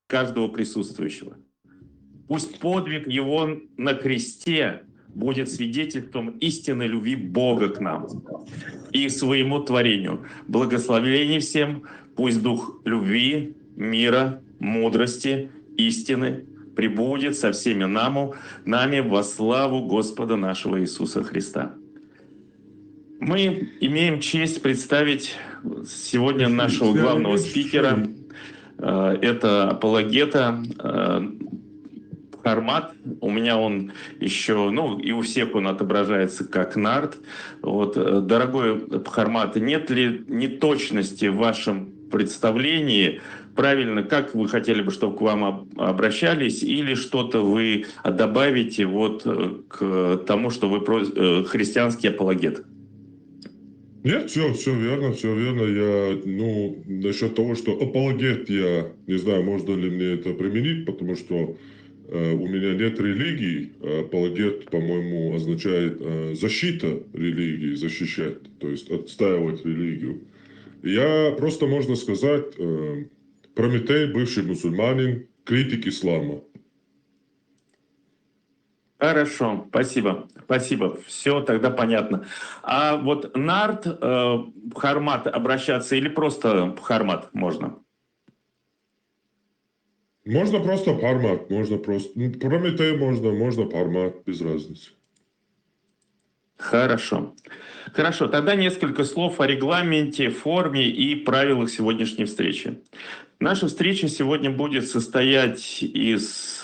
каждого присутствующего. Пусть подвиг его на кресте будет свидетельством истинной любви Бога к нам и своему творению. Благословений всем, пусть дух любви, мира, мудрости, истины пребудет со всеми нами во славу Господа нашего Иисуса Христа. Мы имеем честь представить сегодня нашего главного спикера. Это апологета Пхармат. У меня он еще, и у всех он отображается как нарт. Дорогой Пхармат, нет ли неточности в вашем представлении? Правильно, как вы хотели бы, чтобы к вам обращались, или что-то вы добавите к тому, что вы христианский апологет? Нет, все верно, все верно. Насчет того, что апологет, я не знаю, можно ли мне это применить, потому что у меня нет религии. Апологет, по-моему, означает защита религии, защищать, то есть отстаивать религию. Я просто, можно сказать, Прометей, бывший мусульманин, критик ислама. Хорошо, спасибо. Все тогда понятно. А нарт, Пхармат обращаться или просто Пхармат можно? Можно просто Пхармат, можно просто. Прометей можно Пхармат, без разницы. Хорошо, тогда несколько слов о регламенте, форме и правилах сегодняшней встречи. Наша встреча сегодня будет состоять из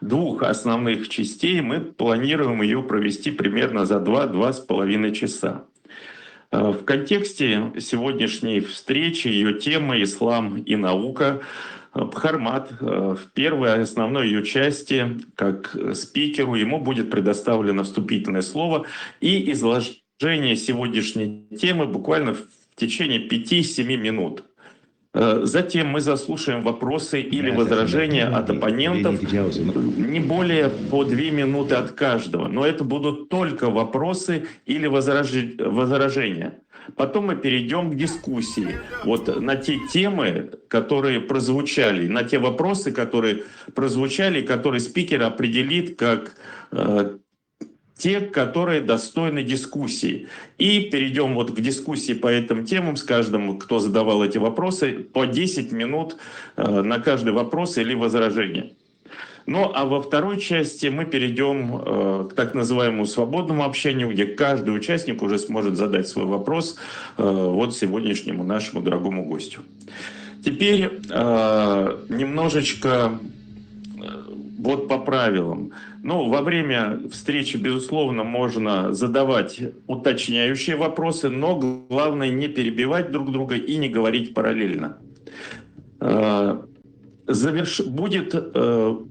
двух основных частей. Мы планируем ее провести примерно за 2-2,5 часа. В контексте сегодняшней встречи ее тема «Ислам и наука». Пхармат в первой основной ее части, как спикеру, ему будет предоставлено вступительное слово и изложение сегодняшней темы буквально в течение 5-7 минут. Затем мы заслушаем вопросы или возражения от оппонентов, не более по 2 минуты от каждого. Но это будут только вопросы или возражения. Потом мы перейдем к дискуссии на те темы, которые прозвучали, на те вопросы, которые прозвучали, которые спикер определит как те, которые достойны дискуссии. И перейдем к дискуссии по этим темам с каждым, кто задавал эти вопросы, по 10 минут на каждый вопрос или возражение. А во второй части мы перейдем к так называемому свободному общению, где каждый участник уже сможет задать свой вопрос сегодняшнему нашему дорогому гостю. Теперь немножечко по правилам. Во время встречи, безусловно, можно задавать уточняющие вопросы, но главное не перебивать друг друга и не говорить параллельно. Будет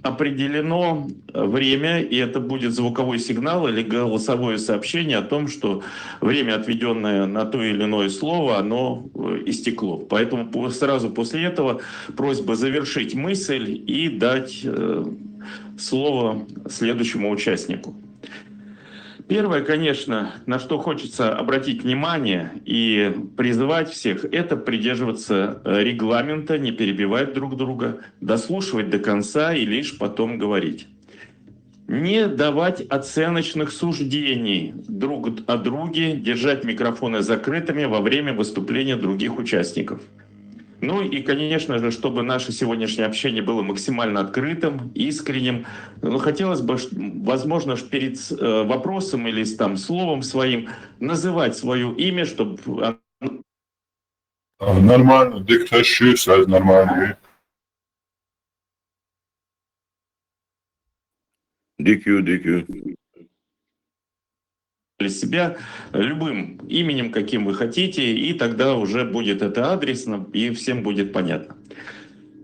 определено время, и это будет звуковой сигнал или голосовое сообщение о том, что время, отведенное на то или иное слово, оно истекло. Поэтому сразу после этого просьба завершить мысль и дать слово следующему участнику. Первое, конечно, на что хочется обратить внимание и призывать всех, это придерживаться регламента, не перебивать друг друга, дослушивать до конца и лишь потом говорить. Не давать оценочных суждений друг о друге, держать микрофоны закрытыми во время выступления других участников. И, конечно же, чтобы наше сегодняшнее общение было максимально открытым, искренним. Хотелось бы, возможно, перед вопросом или словом своим называть свое имя, чтобы... Нормально, дикташи, нормально. DQ. Для себя любым именем, каким вы хотите, и тогда уже будет это адресно, и всем будет понятно.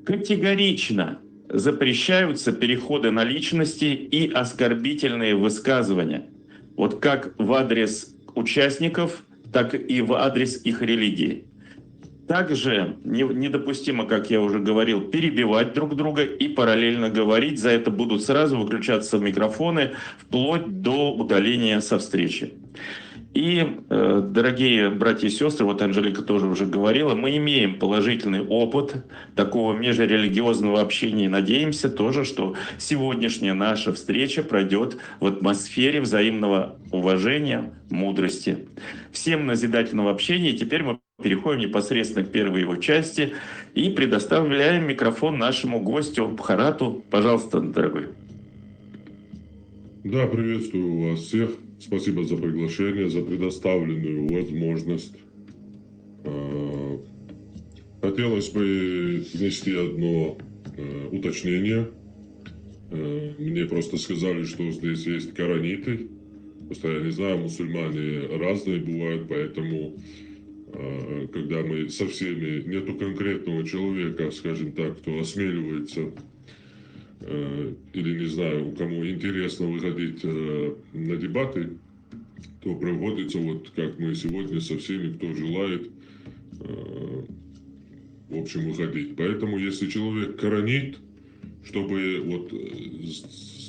Категорично запрещаются переходы на личности и оскорбительные высказывания, как в адрес участников, так и в адрес их религии. Также недопустимо, как я уже говорил, перебивать друг друга и параллельно говорить. За это будут сразу выключаться микрофоны, вплоть до удаления со встречи. И, дорогие братья и сестры, вот Анжелика тоже уже говорила, мы имеем положительный опыт такого межрелигиозного общения и надеемся тоже, что сегодняшняя наша встреча пройдет в атмосфере взаимного уважения, мудрости. Всем назидательного общения. Теперь мы переходим непосредственно к первой его части и предоставляем микрофон нашему гостю Бхарату. Пожалуйста, дорогой. Да, приветствую вас всех. Спасибо за приглашение, за предоставленную возможность. Хотелось бы внести одно уточнение. Мне просто сказали, что здесь есть кораниты. Просто я не знаю, мусульмане разные бывают, поэтому когда мы со всеми, нету конкретного человека, скажем так, кто осмеливается или не знаю, кому интересно выходить на дебаты, то проводится вот как мы сегодня со всеми, кто желает, в общем, выходить. Поэтому, если человек коранит, чтобы вот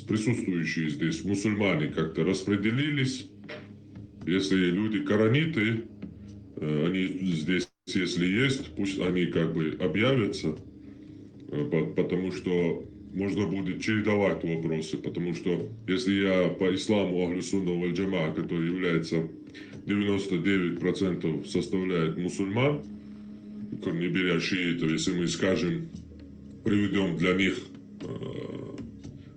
присутствующие здесь мусульмане как-то распределились, если люди кораниты, они здесь, если есть, пусть они как бы объявятся, потому что можно будет чередовать вопросы, потому что если я по исламу Ахлю Сунна валь Джамаа, который является 99% составляет мусульман, не беря шиитов, если мы скажем, приведем для них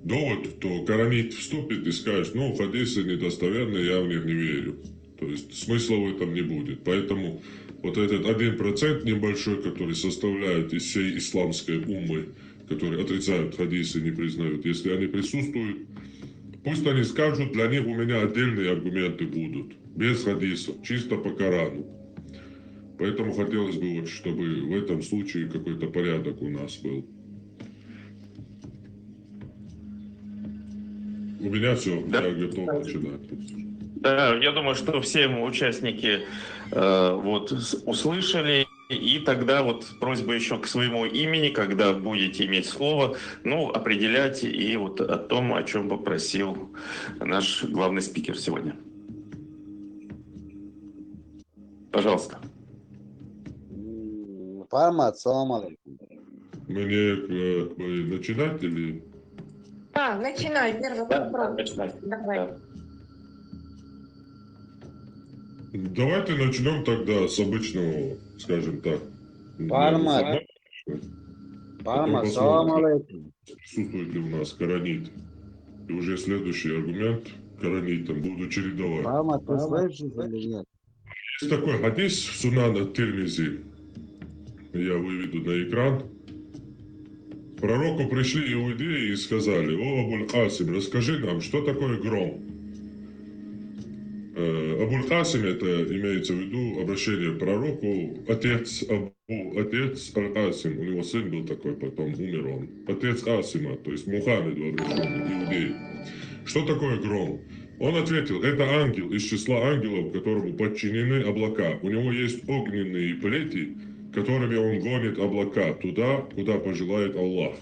довод, то коранит вступит и скажет, ну, хадисы недостоверные, я в них не верю. То есть смысла в этом не будет. Поэтому вот этот 1% небольшой, который составляет из всей исламской уммы, которые отрицают хадисы, не признают, если они присутствуют, пусть они скажут, для них у меня отдельные аргументы будут, без хадисов, чисто по Корану. Поэтому хотелось бы, вот, чтобы в этом случае какой-то порядок у нас был. У меня все, Да. я готов начинать. Да, я думаю, что все участники вот услышали, и тогда вот просьба еще к своему имени, когда будете иметь слово, ну, определять и вот о том, о чем попросил наш главный спикер сегодня. Пожалуйста. Фармат, салам алейкум. Мне начинать или... Начинай, первый вопрос. Давай. Давайте начнем тогда с обычного, скажем так. Фармат, Потом салам посмотрим, алейкум. присутствует ли у нас коранит. И уже следующий аргумент коранитом буду чередовать. Фармат, ты слышишь или нет? Есть такой хадис в Сунан ат-Тирмизи. Я выведу на экран. К пророку пришли иудеи и сказали: о, Абуль-Касим, расскажи нам, что такое гром. Абуль-Касим, это имеется в виду обращение к пророку, отец Аль-Касим, у него сын был такой, потом умер он. Отец Асима, то есть Мухаммеду обращенный, иудей. Что такое гром? Он ответил: это ангел из числа ангелов, которому подчинены облака. У него есть огненные плети, которыми он гонит облака туда, куда пожелает Аллах.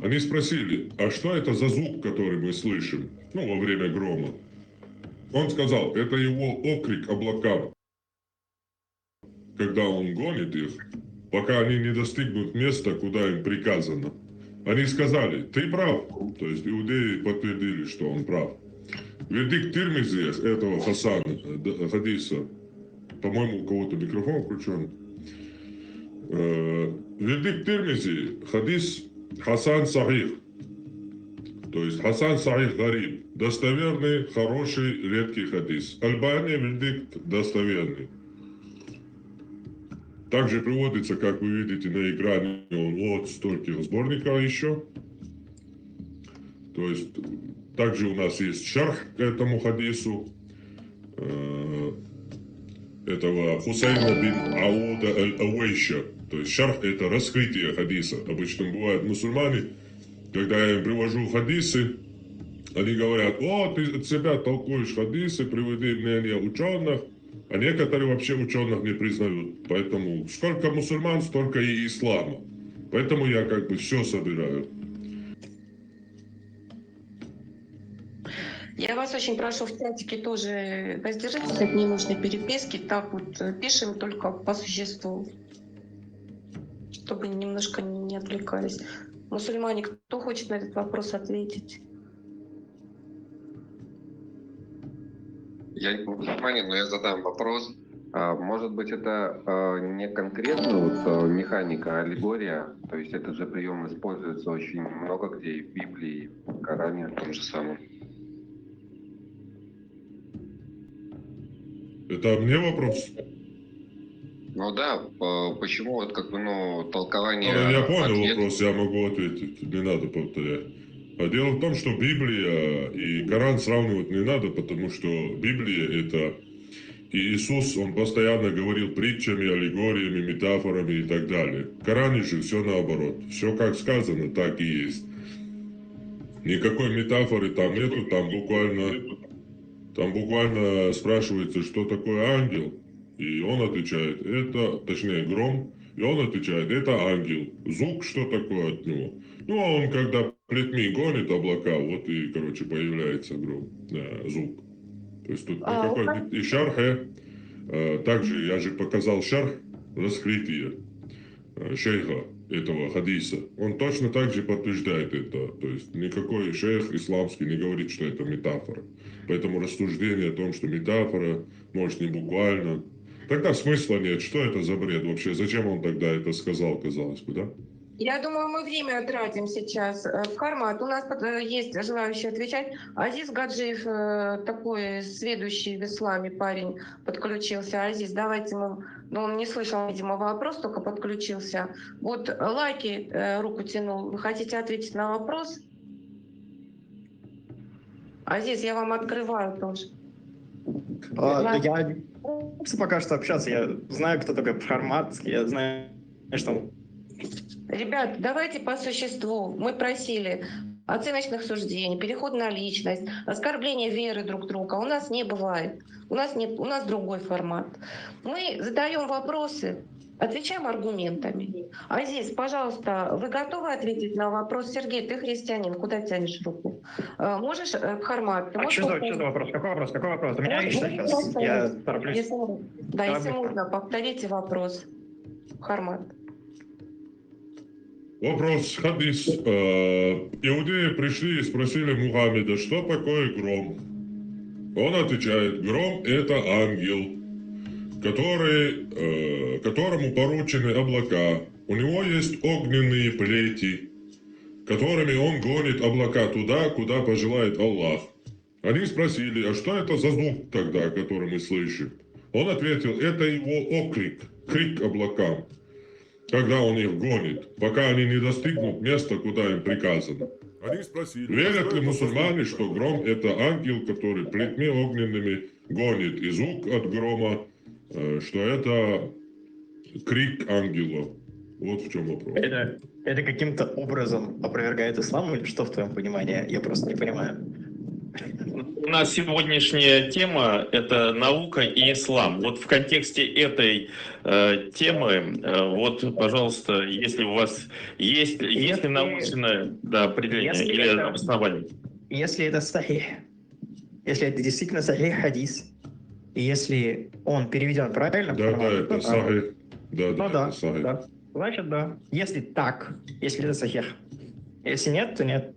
Они спросили: а что это за звук, который мы слышим, во время грома? Он сказал: это его окрик облакам, когда он гонит их, пока они не достигнут места, куда им приказано. Они сказали: ты прав. То есть иудеи подтвердили, что он прав. Вердикт Тирмизи этого хадиса, по-моему, у кого-то микрофон включен. Вердикт Тирмизи, хадис Хасан Сахих. То есть Хасан Сахих Гариб. Достоверный, хороший, редкий хадис. Альбани вердикт достоверный. Также приводится, как вы видите на экране, он от стольких сборников еще. То есть также у нас есть шарх к этому хадису этого Хусейна бин Ауда аль-Ауэйша. То есть шарх — это раскрытие хадиса. Обычно бывают мусульмане, когда я им привожу хадисы, они говорят: о, ты от себя толкуешь хадисы, приведи мнение ученых, а некоторые вообще ученых не признают. Поэтому сколько мусульман, столько и ислама. Поэтому я все собираю. Я вас очень прошу в чатике тоже воздержитесь от ненужной переписки. Так вот пишем только по существу, чтобы немножко не отвлекались. Мусульмане, кто хочет на этот вопрос ответить? Я не мусульманин, но я задам вопрос. Может быть, это не конкретно вот, механика, а аллегория? То есть этот же прием используется очень много где, и в Библии, и в Коране, в том же самом. Это мне вопрос? Ну да, почему вот как бы, ну, толкование... Я понял ответ- вопрос, я могу ответить, не надо повторять. А дело в том, что Библия и Коран сравнивать не надо, потому что Библия это... И Иисус, он постоянно говорил притчами, аллегориями, метафорами и так далее. В Коране же все наоборот. Все как сказано, так и есть. Никакой метафоры там нету, там буквально спрашивается, что такое ангел. И он отвечает, это, точнее, гром. И он отвечает, это ангел. Звук, что такое от него? Ну, а он, когда плетьми гонит облака, вот и, короче, появляется гром, звук. То есть тут никакой... И шархе, также я же показал шарх, раскрытие шейха этого хадиса. Он точно так же подтверждает это. То есть никакой шейх исламский не говорит, что это метафора. Поэтому рассуждение о том, что метафора, может, не буквально, тогда смысла нет. Что это за бред вообще? Зачем он тогда это сказал, казалось бы, да? Я думаю, мы время тратим сейчас. В Хармат у нас есть желающие отвечать. Азиз Гаджиев, такой сведущий в исламе парень, подключился. Азиз, давайте мы... Ну, он не слышал, видимо, вопрос, только подключился. Вот Лаки руку тянул. Вы хотите ответить на вопрос? Азиз, я вам открываю тоже. Я пока что общаться. Я знаю, кто такой Хармат. Я знаю, что... Ребят, давайте по существу. Мы просили оценочных суждений, переход на личность, оскорбление веры друг друга. У нас не бывает. У нас другой формат. Мы задаем вопросы, отвечаем аргументами. Азиз, пожалуйста, вы готовы ответить на вопрос? Сергей, ты христианин, куда тянешь руку? Можешь, Хармат? Ты можешь Что за вопрос? Какой вопрос? У меня есть сейчас. Я тороплюсь. Если можно, повторите вопрос. Хармат. Вопрос, хадис. Иудеи пришли и спросили Мухаммеда, что такое гром? Он отвечает, гром это ангел, которому поручены облака. У него есть огненные плети, которыми он гонит облака туда, куда пожелает Аллах. Они спросили, а что это за звук тогда, который мы слышим? Он ответил, это его оклик, крик облакам, когда он их гонит, пока они не достигнут места, куда им приказано. Они спросили, верят ли мусульмане, что гром это ангел, который плетьми огненными гонит, и звук от грома, что это крик ангела. Вот в чем вопрос. Это каким-то образом опровергает ислам или что в твоем понимании? Я просто не понимаю. У нас сегодняшняя тема – это наука и ислам. Вот в контексте этой темы, вот, пожалуйста, если у вас есть научное определение или обоснование. Если это сахих, если это действительно сахих хадис, и если он переведен правильно, Да, это сахих. Да, это сахих. Да. Значит, да. Если так, если это сахих. Если нет, то нет.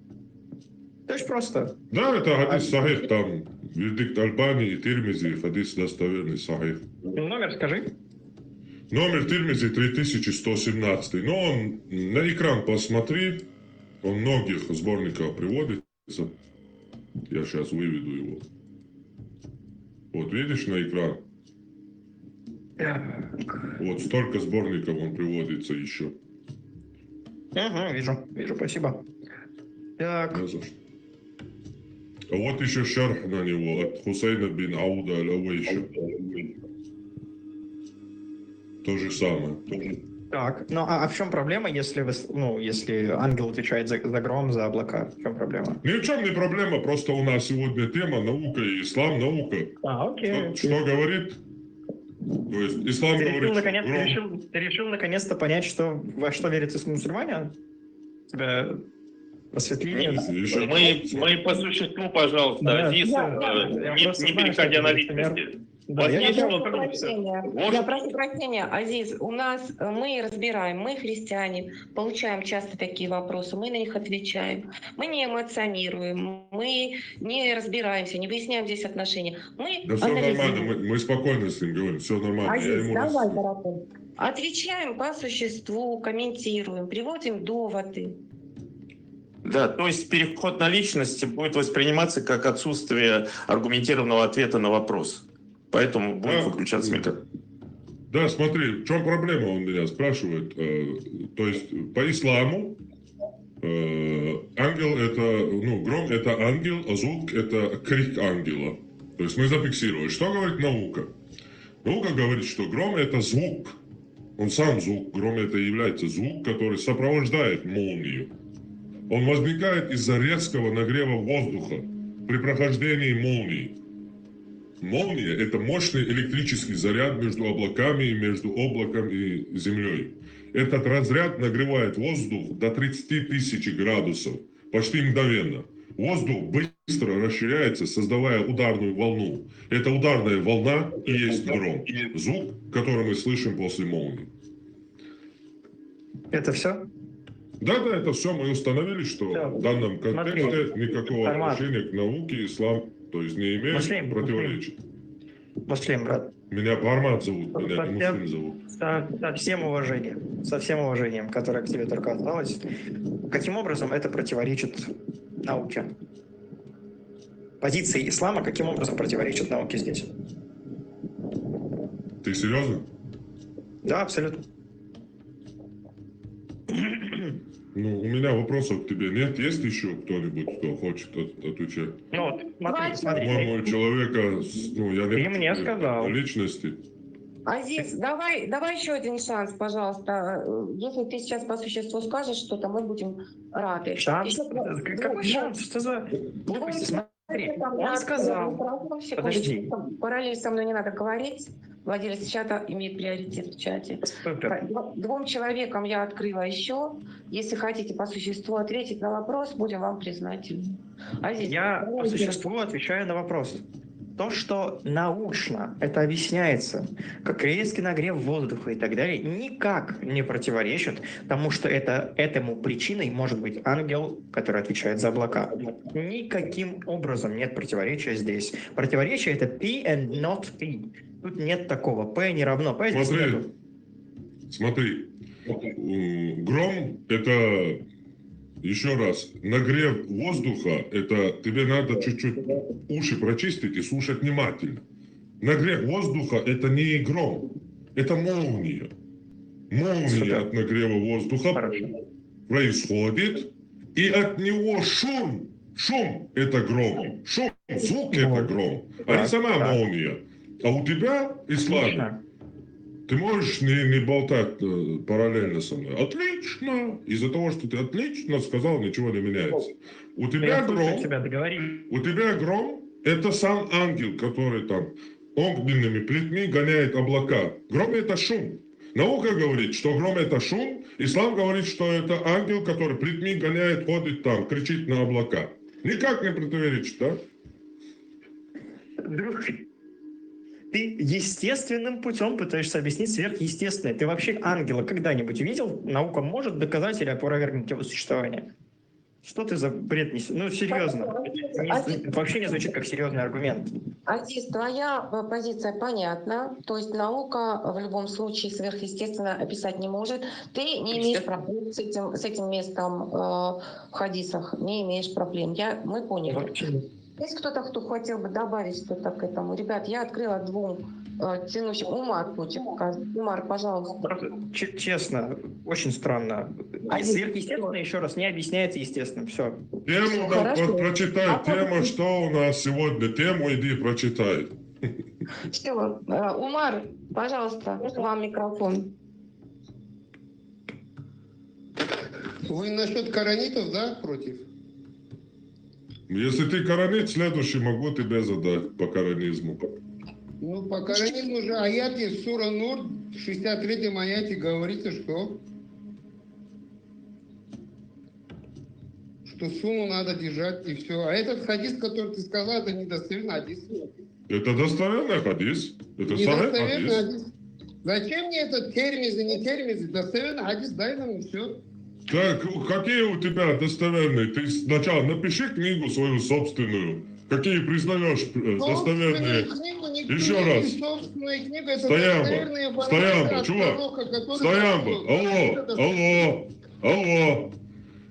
То есть просто. Да, это хадис сахих, там вердикт Альбани и Тирмизи, хадис достоверный сахих. Номер скажи. Номер Тирмизи 3117. Но он на экран посмотри, он в многих сборниках приводится. Я сейчас выведу его. Вот видишь на экран? Вот столько сборников он приводится еще. Ага, вижу, спасибо. Так. Не за что. А вот еще шарх на него от Хусейна бин Ауда аль-Авейша. То же самое. Так, ну а в чем проблема, если если ангел отвечает за гром, за облака? В чем проблема? Ни в чем не проблема, просто у нас сегодня тема наука и ислам, наука. Окей. Что говорит? То есть ислам говорит, ты решил наконец-то понять, во что верят мусульмане? Тебя Просветление. Еще- Мы по существу, пожалуйста, Да, Азиз, я не просто знаю, переходя что на это личности. Да, Вот я есть не что-то, знаю, Я прошу прощения, Азиз, у нас мы разбираем, мы христиане, получаем часто такие вопросы, мы на них отвечаем. Мы не эмоционируем, мы не разбираемся, не выясняем здесь отношения. Мы Да все нормально, анализируем. мы спокойно с ним говорим, все нормально. Я Азиз, ему давай, дорогой. Отвечаем по существу, комментируем, приводим доводы. Да, то есть переход на личность будет восприниматься как отсутствие аргументированного ответа на вопрос. Поэтому будет Да. выключаться микрофон. Да, смотри, в чем проблема, он меня спрашивает. То есть по исламу ангел это, ну, гром это ангел, а звук это крик ангела. То есть мы зафиксировали. Что говорит наука? Наука говорит, что гром это звук. Он сам звук. Гром это является звук, который сопровождает молнию. Он возникает из-за резкого нагрева воздуха при прохождении молнии. Молния – это мощный электрический заряд между облаками и между облаком и землей. Этот разряд нагревает воздух до 30 тысяч градусов, почти мгновенно. Воздух быстро расширяется, создавая ударную волну. Эта ударная волна и есть гром. Звук, который мы слышим после молнии. Это все? Да, это все мы установили, что Всё. в данном контексте Смотри. никакого Формат. отношения к науке ислам, то есть не имеет Муслим, противоречий. Муслим, брат. Меня Бармат зовут, меня не Совсем- Муслим зовут. Со всем уважением, которое к тебе только осталось, каким образом это противоречит науке? Позиции ислама каким образом противоречат науке здесь? Ты серьезно? Да, абсолютно. Ну, у меня вопросов к тебе нет. Есть еще кто-нибудь, кто хочет отвечать? Ну вот, Давайте. смотри. По-моему, человека, ну, я не Ты мне сказал. личности. Азиз, давай еще один шанс, пожалуйста. Если ты сейчас по существу скажешь что-то, мы будем рады. Шанс? Еще Какой шанс? Что за глупости? Смотри, он сказал. Подожди. Параллель со мной не надо говорить. Владелец чата имеет приоритет в чате. Супер. Двум человекам я открыла еще. Если хотите по существу ответить на вопрос, будем вам признательны. Азиз, Я по давайте. существу отвечаю на вопрос. То, что научно это объясняется, как резкий нагрев воздуха и так далее, никак не противоречит тому, что этому причиной может быть ангел, который отвечает за облака. Никаким образом нет противоречия здесь. Противоречие — это P and not P. Тут нет такого. P не равно P. Здесь нету. Смотри. Гром – это, еще раз, нагрев воздуха – это тебе надо чуть-чуть уши прочистить и слушать внимательно. Нагрев воздуха – это не гром, это молния. Молния Супер. от нагрева воздуха Хорошо. происходит, и от него шум. Шум – это гром. Шум, звук – это гром, а не Так, сама так. молния. А у тебя, Ислам, Отлично. ты можешь не болтать параллельно со мной? Отлично! Из-за того, что ты отлично сказал, ничего не меняется. У тебя Я слушаю гром, тебя, договори. у тебя гром, это сам ангел, который там огненными плетьми гоняет облака. Гром это шум. Наука говорит, что гром это шум, ислам говорит, что это ангел, который плетьми гоняет, ходит там, кричит на облака. Никак не противоречит, да? Друг, ты естественным путем пытаешься объяснить сверхъестественное. Ты вообще ангела когда-нибудь видел? Наука может доказать или опровергнуть его существование? Что ты за бред несешь? Ну, серьезно. Это вообще не звучит как серьезный аргумент. Азиз, твоя позиция понятна. То есть наука в любом случае сверхъестественно описать не может. Ты не имеешь проблем с этим местом в хадисах. Не имеешь проблем. Мы поняли. Вообще. Есть кто-то, кто хотел бы добавить что-то к этому? Ребят, я открыла двум тянущим. Умар хочет показать. Умар, пожалуйста. Правда, честно, очень странно. А сверхъестественно, еще раз, не объясняется естественно. Все. Тему Хорошо. прочитай, тема, что у нас сегодня, тему иди прочитай. Все, Умар, пожалуйста, вам микрофон. Вы насчет коронитов, да, против? Если ты коронит, следующий могу тебе задать по коронизму. Ну, по коронизму же аяте Сура Нур, в 63-м аяте говорится, что что суну надо держать и все. А этот хадис, который ты сказал, это недостоверный хадис. Это достоверный хадис. Это сахих Недостоверный хадис. хадис. Зачем мне этот термизы, не термизы? Достоверный хадис, дай нам и все. Так, какие у тебя достоверные? Ты сначала напиши книгу свою собственную. Какие признаешь достоверные? Еще раз. Стоямба, чувак. Стоямба, алло.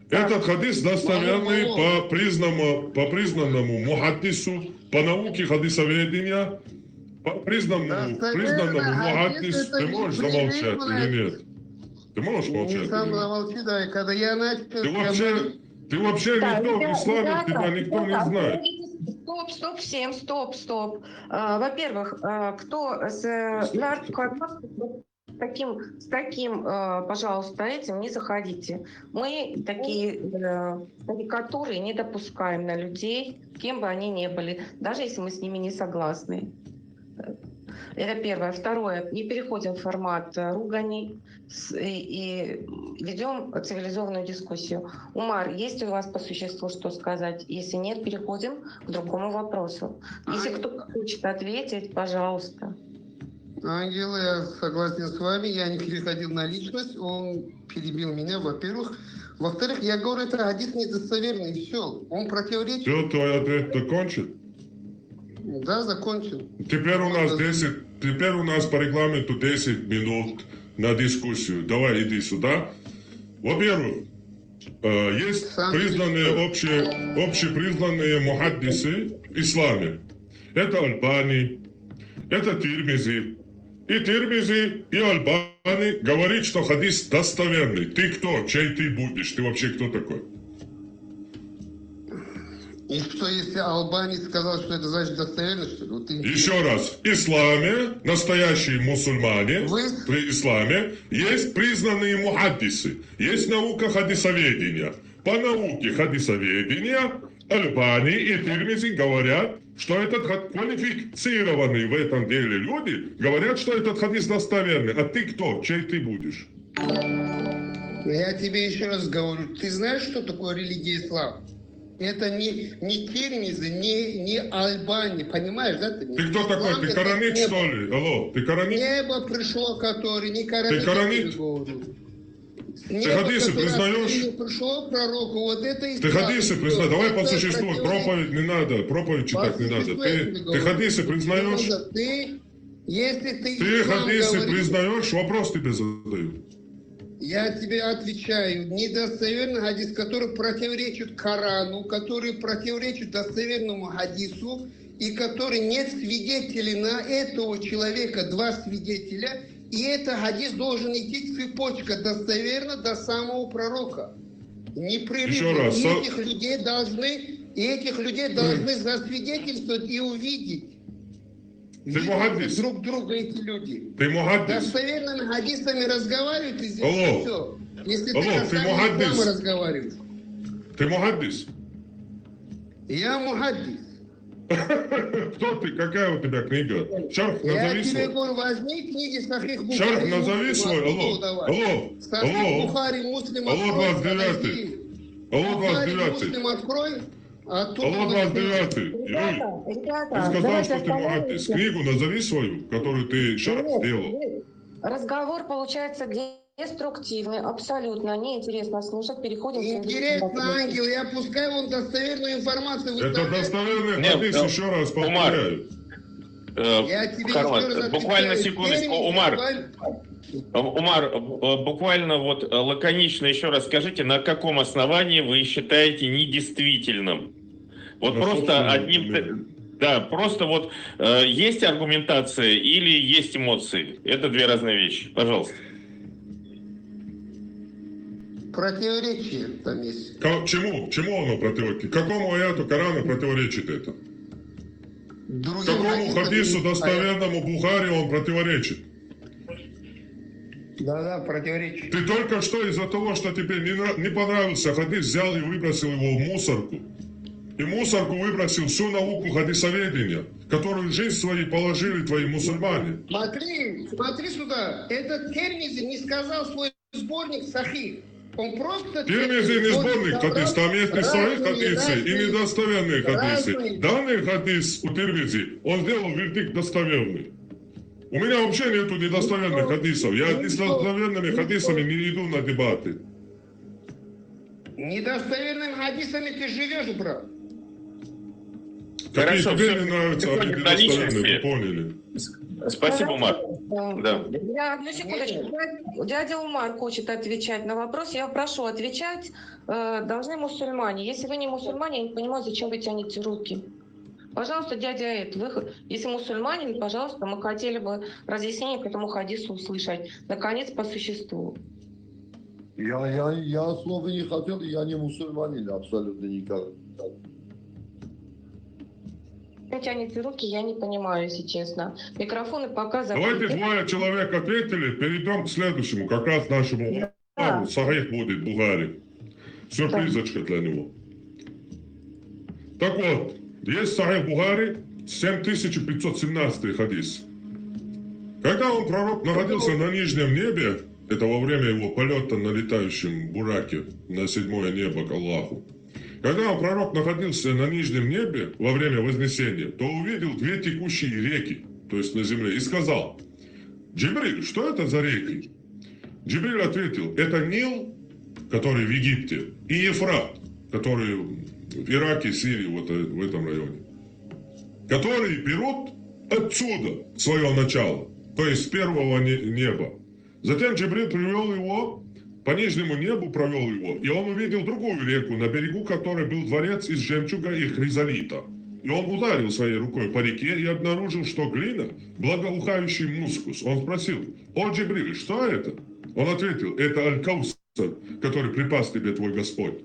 Этот хадис достоверный по признанному мухаддису, по науке хадисоведения, по признанному мухаддису. Ты можешь замолчать или нет? Ты можешь молчать? Не сам или нет? замолчи, да, когда я начал... Ты вообще Так, никто в ребята, исламе, тебя никто не знает. Стоп, всем, стоп. Во-первых, кто с таким, пожалуйста, этим не заходите. Мы такие карикатуры не допускаем на людей, кем бы они ни были, даже если мы с ними не согласны. Это первое. Второе. Не переходим в формат руганий и ведем цивилизованную дискуссию. Умар, есть у вас по существу что сказать? Если нет, переходим к другому вопросу. Если кто-то хочет ответить, пожалуйста. Ангел, я согласен с вами, я не переходил на личность, он перебил меня, во-первых. Во-вторых, я говорю, это хадис недостоверный, и все. Он противоречит. Все, твой ответ закончен? Да, закончил. Теперь у нас по регламенту 10 минут на дискуссию. Давай, иди сюда. Во-первых, есть признанные, общепризнанные мухаддисы в исламе. Это Альбани, это Тирмизи. И Тирмизи, и Альбани говорит, что хадис достоверный. Ты кто? Чей ты будешь? Ты вообще кто такой? И что, если Албани сказал, что это значит достоверно, что ли? Вот Еще раз. В исламе, настоящие мусульмане, при исламе, есть признанные мухаддисы. Есть наука хадисоведения. По науке хадисоведения Альбани и Тирмизи говорят, что этот квалифицированные в этом деле люди говорят, что этот хадис достоверный. А ты кто? Чей ты будешь? Я тебе еще раз говорю, ты знаешь, что такое религия ислам? Это не Тирмизы, не Альбани, понимаешь, да? Ты кто такой? Ты коранит, что ли? Алло, ты коранит? Небо пришло, который не коранит. Ты коранит? Ты хадисы признаешь? Пришло пророку, вот это и Ты хадисы признаешь? Давай по существу, проповедь не надо, проповедь читать не надо. Ты хадисы признаешь? Ты хадисы признаешь? Вопрос тебе задаю. Я тебе отвечаю, недостоверный хадис, который противоречит Корану, который противоречит достоверному хадису, и который нет свидетелей на этого человека, два свидетеля, и этот хадис должен идти цепочка достоверно до самого пророка. Непрерывно. Еще раз. И этих людей должны засвидетельствовать и увидеть. Ты мухаддис? Друг друга эти люди. Ты мухаддис? Достоверными хадисами разговаривают, и здесь Алло. все. Если Алло, ты мухаддис? разговариваешь. Ты мухаддис? Я мухаддис. Кто ты? Какая у тебя книга? Шарх, Я назови тебе свой. говорю, возьми книги Сахих Бухари. Шарх, назови Муслим, свой. оттуда давай. Алло. Сахих Бухари, Муслим, Алло, открой, 29-й. подожди. Алло, Бухари, 29-й. Муслим, открой. Оттуда Алло, возьми. 29-й. Юрий, Ребята, ты сказал, давайте что ты мухаддис. остановимся. Книгу назови свою, которую ты шарх Нет, сделал. разговор получается деструктивный, абсолютно неинтересно слушать. Переходим к Интересно, Ангел, я пускай он достоверную информацию Это выставляет. достоверный Нет, хадис, ну, еще раз Умар. повторяю. Я тебе Карман, еще раз буквально отвечаю, секундочку, термин Умар. буквально- Умар, буквально вот лаконично еще раз скажите, на каком основании вы считаете недействительным? Вот На просто собственном одним... мнении. Да, просто вот есть аргументация или есть эмоции? Это две разные вещи. Пожалуйста. Противоречие там есть. Чему оно противоречит? Какому аяту Корана противоречит это? Другим Какому хадисам хадису не- достоверному Бухари он противоречит? Да, противоречие. Ты только что из-за того, что тебе не понравился хадис, взял и выбросил его в мусорку. И мусорку выбросил всю науку хадисоведения, которую в жизнь свою положили твои мусульмане. Смотри сюда. Этот Термизи не сказал свой сборник Сахих. Он просто... Тирмизи не сборник хадис, там есть и свои хадисы, и недостоверные хадисы. Данный хадис у Тирмизи, он сделал вердикт достоверный. У меня вообще нету недостоверных хадисов. Я с недостоверными хадисами не иду на дебаты. Недостоверными хадисами ты живешь, брат. Какие Хорошо, тебе всё. не нравятся, они Переходим к недостоверные, личности. вы поняли. Спасибо, Умар. Да. Я, одну секундочку. Дядя Умар хочет отвечать на вопрос. Я прошу отвечать. Должны мусульмане. Если вы не мусульмане, я не понимаю, зачем вы тянете руки. Пожалуйста, дядя Эд, вы, если мусульманин, пожалуйста, мы хотели бы разъяснение к этому хадису услышать. Наконец, по существу. Я слова не хотел, я не мусульманин абсолютно никак. Вы тянете руки, я не понимаю, если честно. Микрофоны пока Давайте закрыты. двое человек ответили, перейдем к следующему, как раз нашему Умару. Сахих будет Бугари. Сюрпризочка для него. Так вот, есть Сахих Бугари, 7517 хадис. Когда он, пророк, находился на нижнем небе, это во время его полета на летающем бураке на седьмое небо к Аллаху, когда он, пророк, находился на нижнем небе во время Вознесения, то увидел две текущие реки, то есть на земле, и сказал: «Джибриль, что это за реки?» Джибриль ответил: «Это Нил, который в Египте, и Ефрат, который в Ираке, Сирии, вот в этом районе, которые берут отсюда свое начало, то есть с первого неба». Затем Джибриль привел его по нижнему небу, провел его, и он увидел другую реку, на берегу которой был дворец из жемчуга и хризолита. И он ударил своей рукой по реке и обнаружил, что глина – благоухающий мускус. Он спросил: «О, Джибриль, что это?» Он ответил: «Это Аль-Каусар, который припас тебе твой Господь».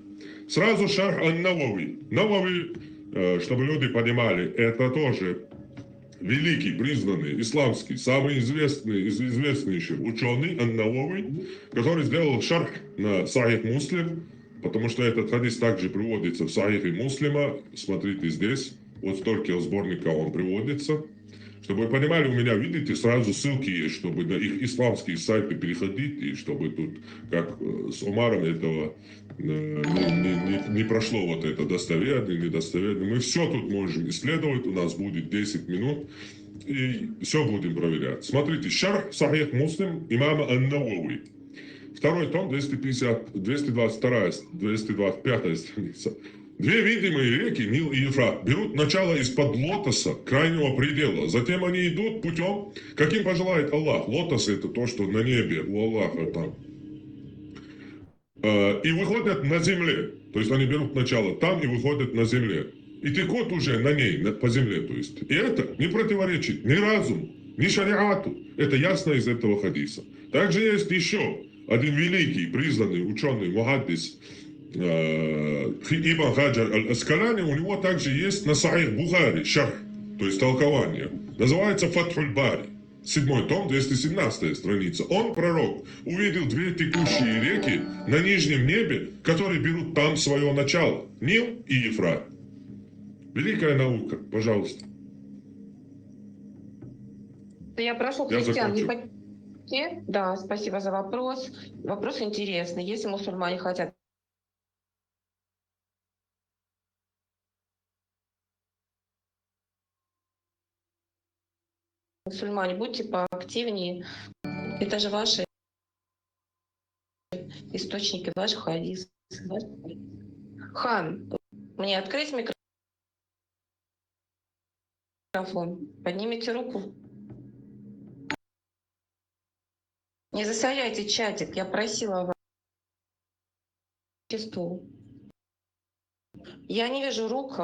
Сразу шарх Ан-Навави. Навави, чтобы люди понимали, это тоже великий, признанный, исламский, самый известный из известнейших ученый Ан-Навави, который сделал шарх на Сахих Муслим, потому что этот хадис также приводится в Сахихе Муслима. Смотрите здесь, вот столько сборника он приводится. Чтобы вы понимали, у меня, видите, сразу ссылки есть, чтобы на их исламские сайты переходить, и чтобы тут, как с Умаром, этого не прошло вот это достоверно, недостоверно. Мы все тут можем исследовать, у нас будет 10 минут, и все будем проверять. Смотрите, шарх Сахих Муслим имама Ан-Навави. Второй том, 225 страница. Две видимые реки, Нил и Ефрат, берут начало из-под лотоса, крайнего предела. Затем они идут путем, каким пожелает Аллах. Лотос – это то, что на небе у Аллаха там. И выходят на земле. То есть они берут начало там и выходят на земле. И текут уже на ней, по земле. То есть. И это не противоречит ни разуму, ни шариату. Это ясно из этого хадиса. Также есть еще один великий, признанный ученый, мухаддис, Ибн Хаджар Аль-Аскалани, у него также есть на Сахих Бухари шарх, то есть толкование. Называется Фатхуль Бари. 7 том, 217 страница. Он, пророк, увидел две текущие реки на нижнем небе, которые берут там свое начало. Нил и Ефрат. Великая наука, пожалуйста. Я прошу Я христиан не закончил. Да, спасибо за вопрос. Вопрос интересный. Если мусульмане хотят мусульмане, будьте поактивнее. Это же ваши источники, ваших хадисов. Хан, мне открыть микрофон? Поднимите руку. Не засоряйте чатик, я просила вас. Я не вижу рук,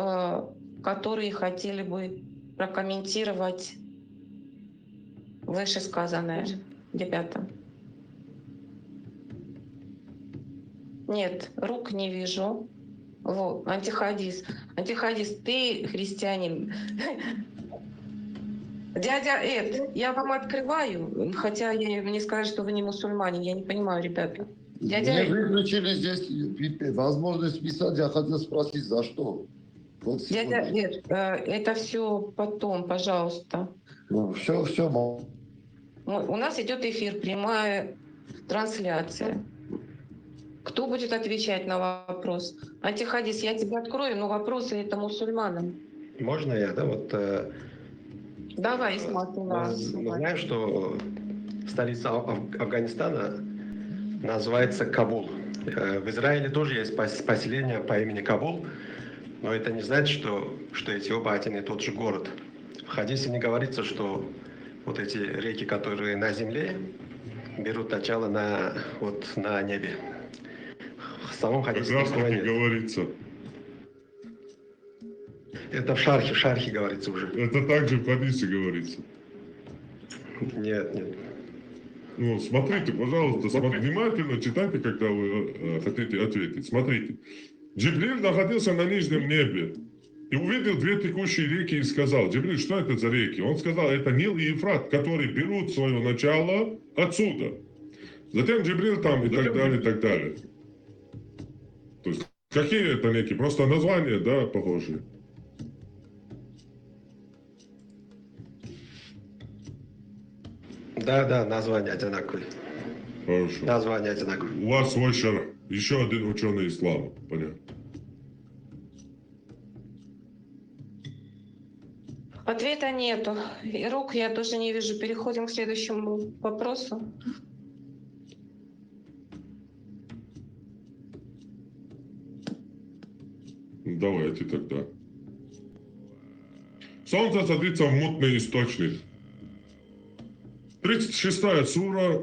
которые хотели бы прокомментировать вышесказанное. Ребята. Нет, рук не вижу. Вот, антихадис. Антихадис, ты христианин. Дядя Эд, я вам открываю, хотя мне сказали, что вы не мусульманин. Я не понимаю, ребята. Дядя Мне Эд. выключили здесь возможность писать, я хотел спросить, за что? Вот Дядя сегодня. Эд, это все потом, пожалуйста. Ну, все, У нас идет эфир, прямая трансляция. Кто будет отвечать на вопрос? Антихадис, я тебе открою, но вопросы это мусульманам. Можно я, да, вот Давай, Исматулла. мы знаем, что столица Афганистана называется Кабул. В Израиле тоже есть поселение по имени Кабул, но это не значит, что эти оба один и тот же город. В хадисе не говорится, что вот эти реки, которые на земле, берут начало на небе. В самом Как хадисе раз такого таки нет. говорится. Это в шархе говорится уже. Это также в хадисе говорится. Нет. Ну, смотрите, пожалуйста, внимательно читайте, когда вы хотите ответить. Смотрите. Джибриль находился на нижнем небе и увидел две текущие реки и сказал: Джибриль, что это за реки? Он сказал: это Нил и Ефрат, которые берут свое начало отсюда. Затем Джибриль там и так далее, и так далее. То есть, какие это реки? Просто названия, да, похожие. Да, название одинаковое. Хорошо. Название одинаковое. У вас свой шарх. Еще один ученый ислама. Понятно. Ответа нету. И рук я тоже не вижу. Переходим к следующему вопросу. Давайте тогда. Солнце садится в мутный источник. 36-я сура,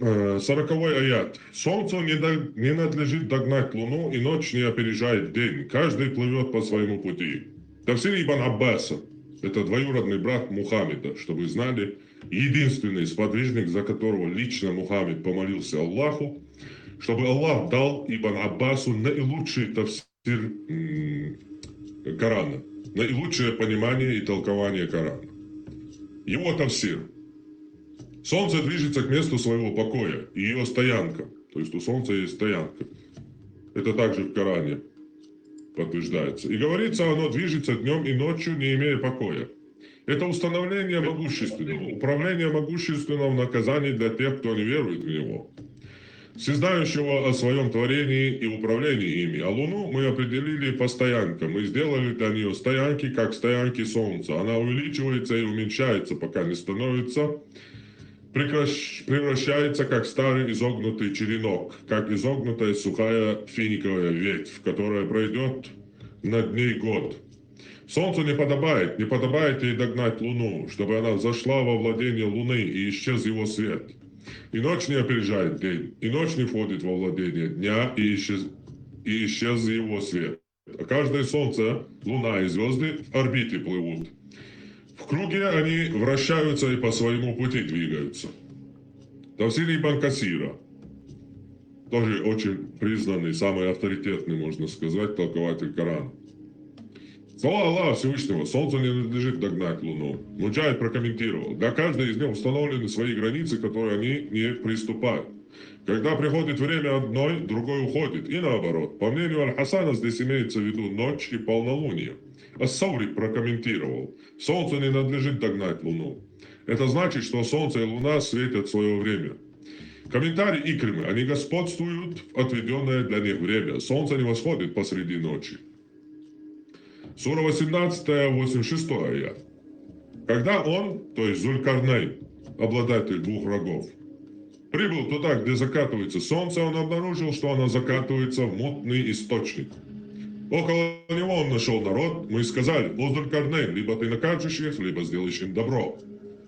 40-й аят. Солнцу не надлежит догнать луну, и ночь не опережает день. Каждый плывет по своему пути. Тавсир ибн Аббаса, это двоюродный брат Мухаммеда, чтобы вы знали, единственный сподвижник, за которого лично Мухаммед помолился Аллаху, чтобы Аллах дал ибн Аббасу наилучший тавсир Корана, наилучшее понимание и толкование Корана. Его тавсир. Солнце движется к месту своего покоя, и ее стоянка. То есть у Солнца есть стоянка. Это также в Коране подтверждается. И говорится, оно движется днем и ночью, не имея покоя. Это установление могущественного, управление могущественного в наказании для тех, кто не верует в него. Всезнающего о своем творении и управлении ими. А Луну мы определили по стоянкам. Мы сделали для нее стоянки, как стоянки Солнца. Она увеличивается и уменьшается, пока не становится, превращается, как старый изогнутый черенок, как изогнутая сухая финиковая ветвь, которая пройдет над ней год. Солнцу не подобает ей догнать Луну, чтобы она зашла во владение Луны и исчез его свет. И ночь не опережает день, и ночь не входит во владение дня, и исчез его свет. А каждое солнце, луна и звезды в орбите плывут. В круге они вращаются и по своему пути двигаются. Тавсир ибн Касира, тоже очень признанный, самый авторитетный, можно сказать, толкователь Корана. Слова Аллаха Всевышнего: солнцу не надлежит догнать луну. Муджахид прокомментировал: для каждой из них установлены свои границы, которые они не приступают. Когда приходит время одной, другой уходит. И наоборот. По мнению Аль-Хасана, здесь имеется в виду ночь и полнолуние. Ас-Саури прокомментировал: солнцу не надлежит догнать луну. Это значит, что солнце и луна светят в свое время. Комментарий Икримы: они господствуют в отведенное для них время. Солнце не восходит посреди ночи. Сура 18, 86 аят. Когда он, то есть Зулькарнейн, обладатель двух рогов, прибыл туда, где закатывается солнце, он обнаружил, что оно закатывается в мутный источник. Около него он нашел народ, мы сказали: о Зулькарнейн, либо ты накажешь их, либо сделаешь им добро.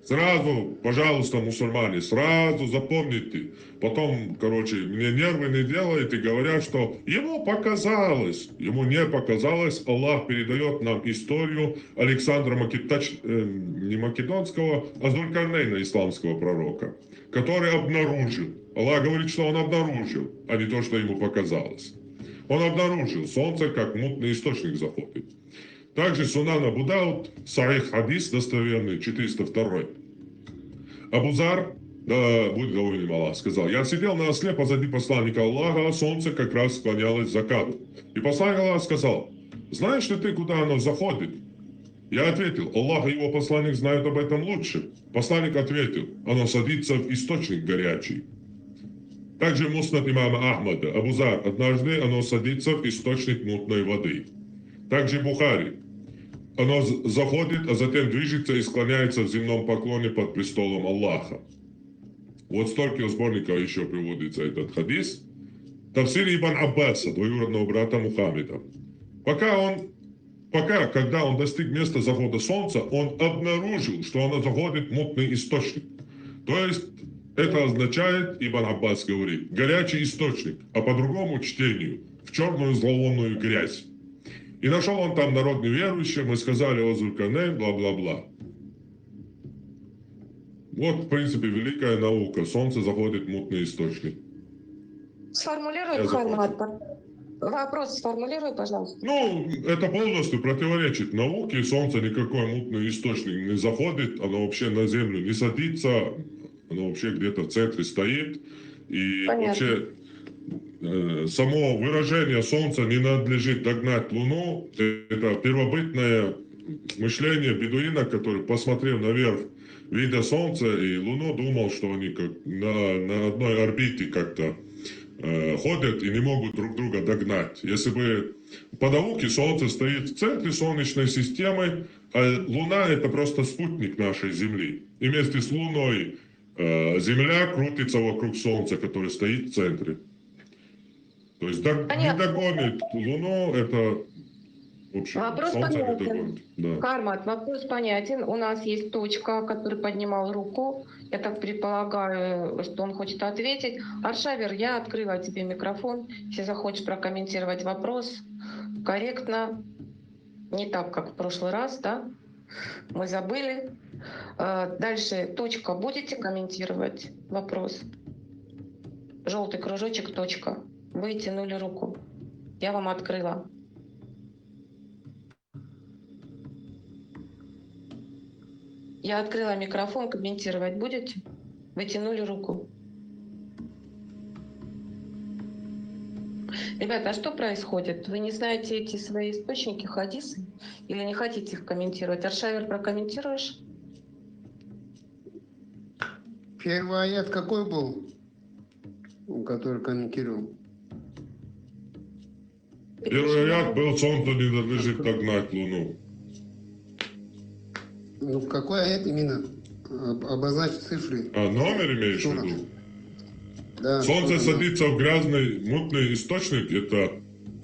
Сразу, пожалуйста, мусульмане, сразу запомните. Потом, мне нервы не делают и говорят, что ему показалось. Ему не показалось. Аллах передает нам историю Александра не Македонского, а Зулькарнейна, исламского пророка, который обнаружил. Аллах говорит, что он обнаружил, а не то, что ему показалось. Он обнаружил, солнце как мутный источник заходит. Также Сунан Абу Дауд, Сахих хадис, достоверный, 402. Абу Зар, да будет доволен им Аллах, сказал: я сидел на осле позади посланника Аллаха, а солнце как раз склонялось к закату. И посланник Аллаха сказал: знаешь ли ты, куда оно заходит? Я ответил: Аллах и его посланник знают об этом лучше. Посланник ответил: оно садится в источник горячий. Также муснат имама Ахмада. Абузар. Однажды оно садится в источник мутной воды. Также Бухари. Оно заходит, а затем движется и склоняется в земном поклоне под престолом Аллаха. Вот столько сборников еще приводится этот хадис. Тавсир Ибн Аббаса, двоюродного брата Мухаммеда. Когда он достиг места захода солнца, он обнаружил, что оно заходит в мутный источник. То есть, это означает, Ибн Аббас говорит, горячий источник, а по другому чтению, в черную зловонную грязь. И нашел он там народ неверующих, мы сказали о Зулькарнейн, бла-бла-бла. Вот, в принципе, великая наука. Солнце заходит в мутный источник. Сформулируй, Мухаммад, вопрос сформулируй, пожалуйста. Ну, это полностью противоречит науке. Солнце никакой мутный источник не заходит, оно вообще на землю не садится, оно вообще где-то в центре стоит. И Понятно. вообще само выражение солнца не надлежит догнать Луну. Это первобытное мышление бедуина, который, посмотрев наверх, видя солнце и Луну, думал, что они как на одной орбите как-то ходят и не могут друг друга догнать. Если бы по науке Солнце стоит в центре Солнечной системы, а Луна это просто спутник нашей Земли. И вместе с Луной Земля крутится вокруг Солнца, который стоит в центре. То есть не догонит Луну, это в общем, Вопрос Солнце не понятен. догонит. Да. Кармат, вопрос понятен. У нас есть точка, который поднимал руку. Я так предполагаю, что он хочет ответить. Аршавер, я открыла тебе микрофон. Если захочешь прокомментировать вопрос, корректно, не так, как в прошлый раз, да? Мы забыли. Дальше точка. Будете комментировать вопрос? Желтый кружочек, точка. Вы тянули руку. Я вам открыла. Я открыла микрофон, комментировать будете? Вы тянули руку. Ребята, а что происходит? Вы не знаете эти свои источники, хадисы? Или не хотите их комментировать? Аршавер, прокомментируешь? Первый аят какой был, который комментировал? Первый ряд был, Солнце не надлежит догнать Луну. Ну, какой аят именно? Обозначь цифры. А номер имеешь в виду? Да, Солнце что-то, садится в грязный, мутный источник, это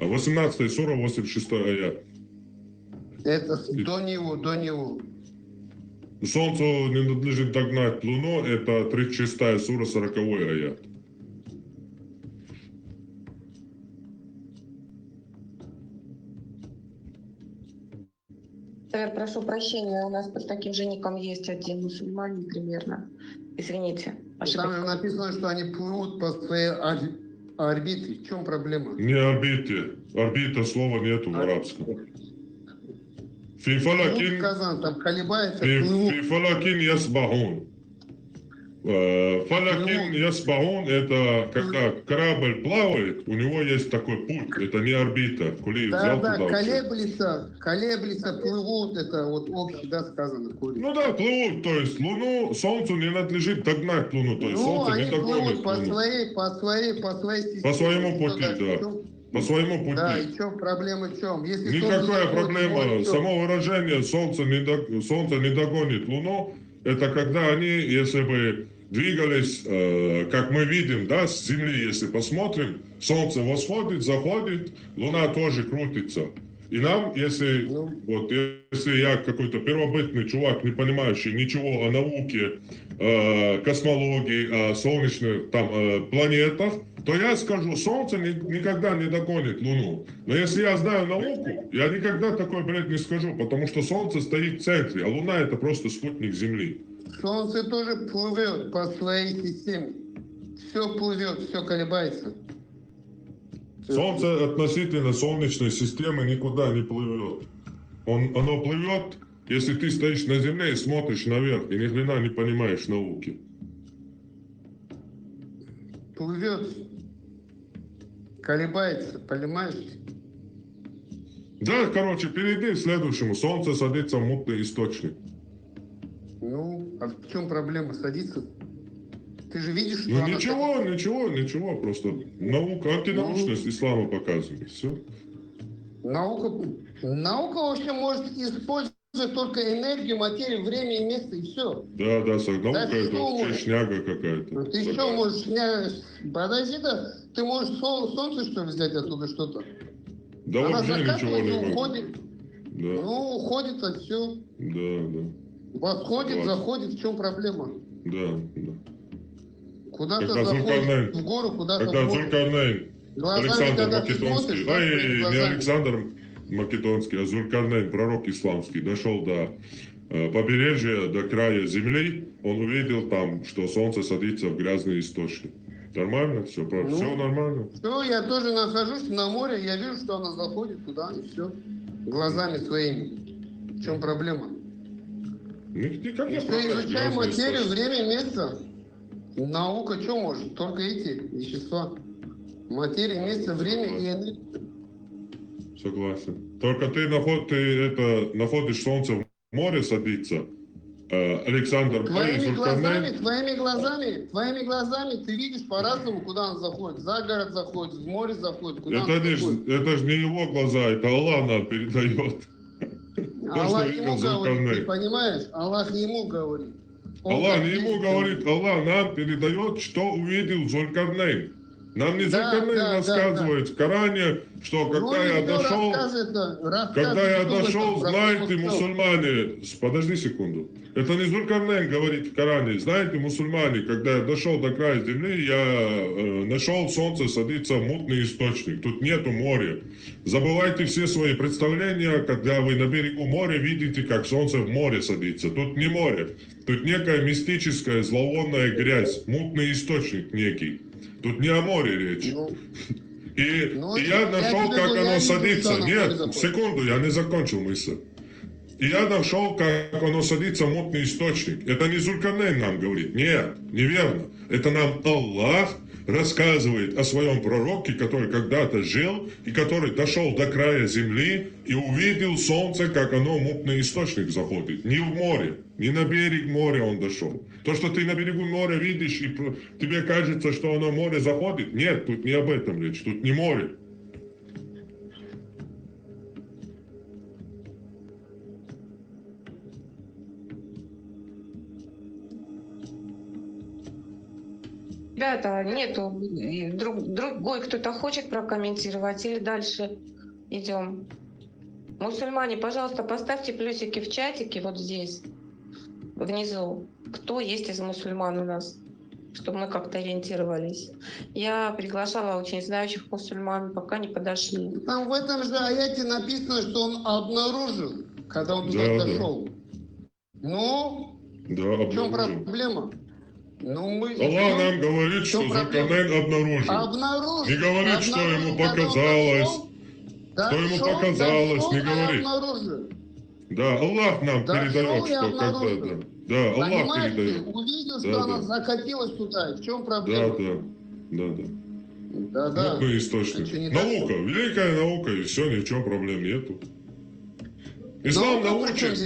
18 сура, 86 аят. Это до него. Солнцу не надлежит догнать Луну, это 36 сура, 40 аят. Прошу прощения, у нас под таким же ником есть один мусульманин примерно. Извините, Там ошибка. написано, что они плывут по своей орбите. В чем проблема? Не орбите. Орбита слова нету в арабском. Плывут, сказано, там колебается, плывут. Фалакин ясбахун. Фалакин ясбахун это когда корабль плавает, у него есть такой путь, это не орбита. Кулиев взял Да, туда. колеблется, плывут, это вот общий, да, сказано. Кулиев. Ну да, плывут, то есть Луну, Солнцу не надлежит догнать Луну, то есть Ну, Солнце они не догонит плывут по Луну. своей системе. По своему пути, Что, да. в чем- По своему пути. Да, и в чем проблема, в чем? Если Никакая солнце проблема. заходит, то- Само выражение солнце не догонит Луну, это когда они, если бы двигались, как мы видим, да, с Земли, если посмотрим, Солнце восходит, заходит, Луна тоже крутится. И нам, если я какой-то первобытный чувак, не понимающий ничего о науке, космологии, о солнечных планетах, то я скажу, Солнце никогда не догонит Луну. Но если я знаю науку, я никогда такой бред не скажу, потому что Солнце стоит в центре, а Луна это просто спутник Земли. Солнце тоже плывет по своей системе. Все плывет, все колебается. Солнце относительно Солнечной системы никуда не плывет. Оно плывет, если ты стоишь на Земле и смотришь наверх, и ни хрена не понимаешь науки. Плывет, колебается, понимаешь? Да, короче, перейди к следующему. Солнце садится в мутный источник. Ну, а в чем проблема? Садиться? Ты же видишь, что Ну она ничего, просто наука, антинаучность ислама показывает, все. Наука вообще может использовать только энергию, материю, время и место, и все. Да, наука Да это что вообще может? шняга какая-то. Ты что можешь, подожди-то, ты можешь солнце, что ли, взять оттуда что-то? Да Она вообще ничего закатывается, не могу. уходит. Да, Ну, уходит, а все. да, Восходит, Согласен. заходит, в чем проблема? да. Куда-то Когда заходит Зулькарнейн, в гору, куда-то когда в гору. Зулькарнейн, Глазами, Александр когда ты Македонский, смотришь, да, своими не глазами. Александр Македонский, а Зулькарнейн, пророк исламский, дошел до побережья, до края земли, он увидел там, что солнце садится в грязный источник. Нормально? Все нормально? Все, я тоже нахожусь на море, я вижу, что она заходит туда, и все. Глазами своими. В чем проблема? Никак не Все, изучаем грязный материю, источник. время, место. Наука что может? Только эти вещества. Материя, место, время и энергия. Согласен. Только ты находишь солнце в море садится, Александр Твоими Зулькарнейн. глазами ты видишь по-разному, куда он заходит. За город заходит, в море заходит, куда он заходит. Это же не его глаза, это Аллах нам передает. Аллах что ему видел говорит, ты Зулькарнейн. понимаешь? Аллах ему говорит. Он Аллах так не ему видит. говорит, Аллах нам передает, что увидел Зулькарнейн. Нам не Да, Зулькарнейн да, рассказывает в Коране, что когда я дошел, знаете, мусульмане, подожди секунду, это не Зулькарнейн говорит в Коране, знаете, мусульмане, когда я дошел до края земли, я нашел солнце садится в мутный источник, тут нету моря. Забывайте все свои представления, когда вы на берегу моря видите, как солнце в море садится. Тут не море, тут некая мистическая зловонная грязь, мутный источник некий. Тут не о море речь. И я нашел, как оно садится. Нет, секунду, я не закончил мысль. И я нашел, как оно садится в мутный источник. Это не Зулькарнейн нам говорит. Нет, неверно. Это нам Аллах рассказывает о своем пророке, который когда-то жил, и который дошел до края земли и увидел солнце, как оно в мутный источник заходит. Не в море, не на берег моря он дошел. То, что ты на берегу моря видишь, и тебе кажется, что оно в море заходит, нет, тут не об этом речь, тут не море. Ребята, нету. Другой кто-то хочет прокомментировать или дальше идем? Мусульмане, пожалуйста, поставьте плюсики в чатике вот здесь, внизу. Кто есть из мусульман у нас, чтобы мы как-то ориентировались. Я приглашала очень знающих мусульман, пока не подошли. Там в этом же аяте написано, что он обнаружил, когда он туда дошел. Ну, в чем проблема? Ну, Аллах нам говорит, что Зулькарнейн обнаружил. Не говорит, что ему показалось. Что ему показалось, не говорит. Да, Аллах нам передает, что когда-то. Да, Аллах передает. Увидел, что она закатилась туда. В чем проблема? Да. Мутный источник. Наука, великая наука, и все, ни в чем проблем нету. Ислам научит.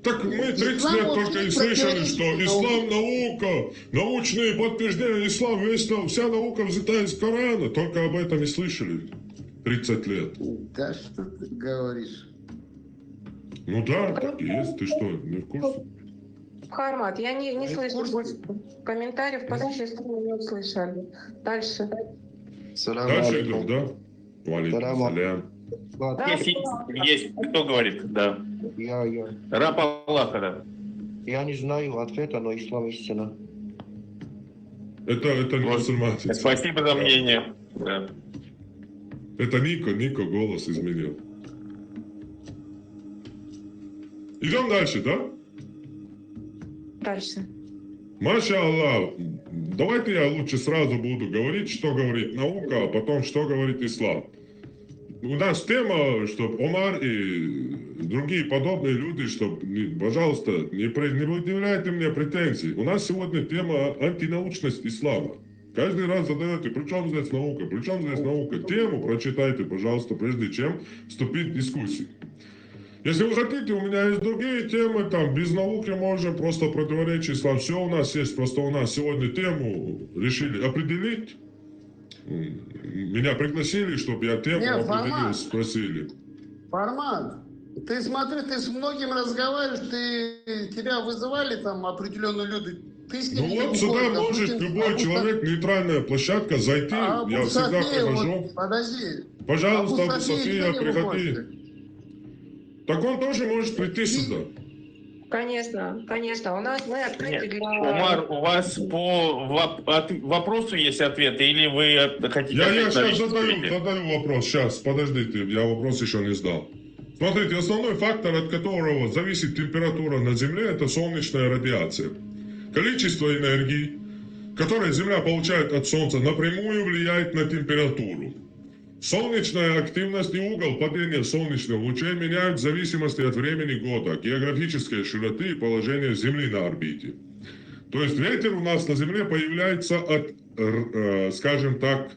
Так мы 30 лет только и слышали, что ислам наука, научные подтверждения, ислам, вся наука взята из Корана, только об этом и слышали 30 лет. Да что ты говоришь? Ну да, так и есть, ты что, не в курсе? Хармат, я не слышу больше комментариев, по существу не услышали. Дальше. Дальше идем, да? Валикум салям. Есть. Кто говорит? Да. Я. Раб Аллаха, да. Я не знаю ответа, но ислам истина. Это не мусульман. Спасибо за мнение. Да. Это Нико голос изменил. Идем дальше, да? Дальше. Маша Аллах, давайте я лучше сразу буду говорить, что говорит наука, а потом, что говорит ислам. У нас тема, чтобы Омар и другие подобные люди, чтобы, пожалуйста, не предъявляйте мне претензий. У нас сегодня тема антинаучность ислама. Каждый раз задаете, при чем здесь наука, при чем здесь наука. Тему прочитайте, пожалуйста, прежде чем вступить в дискуссию. Если вы хотите, у меня есть другие темы, там, без науки можем просто противоречить ислам. Все у нас есть, просто у нас сегодня тему решили определить. Меня пригласили, чтобы я тему Нет, определил, формат. спросили. Формат. Ты смотри, ты с многим разговариваешь, тебя вызывали там определенные люди. Ты с Ну ними не вот сюда уходишь, может допустим, любой человек, нейтральная площадка, зайти. Я всегда Софии, прихожу. вот, подожди. Пожалуйста, Абу Абу Софии София, никто не приходи. выходит. Так он тоже может прийти сюда. Конечно, конечно. У нас мы открыты Нет. для... Умар, у вас по вопросу есть ответы, или вы хотите Я ответить на сейчас личный задаю пример? вопрос. Сейчас, подождите, я вопрос еще не сдал. Смотрите, основной фактор, от которого зависит температура на Земле, это солнечная радиация. Количество энергии, которое Земля получает от Солнца, напрямую влияет на температуру. Солнечная активность и угол падения солнечных лучей меняют в зависимости от времени года, географической широты и положения Земли на орбите. То есть ветер у нас на Земле появляется от, скажем так,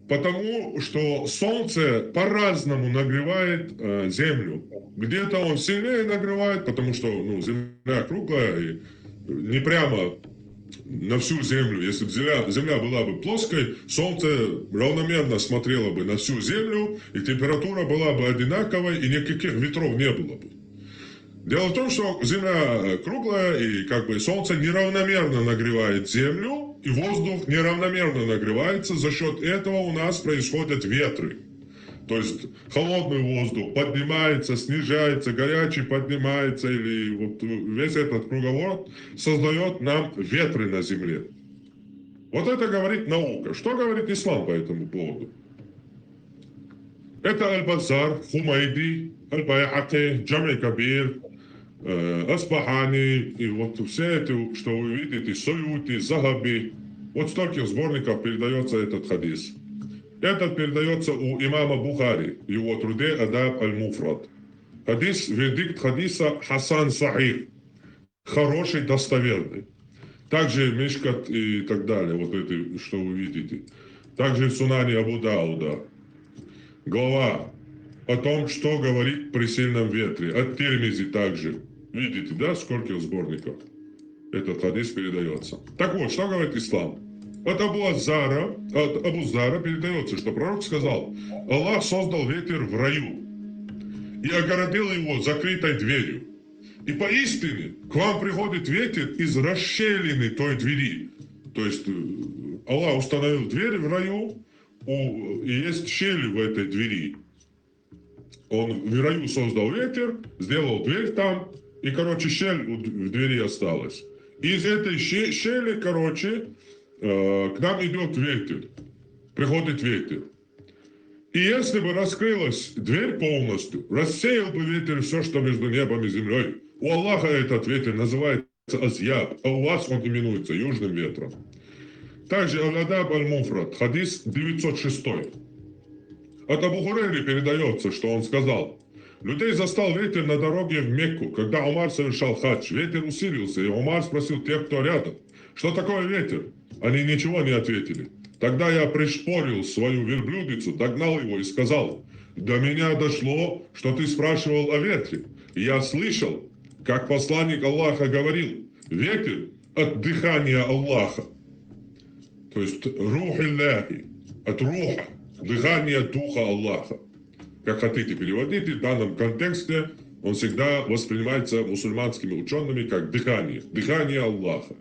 потому что Солнце по-разному нагревает Землю. Где-то он сильнее нагревает, потому что Земля круглая и не прямо на всю Землю. Если бы земля была бы плоской, Солнце равномерно смотрело бы на всю Землю, и температура была бы одинаковой, и никаких ветров не было бы. Дело в том, что Земля круглая, и как бы Солнце неравномерно нагревает Землю, и воздух неравномерно нагревается. За счет этого у нас происходят ветры. То есть холодный воздух поднимается, снижается, горячий поднимается, или вот весь этот круговорот создает нам ветры на Земле. Вот это говорит наука. Что говорит ислам по этому поводу? Это Аль-Базар, Хумайди, Аль-Байхаки, Джами Кабир, Асбахани, и вот все эти, что вы видите, Суюти, Захаби, вот столько сборников передается этот хадис. Этот передается у имама Бухари, его труде Адаб аль-Муфрад. Хадис, вердикт хадиса Хасан Сахих, хороший, достоверный. Также Мишкат и так далее, вот это, что вы видите. Также в Сунане Абу Дауда. Глава о том, что говорить при сильном ветре. От Тирмизи также. Видите, да, сколько сборников этот хадис передается. Так вот, что говорит ислам? От Абу Зара передается, что пророк сказал: Аллах создал ветер в раю и огородил его закрытой дверью. И поистине к вам приходит ветер из расщелины той двери. То есть Аллах установил дверь в раю, и есть щель в этой двери. Он в раю создал ветер, сделал дверь там, и, щель в двери осталась. Из этой щели, к нам идет ветер, приходит ветер. И если бы раскрылась дверь полностью, рассеял бы ветер все, что между небом и землей. У Аллаха этот ветер называется азьяб, а у вас он именуется южным ветром. Также Аль-Адаб аль-Муфрад, хадис 906. От Абу Хурейри передается, что он сказал: людей застал ветер на дороге в Мекку, когда Умар совершал хадж. Ветер усилился, и Умар спросил тех, кто рядом: что такое ветер? Они ничего не ответили. Тогда я пришпорил свою верблюдицу, догнал его и сказал: до меня дошло, что ты спрашивал о ветре. И я слышал, как посланник Аллаха говорил: ветер от дыхания Аллаха. То есть рух Илляхи, от руха, дыхание духа Аллаха. Как хотите переводите, в данном контексте он всегда воспринимается мусульманскими учеными как дыхание Аллаха.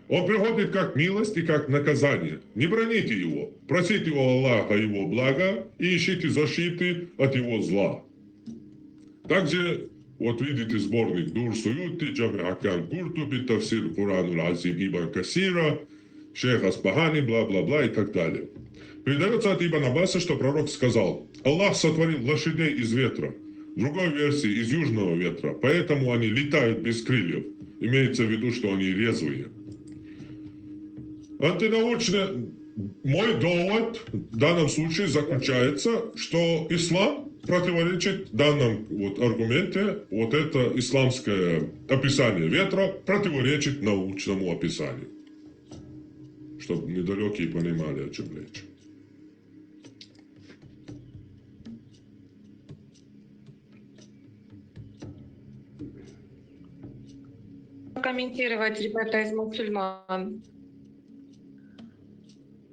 Он приходит как милость и как наказание. Не броните его, просите у Аллаха его блага и ищите защиты от его зла. Также, вот видите сборник Дур Суюти, Джами Акан Куртуби, Тавсир Курану Азим Ибн Касира, Шейх Асбахани, бла-бла-бла и так далее. Передается от Ибн Аббаса, что пророк сказал: Аллах сотворил лошадей из ветра, в другой версии из южного ветра, поэтому они летают без крыльев. Имеется в виду, что они резвые. Антинаучный мой довод в данном случае заключается, что ислам противоречит данном аргументе, это исламское описание ветра противоречит научному описанию. Чтобы недалекие понимали, о чем речь. прокомментировать, ребята из мусульман.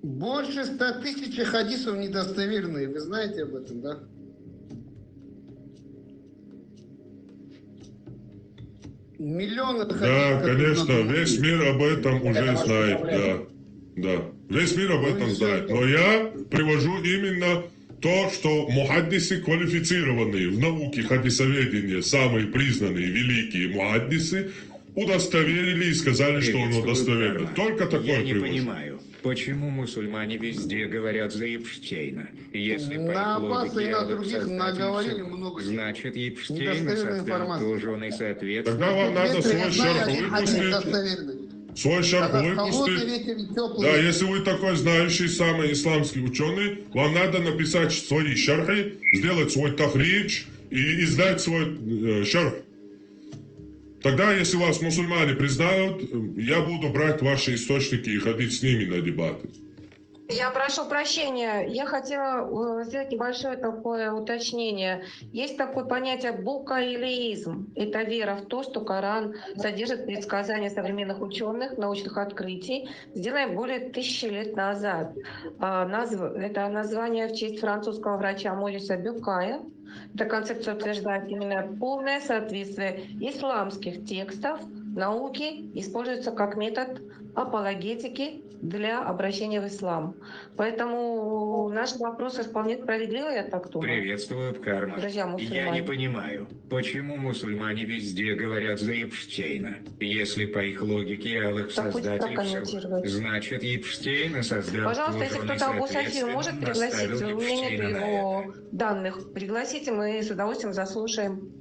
Больше 100 тысяч хадисов недостоверные. Вы знаете об этом, да? Миллионы хадисов. Да, которые конечно, надо весь найти. мир об этом уже знает, да. Да, весь мир об этом знает. Но я привожу именно то, что мухаддисы квалифицированные в науке хадисоведения, самые признанные великие мухаддисы, удостоверили и сказали, что он удостоверен. Только такое Я не привожу. понимаю, почему мусульмане везде говорят за Эпштейна? Если по На их Аббаса и логике на Аллах других создатель наговорили всего, много. значит Эпштейна недостоверной создал информации. тоже он и соответственно. Тогда вам надо Если я свой знаю шарх один хадис выпустить. достоверный. Свой шарх Когда холодный выпустить. ветер и теплый. Да, если вы такой знающий самый исламский ученый, вам надо написать свои шархи, сделать свой тахридж и издать свой шарх. Тогда, если вас мусульмане признают, я буду брать ваши источники и ходить с ними на дебаты. Я прошу прощения, я хотела сделать небольшое такое уточнение. Есть такое понятие букаилизм. Это вера в то, что Коран содержит предсказания современных ученых, научных открытий, сделанных более 1000 лет назад. Это название в честь французского врача Мориса Бюкая. Эта концепция утверждает именно полное соответствие исламских текстов науки, используется как метод апологетики для обращения в ислам. Поэтому наши вопросы вполне справедливы, я так думаю. Приветствую, Карма. Друзья Я мусульмане. не понимаю, почему мусульмане везде говорят за Эпштейна? Если по их логике Аллах Так хоть создатель всего, прокомментировать. значит Эпштейна создал Пожалуйста, тоже если он и кто-то Абу Софию может соответственно пригласить, наставил у меня нет Эпштейна на его данных. Пригласите, мы с удовольствием заслушаем.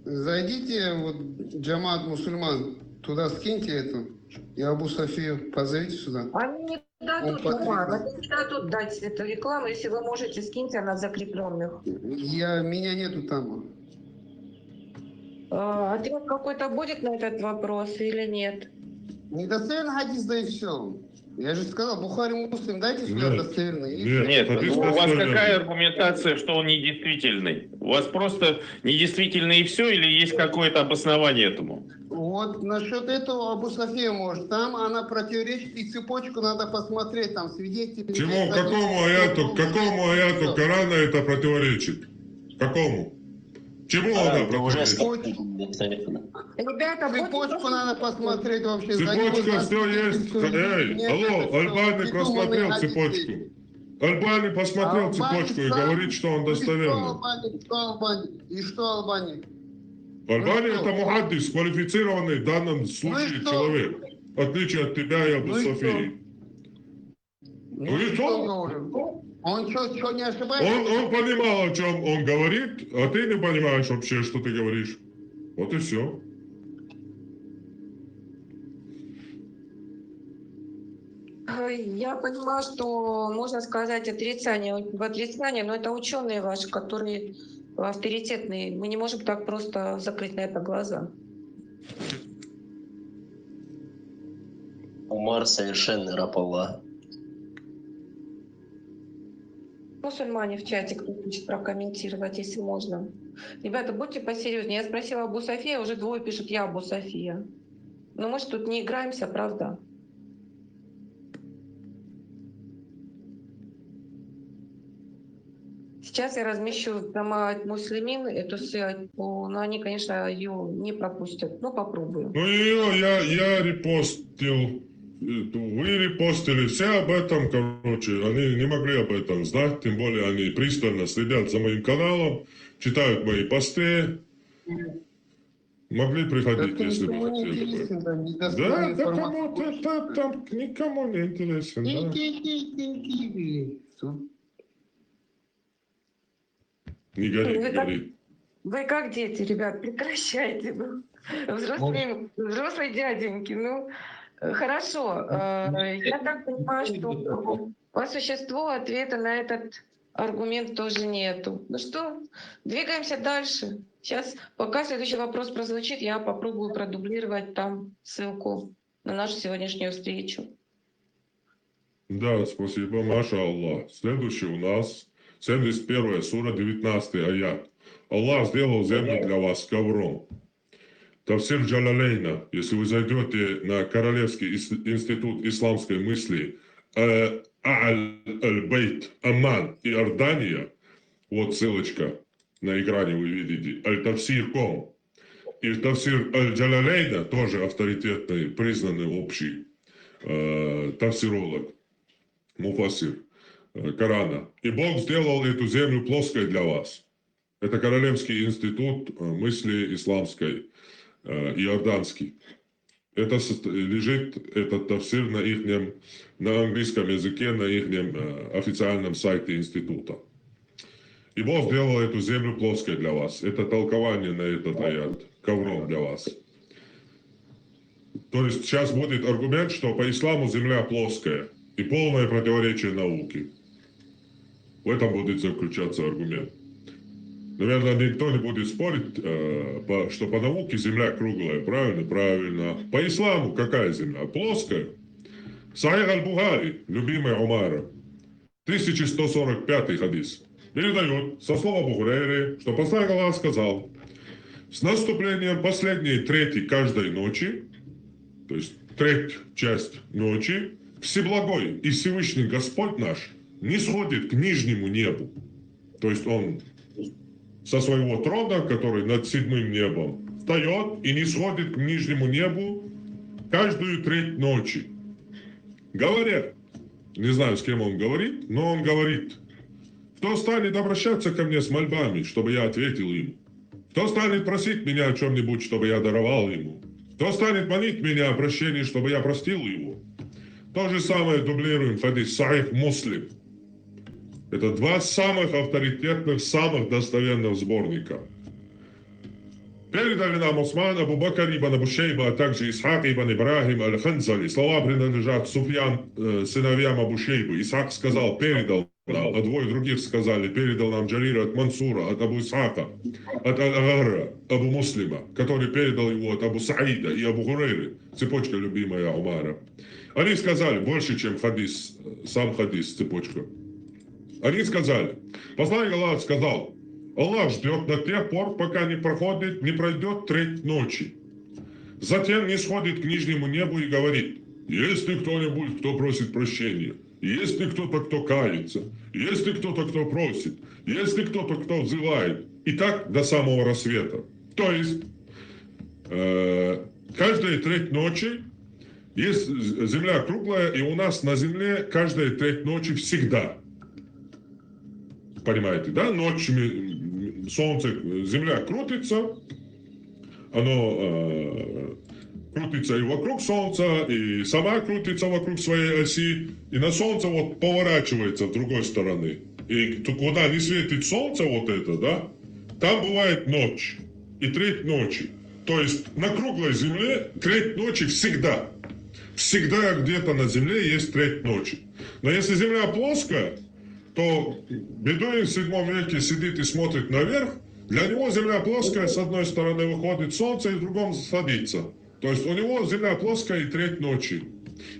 Зайдите, вот, Джамат мусульман, туда скиньте эту, и Абу Софию позовите сюда. Они не дадут, Он Умар, они не дадут дать эту рекламу, если вы можете, скиньте, она закрепленных. Меня нету там. Ответ какой-то будет на этот вопрос или нет? Недостоверный хадис, да и все. Я же сказал, Бухари Муслим, дайте сюда Нет. достоверный. и Нет. всё. Нет, Хадис у вас достоверный. какая аргументация, что он недействительный? У вас просто недействительный и все, или есть какое-то обоснование этому? Вот насчет этого Абу София может. Там она противоречит, и цепочку надо посмотреть, там свидетели. Чему, какому аяту Корана это противоречит? Какому? Чему она противоречит? Ребята, Цепочку надо посмотреть вообще. Цепочка все есть. Эй, алло, Альбани просмотрел цепочку. Альбани посмотрел цепочку и говорит, что он достоверный. Что Албани? И что Албани? Альбани Ну что? это мухаддис, квалифицированный в данном случае что? человек. В отличие от тебя и Абу Ну и Софии. Ну и и что? что говорю? Он что, не ошибается? Он понимал, о чем он говорит, а ты не понимаешь вообще, что ты говоришь. Вот и все. Я понимаю, что можно сказать отрицание в отрицание, но это ученые ваши, которые авторитетные. Мы не можем так просто закрыть на это глаза. Умар совершенный раб Аллаха. Мусульмане в чате кто хочет прокомментировать, если можно. Ребята, будьте посерьезнее. Я спросила Абу София, уже двое пишут, я Абу София. Но мы же тут не играемся, правда? Сейчас я размещу Джамаат Муслимин, эту ссылку, но они, конечно, ее не пропустят. Ну, попробуем. Ну ее я репостил. Вы репостили, все об этом, короче, они не могли об этом знать, тем более они пристально следят за моим каналом, читают мои посты. Могли приходить, Это если бы никому не хотели. интересен, да, Да, недостойная да информация. кому-то там никому не интересен, да. Не гори. Вы как дети, ребят, прекращайте. Ну. Взрослые дяденьки, ну, хорошо. Я так понимаю, что по существу ответа на этот аргумент тоже нету. Ну что, двигаемся дальше. Сейчас, пока следующий вопрос прозвучит, я попробую продублировать там ссылку на нашу сегодняшнюю встречу. Да, спасибо, маша Аллах. Следующий у нас 71 сура, 19 аят. Аллах сделал землю для вас ковром. Тавсир Джалалейна, если вы зайдете на Королевский институт исламской мысли, Аль-Бейт, Амман, Иордания, вот ссылочка на экране вы видите, Аль-Тавсир.ком. И Тавсир Аль-Джалалейна, тоже авторитетный, признанный общий тавсиролог, муфасир Корана. И Бог сделал эту землю плоской для вас. Это Королевский институт мысли исламской, иорданский. Это лежит, этот тавсир на английском языке, на их официальном сайте института. И Бог сделал эту землю плоской для вас. Это толкование на этот аят, ковром для вас. То есть сейчас будет аргумент, что по исламу земля плоская и полное противоречие науке. В этом будет заключаться аргумент. Наверное, никто не будет спорить, что по науке земля круглая. Правильно? Правильно. По исламу какая земля? Плоская. Сахих аль-Бухари, любимый Умара, 1145 хадис, передает со слова Абу Хурейры, что посланник Аллаха сказал: с наступлением последней трети каждой ночи, то есть треть часть ночи, Всеблагой и Всевышний Господь наш не сходит к нижнему небу. То есть он со своего трона, который над седьмым небом, встает и не сходит к нижнему небу каждую треть ночи. Говорят, не знаю, с кем он говорит, но он говорит: кто станет обращаться ко мне с мольбами, чтобы я ответил ему? Кто станет просить меня о чем-нибудь, чтобы я даровал ему? Кто станет молить меня о прощении, чтобы я простил его? То же самое дублируем в хадис Сахих Муслим. Это два самых авторитетных, самых достоверных сборника. Передали нам Усман, Абу Бакр ибн Абу Шейба, а также Исхак ибн Ибрахим аль-Ханзали. Слова принадлежат Суфьян, сыновьям Абу Шейбы. Исхак сказал: передал нам, а двое других сказали: передал нам Джарир от Мансура, от Абу Исхака, от Аль-Агара, Абу Муслима, который передал его от Абу Саида и Абу Хурейры, цепочка любимая Умара. Они сказали больше, чем хадис, сам хадис, цепочка. Они сказали, посланник Аллаха сказал: Аллах ждет до тех пор, пока не пройдет треть ночи. Затем не сходит к нижнему небу и говорит: есть ли кто-нибудь, кто просит прощения? Есть ли кто-то, кто кается? Есть ли кто-то, кто просит? Есть ли кто-то, кто взывает? И так до самого рассвета. То есть, каждая треть ночи, есть земля круглая, и у нас на земле каждая треть ночи всегда. Понимаете, да? Ночью солнце, земля крутится, оно крутится и вокруг солнца, и сама крутится вокруг своей оси, и на солнце вот поворачивается с другой стороны. И куда не светит солнце вот это, да, там бывает ночь и треть ночи. То есть на круглой земле треть ночи всегда. Всегда где-то на земле есть треть ночи. Но если земля плоская, то бедуин в 7 веке сидит и смотрит наверх, для него земля плоская, с одной стороны выходит солнце, и в другом садится. То есть у него земля плоская и треть ночи.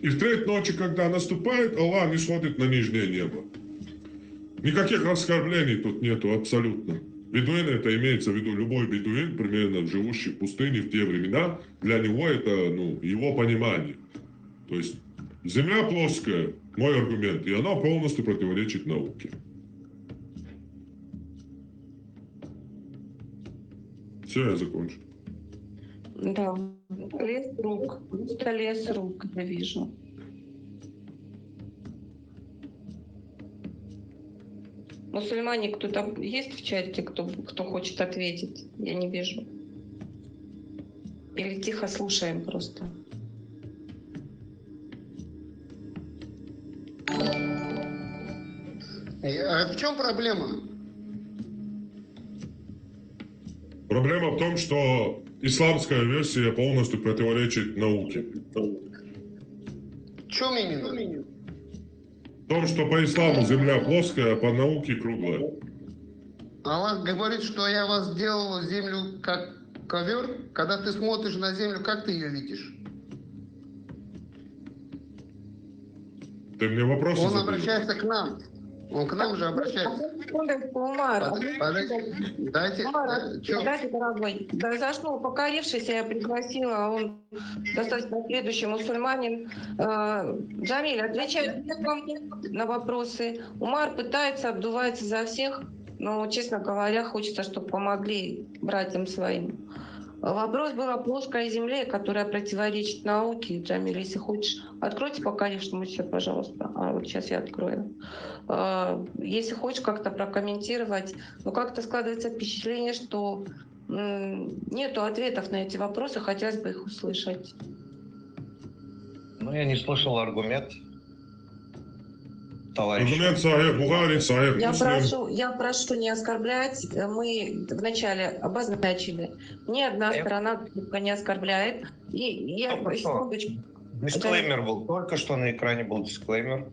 И в треть ночи, когда наступает, Аллах не сходит на нижнее небо. Никаких оскорблений тут нету абсолютно. Бедуин, это имеется в виду любой бедуин, примерно живущий в пустыне в те времена, для него это его понимание. То есть земля плоская, мой аргумент, и она полностью противоречит науке. Все, я закончу. Да, лес рук, лес рук, я вижу. Мусульмане, кто там есть в чате, кто хочет ответить? Я не вижу. Или тихо слушаем просто. А в чем проблема? Проблема в том, что исламская версия полностью противоречит науке. В чем именно? В том, что по исламу земля плоская, а по науке круглая. Аллах говорит, что я вас сделал землю как ковер. Когда ты смотришь на землю, как ты ее видишь? Ты мне вопросы Он задаешь? обращается к нам. Он к нам же обращается. Секундочку, Умар. Дайте, Дайте, дорогой. Да, зашел покорившийся, я пригласила, он достаточно следующий мусульманин. Джамиль, отвечает на вопросы. Умар пытается, обдувается за всех, но, честно говоря, хочется, чтобы помогли братьям своим. Вопрос был о плоской земле, которая противоречит науке. Джамиль, если хочешь, откройте покорившемуся, пожалуйста. Вот сейчас я открою. Если хочешь как-то прокомментировать, но как-то складывается впечатление, что нету ответов на эти вопросы, хотелось бы их услышать. Ну, я не слышал аргумент. Товарищ. Аргумент Сахих Бухари, Сахих Муслим. Я прошу не оскорблять. Мы вначале обозначили. Ни одна сторона не оскорбляет. И я секундочку. Дисклеймер был. Только что на экране был дисклеймер.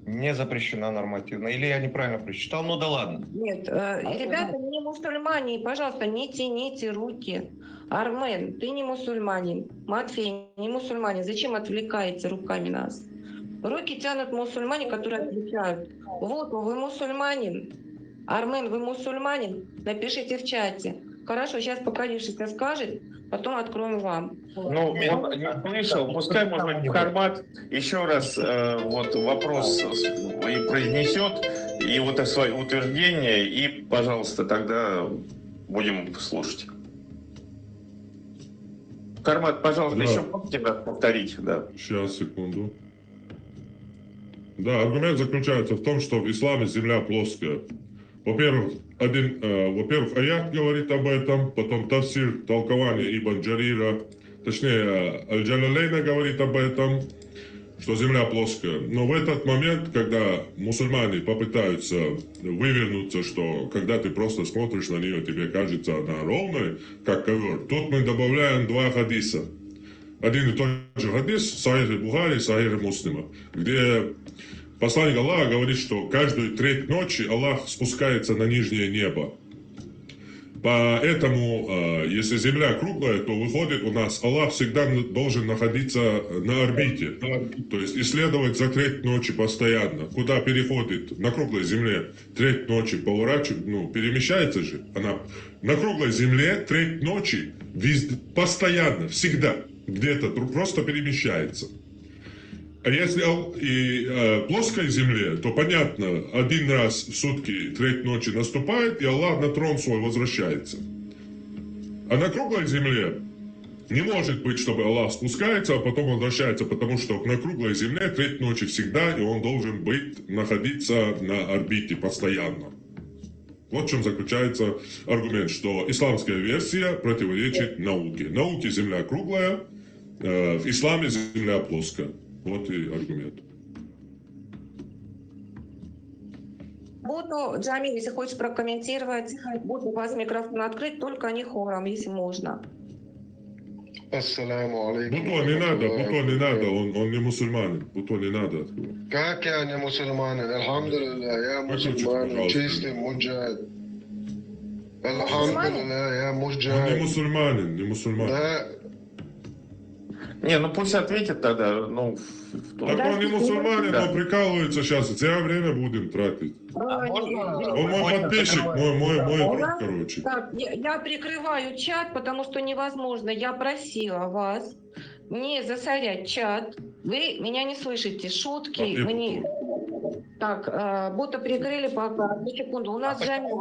Не запрещена нормативно. Или я неправильно прочитал? Ну да ладно. Нет, ребята, не мусульмане, пожалуйста, не тяните руки. Армен, ты не мусульманин. Матфей, не мусульманин. Зачем отвлекаете руками нас? Руки тянут мусульмане, которые отвечают. Вот, вы мусульманин. Армен, вы мусульманин? Напишите в чате. Хорошо, сейчас покорившийся скажет, потом откроем вам. Ну, он не слышал. Пускай, может быть, Хармат еще раз вот вопрос и произнесет, и вот свои утверждения, и, пожалуйста, тогда будем слушать. Хармат, пожалуйста, Да. еще можете повторить, да. Сейчас, секунду. Да, аргумент заключается в том, что в исламе земля плоская. Во-первых, аят говорит об этом, потом тафсир, толкование Ибн Джарира, точнее, Аль-Джалалейна говорит об этом, что земля плоская. Но в этот момент, когда мусульмане попытаются вывернуться, что когда ты просто смотришь на нее, тебе кажется она ровной, как ковер, тут мы добавляем два хадиса. Один и тот же хадис, Сахих Бухари, Сахих Муслима, где посланник Аллаха говорит, что каждую треть ночи Аллах спускается на нижнее небо. Поэтому, если Земля круглая, то выходит у нас, Аллах всегда должен находиться на орбите. То есть исследовать за треть ночи постоянно. Куда переходит на круглой Земле треть ночи поворачивает, перемещается же. Она на круглой Земле треть ночи постоянно, всегда. Где-то просто перемещается. А если плоской земле, то понятно, один раз в сутки треть ночи наступает, и Аллах на трон свой возвращается. А на круглой земле не может быть, чтобы Аллах спускается, а потом возвращается, потому что на круглой земле треть ночи всегда, и он должен находиться на орбите постоянно. Вот в чем заключается аргумент, что исламская версия противоречит науке. Науке земля круглая, в исламе земля плоская. Вот и аргумент. Буду, Джамиль, если хочешь прокомментировать, буду у вас микрофон открыть, только не хором, если можно. Ассаламу алейкум. Бутон не надо, он не мусульманин. Бутон не надо. Как я не мусульманин? Алхамдулилlah, я мусульманин, чистый муджахид. Алхамдулилlah, я Он муджахид. не мусульманин. Да. Не, ну пусть ответит тогда, Так он не мусульманин, Да. он прикалывается сейчас. Зря время будем тратить. Он мой подписчик, мой друг, короче. Так, я прикрываю чат, потому что невозможно. Я просила вас не засорять чат. Вы меня не слышите. Шутки. Вы не... Так, будто прикрыли пока. Одну секунду. У нас Джамиль...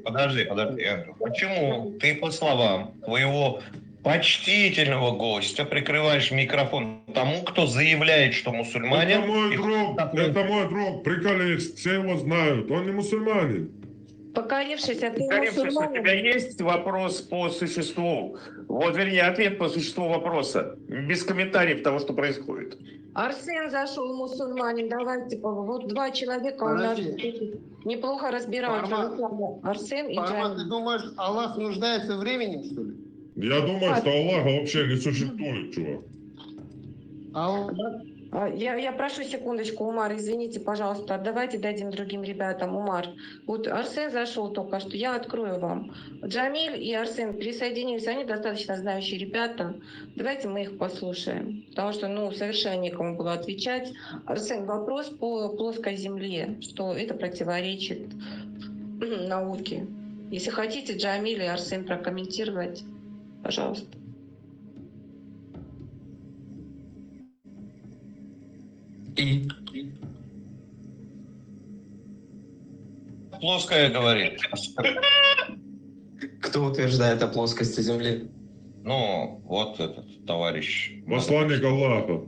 Подожди, Эндрю. Почему ты, по словам твоего почтительного гостя, прикрываешь микрофон тому, кто заявляет, что мусульманин? Это мой друг, приколист, все его знают, он не мусульманин. Покорившийся, ты Покорившийся, у мусульманин? тебя есть вопрос по существу? Вот, вернее, ответ по существу вопроса. Без комментариев того, что происходит. Арсен зашел, мусульманин. Давайте, вот два человека у нас неплохо разбираются. Арсен и Фармат, ты Джамиль. думаешь, Аллах нуждается временем, что ли? Я думаю, что Аллаха вообще не существует, чувак. А он... Я прошу секундочку, Умар, извините, пожалуйста, давайте дадим другим ребятам. Умар, вот Арсен зашел только что, я открою вам. Джамиль и Арсен присоединились, они достаточно знающие ребята. Давайте мы их послушаем, потому что, совершенно некому было отвечать. Арсен, вопрос по плоской земле, что это противоречит науке. Если хотите, Джамиль и Арсен прокомментировать, пожалуйста. И плоская говорит. Кто утверждает о плоскости Земли? Ну, вот этот товарищ. Посланник Аллаха.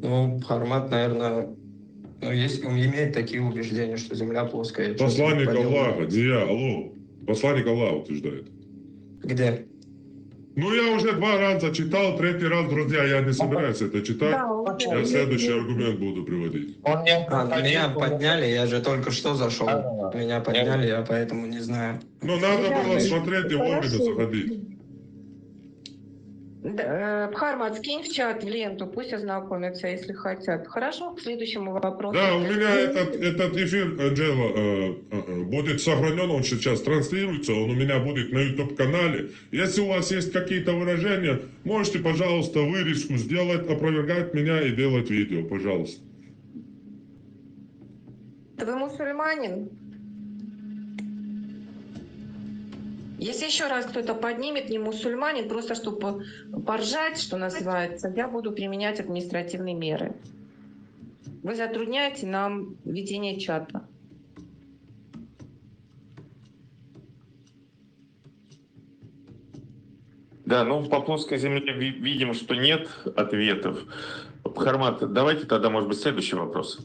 Ну, Хармат, наверное, имеет такие убеждения, что Земля плоская. Посланник Аллаха, не я, алло. Посланник Аллаха утверждает. Где? Ну, я уже 2 раза читал, 3-й раз, друзья, я не собираюсь это читать. Я следующий аргумент буду приводить. Меня подняли, я же только что зашел. Меня подняли, я поэтому не знаю. Ну, надо было смотреть и вовремя заходить. Хармат, скинь в чат, в ленту, пусть ознакомятся, если хотят. Хорошо, к следующему вопросу. Да, у меня этот эфир, Джева, будет сохранен, он сейчас транслируется, он у меня будет на YouTube-канале. Если у вас есть какие-то выражения, можете, пожалуйста, вырезку сделать, опровергать меня и делать видео, пожалуйста. Вы мусульманин? Если еще раз кто-то поднимет не мусульманин, просто чтобы поржать, что называется, я буду применять административные меры. Вы затрудняете нам ведение чата. Да, по плоской земле видим, что нет ответов. Хармат, давайте тогда, может быть, следующий вопрос.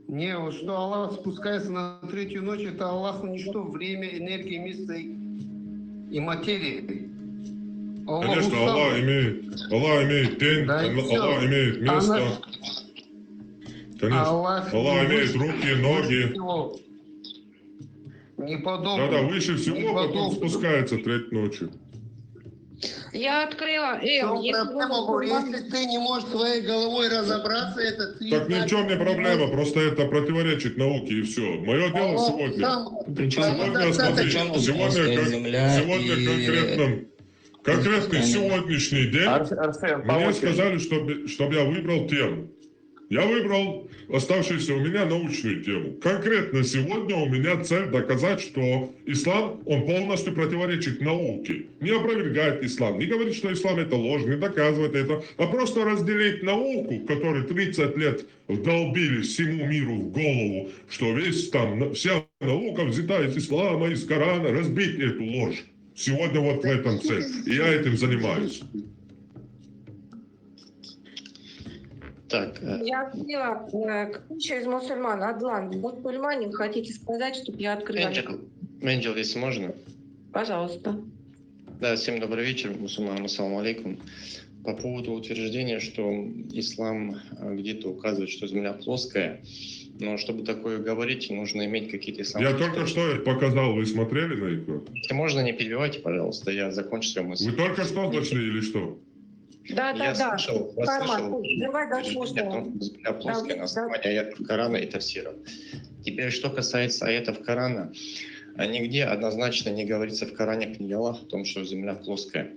Не, вот что Аллах спускается на 3-ю ночь, это Аллаху ничто, время, энергия, место и материя. Конечно, Аллах имеет день, Да, Аллах имеет место. Конечно, Аллах имеет руки, ноги. Не подобно. Да, выше всего, потом спускается 3-й ночью. Я открыла. Если ты не можешь своей головой разобраться, это ты... Так ни в чем не проблема, просто это противоречит науке и все. Мое дело сегодня. Сегодня конкретный сегодняшний день мне сказали, чтобы я выбрал тему. Я выбрал оставшуюся у меня научную тему. Конкретно сегодня у меня цель доказать, что ислам, он полностью противоречит науке. Не опровергает ислам, не говорит, что ислам это ложь, не доказывает это, а просто разделить науку, которой 30 лет вдолбили всему миру в голову, что вся наука взята из ислама, из Корана, разбить эту ложь. Сегодня вот в этом цель. И я этим занимаюсь. Так. Я открыла еще из мусульман. Адлан, мусульманин, хотите сказать, чтобы я открыла? Менджел, если можно. Пожалуйста. Да, всем добрый вечер, мусульманам, ассаламу алейкум. По поводу утверждения, что ислам где-то указывает, что земля плоская, но чтобы такое говорить, нужно иметь какие-то исламские... Я только что показал, вы смотрели на экран? Если можно, не перебивайте, пожалуйста, я закончу свою мысль. Вы только что зашли или что? Я слышал, давай дослушаем. Земля плоская на основании аятов Корана и Тафсира. Теперь, что касается аятов Корана, нигде однозначно не говорится в Коране книги Аллаха о том, что земля плоская.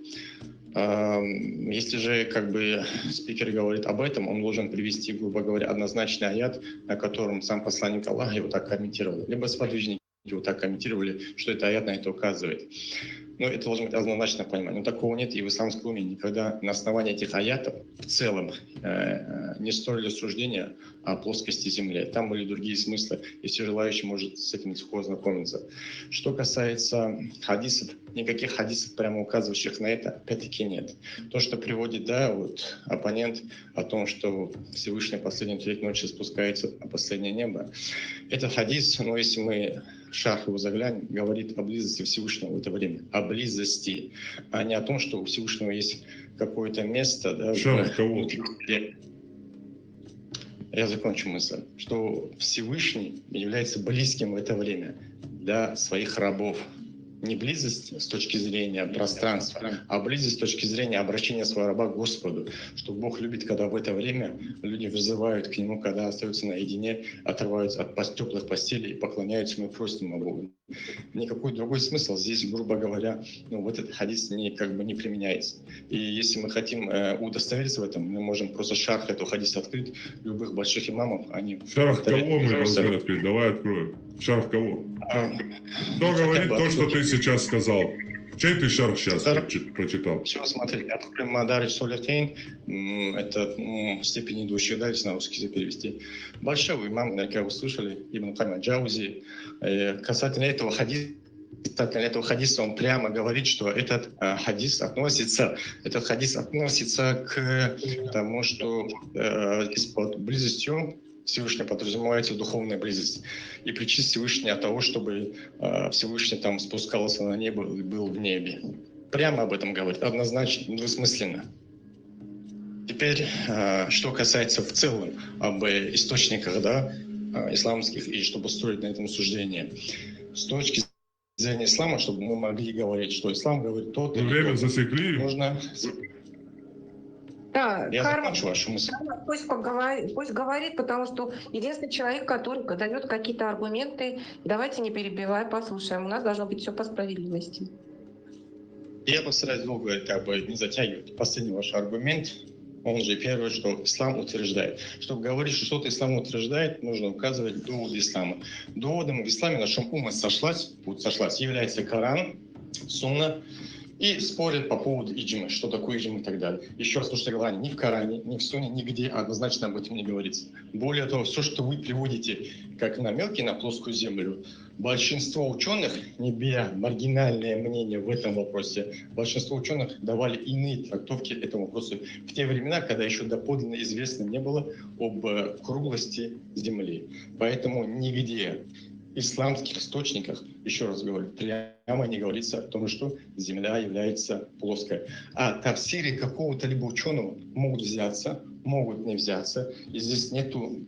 Если же спикер говорит об этом, он должен привести, грубо говоря, однозначный аят, на котором сам посланник Аллаха его так комментировал. Либо сподвижники его так комментировали, что это аят на это указывает. Но это должно быть однозначно понимать. Но такого нет и в исламском уме. Никогда на основании этих аятов в целом не строили суждения о плоскости земли. Там были другие смыслы, и все желающие может с этим легко ознакомиться. Что касается хадисов, никаких хадисов, прямо указывающих на это, опять-таки нет. То, что приводит, оппонент о том, что Всевышний последнюю 3 ночи спускается на последнее небо, это хадис, но если мы шарх его заглянем, говорит о близости Всевышнего в это время. О близости, а не о том, что у Всевышнего есть какое-то место. Шарх кого? Я закончу мысль. Что Всевышний является близким в это время для своих рабов. не близость с точки зрения пространства, а близость с точки зрения обращения своего раба к Господу, что Бог любит, когда в это время люди вызывают к Нему, когда остаются наедине, отрываются от теплых постелей и поклоняются Ему и просят Ему Богу. Никакой другой смысл здесь, грубо говоря, вот этот хадис не применяется. И если мы хотим удостовериться в этом, мы можем просто шарх этого хадиса открыть, любых больших имамов, они... Шарх кого мы должны открыть? Давай откроем. Шарх кого? Кто говорит то, что ты сейчас сказал? Чей ты шарх сейчас прочитал? Все, смотри, откроем Мадарич Солертейн, это степень идущих, да, если на русский язык перевести. Большой имам, наверняка вы слышали, Ибн Кайм Джаузи. Касательно этого хадиса он прямо говорит, что этот хадис относится к тому, что под близостью Всевышний подразумевается духовная близость. И причина Всевышнего от того, чтобы Всевышний там спускался на небо и был в небе. Прямо об этом говорит, однозначно, двусмысленно. Теперь, что касается в целом об источниках, да, исламских, и чтобы строить на этом суждение. С точки зрения ислама, чтобы мы могли говорить, что ислам говорит то, время засекли. Нужно... Да, Я Карма, закончу вашу мысль. пусть говорит, потому что единственный человек, который дает какие-то аргументы, давайте не перебивай, послушаем. У нас должно быть все по справедливости. Я постараюсь долго не затягивать. Последний ваш аргумент, он же первый, что ислам утверждает. Чтобы говорить, что что-то ислам утверждает, нужно указывать доводы ислама. Доводом в исламе, на чем умма сошлась, является Коран, Сунна, и спорят по поводу иджмы, что такое иджма и так далее. Еще раз, потому что говорю, ни в Коране, ни в Сунне, нигде однозначно об этом не говорится. Более того, все, что вы приводите как намеки на плоскую землю, большинство ученых, не беря маргинальное мнение в этом вопросе, большинство ученых давали иные трактовки этому вопросу в те времена, когда еще доподлинно известно не было об круглости Земли. Поэтому нигде в исламских источниках, еще раз говорю, прямо не говорится о том, что Земля является плоской. А тафсиры какого-то либо ученого могут взяться, могут не взяться, и здесь нету,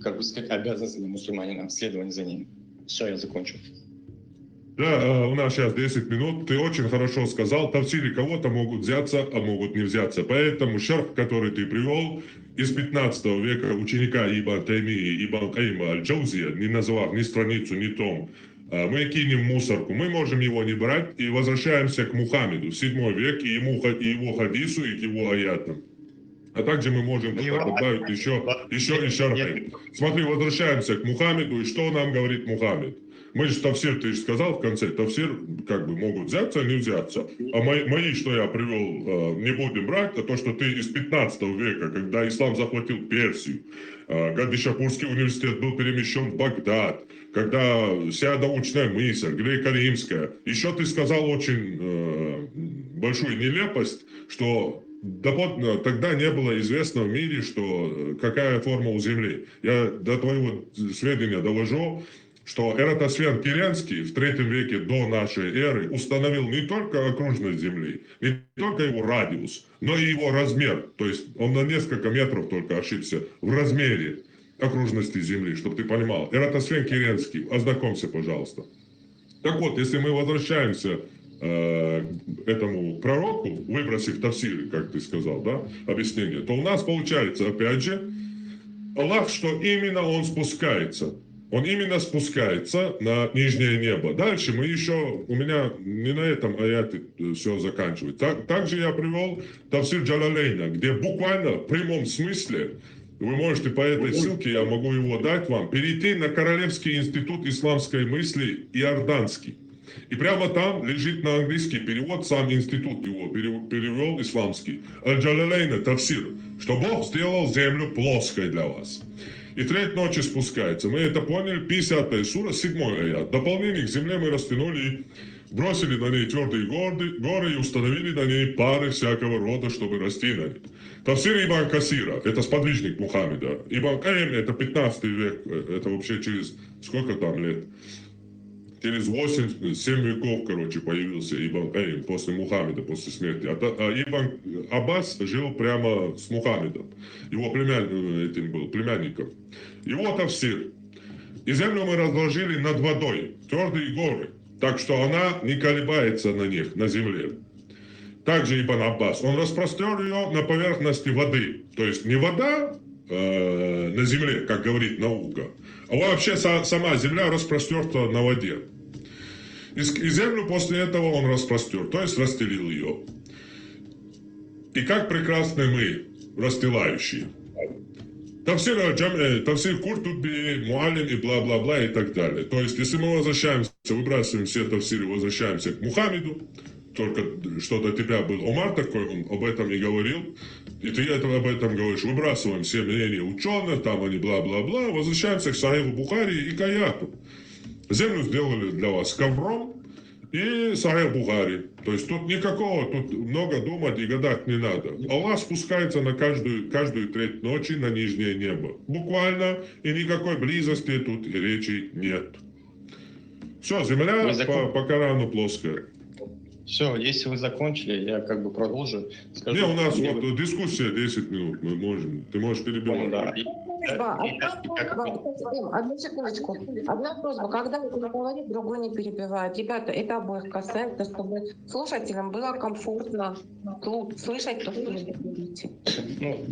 обязанности для мусульманина следования за ним. Все, я закончу. Да, у нас сейчас 10 минут. Ты очень хорошо сказал, тафсиры кого-то могут взяться, а могут не взяться. Поэтому шарх, который ты привел, из 15 века ученика Ибн Таймии, Ибн Кайма Аль-Джаузия, не назвав ни страницу, ни том, мы кинем в мусорку, мы можем его не брать и возвращаемся к Мухаммеду, 7 век, и его хадису, и к его аятам. А также мы можем добавить еще и шархи. Смотри, возвращаемся к Мухаммеду, и что нам говорит Мухаммед? Мы же тафсир, ты же сказал в конце, тафсир могут взяться, не взяться. А мои, что я привел, не будем брать, а то, что ты из 15 века, когда ислам захватил Персию, Гадишапурский университет был перемещен в Багдад, когда вся научная мысль, греко-римская. Еще ты сказал очень большую нелепость, что тогда не было известно в мире, что какая форма у Земли. Я до твоего сведения доложу, что Эратосфен Киренский в 3 веке до нашей эры установил не только окружность Земли, не только его радиус, но и его размер. То есть он на несколько метров только ошибся в размере окружности Земли, чтобы ты понимал. Эратосфен Киренский, ознакомься, пожалуйста. Так вот, если мы возвращаемся к этому пророку, выбросив тафсиры, как ты сказал, да, объяснение, то у нас получается, опять же, Аллах, что именно он спускается. Он именно спускается на нижнее небо. Дальше мы еще, у меня не на этом аяте все заканчивается. Также я привел тафсир Джалалейна, где буквально в прямом смысле, вы можете по этой ссылке, я могу его дать вам, перейти на Королевский институт исламской мысли Иорданский. И прямо там лежит на английский перевод, сам институт его перевел исламский. Аль-Джалалейна тафсир, что Бог сделал землю плоской для вас. И треть ночи спускается. Мы это поняли, 50 сура, 7 аят. Дополнение к земле мы растянули, бросили на ней твердые горы и установили на ней пары всякого рода, чтобы расти на них. Тафсир Ибн Касира, это сподвижник Мухаммеда. Ибн Каим, это 15 век, это вообще через сколько там лет? Через 8-7 веков, появился Ибн Каим после Мухаммеда, после смерти. А Ибн Аббас жил прямо с Мухаммедом. Его племянником. Его тафсир. И землю мы разложили над водой, твердые горы. Так что она не колебается на них, на земле. Также Ибн Аббас, он распростер ее на поверхности воды. То есть не вода на земле, как говорит наука, а вообще сама земля распростерта на воде. И землю после этого он распростер, то есть расстелил ее. И как прекрасны мы, расстилающие. Тавсир Куртуби, Муалим и бла-бла-бла и так далее. То есть, если мы возвращаемся, выбрасываем все тавсиры, возвращаемся к Мухаммеду, только что до тебя был Омар такой, он об этом и говорил, и ты об этом говоришь, выбрасываем все мнения ученых, там они бла-бла-бла, возвращаемся к Сахиху Бухари и к аяту. Землю сделали для вас ковром и Сахих Бухари. То есть тут никакого, тут много думать и гадать не надо. Аллах спускается на каждую треть ночи на нижнее небо. Буквально, и никакой близости тут и речи нет. Все, земля по Корану плоская. Все, если вы закончили, я как бы продолжу. Скажу, не, у нас вот дискуссия 10 минут, мы можем, ты можешь перебивать. Да. Одну секундочку. Одна просьба. Когда один говорит, другой не перебивает. Ребята, это обоих касается, чтобы слушателям было комфортно слышать то, что вы говорите. Ну,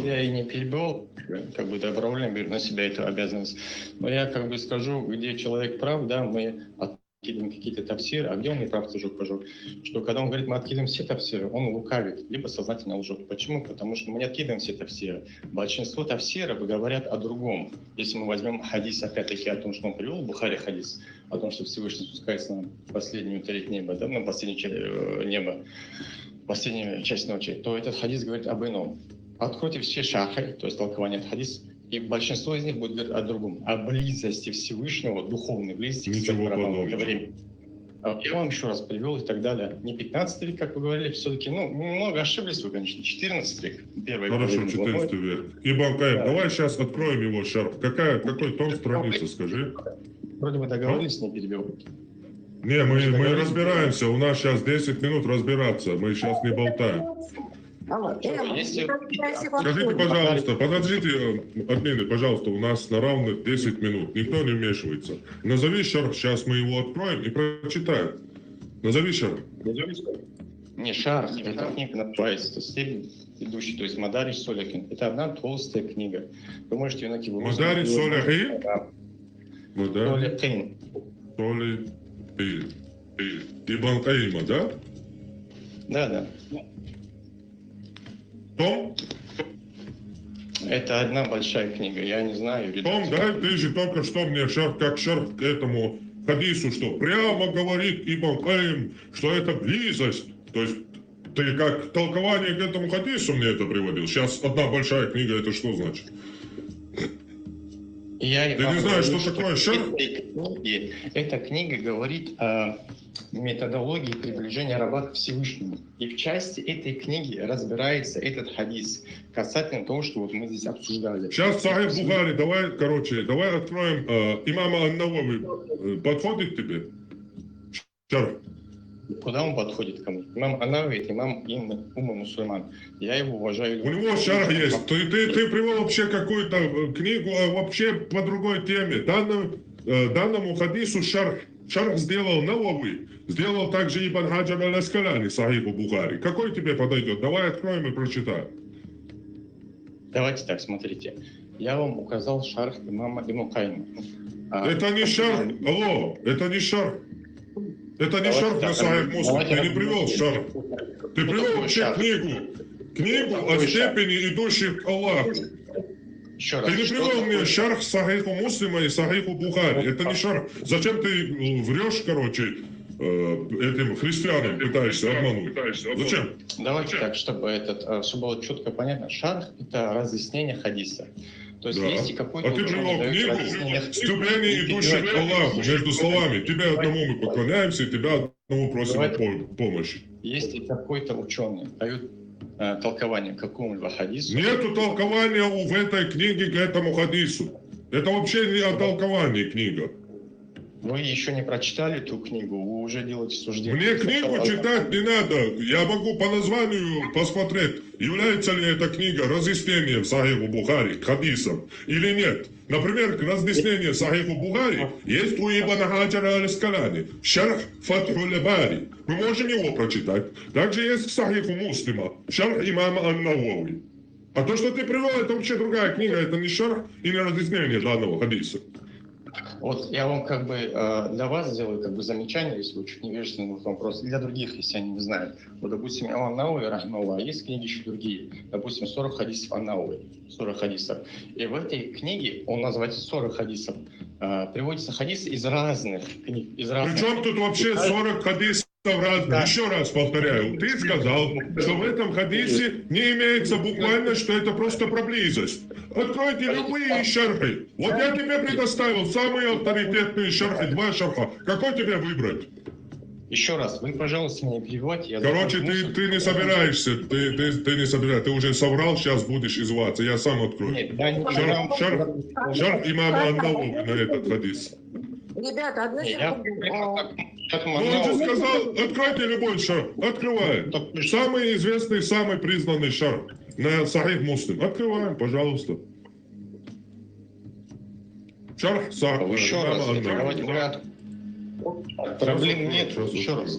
я и не перебивал, как бы добровольно беру на себя эту обязанность. Но я как бы скажу, где человек прав, да, мы откидываем какие-то тавсиры, а где он не прав, тоже укажу. Что когда он говорит, мы откидываем все тавсиры, он лукавит, либо сознательно лжет. Почему? Потому что мы не откидываем все тавсиры. Большинство тавсиров говорят о другом. Если мы возьмем хадис, опять-таки, о том, что он привел, Бухари хадис, о том, что Всевышний спускается на последнюю треть неба, да, на последнюю часть неба, последнюю часть ночи, то этот хадис говорит об ином. Откройте все шахи, то есть толкование от хадиса, и большинство из них будет говорить о другом, о близости Всевышнего, духовной близости к своему родному времени. Я вам еще раз привел и так далее. Не 15 век, как вы говорили, все-таки, ну, немного ошиблись вы, конечно, 14 век. Хорошо, 14 век. Ибн Каим, давай сейчас откроем его шарф. Какой том страницы, скажи? Вроде бы договорились, не перебивать. Не, мы разбираемся, у нас сейчас 10 минут разбираться, мы сейчас не болтаем. Скажите, пожалуйста, подождите, админы, пожалуйста, у нас на равных 10 минут, никто не вмешивается. Назови шарф, сейчас мы его откроем и прочитаем. Назови шарф. Не шарф, это книга называется, степень идущий, то есть Мадарис Солихин. Это одна толстая книга. Вы можете ее найти в Мадарис Солихин? Солихин. Солихин. Ибн Каима, да? Да. Том? Это одна большая книга, я не знаю. Том, да, ты же только что мне как шарф к этому хадису, что прямо говорит Ибн Каим, что это близость. То есть ты как толкование к этому хадису мне это приводил. Сейчас одна большая книга, это что значит? Ты не знаешь, что такое шарф? Эта книга говорит о методологии приближения раба к Всевышнему. И в части этой книги разбирается этот хадис касательно того, что вот мы здесь обсуждали. Сейчас Сахих Бухари, давай откроем имама Ан-Навави. Подходит тебе? Шарф. Куда он подходит ко мне? Имам Ан-Навави, это имам Умма Мусульман. Я его уважаю. У него шарх есть. Ты привел вообще какую-то книгу вообще по другой теме. Данному хадису шарх сделал Навави, сделал также Ибн Хаджар аль-Аскалани, Сахиху Бухари. Какой тебе подойдет? Давай откроем и прочитаем. Давайте так, смотрите. Я вам указал шарх имама Ибн Каима. Это не шарх. Алло, это не шарх. Это не шарх на Сахих Муслим. Ты не привел шарх. Ты привел вообще книгу о степени идущих к Аллаху. Ты не привел мне шарх Сахиху Муслима и Сахиху Бухари. Это не шарх. Зачем ты врешь, этим христианам пытаешься обмануть? Зачем? Давайте так, чтобы было четко понятно. Шарх – это разъяснение хадиса. То есть, если какой-то... А ты привел книгу «Ступени, идущие к Аллаху» между словами. Тебе одному мы поклоняемся, и тебя одному просим о помощи. Если какой-то ученый дает толкование к какому-либо хадису... Нету толкования в этой книге к этому хадису. Это вообще не о толковании книга. Вы еще не прочитали эту книгу, вы уже делаете суждение. Мне книгу читать не надо. Я могу по названию посмотреть, является ли эта книга разъяснением Сахиху Бухари к хадисам или нет. Например, разъяснение Сахиху Бухари есть у Ибн Хаджара аль-Аскалани. Шарх Фатхуль Бари. Мы можем его прочитать. Также есть Сахиху Муслима. Шарх имама Ан-Навави. А то, что ты привел, это вообще другая книга. Это не шарх и не разъяснение данного хадиса. Вот я вам как бы для вас сделаю как бы замечание, если вы чуть невежественный вопрос, для других, если они не знают. Вот, допустим, имам Науи, рахмаллах, есть книги еще другие, допустим, 40 хадисов ан-Науи, 40 хадисов. И в этой книге, он называется 40 хадисов, приводятся хадисы из разных книг, из разных... Причем тут вообще 40 хадисов разных? Да. Еще раз повторяю, ты сказал, что в этом хадисе не имеется буквально, что это просто про близость. Откройте любые шархи. Вот я тебе предоставил самые авторитетные шархи, 2 шарха. Какой тебе выбрать? Еще раз, вы, пожалуйста, меня не перебивайте. Короче, ты не собираешься, ты не собираешься, ты уже соврал, сейчас будешь изваться, я сам открою. Нет, я не шарх имама Ан-Навави на этот хадис. Ребята, одну секунду. Ну, он же сказал, откройте любой шарх, открываем. Самый известный, самый признанный шарх на Сахих Муслим. Открываем, пожалуйста. Шарх еще раз, давайте вариант. Проблем нет, еще раз.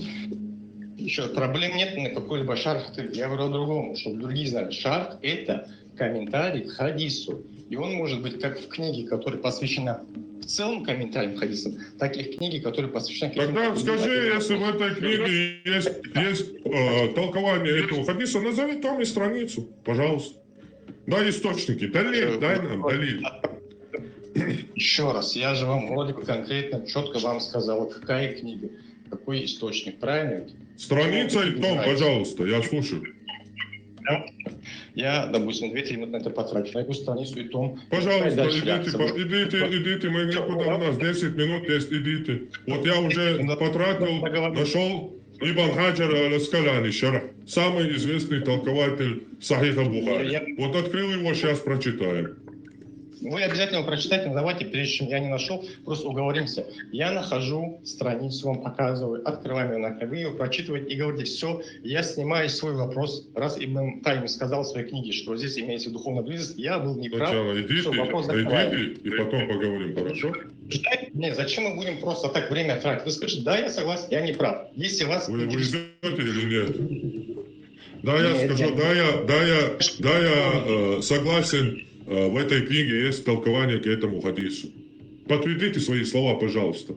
Еще проблем нет на какой-либо шарх. Я говорю о другом, чтобы другие знали. Шарх — это комментарий к хадису. И он может быть как в книге, которая посвящена в целом комментариям к хадисам, так и в книге, которая посвящена... Тогда скажи, если в этой книге есть толкование этого хадиса, назови том и страницу, пожалуйста. Дай источники, дай нам, далиль. Еще раз, я же вам вроде бы конкретно, четко вам сказал, какая книга, какой источник, правильно? Страница и том, пожалуйста, я слушаю. Я, допустим, 2-3 минуты на это потрачу, найду страницу и том. Пожалуйста, идите, мы никуда, у нас 10 минут есть, идите. Вот я уже потратил, нашел Ибн Хаджар аль-Аскалани, самый известный толкователь Сахиха Бухари. Вот открыл его, сейчас прочитаем. Вы обязательно его прочитайте, но давайте, прежде чем я не нашел, просто уговоримся. Я нахожу страницу, вам показываю, открываем ее, вы ее прочитываете и говорите: все, я снимаю свой вопрос. Раз Ибн Тайми сказал в своей книге, что здесь имеется духовная близость, я был неправ. Сначала идите, и потом поговорим, хорошо? Нет, зачем мы будем просто так время тратить? Вы скажете: да, я согласен, я не прав. Если вас... Вы идете или нет? Да, я скажу, да, я согласен. В этой книге есть толкование к этому хадису. Подтвердите свои слова, пожалуйста.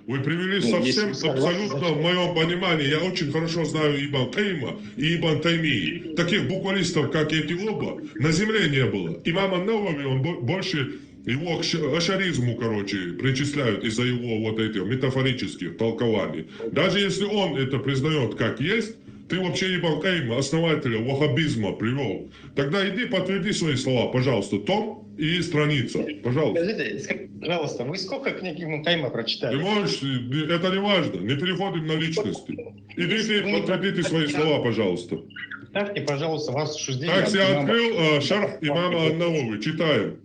Вы привели совсем абсолютно в моем понимании. Я очень хорошо знаю Ибн Кайма и Ибн Таймии. Таких буквалистов, как эти оба, на земле не было. Имам Ан-Навави, он больше его к ашаризму, причисляют из-за его вот этих метафорических толкований. Даже если он это признает как есть, ты вообще Ибн Кайма, основателя ваххабизма, привел. Тогда иди подтверди свои слова, пожалуйста, том и страница, пожалуйста. Скажите, пожалуйста, вы сколько книг Ибн Кайма прочитали? Ты можешь, это не важно, не переходим на личности. Идите подтвердите свои слова, пожалуйста. Ставьте, пожалуйста, вас суждение. Так, я открыл шарх имама Ан-Навави, читаем.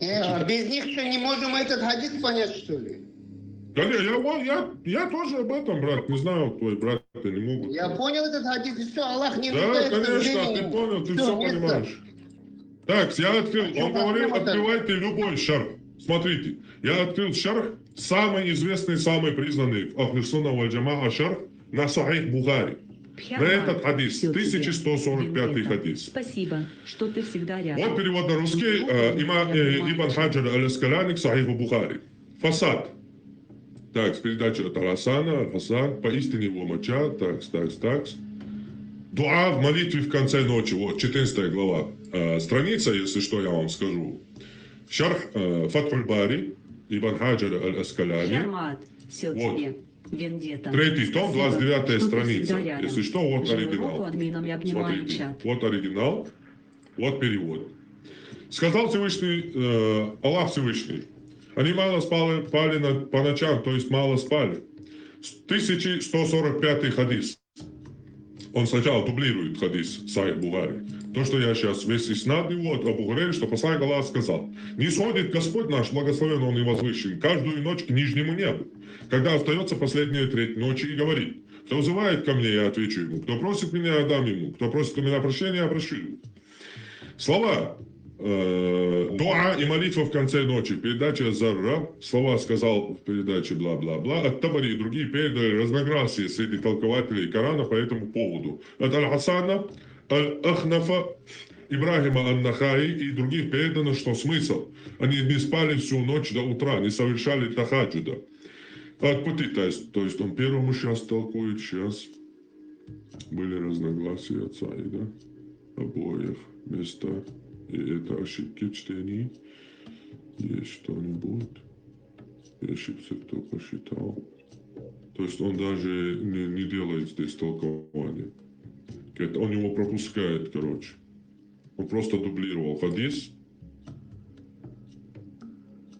Без них что, не можем этот хадис понять, что ли? Да не, я тоже об этом, брат. Не знаю, твой брат не могут. Я понял этот хадис, и все, Аллах не Да, конечно, ты понял, ты все понимаешь. Так, я открыл, он говорил, открывайте любой шарх. Смотрите, я открыл шарх, самый известный, самый признанный в Ахлис-Сунна валь-Джамаа шарх на Сахих Бухари. На этот хадис, 1145 хадис. Спасибо, что ты всегда рядом. Вот перевод на русский, Ибн Хаджар аль-Аскалани к Сахиху Бухари. Фасад. Так, с передачи от Аль-Хасана, Хасан, поистине его моча, так. Дуа в молитве в конце ночи, вот, 14 глава. Страница, если что, я вам скажу. Шарх Фатхуль Бари, Ибн Хаджар аль-Аскалани. Шармат, все вот. тебе. Вендета. 3 том, 29 страница. Если что, вот Живу оригинал. Смотрите, вот оригинал, вот перевод. Сказал Всевышний, Аллах Всевышний, они мало спали по ночам, то есть мало спали. 1145 хадис. Он сначала дублирует хадис Сахих Бухари. То, что я сейчас весь иснад его от Абу Хурейры, что посланник Аллаха сказал: «Не сходит Господь наш, благословен Он и возвышен, каждую ночь к нижнему небу, когда остается последняя треть ночи, и говорит: кто взывает ко мне, я отвечу ему, кто просит меня, я дам ему, кто просит у меня прощения, я прощу ему». Слова дуа и молитва в конце ночи. Передача Зарра. Слова сказал в передаче бла-бла-бла. От Табари и другие передали разногласия среди толкователей Корана по этому поводу. От Аль-Хасана, Аль-Ахнафа, Ибрахима Ан-Нахаи и других передано, что смысл. Они не спали всю ночь до утра, не совершали тахаджуда. От пути, то есть он первому сейчас толкует, сейчас были разногласия отца и да, обоих места. И это ошибки в чтении. Есть что-нибудь? И ошибся, кто посчитал. То есть он даже не делает здесь толкования. Он его пропускает, короче. Он просто дублировал хадис.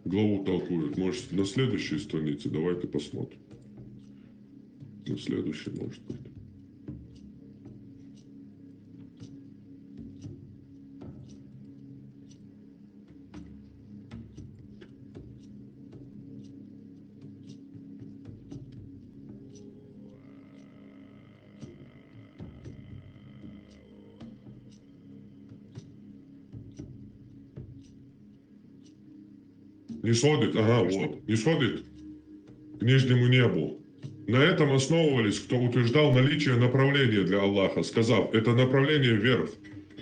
Главу толкует. Может, на следующей странице. Давайте посмотрим. На следующей, может быть. Не сходит, ага, вот, не сходит к нижнему небу. На этом основывались, кто утверждал наличие направления для Аллаха, сказав, это направление вверх,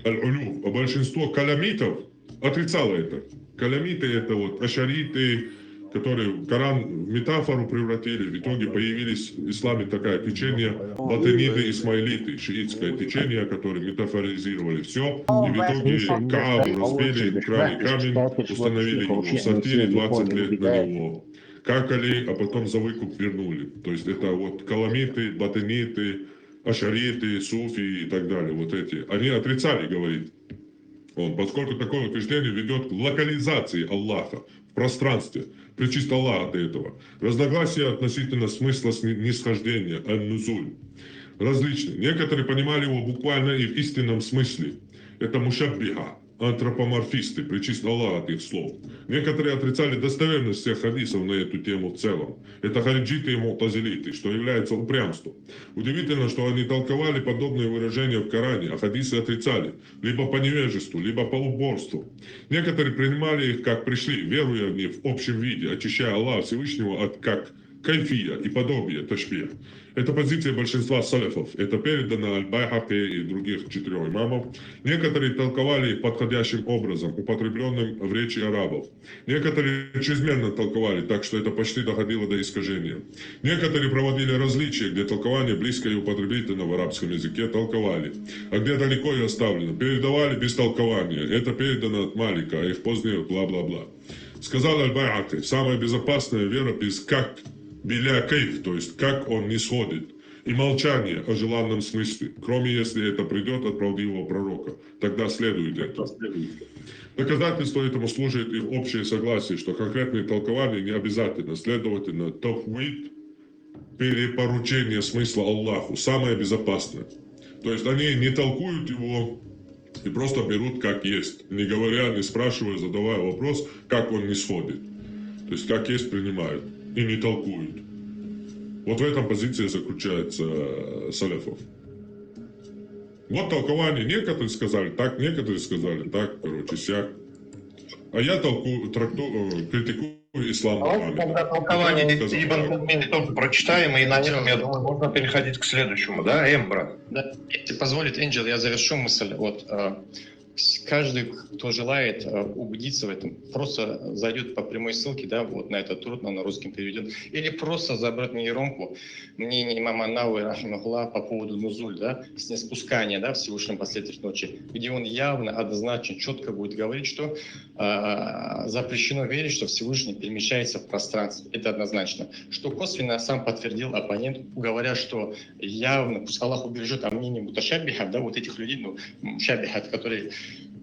аль-улю, а большинство каламитов отрицало это. Каламиты это вот ашариты, которые Коран в метафору превратили, в итоге появились в исламе такое течение батаниды, исмаилиты, шиитское течение, которые метафоризировали все, и в итоге Каабу разбили, украли камень, установили его в сортире, 20 лет на него какали, а потом за выкуп вернули. То есть это вот каламиты, батаниты, ашариты, суфи и так далее, вот эти, они отрицали, говорит он, поскольку такое утверждение ведет к локализации Аллаха в пространстве. Причист Аллах от этого. Разногласия относительно смысла нисхождения, ан-нузуль, различны. Некоторые понимали его буквально и в истинном смысле. Это мушаббиха, антропоморфисты, причист Аллах от их слов. Некоторые отрицали достоверность всех хадисов на эту тему в целом. Это хариджиты и мутазилиты, что является упрямством. Удивительно, что они толковали подобные выражения в Коране, а хадисы отрицали, либо по невежеству, либо по уборству. Некоторые принимали их как пришли, веруя в них в общем виде, очищая Аллаха Всевышнего от как кайфия и подобие ташбих. Это позиция большинства салафов. Это передано Аль-Байхаки и других 4 имамов. Некоторые толковали их подходящим образом, употребленным в речи арабов. Некоторые чрезмерно толковали, так что это почти доходило до искажения. Некоторые проводили различия, где толкование близко и употребительно в арабском языке толковали, а где далеко и оставлено. Передавали без толкования. Это передано от Малика, а их позднее бла-бла-бла. Сказал Аль-Байхаки, самая безопасная вера без как биля кейф, то есть как он не сходит, и молчание о желанном смысле, кроме если это придет от правдивого пророка, тогда следует это. Доказательство этому служит их общее согласие, что конкретные толкования не обязательно, следовательно, тавхид, перепоручение смысла Аллаху, самое безопасное. То есть они не толкуют его и просто берут как есть, не говоря, не спрашивая, задавая вопрос, как он не сходит. То есть как есть принимают и не толкуют. Вот в этом позиция заключается салафов. Вот толкование. Некоторые сказали так, некоторые сказали так, короче, сяк. А я критикую ислам. Тогда толкование Ибн Кумини тоже прочитаем, и на этом, я думаю, можно переходить к следующему, да, брат? Да, если позволит, Энджел, я завершу мысль. Вот, каждый, кто желает убедиться в этом, просто зайдет по прямой ссылке, да, вот на этот труд, на русском переведен, или просто забрать на нейронку мнение имама Науи рахимахуллах по поводу нузуль, да, снеспускания, да, Всевышнего последних ночи, где он явно, однозначно, четко будет говорить, что запрещено верить, что Всевышний перемещается в пространстве. Это однозначно. Что косвенно сам подтвердил оппонент, говоря, что явно, пусть Аллах убережет о мнении муташаббихов, да, вот этих людей, ну, шаббихов, которые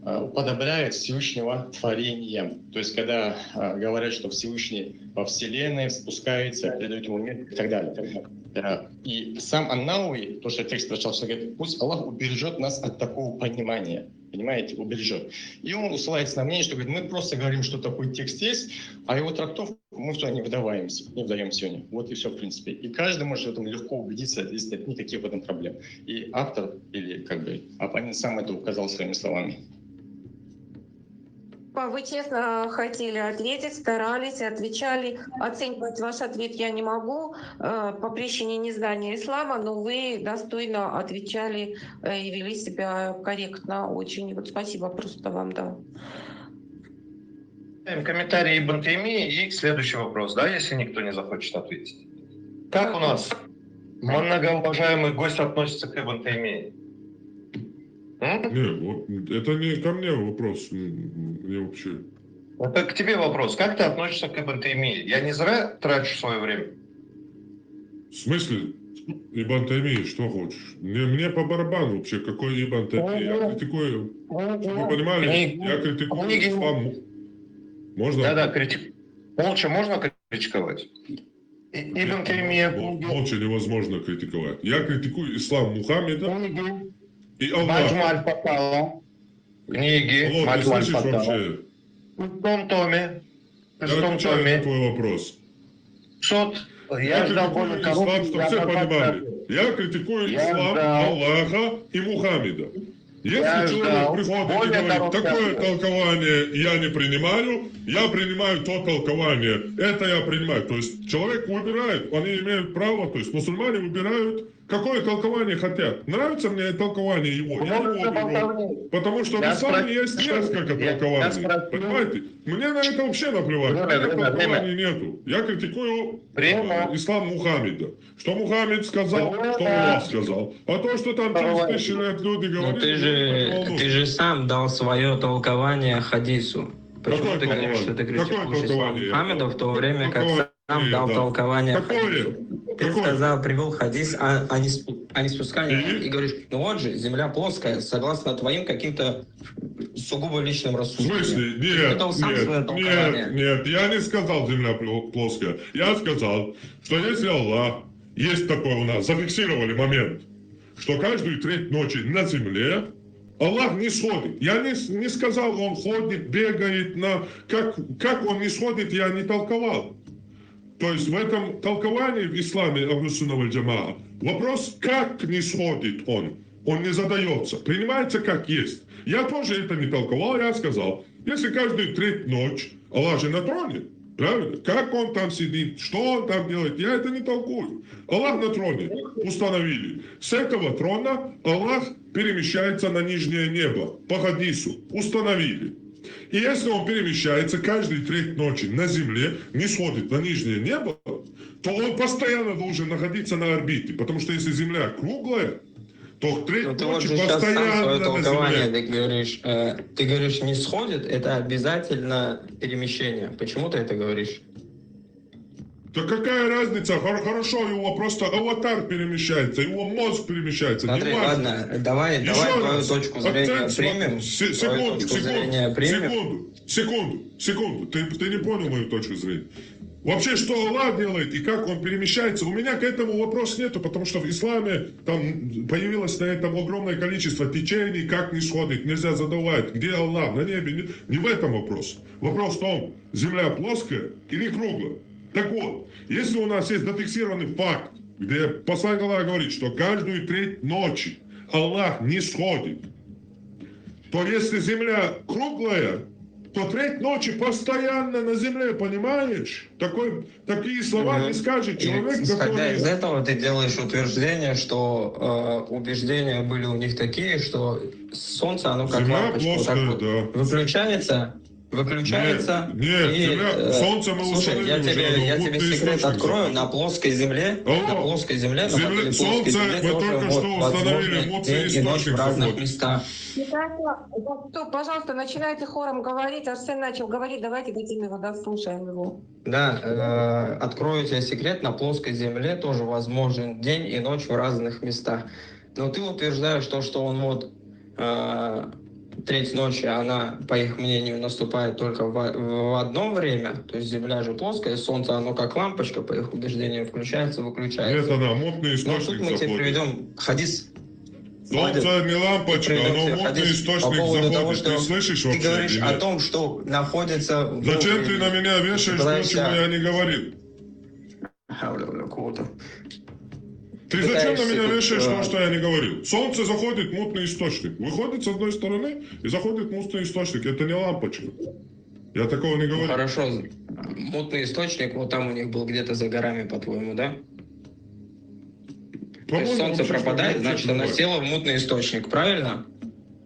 уподобляет Всевышнего творением. То есть, когда говорят, что Всевышний во Вселенной спускается, передает ему мир и так далее. И сам Аннауи, то, что текст прочитал, говорит, пусть Аллах убережет нас от такого понимания. Понимаете, убережет. И он ссылается на мнение, что говорит, мы просто говорим, что такой текст есть, а его трактовку мы в туда не вдаем сегодня. Вот и все, в принципе. И каждый может в этом легко убедиться, если нет никаких в этом проблем. И автор, или как бы оппонент сам это указал своими словами. Вы честно хотели ответить, старались, отвечали. Оценивать ваш ответ я не могу по причине незнания ислама, но вы достойно отвечали и вели себя корректно очень. Вот спасибо просто вам, да. Комментарий Ибн Тайми и следующий вопрос, да, если никто не захочет ответить. Как у нас многоуважаемый гость относится к Ибн Тайми? Не, вот это не ко мне вопрос, мне вообще. Это к тебе вопрос. Как ты относишься к Ибн Тайми? Я не зря трачу свое время. В смысле? Ибн Тайми, что хочешь? Мне по барабану вообще, какой Ибн Тайми. Я критикую, чтобы вы понимали, я критикую ислам. Можно? Да, молча можно критиковать? Ибн Тайми... Молча невозможно критиковать. Я критикую ислам Мухаммеда и Аллах. Маджмаль Фатава. Книги. Алло, ты слышишь вообще? В том томе. Я отвечаю на твой вопрос. Я критикую ислам, чтобы все понимали. Я критикую ислам Аллаха и Мухаммеда. Если человек приходит и говорит, такое толкование я не принимаю, я принимаю то толкование, это я принимаю. То есть человек выбирает, они имеют право, то есть мусульмане выбирают, какое толкование хотят. Нравится мне толкование его, я его беру. Потому что в исламе есть несколько толкований. Понимаете? Мне на это вообще наплевать. У меня толкований нету. Я критикую ислам Мухаммеда. Что Мухаммед сказал, что Аллах сказал. А то, что там через 1000 лет люди говорят... Ты же сам дал свое толкование хадису. Почему ты говоришь, что ты критикуешь ислам Мухаммеда в то время, как сам дал толкование хадису? Ты сказал, привел хадис о неспускании и говоришь, ну вот же, земля плоская, согласно твоим каким-то сугубо личным рассуждениям. В смысле? Нет, я не сказал, земля плоская. Я сказал, что если Аллах, есть такой у нас, зафиксировали момент, что каждую треть ночи на земле Аллах не сходит. Я не сказал, он ходит, бегает, как он не сходит, я не толковал. То есть в этом толковании в исламе Ахлус-Сунна валь Джамаа вопрос, как не сходит он не задается, принимается как есть. Я тоже это не толковал, я сказал, если каждую треть ночь Аллах же на троне, правильно? Как он там сидит, что он там делает, я это не толкую. Аллах на троне установили. С этого трона Аллах перемещается на нижнее небо, по хадису, установили. И если он перемещается каждую треть ночи на земле, не сходит на нижнее небо, то он постоянно должен находиться на орбите. Потому что если земля круглая, то треть ночи постоянно на земле. Ты говоришь, не сходит, это обязательно перемещение. Почему ты это говоришь? Да какая разница? Хорошо, его просто аватар перемещается, его мозг перемещается. Смотри, ладно, давай твою точку зрения примем. Секунду. Ты не понял мою точку зрения. Вообще, что Аллах делает и как он перемещается, у меня к этому вопроса нету, потому что в исламе там появилось на этом огромное количество течений, как не сходит, нельзя задавать, где Аллах, на небе, не в этом вопрос. Вопрос в том, земля плоская или круглая. Так вот, если у нас есть зафиксированный факт, где посланник Аллаха говорит, что каждую треть ночи Аллах не сходит, то если земля круглая, то треть ночи постоянно на земле, понимаешь? Такие слова не скажет человек, исходя из этого ты делаешь утверждение, что убеждения были у них такие, что солнце, оно как лампочка, плоская, вот выключается. Нет, солнце мы слушай, я тебе секрет открою, на плоской земле, солнце мы только что установили, день и ночь в разных местах. Пожалуйста, начинайте хором говорить. Арсен начал говорить, давайте дадим его, дослушаем его. Да, открою тебе секрет, на плоской земле тоже возможен день и ночь в разных местах. Но ты утверждаешь то, что он вот треть ночи, она, по их мнению, наступает только в одно время, то есть Земля же плоская, Солнце, оно как лампочка, по их убеждению, включается, выключается. Нет, она мутный Но источник тут мы тебе заходит. приведем хадис. Солнце не лампочка, оно мутный источник заходит. Ты слышишь Ты вообще говоришь или о нет? том, что находится... Зачем ты на меня вешаешь то, чего я не говорил? Ты зачем на меня вешаешь то, что я не говорил? Солнце заходит, мутный источник. Выходит с одной стороны и заходит мутный источник. Это не лампочка. Я такого не говорю. Хорошо, мутный источник, вот там у них был где-то за горами, по-твоему, да? То есть солнце пропадает, значит, оно село в мутный источник, правильно?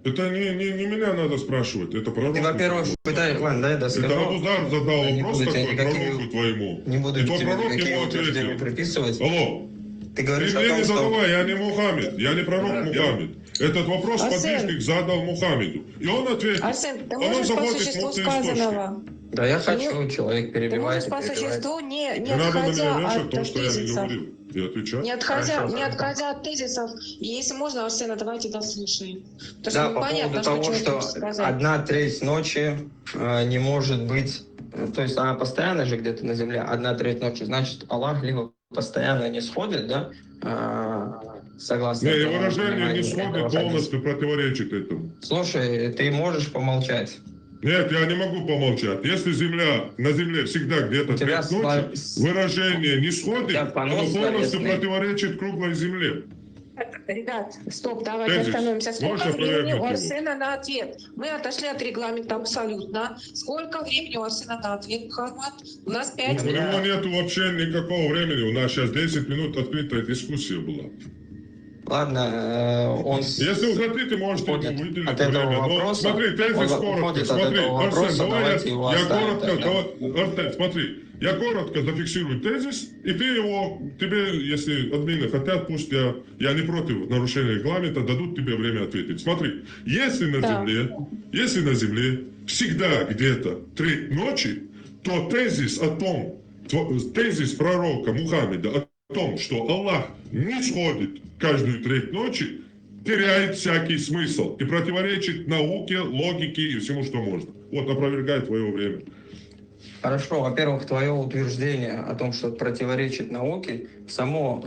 Это не меня надо спрашивать, это пророк. Ты, во-первых, пытаешься... Ладно, да, я доскажу. Это Абузар задал Я не вопрос буду тебе такой никакие- пророку твоему. Не буду И твой тебе пророк никакие ему утверждения ответил. приписывать. Алло. Ты говоришь Ты о мне том, не что... задавай, я не Мухаммед, я не пророк Мухаммед. Этот вопрос Арсен. подвижник задал Мухаммеду. И он ответил. Арсен, ты оно можешь по заходит в существу мутный источник. сказанного? Да, я хочу, человек Ты перебивает можешь и по перебивает. существу, не Не надо на отходя меня вешать от то, что я не тезисов. говорил. И отвечать. Не отходя, Хорошо. не отходя от тезисов. И если можно, Арсена, давайте дослушаем. Потому Да, что по непонятно, поводу того, человек что хочет сказать. 1/3 ночи не может быть, то есть она постоянно же где-то на земле, 1/3 ночи, значит, Аллах либо постоянно не сходит, да, согласно Не, и этому выражение пониманию не сходит, этого хадиса. полностью противоречит этому. Слушай, ты можешь помолчать? Нет, я не могу помолчать. Если земля на земле всегда где-то У тебя треть ночи, выражение не сходит, тебя оно понос полностью словесный. противоречит круглой земле. Ребят, стоп, давайте Тезис. остановимся. Сколько Можно времени провернуть у его? Арсена на ответ? Мы отошли от регламента абсолютно. Сколько времени у Арсена на ответ, Мухаммад? У нас 5 У минут. него нету вообще никакого времени. У нас сейчас 10 минут открытая дискуссия была. Ладно, он... Если вы хотите, можете ему выделить от этого время. Но вопроса, смотри, тезис он коротко. уходит от Смотри, этого Арсен, вопроса, давай давайте его я оставим коротко, тогда. Арсен, смотри, я коротко зафиксирую тезис, и ты его, тебе, если админы хотят, пусть я не против нарушения регламента, дадут тебе время ответить. Смотри, если на земле всегда где-то треть ночи, то тезис о том, тезис пророка Мухаммеда о том, что Аллах не сходит каждую треть ночи, теряет всякий смысл и противоречит науке, логике и всему, что можно. Вот опровергает твое время. Хорошо, во-первых, твое утверждение о том, что противоречит науке, само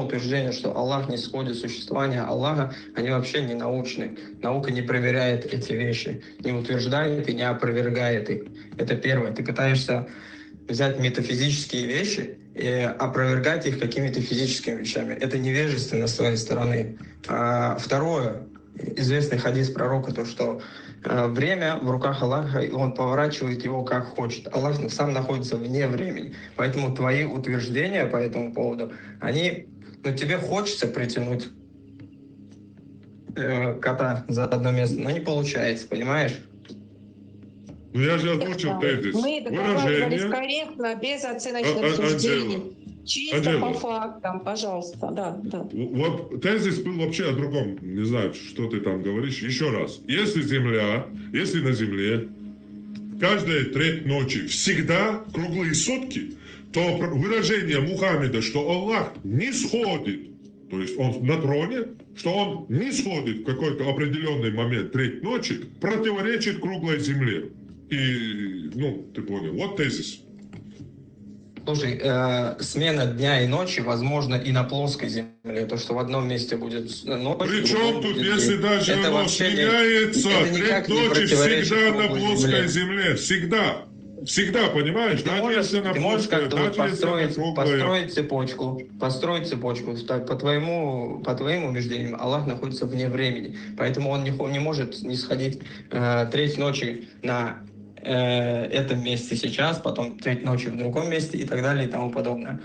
утверждение, что Аллах не сходит существования Аллаха, они вообще не научны. Наука не проверяет эти вещи, не утверждает и не опровергает их. Это первое. Ты пытаешься взять метафизические вещи и опровергать их какими-то физическими вещами. Это невежественно с твоей стороны. Второе. Известный хадис пророка, то, что время в руках Аллаха, и он поворачивает его как хочет. Аллах сам находится вне времени. Поэтому твои утверждения по этому поводу, они, тебе хочется притянуть кота за одно место, но не получается, понимаешь? Ну я же озвучил тезис. Мы договаривались корректно, без оценочных суждений. Чисто по фактам, пожалуйста. Да. Вот тезис был вообще о другом. Не знаю, что ты там говоришь. Еще раз. Если на земле каждая треть ночи всегда круглые сутки, то выражение Мухаммеда, что Аллах не сходит, то есть он на троне, что он не сходит в какой-то определенный момент треть ночи, противоречит круглой земле. И, ты понял. Вот тезис. Слушай, смена дня и ночи возможно и на плоской земле. То, что в одном месте будет ночь. Причем тут, если день. даже это оно вообще сменяется, никак треть не ночи противоречит всегда на круглой плоской земле. Всегда. Всегда, понимаешь? Ты можешь как-то вот построить цепочку. По твоим убеждениям, Аллах находится вне времени. Поэтому он не может не сходить треть ночи на этом месте сейчас, потом треть ночи в другом месте и так далее и тому подобное.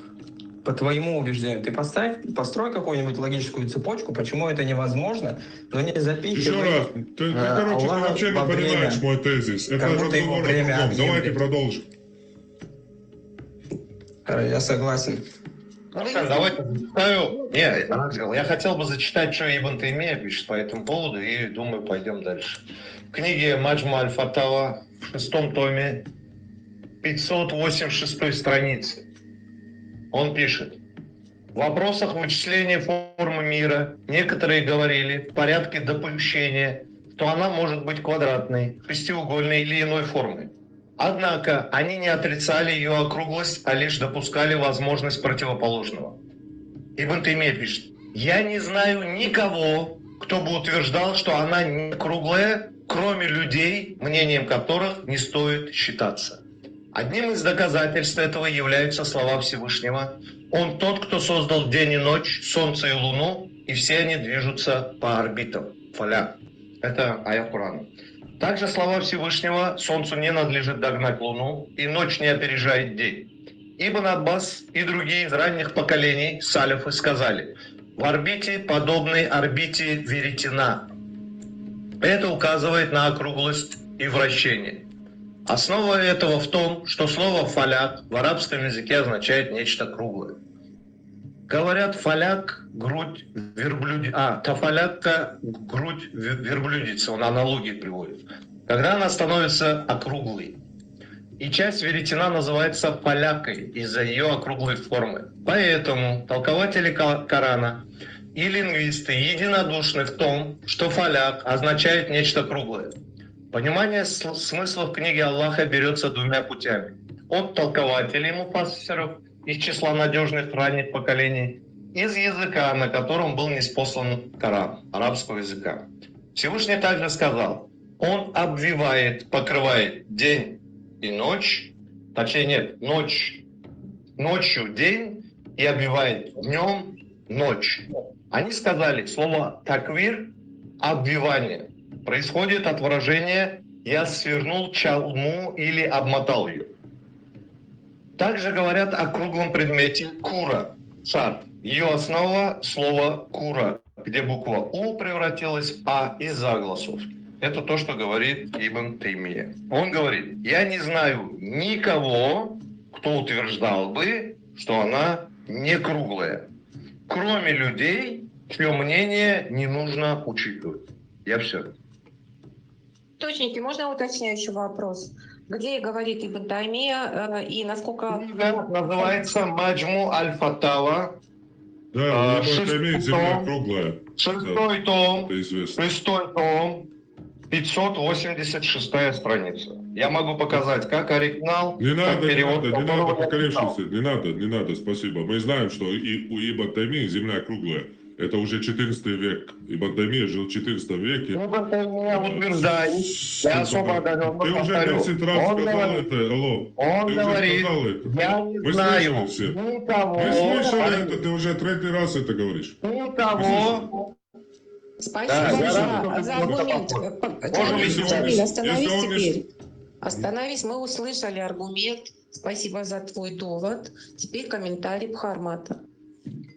По твоему убеждению, ты построй какую-нибудь логическую цепочку, почему это невозможно, но не запихивай. Еще раз, ты вообще не понимаешь мой тезис. Это разговор о другом. Давайте продолжим. Я согласен. Давайте зачитаю. Ангел, я хотел бы зачитать, что Ибн Таймия пишет по этому поводу, и думаю, пойдем дальше. В книге Маджма аль-Фатава в 6 томе 586 странице он пишет: в вопросах вычисления формы мира некоторые говорили в порядке допущения то она может быть квадратной, шестиугольной или иной формы. Однако они не отрицали ее округлость, а лишь допускали возможность противоположного. Ибн Таймия пишет: «Я не знаю никого, кто бы утверждал, что она не круглая, кроме людей, мнением которых не стоит считаться. Одним из доказательств этого являются слова Всевышнего: «Он тот, кто создал день и ночь, солнце и луну, и все они движутся по орбитам». Фаля. Это аят Корана. Также слова Всевышнего: «Солнцу не надлежит догнать луну, и ночь не опережает день». Ибн Аббас и другие из ранних поколений салифы сказали: в орбите, подобной орбите веретена. Это указывает на округлость и вращение. Основа этого в том, что слово «фаляк» в арабском языке означает нечто круглое. Говорят, фаляк – грудь верблюдица, тафалякка – грудь верблюдицы, он аналогии приводит. Когда она становится округлой. И часть веретена называется фалякой из-за ее округлой формы. Поэтому толкователи Корана и лингвисты единодушны в том, что фаляк означает нечто круглое. Понимание смысла в книге Аллаха берется двумя путями. От толкователей муфассиров из числа надежных ранних поколений, из языка, на котором был ниспослан Коран, арабского языка. Всевышний также сказал: он обвивает, покрывает день и ночь, точнее нет, ночью день и обвивает днем ночь. Они сказали, слово таквир, обвивание, происходит от выражения «я свернул чалму» или «обмотал ее». Также говорят о круглом предмете кура, шар. Ее основа – слово кура, где буква У превратилась в А из загласовки. Это то, что говорит Ибн Таймия. Он говорит: я не знаю никого, кто утверждал бы, что она не круглая, кроме людей, чье мнение не нужно учитывать. Я все. Источники, можно уточняющий вопрос? Где говорит Ибн Таймия и насколько... Книга называется «Маджму аль-Фатава». Да, Ибн Таймия земля круглая. Шестой том, Это известно. 586 страница. Я могу показать как оригинал, Не как надо, перевод. не надо, которого я покорешься, читал. не надо, спасибо. Мы знаем, что и у Ибн Таймии земля круглая. Это уже 14 век. Ибн Таймия жил в 14 веке. Ибн Таймия утверждает, я особо одарен, Ты уже 10 раз сказал это, алло. Он Ты говорит, уже сказал это. я не Мы знаю слышали все. никого. Мы слышали это, ты уже третий раз это говоришь. Никого. Спасибо за аргумент. Джамиль, остановись если он теперь. Остановись, мы услышали аргумент. Спасибо за твой довод. Теперь комментарий Бхармата.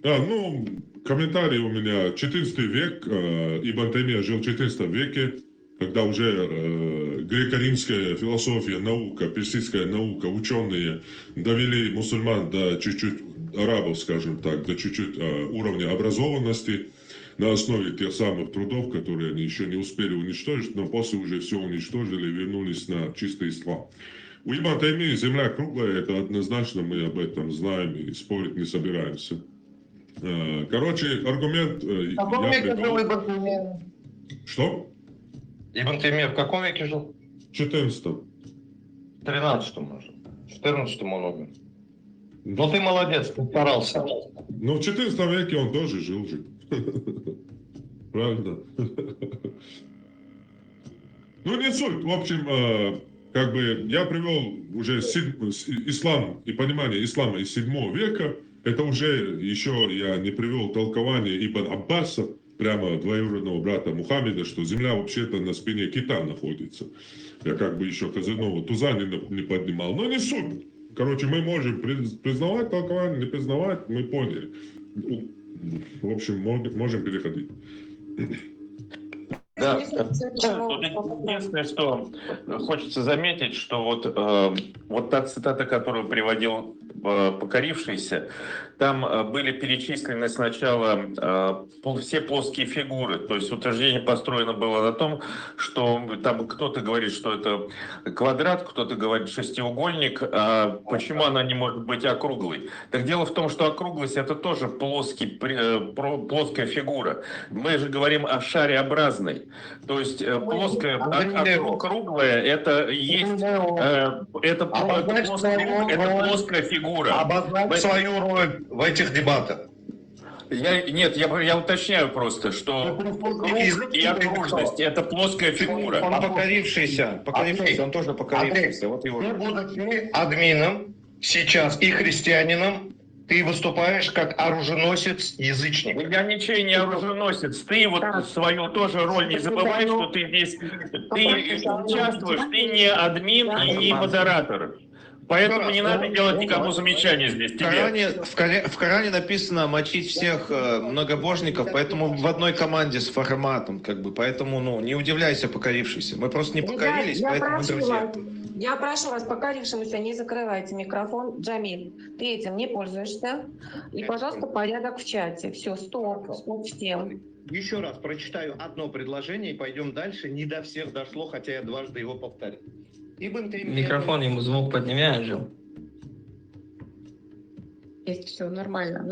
Да, ну, комментарий у меня. 14 век, Ибн Таймия жил в 14 веке, когда уже греко-римская философия, наука, персидская наука, ученые довели мусульман до чуть-чуть, арабов, скажем так, до чуть-чуть уровня образованности на основе тех самых трудов, которые они еще не успели уничтожить, но после уже все уничтожили и вернулись на чистый ислам. У Ибн Таймии земля круглая, это однозначно, мы об этом знаем и спорить не собираемся. Короче, аргумент... В каком веке жил Ибн Таймия? Что? Ибн Таймия в каком веке жил? В 14-м. В 13-м, может. В 14-м он умер. Ну ты молодец, ты старался. Ну, в 14 веке он тоже жил же. Правда? Ну, не суть. В общем, как бы я привел уже ислам и понимание ислама из 7 века. Это уже еще я не привел толкование Ибн Аббаса, прямо двоюродного брата Мухаммеда, что земля вообще-то на спине кита находится. Я как бы еще Казанова туза не поднимал. Но не суть. Короче, мы можем признавать толкование, не признавать, мы поняли. В общем, можем переходить. Да, тут единственное, что хочется заметить, что вот та цитата, которую приводил покорившийся, там были перечислены сначала все плоские фигуры, то есть утверждение построено было на том, что там кто-то говорит, что это квадрат, кто-то говорит шестиугольник, а почему она не может быть округлой? Так дело в том, что округлость это тоже плоская фигура. Мы же говорим о шареобразной. То есть плоское, круглое, это есть, это плоская фигура. Обозначь свою роль в этих дебатах. Я уточняю просто, что круг и окружность – это плоская фигура. Он покорившийся, он тоже покорившийся. Вот его. Ты, будучи админом сейчас и христианином, ты выступаешь как оруженосец, язычник. Я ничего не оруженосец. Ты вот свою тоже роль не забывай, что ты здесь, ты участвуешь, ты не админ и не модератор. Поэтому не надо делать никому замечания здесь. В Коране написано мочить всех многобожников, поэтому в одной команде с форматом, как бы, поэтому, не удивляйся, покорившийся. Мы просто не покорились, поэтому мы друзья. Я прошу вас, покорившемуся, не закрывайте микрофон. Джамиль, ты этим не пользуешься. И, пожалуйста, порядок в чате. Все, стоп всем. Еще раз прочитаю одно предложение и пойдем дальше. Не до всех дошло, хотя я дважды его повторил. Микрофон ему звук подними, Анжел. Есть все нормально.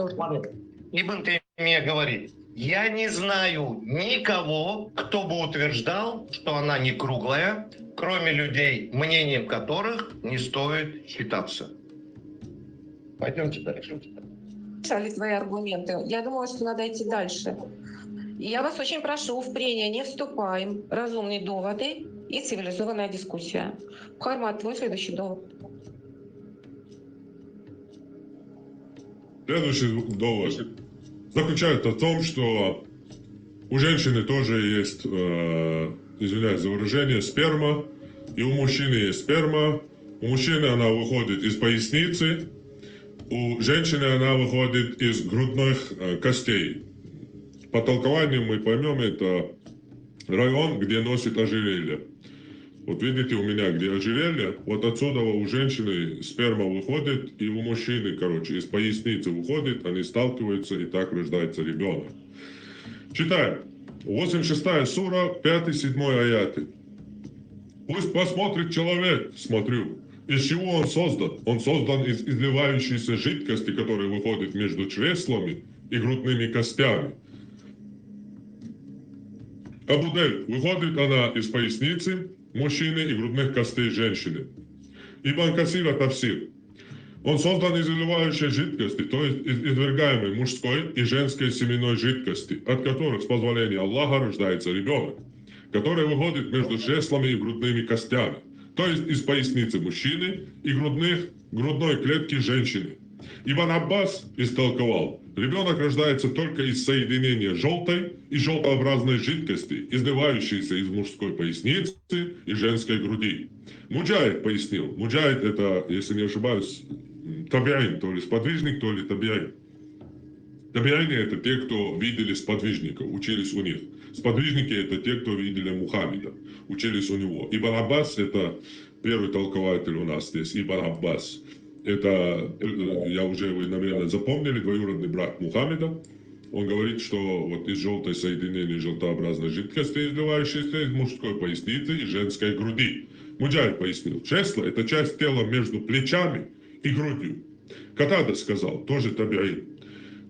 Ибн Таймия говорит: я не знаю никого, кто бы утверждал, что она не круглая, кроме людей, мнением которых не стоит считаться. Пойдемте дальше. Слышали твои аргументы. Я думала, что надо идти дальше. И я вас очень прошу, в прения не вступаем. Разумные доводы и цивилизованная дискуссия. Хармат, твой следующий довод. Следующий довод заключается в том, что у женщины тоже есть, извиняюсь за выражение, сперма, и у мужчины есть сперма. У мужчины она выходит из поясницы, у женщины она выходит из грудных костей. По толкованию мы поймем, это район, где носит ожерелье. Вот видите, у меня где ожерелье, вот отсюда у женщины сперма выходит, и у мужчины, из поясницы выходит, они сталкиваются, и так рождается ребенок. Читаем. 86 сура, 5-7 аяты. Пусть посмотрит человек, смотрю, из чего он создан. Он создан из изливающейся жидкости, которая выходит между чреслами и грудными костями. Абудель, выходит она из поясницы мужчины и грудных костей женщины. Ибн Касир Тавсир. Он создан из изливающей жидкости, то есть из извергаемой мужской и женской семенной жидкости, от которых с позволения Аллаха рождается ребенок, который выходит между чреслами и грудными костями, то есть из поясницы мужчины и грудной клетки женщины. Ибн Аббас истолковал: ребенок рождается только из соединения желтой и желтообразной жидкости, изливающейся из мужской поясницы и женской груди. Муджахид пояснил. Муджахид — это, если не ошибаюсь, табиин, то ли сподвижник, то ли табиин. Табиины — это те, кто видели сподвижников, учились у них. Сподвижники — это те, кто видели Мухаммеда, учились у него. Ибн Аббас — это первый толкователь у нас здесь, Ибн Аббас. Это, вы, наверное, запомнили, двоюродный брат Мухаммеда. Он говорит, что вот из желтой соединения желтообразной жидкости, изливающейся из мужской поясницы и женской груди. Муджахид пояснил: чресло — это часть тела между плечами и грудью. Катада сказал, тоже табиин.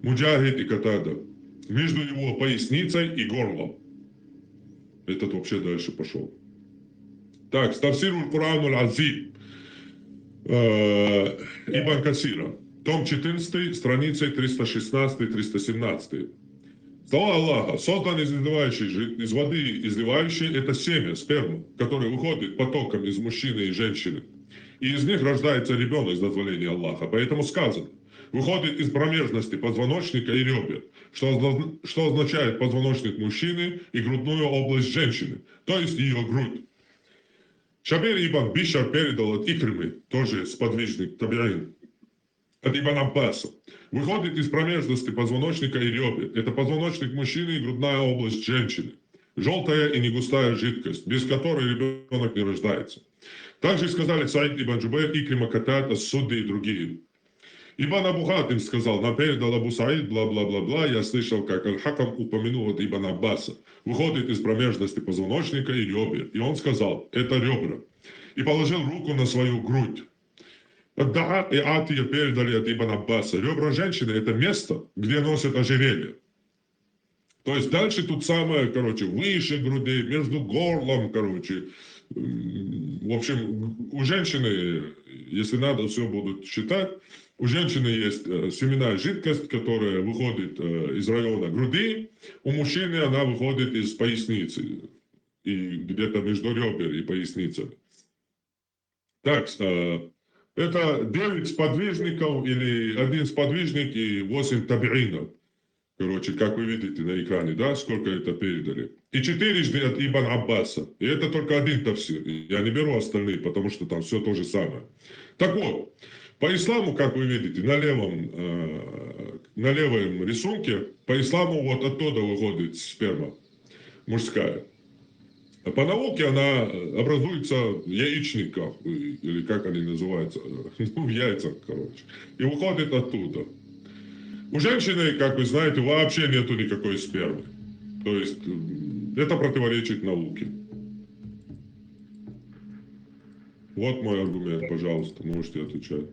Муджахид и Катада. Между его поясницей и горлом. Этот вообще дальше пошел. Так, Тавсируль Курануль Азим. Ибн Касира. Том 14, страницы 316-317. Слова Аллаха: создан из воды изливающей, это семя, сперма, которое выходит потоком из мужчины и женщины. И из них рождается ребенок с дозволения Аллаха. Поэтому сказано: выходит из промежности позвоночника и ребер, что означает позвоночник мужчины и грудную область женщины, то есть ее грудь. Шабир ибн Бишар передал от Икримы, тоже сподвижник табиин, от Ибн Аббаса. Выходит из промежности позвоночника и ребер. Это позвоночник мужчины и грудная область женщины. Желтая и негустая жидкость, без которой ребенок не рождается. Также сказали Саид ибн Джубайр, Икрима, Катада, Судды и другие. Ибн Абу Хатим сказал: нам передал Абу Саид, бла-бла-бла-бла, я слышал, как Аль-Хакам упомянул от Ибн Аббаса. Выходит из промежности позвоночника и ребер. И он сказал: это ребра. И положил руку на свою грудь. Аддаат и Атия передали от Ибн Аббаса: ребра женщины — это место, где носят ожерелье. То есть дальше тут самое, короче, выше грудей, между горлом, короче. В общем, у женщины, если надо, все будут считать. У женщины есть семенная жидкость, которая выходит из района груди. У мужчины она выходит из поясницы. И где-то между ребер и поясницей. Так, это 9 сподвижников или 1 сподвижник и 8 табиинов. Короче, как вы видите на экране, да, сколько это передали. И 4 от Ибн Аббаса. И это только один тафсир. Я не беру остальные, потому что там все то же самое. Так вот, по исламу, как вы видите, на левом рисунке, по исламу вот оттуда выходит сперма мужская. А по науке она образуется в яичниках, или как они называются, в яйцах, короче, и выходит оттуда. У женщины, как вы знаете, вообще нету никакой спермы. То есть это противоречит науке. Вот мой аргумент, пожалуйста, можете отвечать.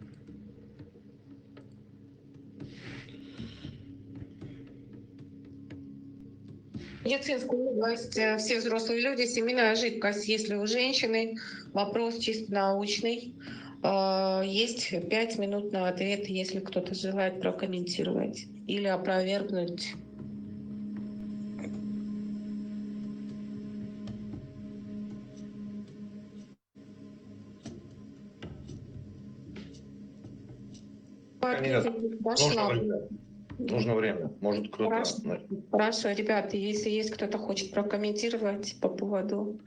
Медицинскую область, все взрослые люди, семенная жидкость, если у женщины, вопрос чисто научный. Есть 5 минут на ответ, если кто-то желает прокомментировать или опровергнуть. Нужно время. Может, кто-то... Хорошо, ребята, если есть кто-то хочет прокомментировать по поводу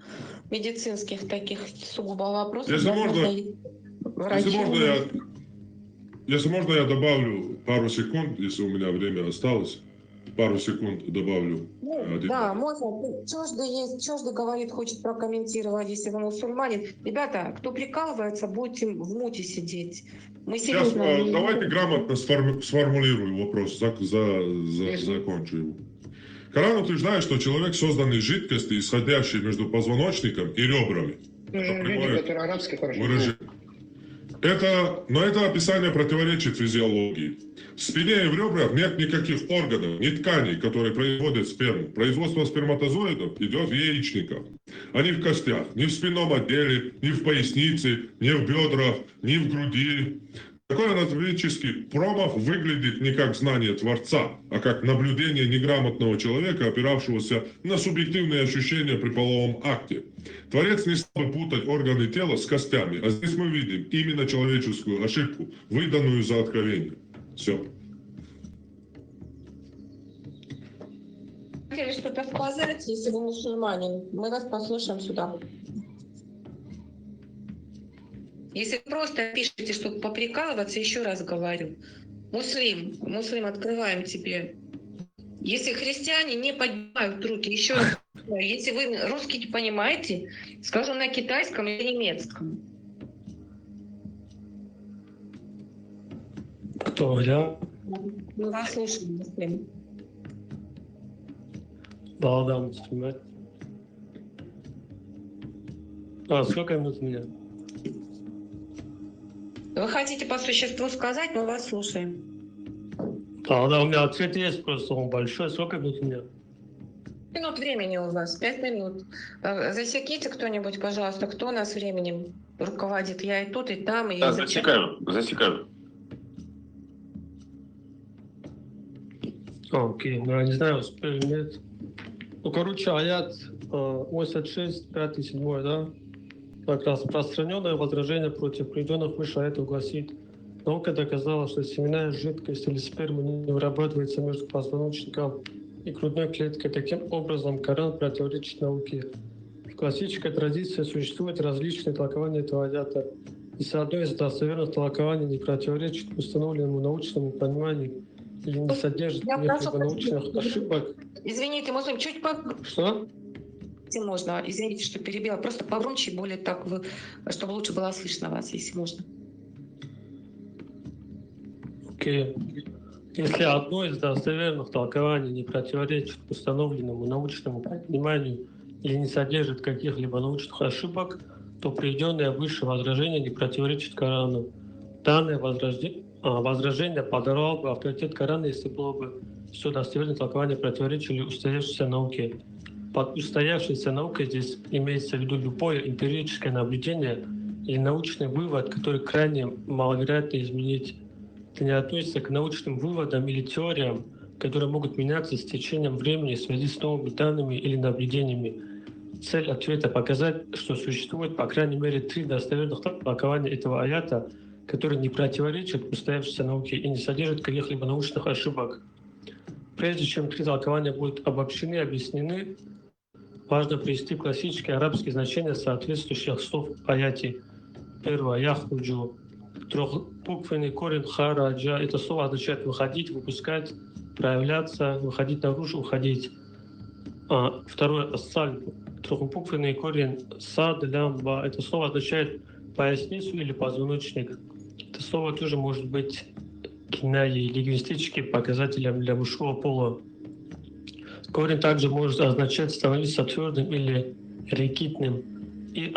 медицинских таких сугубо вопросов. Если можно, я добавлю пару секунд, если у меня время осталось. Пару секунд добавлю. Да, можно. Чужды говорит, хочет прокомментировать, если вы мусульманин. Ребята, кто прикалывается, будете в муте сидеть. Мы Сейчас серьезно... давайте грамотно сформулирую вопрос, закончу его. Коран утверждает, что человек создан из жидкости, исходящей между позвоночником и ребрами. Люди, которые арабские, хорошо. Но это описание противоречит физиологии. В спине и в ребрах нет никаких органов, ни тканей, которые производят сперму. Производство сперматозоидов идет в яичниках, а не в костях, ни в спинном отделе, ни в пояснице, ни в бедрах, ни в груди. Такой анатомический промах выглядит не как знание Творца, а как наблюдение неграмотного человека, опиравшегося на субъективные ощущения при половом акте. Творец не стал бы путать органы тела с костями, а здесь мы видим именно человеческую ошибку, выданную за откровение. Все. Хотели что-то сказать, если вы мусульманин, мы вас послушаем сюда. Если просто пишете, чтобы поприкалываться, еще раз говорю. Муслим, открываем тебе. Если христиане не поднимают руки, еще раз говорю, если вы русский не понимаете, скажу на китайском или немецком. Кто, я? Мы вас слушаем, Муслим. Да, муслим. Сколько минут у меня? Вы хотите по существу сказать, мы вас слушаем. Да, у меня ответ есть, просто он большой. Сколько минут у меня? Минут времени у вас, 5 минут. Засеките кто-нибудь, пожалуйста, кто у нас временем руководит. Я и тут, и там. И да, засекаю. Окей, я не знаю, успели или нет. Короче, аят 86, 5, 7, да? Как распространенное возражение против приведенных выше аятов гласит: наука доказала, что семенная жидкость или сперма не вырабатывается между позвоночником и грудной клеткой. Таким образом, Коран противоречит науке. В классической традиции существуют различные толкования этого аята. Если одно из достоверных толкований не противоречит установленному научному пониманию или не содержит каких-либо научных ошибок... Извините, Муслим, чуть по... Что? Можно, извините, что перебила. Просто погромче, более так, чтобы лучше было слышно вас, если можно. Окей. Если одно из достоверных толкований не противоречит установленному научному пониманию или не содержит каких-либо научных ошибок, то приведенное выше возражение не противоречит Корану. Данное возражение подорвал бы авторитет Корана, если было бы все достоверное толкование противоречили устоявшейся науке. Под устоявшейся наукой здесь имеется в виду любое эмпирическое наблюдение или научный вывод, который крайне маловероятно изменить. Это не относится к научным выводам или теориям, которые могут меняться с течением времени в связи с новыми данными или наблюдениями. Цель ответа — показать, что существует по крайней мере 3 достоверных толкования этого аята, которые не противоречат устоявшейся науке и не содержат каких-либо научных ошибок. Прежде чем 3 толкования будут обобщены и объяснены, важно привести классические арабские значения соответствующих слов в аяте. Первое — яхруджу. Трехбуквенный корень хараджа. Это слово означает выходить, выпускать, проявляться, выходить наружу, уходить. Второе — ассальб. Трехбуквенный корень сад лямба. Это слово означает поясницу или позвоночник. Это слово тоже может быть кинаей, лингвистическим показателем для мужского пола. Корень также может означать становиться твердым или рекитным. И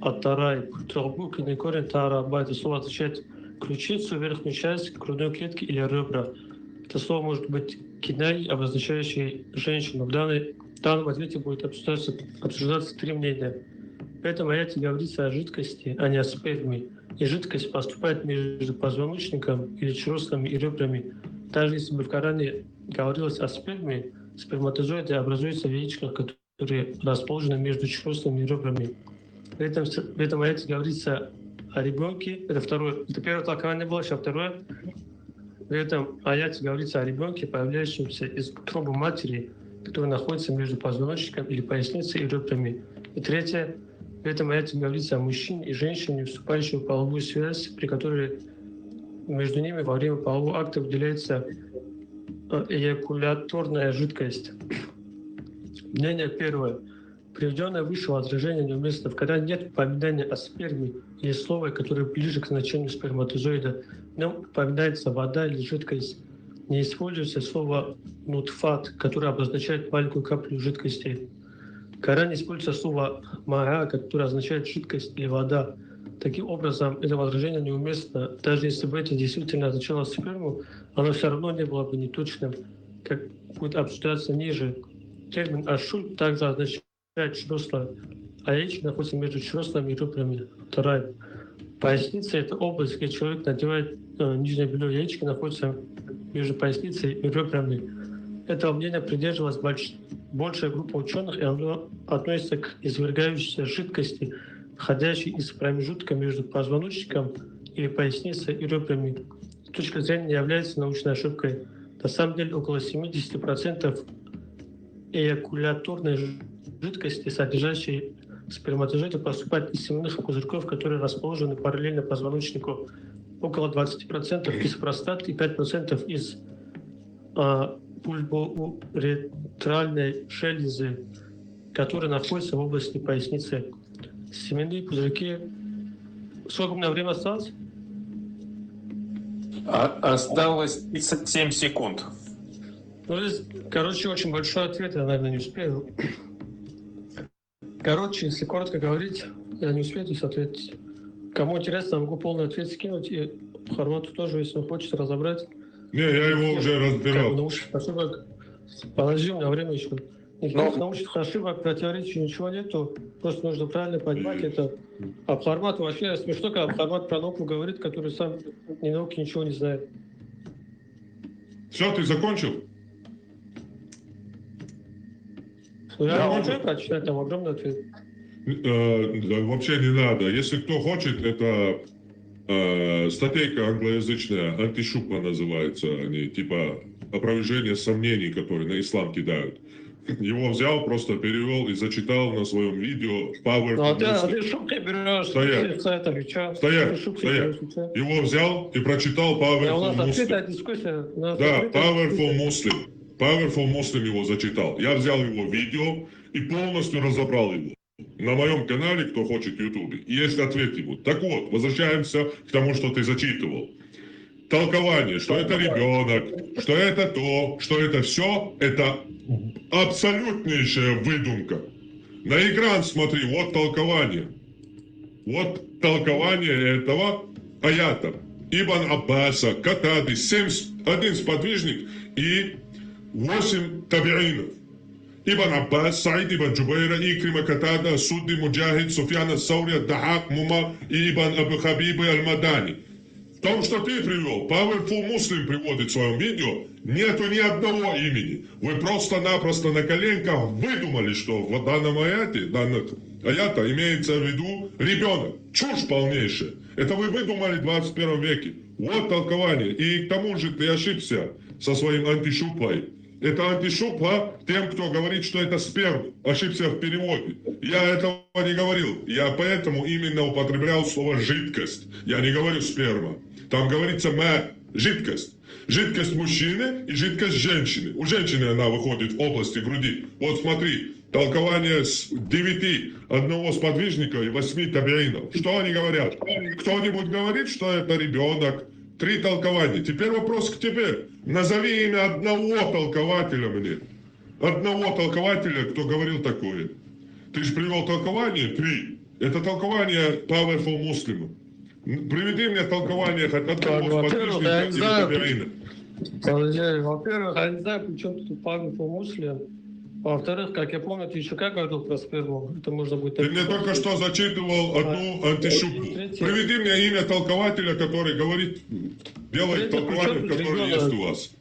атарай. Трехбуквенный корень тараба. Это слово означает ключицу, верхнюю часть грудной клетки или ребра. Это слово может быть кинай, обозначающий женщину. В данном ответе будет обсуждаться 3 мнения. В этом аяте говорится о жидкости, а не о сперме. И жидкость поступает между позвоночником или чреслами и ребрами. Даже если бы в Коране говорилось о сперме, сперматозоиды образуются в яичках, которые расположены между чреслами и ребрами. В этом аяте говорится о ребенке. Это первое толкование было, сейчас второе. В этом аяте говорится о ребенке, появляющемся из утробы матери, который находится между позвоночником или поясницей и ребрами. И третье. В этом аяте говорится о мужчине и женщине, вступающих в половую связь, при которой между ними во время полового акта выделяется эякуляторная жидкость. Мнение первое. Приведенное выше возражение неуместно. В Коране нет упоминания о сперме или слова, которое ближе к значению сперматозоида. В нем упоминается вода или жидкость. Не используется слово нутфат, которое обозначает маленькую каплю жидкости. В Коране используется слово маа, которое означает жидкость или вода. Таким образом, это возражение неуместно. Даже если бы это действительно означало сперму, оно все равно не было бы неточным, как будет обсуждаться ниже. Термин ашуль также означает чресла, а яички находятся между чреслами и ребрами. Вторая. Поясница — это область, где человек надевает нижнее белье. Яички находятся между поясницей и ребрами. Этого мнения придерживалась большая группа ученых, и оно относится к извергающейся жидкости, входящей из промежутка между позвоночником или поясницей и ребрами. С точки зрения не является научной ошибкой. На самом деле около 70% эякуляторной жидкости, содержащей сперматозоиды, поступает из семенных пузырьков, которые расположены параллельно позвоночнику. Около 20% из простаты и 5% из пульбоуретральной железы, которые находятся в области поясницы. Семенные пузырьки. Сколько у меня время осталось? Осталось 37 секунд. Ну, здесь, очень большой ответ, я, наверное, не успею. Если коротко говорить, я не успею здесь ответить. Кому интересно, могу полный ответ скинуть, и Харвату тоже, если он хочет разобрать. Не, я его уже разбирал. Научных ошибок. Подожди, у меня время еще. Никаких научных ошибок, противоречий, ничего нету. Просто нужно правильно понимать это. Абхармат вообще смешно, когда Абхармат про науку говорит, который сам ни науки ничего не знает. Все, ты закончил? Я не могу прочитать, там огромный ответ. Да, вообще не надо. Если кто хочет, это статейка англоязычная, антишупа называется, они типа опровержение сомнений, которые на ислам кидают. Его взял, просто перевел и зачитал на своем видео Power. Ну, а ты шубки берешь, Стоять. Его взял и прочитал Powerful Muslim. Да, Powerful Muslim его зачитал. Я взял его видео и полностью разобрал его. На моем канале, кто хочет в Ютубе, есть ответ ему. Так вот, возвращаемся к тому, что ты зачитывал. Толкование, что это ребенок, что это то, что это все, это абсолютнейшая выдумка. На экран смотри, вот толкование. Вот толкование этого аята. Ибн Аббаса, Катады, 1 сподвижник и 8 табиинов. Ибн Аббас, Саид ибн Джубайра, Икрима, Катада, Судди, Муджахид, Суфьян ас-Саури, Дахак, Мума и Ибн Абу Хабибы аль-Мадани. В том, что ты привел, Powerful Muslim приводит в своем видео, нету ни одного имени. Вы просто-напросто на коленках выдумали, что в данном аята имеется в виду ребенок. Чушь полнейшая. Это вы выдумали в 21 веке. Вот толкование. И к тому же ты ошибся со своим антишупой. Это антишупа тем, кто говорит, что это сперма. Ошибся в переводе. Я этого не говорил. Я поэтому именно употреблял слово жидкость. Я не говорю сперма. Там говорится жидкость. Жидкость мужчины и жидкость женщины. У женщины она выходит в области груди. Вот смотри, толкование с 9 одного сподвижника и 8 табиинов. Что они говорят? Кто-нибудь говорит, что это ребенок? 3 толкования. Теперь вопрос к тебе. Назови имя одного толкователя мне. Одного толкователя, кто говорил такое. Ты же привел толкование 3. Это толкование Powerful Muslim. Приведи мне толкование хоть одного сподвижника или табиина. Во-первых, я не знаю, при чем тут Powerful Muslim. Во-вторых, как я помню, ты еще как говорил про сперму? Это можно будет... Ты мне только что зачитывал одну антишупу. Приведи мне имя толкователя, который говорит, делает толкование, которое есть у вас.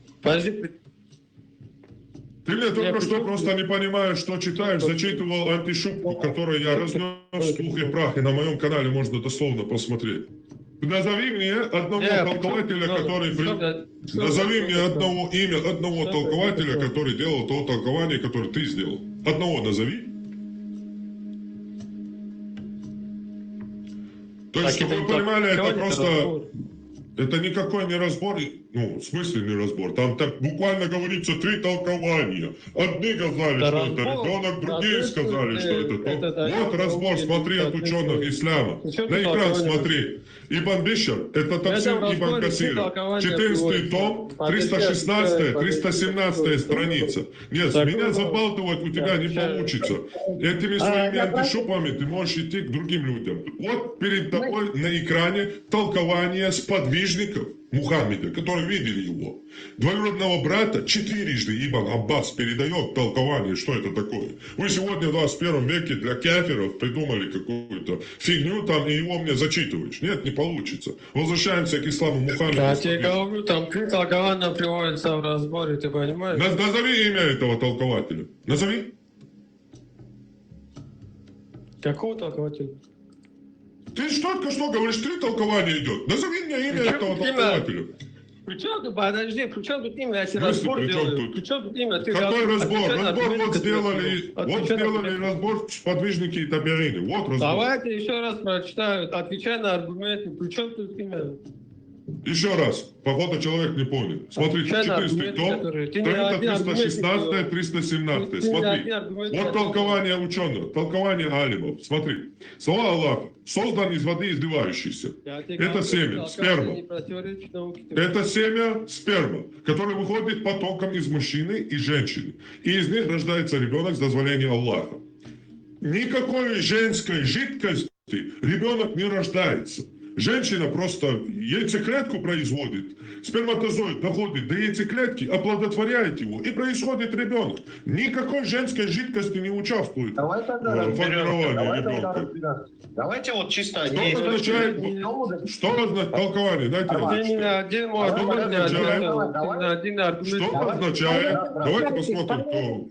Ты мне только что просто не понимаешь, что читаешь, зачитывал антишупу, которую я разнес в пух и прах, и на моем канале можно дословно посмотреть. Назови мне одного толкователя, который... Назови мне одного толкователя, который делал то толкование, которое ты сделал. Одного назови. То есть, чтобы вы понимали, это просто... Это никакой не разбор, ну, в смысле не разбор. Там так буквально говорится 3 толкования. Одни сказали, что это ребенок, другие сказали, что это то. Вот разбор, смотри, от ученых ислама. На экран смотри. Ибн Бишр, это Тавсир Ибн Касира. 14 том, 316-317 страница. Нет, меня забалтывать у тебя не получится. Этими своими антишупами ты можешь идти к другим людям. Вот перед тобой на экране толкование сподвижников Мухаммеда, которые видели его. Двоюродного брата 4-жды Ибн Аббас передает толкование, что это такое. Вы сегодня в 21 веке для кафиров придумали какую-то фигню там и его мне зачитываешь. Нет, не получится. Возвращаемся к исламу Мухаммеда. Я тебе говорю, там 3 толкования приводятся в разборе, ты понимаешь? Назови имя этого толкователя. Назови. Какого толкователя? Ты же только что говоришь, 3 толкования идет. Назови мне имя этого толкователя. Причем тут, подожди, причем тут имя, я себе разбор делаю. Причем тут имя? Какой разбор? Разбор вот сделали разбор сподвижники и табиины. Вот разбор. Давайте еще раз прочитаю, отвечай на аргументы. Причем тут имя? Еще раз, походу человек не понял. Смотри, 14 том, 316, 317. Смотри, вот толкование ученых, толкование алимов. Смотри, слова Аллаха, создан из воды издевающийся. Это семя, сперма. Это семя, сперма, которое выходит потоком из мужчины и женщины. И из них рождается ребенок с дозволения Аллаха. Никакой женской жидкости ребенок не рождается. Женщина просто яйцеклетку производит, сперматозоид доходит до яйцеклетки, оплодотворяет его, и происходит ребенок. Никакой женской жидкости не участвует в формировании ребенка. Давайте вот чисто... Что означает толкование? Дайте Что означает? Давайте посмотрим,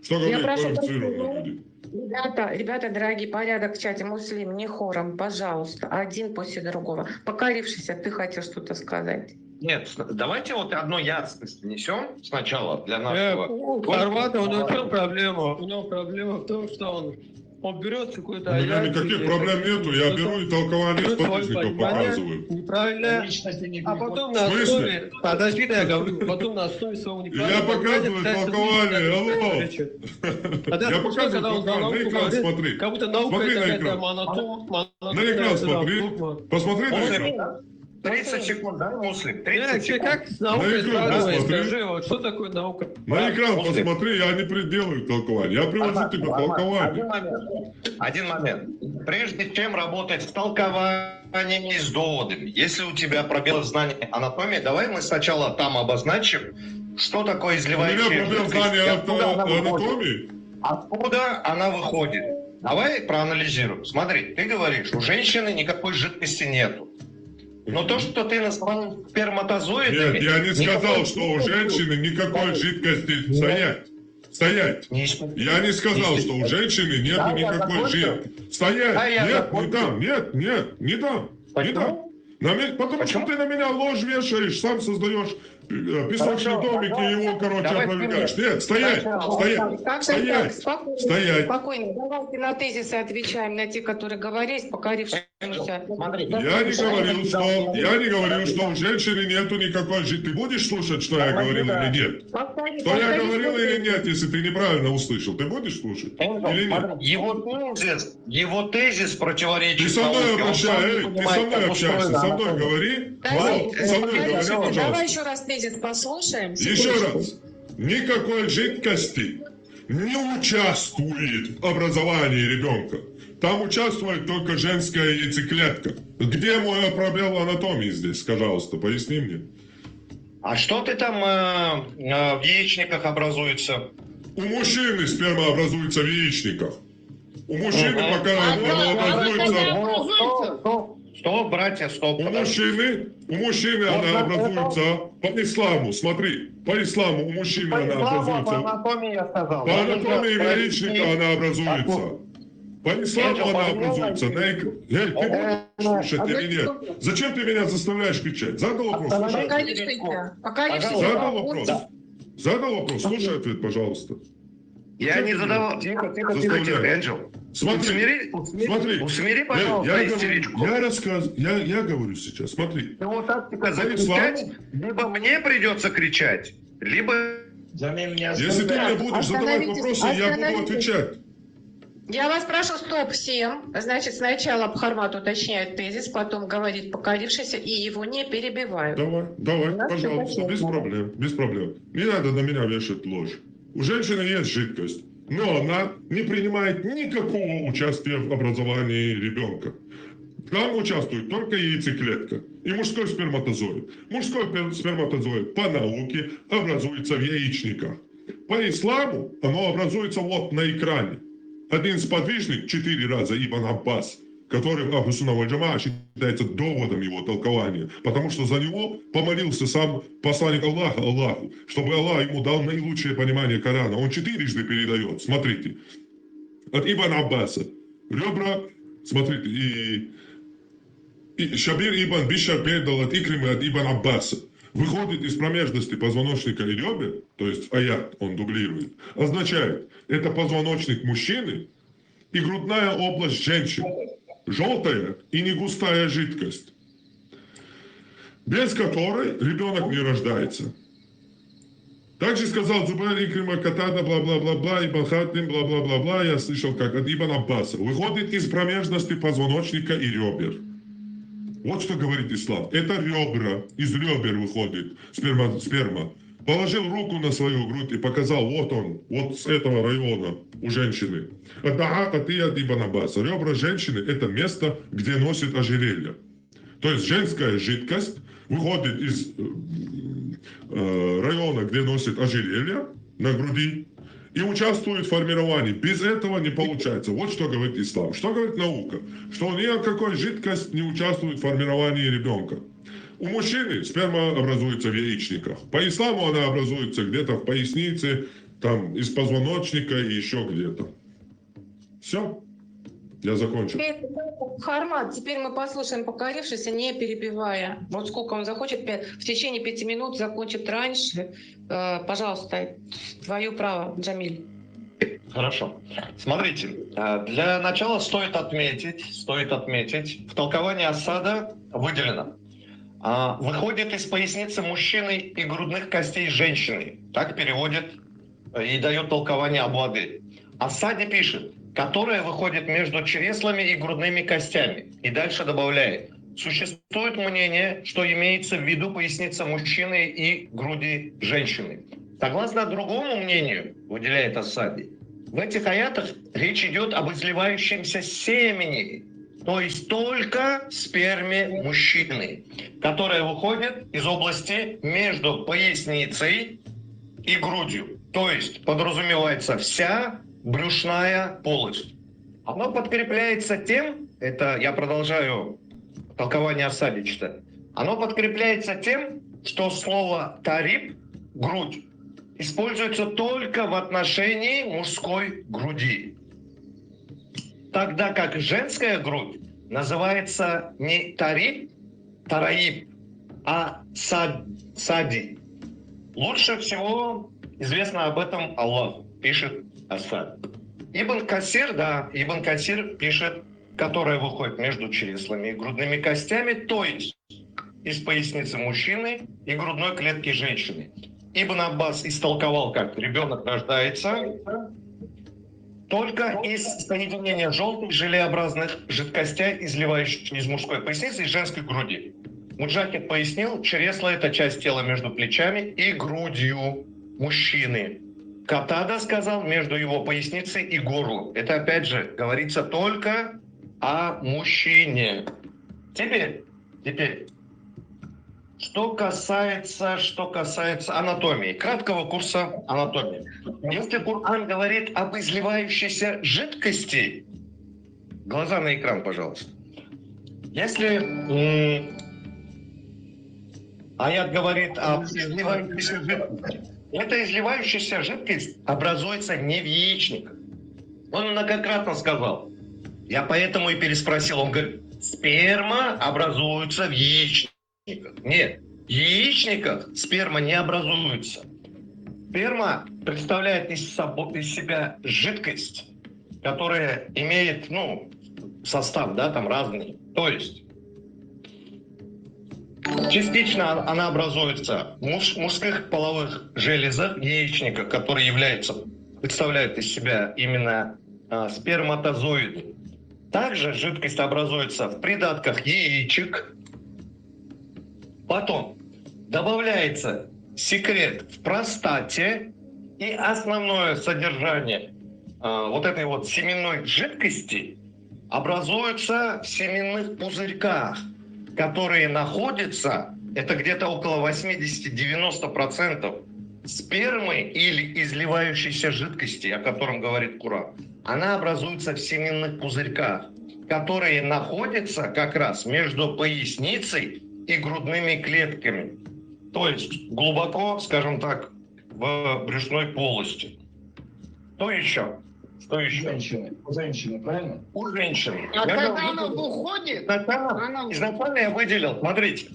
что говорит квалифицированный людей. Ребята, дорогие, порядок в чате. Муслим, не хором, пожалуйста. Один после другого. Покорившийся, ты хотел что-то сказать. Нет, давайте вот одну ясность внесем сначала для нашего... Хорвата, у него в чем проблема? У него проблема в том, что он берет какой-то... У меня никаких проблем нету, я беру и толкование сподвижников показываю. Неправильно. А потом на основе... Подожди, я говорю, потом на основе своего неправильного... Я показываю толкование, алло! Я показываю толкование, на экран смотри. Как будто наука это какая-то монотон. На экран смотри, посмотри на экран. 30 секунд, да, Муслим? 30 секунд. Как с наукой складывается? Скажи, вот что такое наука? На экран посмотри, я не приделаю толкование. Я привожу тебе толкование. Один момент. Прежде чем работать с толкованием, знаниями и с доводами. Если у тебя пробелы в знании анатомии, давай мы сначала там обозначим, что такое изливающая У меня пробел жидкость знания и откуда она выходит. анатомии. Откуда она выходит? Давай проанализируем. Смотри, ты говоришь, у женщины никакой жидкости нету. Но то, что ты назвал сперматозоидами... Нет, я не сказал, что у женщины никакой жидкости. Стоять. Я не сказал, что у женщины нету никакой жидкости. Стоять. Нет, не дам. Нет, не дам. Не дам. Потому что ты на меня ложь вешаешь, сам создаешь песочный домик и его, короче, опровергаешь. Нет, стоять. Стоять. Спокойно. Давайте на тезисы отвечаем, на те, которые говорились, покорившимся. Я не говорил, что у женщины нету никакой жидкости. Ты будешь слушать, что я говорил или нет? Что я говорил или нет, если ты неправильно услышал? Ты будешь слушать или нет? Его тезис противоречит. Ты со мной обращайся, ты со мной общаешься, со мной говори. Со мной говори, пожалуйста. Давай еще раз тезис послушаем. Еще раз. Никакой жидкости не участвует в образовании ребенка. Там участвует только женская яйцеклетка. Где мой пробел в анатомии здесь, пожалуйста, поясни мне. А что ты там в яичниках образуется? У мужчины сперма образуется в яичниках. У мужчины пока она образуется... Стоп, братья, стоп. У мужчины она образуется по исламу, смотри, по исламу у мужчины она образуется. По анатомии я сказал. По анатомии яичника она образуется. По исламу она образуется. Ты будешь слушать или нет? Зачем ты меня заставляешь кричать? Задал вопрос. Задал вопрос. Слушай ответ, пожалуйста. Я не задавал. Тихо, Энджел. Смотри, Усмири, пожалуйста, истеричку. Я говорю сейчас, смотри. Его тактика закричать, либо мне придется кричать, либо... Если ты мне будешь задавать вопросы, я буду отвечать. Я вас прошу, стоп всем. Значит, сначала Абхармат уточняет тезис, потом говорит покорившийся, и его не перебивают. Давай, пожалуйста, без проблем. Не надо на меня вешать ложь. У женщины есть жидкость, но она не принимает никакого участия в образовании ребенка. Там участвует только яйцеклетка и мужской сперматозоид. Мужской сперматозоид по науке образуется в яичниках. По исламу оно образуется вот на экране. Один сподвижник 4 раза Ибн Аббас, который в Ахлу-Сунна валь Джамаа считается доводом его толкования, потому что за него помолился сам посланник Аллаха Аллаху, чтобы Аллах ему дал наилучшее понимание Корана. Он 4-жды передает, смотрите, от Ибн Аббаса, ребра, смотрите, и Шабир Ибн Бишар передал от Икримы от Ибн Аббаса. Выходит из промежности позвоночника и ребер, то есть аят он дублирует, означает, это позвоночник мужчины и грудная область женщины. Желтая и не густая жидкость, без которой ребенок не рождается. Также сказал Зубайр Икрима Катада, бла-бла-бла-бла, Ибн Хатим, бла-бла-бла-бла, я слышал, как от Ибн Аббаса. Выходит из промежности позвоночника и ребер. Вот что говорит ислам. Это ребра, из ребер выходит сперма. Положил руку на свою грудь и показал, вот он, вот с этого района у женщины. Ребра женщины – это место, где носит ожерелье. То есть женская жидкость выходит из района, где носит ожерелье на груди и участвует в формировании. Без этого не получается. Вот что говорит ислам. Что говорит наука? Что никакой жидкость не участвует в формировании ребенка. У мужчины сперма образуется в яичниках. По исламу она образуется где-то в пояснице, там из позвоночника и еще где-то. Все. Я закончил. Хармат, теперь мы послушаем покорившийся, не перебивая. Вот сколько он захочет, в течение 5 минут закончит раньше. Пожалуйста, твое право, Джамиль. Хорошо. Смотрите, для начала стоит отметить, в толковании Асада выделено. Выходит из поясницы мужчины и грудных костей женщины. Так переводит и дает толкование Абу-Адель. Асади пишет, которая выходит между чреслами и грудными костями. И дальше добавляет, существует мнение, что имеется в виду поясница мужчины и груди женщины. Согласно другому мнению, выделяет Асади, в этих аятах речь идет об изливающемся семени, То есть только сперме мужчины, которая выходит из области между поясницей и грудью. То есть подразумевается вся брюшная полость. Оно подкрепляется тем, это я продолжаю толкование Асади читать, оно подкрепляется тем, что слово «тариб» – грудь используется только в отношении мужской груди. Тогда как женская грудь называется не тариб, тараиб, а сади. Лучше всего известно об этом Аллах, пишет Асад. Ибн Касир пишет, которая выходит между чреслами и грудными костями, то есть из поясницы мужчины и грудной клетки женщины. Ибн Аббас истолковал, как ребенок рождается только из соединения желтых желеобразных жидкостей, изливающихся из мужской поясницы и женской груди. Муджахид пояснил, чресло – это часть тела между плечами и грудью мужчины. Катада сказал, между его поясницей и горлом. Это, опять же, говорится только о мужчине. Теперь, что касается анатомии, краткого курса анатомии. Если Коран говорит об изливающейся жидкости, глаза на экран, пожалуйста. Если аят говорит об изливающейся жидкости, эта изливающаяся жидкость образуется не в яичниках. Он многократно сказал. Я поэтому и переспросил. Он говорит, сперма образуется в яичниках. Нет, в яичниках сперма не образуется. Сперма представляет из себя жидкость, которая имеет, состав, там разный. То есть частично она образуется в мужских половых железах, яичниках, которые представляют из себя именно сперматозоиды. Также жидкость образуется в придатках яичек. Потом добавляется секрет в простате, и основное содержание вот этой вот семенной жидкости образуется в семенных пузырьках, которые находятся, это где-то около 80-90% спермы или изливающейся жидкости, о котором говорит Коран. Она образуется в семенных пузырьках, которые находятся как раз между поясницей и грудными клетками. То есть глубоко, скажем так, в брюшной полости. Что еще? У женщины, правильно? У женщины. А когда она выходит? Изначально я выделил, смотрите,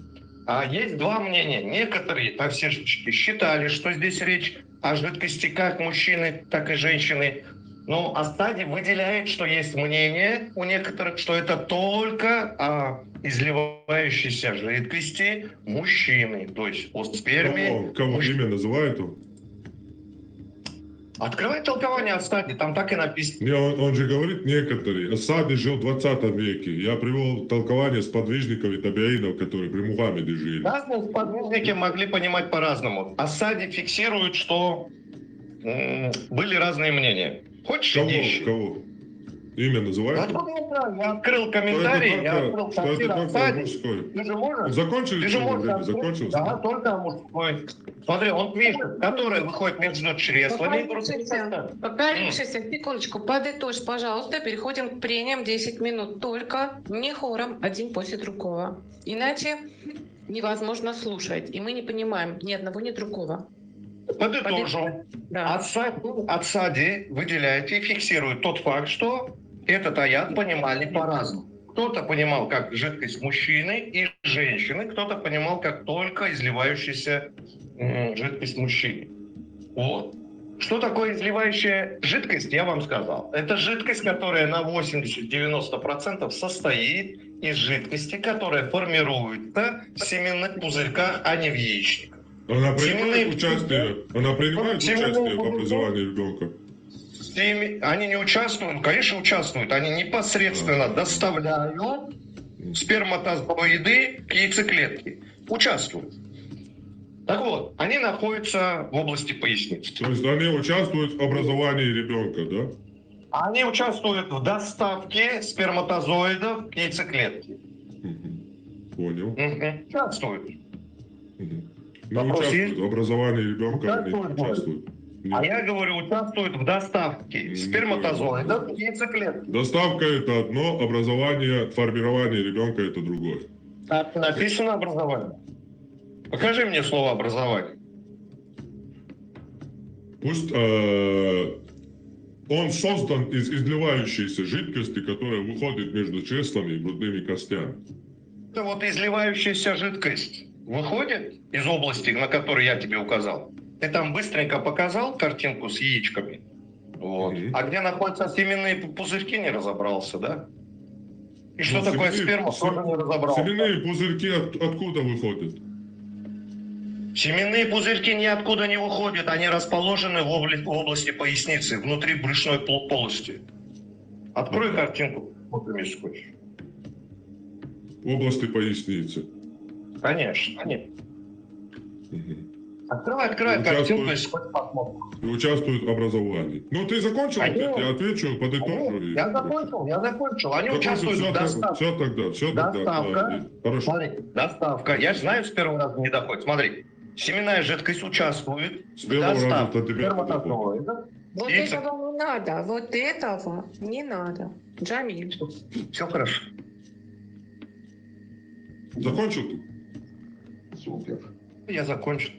есть два мнения. Некоторые, все считали, что здесь речь о жидкости как мужчины, так и женщины. Но Асади выделяет, что есть мнение у некоторых, что это только о изливающейся жидкости мужчины, то есть о сперме. Кого имя называют он? Открывай толкование Асади, там так и написано. Не, он же говорит некоторые. Асади жил в 20 веке. Я привел толкование сподвижников и табиинов, которые при Мухаммеде жили. Разные сподвижники могли понимать по-разному. Асади фиксирует, что были разные мнения. Хочешь идти? Кого? Имя называют? Я открыл комментарий, я открыл тафсир Асади. Ты же можешь? Закончили? Закончилось? Да, только мужской. Смотри, он пишет, который выходит между чреслами. Покорившийся, секундочку, подытожь, пожалуйста, переходим к прениям 10 минут. Только не хором, один после другого. Иначе невозможно слушать, и мы не понимаем ни одного, ни другого. Подытожу. Да. Асади выделяет и фиксирует тот факт, что этот аят понимали по-разному. Кто-то понимал как жидкость мужчины и женщины, кто-то понимал как только изливающаяся жидкость мужчины. Вот. Что такое изливающая жидкость, я вам сказал. Это жидкость, которая на 80-90% состоит из жидкости, которая формируется в семенных пузырьках, а не в яичниках. Она принимает участие в образовании ребенка? Они не участвуют, конечно, участвуют. Они непосредственно доставляют сперматозоиды к яйцеклетке. Участвуют. Так вот, они находятся в области поясницы. То есть они участвуют в образовании ребенка, да? Они участвуют в доставке сперматозоидов к яйцеклетке. Понял. Участвуют. Ну, Вопрос участвуют. есть? В образовании ребенка они Участвуют. участвуют. А я говорю, участвуют в доставке сперматозоидов к яйцеклетке. Доставка это одно, образование, формирование ребенка это другое. Так написано образование. Покажи мне слово образование. Пусть он создан из изливающейся жидкости, которая выходит между чреслами и грудными костями. Это вот изливающаяся жидкость выходит из области, на которую я тебе указал. Ты там быстренько показал картинку с яичками. Вот. А где находятся семенные пузырьки, не разобрался, да? И что такое сперма, тоже не разобрался. Семенные пузырьки откуда выходят? Семенные пузырьки ниоткуда не выходят, они расположены в области поясницы, внутри брюшной полости. Открой картинку, скотч. В области поясницы. Конечно, нет. Открывай картинку и скотч посмотрим. И участвуют в образовании. Ну, ты закончил ответ? Я отвечу, подытожу. Я закончил. Они участвуют в доставке. Все тогда. Доставка. Хорошо. Смотри, доставка. Я знаю, с первого раза не доходит. Смотри. Семенная жидкость участвует в доставке сперматозоидов. Вот этого не надо. Вот этого не надо. Джамиль. Все хорошо. Закончил ты? Супер. Я закончил.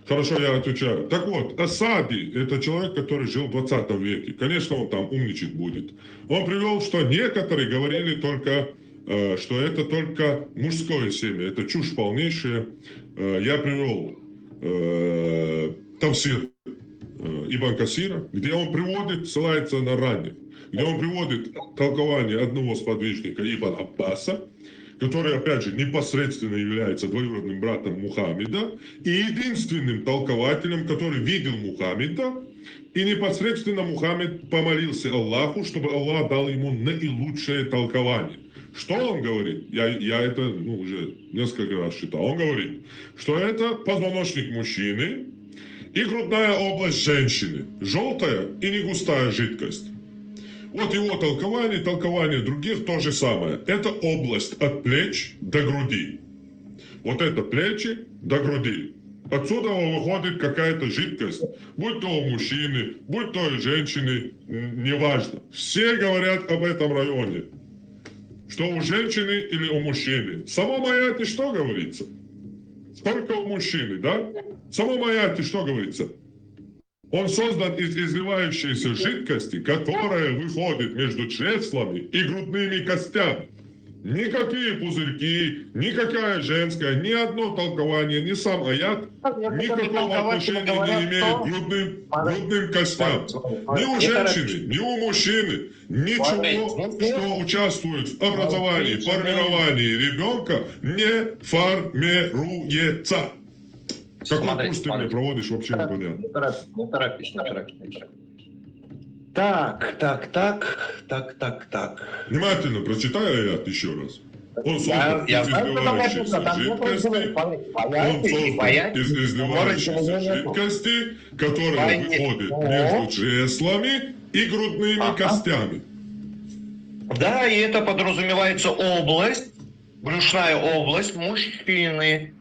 Хорошо, я отвечаю. Так вот, Асади – это человек, который жил в 20 веке. Конечно, он там умничать будет. Он привел, что некоторые говорили только, что это только мужское семя. Это чушь полнейшая. Я привел Тавсир Ибн Касира, где он приводит, ссылается на ранних, где он приводит толкование одного сподвижника Ибн Аббаса, который, опять же, непосредственно является двоюродным братом Мухаммеда и единственным толкователем, который видел Мухаммеда, и непосредственно Мухаммед помолился Аллаху, чтобы Аллах дал ему наилучшее толкование. Что он говорит? Я это уже несколько раз читал. Он говорит, что это позвоночник мужчины и грудная область женщины. Желтая и не густая жидкость. Вот его толкование других то же самое. Это область от плеч до груди. Вот это плечи до груди. Отсюда выходит какая-то жидкость. Будь то у мужчины, будь то у женщины, неважно. Все говорят об этом районе. Что у женщины или у мужчины. В самом аяте что говорится? Только у мужчины, да? В самом аяте что говорится? Он создан из изливающейся жидкости, которая выходит между чреслами и грудными костями. Никакие пузырьки, никакая женская, ни одно толкование, ни сам аят никакого отношения не имеет к грудным костям. Ни у женщины, ни у мужчины, ничего, что участвует в образовании, формировании ребенка, не формируется. Какой курс ты мне проводишь, вообще не понятно. Не торопись. Так. Внимательно прочитай аят еще раз. Он создан из изливающейся жидкости, которая выходит между чреслами и грудными костями. Да, и это подразумевается область, брюшная область мужчины.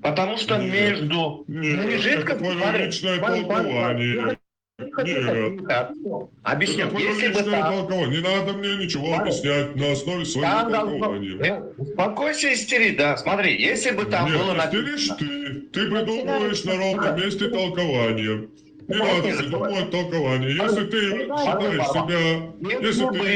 Потому что между... Это твое личное толкование. Объясню. Если бы не надо мне ничего объяснять на основе своего толкования. Успокойся, истерить, да. Смотри, если бы там было написано... Ты придумываешь на ровном месте толкование. Не надо придумывать толкование. Если ты считаешь себя... Если ты...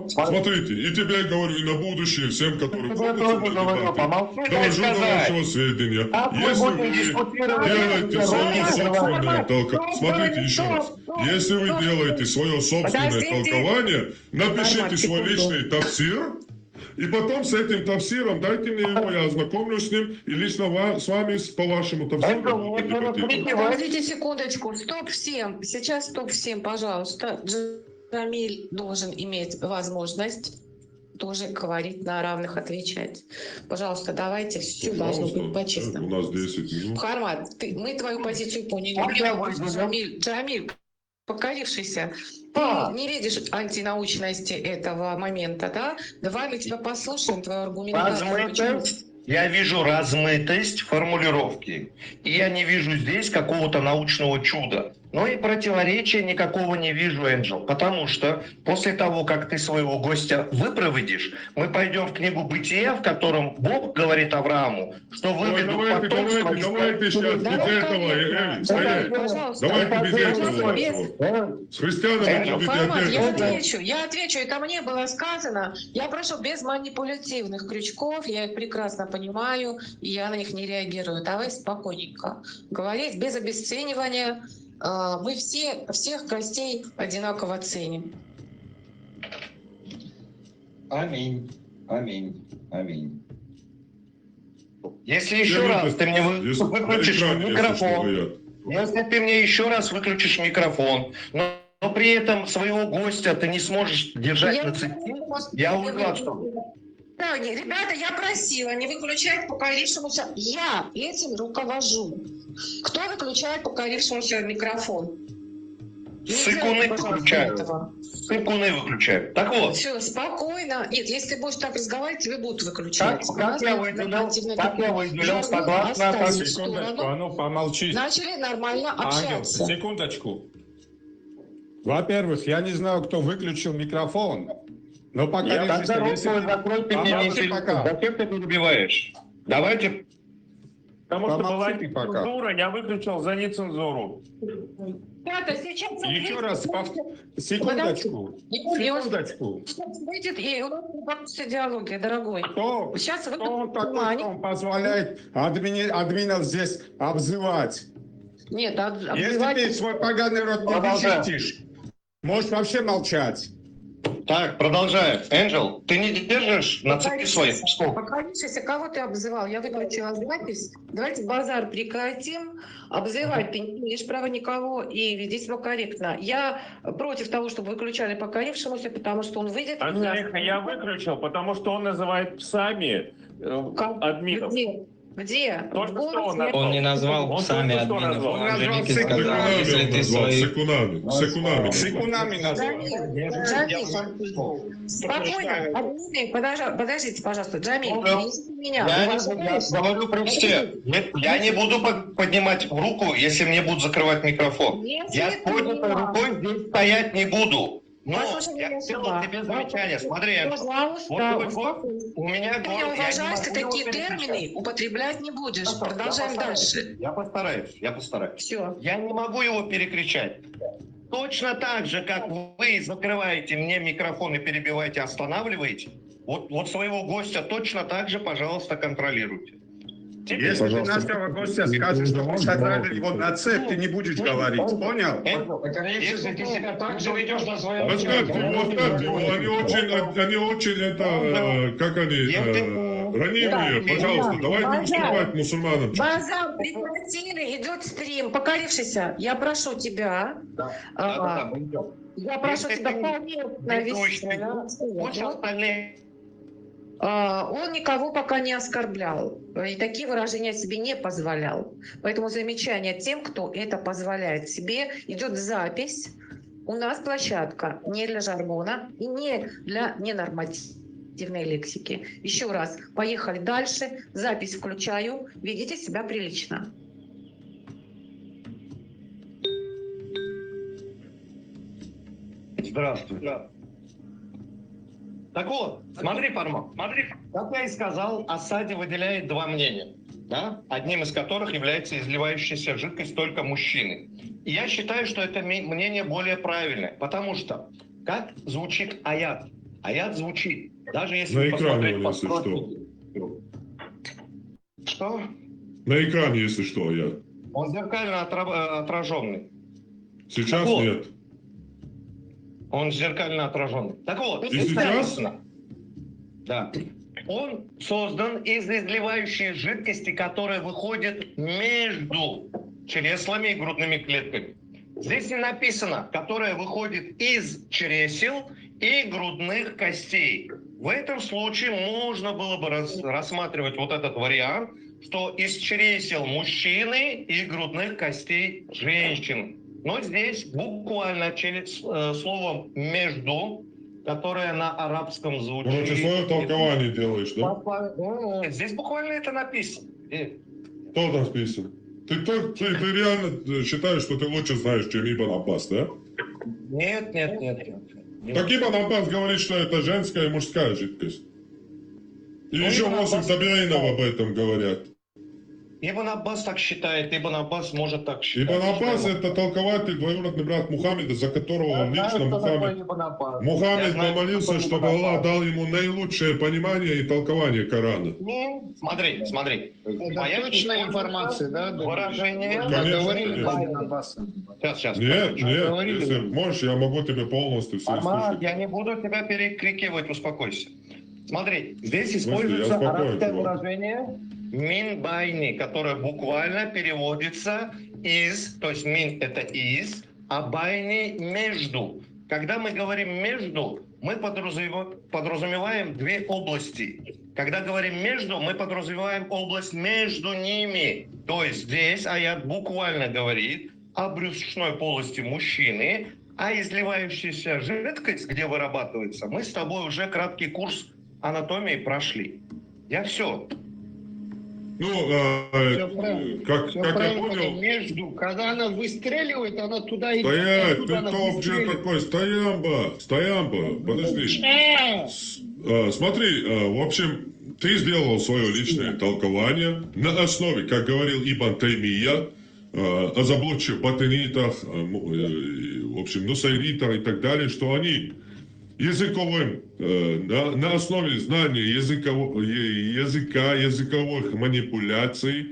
Смотрите, и тебе говорю, и на будущее всем, которые довожу до вашего сведения. Если вы делаете свое собственное толкование... Смотрите еще раз. Если вы делаете свое собственное толкование, напишите свой личный тафсир, и потом с этим тафсиром дайте мне его, я ознакомлюсь с ним, и лично с вами по вашему тафсиру. Подождите секундочку. Стоп всем. Сейчас стоп всем, пожалуйста. Джамиль должен иметь возможность тоже говорить на равных, отвечать. Пожалуйста, давайте, все должно быть по-честному. У нас 10 минут. Хармат, мы твою позицию поняли. Джамиль, покорившийся. Ты не видишь антинаучности этого момента, да? Давай мы тебя послушаем, твою аргументацию. Размытость. Я вижу размытость формулировки. И я не вижу здесь какого-то научного чуда. Но и противоречия никакого не вижу, Энджел. Потому что после того, как ты своего гостя выпроводишь, мы пойдем в книгу «Бытия», в котором Бог говорит Аврааму, что выведу потомство... Давайте сейчас без этого, стоять. Давайте без этого. С христианами будете Я отвечу, это мне было сказано. Я прошу без манипулятивных крючков, я их прекрасно понимаю, и я на них не реагирую. Давай спокойненько говорить, без обесценивания. Мы всех гостей одинаково ценим. Аминь. Аминь. Аминь. Если еще раз ты мне выключишь микрофон, если ты мне еще раз выключишь микрофон, но при этом своего гостя ты не сможешь держать на цепи, я уйду отсюда. Да, ребята, я просила не выключать покорившемуся. Я этим руковожу. Кто выключает покорившемуся микрофон? Сыкуны выключают. Сыкуны выключают. Так вот. Все, спокойно. Нет, если ты будешь так разговаривать, тебе будут выключать. Как я выделил, согласно... Секундочку, а ну помолчи. Начали нормально общаться. Ангел, секундочку. Во-первых, я не знаю, кто выключил микрофон. Но пока Я тогда рот свой закрой, ты меня не интересует. Зачем ты перебиваешь? Давайте... Потому что была Помолчи ты пока. цензура, я выключил за нецензуру. Ребята, сейчас... Еще раз, секундочку. Секундочку. Выйдет, и у нас получится диалоги, дорогой. Кто Сейчас он такой, что он позволяет админов здесь обзывать? Нет, Если ты свой поганый рот не вычистишь, можешь вообще молчать. Так, продолжаем. Энджел, ты не держишь на цепи своих слов? Покорившийся, кого ты обзывал? Я выключила запись. Давайте базар прекратим. Обзывать ты не имеешь права никого и веди себя корректно. Я против того, чтобы выключали покорившемуся, потому что он выйдет... Анжелика, я выключил, потому что он называет псами админов. Где? Он не назвал псами админов. Он Анжелике сказал, если ты свои... Секунами назвал. Спокойно. Подождите, пожалуйста. Джамиль, меня. Я говорю при всех. Я не буду поднимать руку, если мне будут закрывать микрофон. Я с поднятой рукой здесь стоять не буду. Но я сделал тебе замечание. Смотри, у меня ты меня уважаешь, ты такие термины употреблять не будешь. Продолжаем дальше. Я постараюсь. Все. Я не могу его перекричать. Точно так же, как вы закрываете мне микрофон и перебиваете, останавливаете, вот своего гостя точно так же, пожалуйста, контролируйте. Если ты нашего гостя скажешь, что посадили его на цепь, ты не будешь говорить, понял? Если ты себя так же ведешь на своем... Оставьте его, они очень это, как они, ранимые, пожалуйста, давайте уступать мусульманам. Базар прекратили, идет стрим. Покорившийся, я прошу тебя... Я прошу тебя корректно вести. Он никого пока не оскорблял. И такие выражения себе не позволял. Поэтому замечание тем, кто это позволяет себе, идет запись. У нас площадка не для жаргона и не для ненормативной лексики. Еще раз, поехали дальше. Запись включаю. Ведите себя прилично. Здравствуй. Так вот, смотри, Парма, как я и сказал, Асади выделяет два мнения, да? Одним из которых является изливающаяся жидкость только мужчины. И я считаю, что это мнение более правильное, потому что как звучит аят? Аят звучит, даже если посмотреть по строчке. Что? На экране, если что, аят. Он зеркально отраженный. Сейчас вот. Нет. Он зеркально отраженный. Так вот, написано, да. Он создан из изливающей жидкости, которая выходит между чреслами и грудными клетками. Здесь не написано, которая выходит из чресел и грудных костей. В этом случае можно было бы рассматривать вот этот вариант, что из чресел мужчины и грудных костей женщин. Но здесь буквально через слово «между», которое на арабском звучит... Короче, свое толкование делаешь, да? Здесь буквально это написано. Кто там списан? Ты реально считаешь, что ты лучше знаешь, чем Ибн Аббас, да? Нет. Так Ибн Аббас говорит, что это женская и мужская жидкость. И еще Ибн 8 Аббас- табиинов об этом говорят. Ибн Аббас так считает, Ибн Аббас может так считать. Ибн Аббас это толкователь, двоюродный брат Мухаммеда, за которого он лично Мухаммед помолился, чтобы Аллах дал ему наилучшее понимание и толкование Корана. Смотри. Это точная информация, да? Выражение. Конечно, Говорили конечно. Ибн Аббаса. Сейчас. Нет, Говорили. если можешь, я могу тебе полностью все Арман, слушать. я не буду тебя перекрикивать, успокойся. Смотри, здесь В смысле? используется Я успокоюсь, арабское Иван. выражение «мин байни», которое буквально переводится «из», то есть «мин» — это «из», а «байни» — «между». Когда мы говорим «между», мы подразумеваем две области. Когда говорим «между», мы подразумеваем область между ними. То есть здесь аят буквально говорит о брюшной полости мужчины, а изливающаяся жидкость, где вырабатывается, мы с тобой уже краткий курс анатомии прошли. Я все. Как Всё я правильно, понял, между. Когда она выстреливает, она туда идет. стоять, ты оттуда она кто вообще выстреливает. такой? Стоямба, подожди. Смотри, в общем, ты сделал свое личное толкование на основе, как говорил Ибн Таймия, о заблудших батынитах, в общем, нусайритах и так далее, что они языковым, на основе знания языка, языковых манипуляций,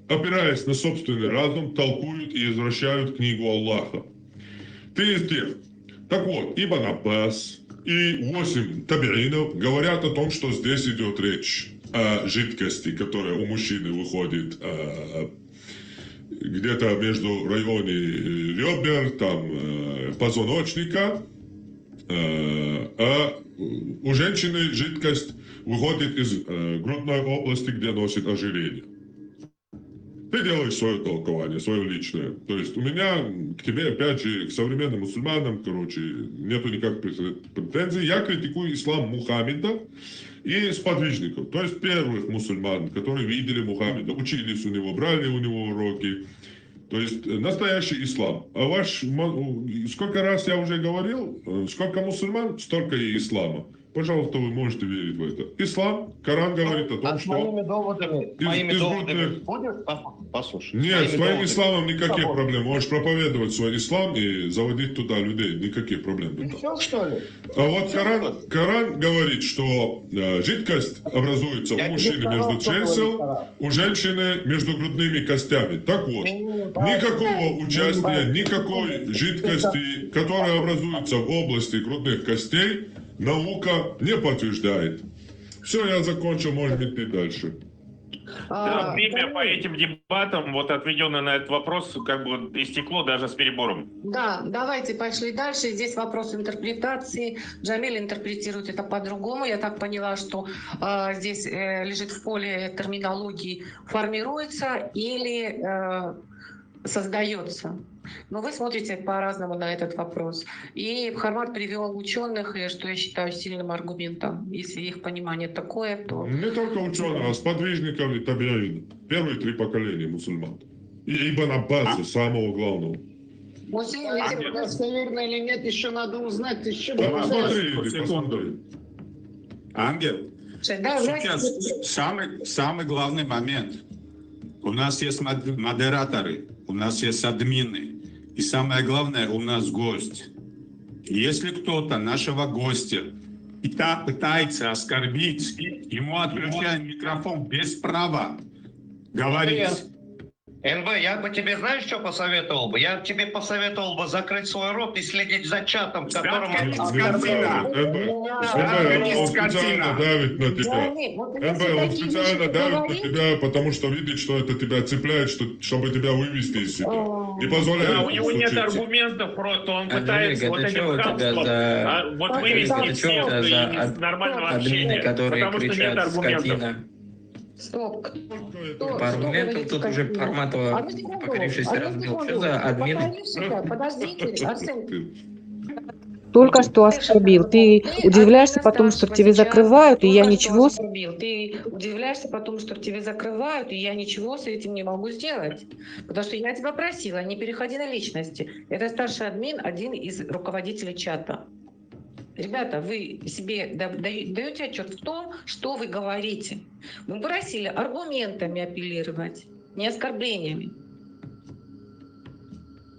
опираясь на собственный разум, толкуют и извращают книгу Аллаха. Ты из тех. Так вот, Ибн Аббас и 8 табиинов говорят о том, что здесь идет речь о жидкости, которая у мужчины выходит где-то между районе ребер, там, позвоночника, а у женщины жидкость выходит из грудной области, где носит ожирение. Ты делаешь свое толкование, свое личное. То есть у меня к тебе, опять же, к современным мусульманам, нету никаких претензий. Я критикую ислам Мухаммеда и сподвижников. То есть первых мусульман, которые видели Мухаммеда, учились у него, брали у него уроки. То есть настоящий ислам. А сколько раз я уже говорил, сколько муссульман, столько и ислама. Пожалуйста, вы можете верить в это. Ислам, Коран говорит о том, что... Моими доводами будешь послушать? Нет, с твоим исламом никаких проблем. Можешь проповедовать свой ислам и заводить туда людей. Никаких проблем. Все, что ли? А вот Коран говорит, что жидкость образуется у мужчины между чресел, у женщины между грудными костями. Так вот, никакого участия, никакой жидкости, которая образуется в области грудных костей, наука не подтверждает. Все, я закончил, можно идти дальше. Время по этим дебатам, вот отведенное на этот вопрос, как бы истекло даже с перебором. Да, давайте пошли дальше. Здесь вопрос интерпретации. Джамиль интерпретирует это по-другому. Я так поняла, что здесь лежит в поле терминологии «формируется» или «создается». Но вы смотрите по-разному на этот вопрос. И Хармат привел ученых, и что я считаю сильным аргументом. Если их понимание такое, то... Не только ученых, а сподвижников и табиин. Первые 3 поколения мусульман. И Ибн Аббаса, самого главного. Это достоверно или нет, еще надо узнать. Еще Секунду. Ангел, сейчас самый главный момент. У нас есть модераторы, у нас есть админы. И самое главное, у нас гость. Если кто-то нашего гостя пытается оскорбить, ему отключаем микрофон без права говорить. НБ, я бы тебе, знаешь, что посоветовал бы? Я тебе посоветовал бы закрыть свой рот и следить за чатом, в котором... Он специально давит на тебя. Он специально давит на тебя, потому что видит, что это тебя цепляет, чтобы тебя вывести из себя. Не позволяет. Да, у него нет аргументов, просто он пытается вот этим хамством вот вывести из нормального общения, потому что нет аргументов. Стоп. По аргументам тут уже Парматова, покорившийся раз был. Что за админ? Подождите, Арсен. Только что оскорбил. Ты удивляешься потом, что тебе закрывают, и я ничего... Ты удивляешься потом, что тебе закрывают, и я ничего с этим не могу сделать. Потому что я тебя просила, не переходи на личности. Это старший админ, один из руководителей чата. Ребята, вы себе даете отчет в том, что вы говорите. Мы просили аргументами апеллировать, не оскорблениями.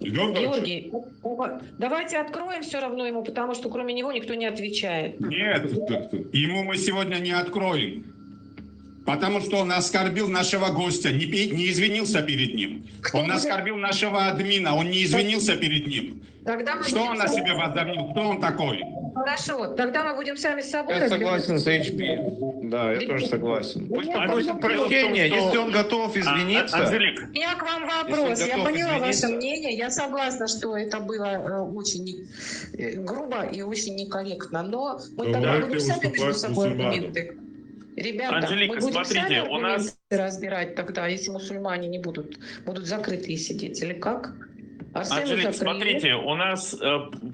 Георгий, давайте откроем все равно ему, потому что кроме него никто не отвечает. Нет, ему мы сегодня не откроем. Потому что он оскорбил нашего гостя, не извинился перед ним. Он оскорбил нашего админа, он не извинился перед ним. Что он о себе возомнил? Кто он такой? Хорошо, тогда мы будем сами с собой. Я согласен с HP. Да, я тоже согласен. Пусть попросит прощения, если он готов извиниться. У меня к вам вопрос. Я поняла ваше мнение. Я согласна, что это было очень грубо и очень некорректно. Но мы тогда будем сами между собой аргументы. Ребята, Анжелика, мы будем смотрите, сами у нас... разбирать тогда, если мусульмане не будут закрытые сидеть, или как? Анжелика, смотрите, у нас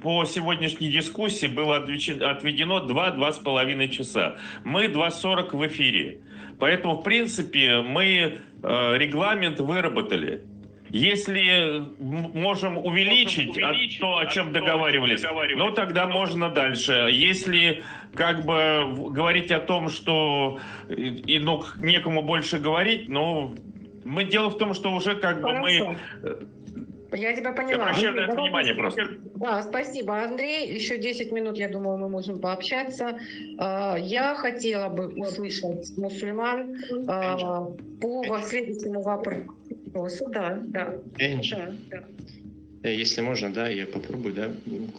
по сегодняшней дискуссии было отведено 2-2,5 часа. Мы 2:40 в эфире. Поэтому, в принципе, мы регламент выработали. Если можем увеличить то, о чем договаривались, ну тогда можно дальше. Если как бы говорить о том, что некому больше говорить, но дело в том, что уже как бы мы... Я тебя поняла. Я обращаю на это внимание просто. Да, спасибо, Андрей. Еще 10 минут, я думаю, мы можем пообщаться. Я хотела бы услышать мусульман по следующему вопросу. Да. Если можно, да, я попробую, да,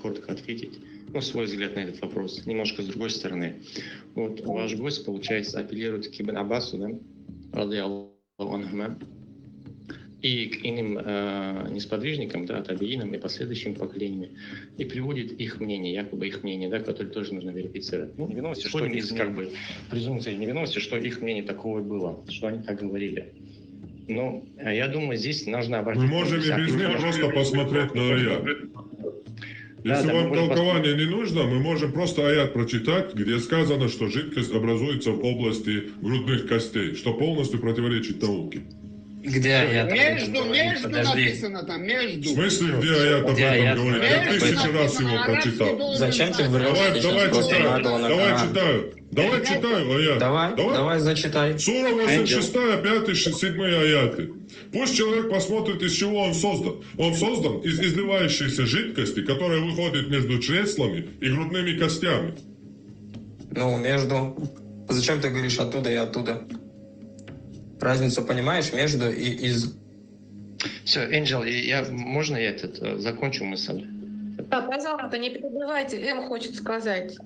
коротко ответить. Ну, свой взгляд на этот вопрос, немножко с другой стороны. Вот ваш гость, получается, апеллирует к Ибн Аббасу, да, радиаллаху анхума, и к иным несподвижникам, да, табиинам и последующим поколениям, и приводит их мнение, якобы их мнение, да, которое тоже нужно верифицировать. Ну, невиновности, что из как бы презумпции невиновности, что их мнение такое было, что они так говорили. Но я думаю, здесь нужно обратить... Мы можем и без них просто посмотреть на аят. Если вам толкование не нужно, мы можем просто аят прочитать, где сказано, что жидкость образуется в области грудных костей, что полностью противоречит науке. Где аят? Между написано там, между. В смысле, где аят об этом говорит? Я 1000 раз его прочитал. Зачем ты врешь? Давай читаю аят. Давай зачитай. Сура 86, 5-7 аяты. Пусть человек посмотрит, из чего он создан. Он создан из изливающейся жидкости, которая выходит между чреслами и грудными костями. Ну, между... Зачем ты говоришь оттуда и оттуда? Разницу понимаешь между и из... Все, Энджел, можно я закончу мысль? Да, пожалуйста, не перебивайте, хочет сказать.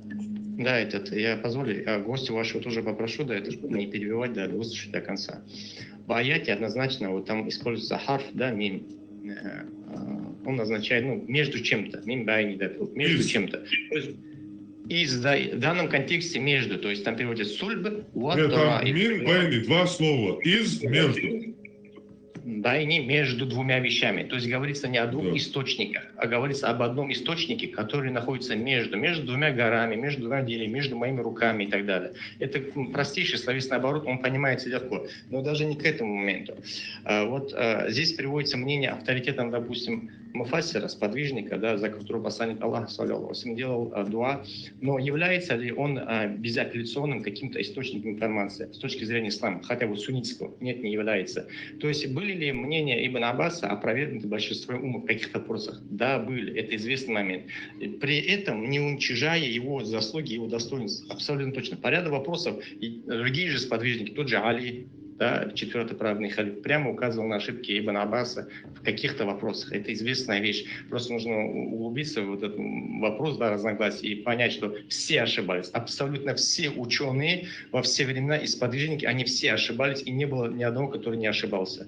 Да, я позволю, гостю вашего тоже попрошу, да, не перебивать, да, выслушать до конца. В аяте однозначно вот там используется харф, да, мим. Он означает, ну, между чем-то, мим байни, да, между чем-то. В данном контексте между, то есть там переводится сульб, нет, там мин, байни, два слова, из, между. Байни между двумя вещами, то есть говорится не о двух источниках, а говорится об одном источнике, который находится между двумя горами, между двумя делями, между моими руками и так далее. Это простейший словесный оборот, он понимается легко, но даже не к этому моменту. Вот здесь приводится мнение авторитетом, допустим, муфассира, сподвижника, да, за которого посланник Аллаха делал дуа, но является ли он безапелляционным каким-то источником информации с точки зрения ислама, хотя бы суннитского? Нет, не является. То есть были ли мнения Ибн Аббаса опровергнуты большинством умов в каких-то вопросах? Да, были. Это известный момент. При этом не уничижая его заслуги, его достоинства. Абсолютно точно. По ряду вопросов и другие же сподвижники, тот же Али, да, четвертый праведный халиф, прямо указывал на ошибки Ибн Аббаса в каких-то вопросах. Это известная вещь. Просто нужно углубиться в вот этот вопрос, да, разногласий и понять, что все ошибались. Абсолютно все ученые во все времена и сподвижники, они все ошибались, и не было ни одного, который не ошибался.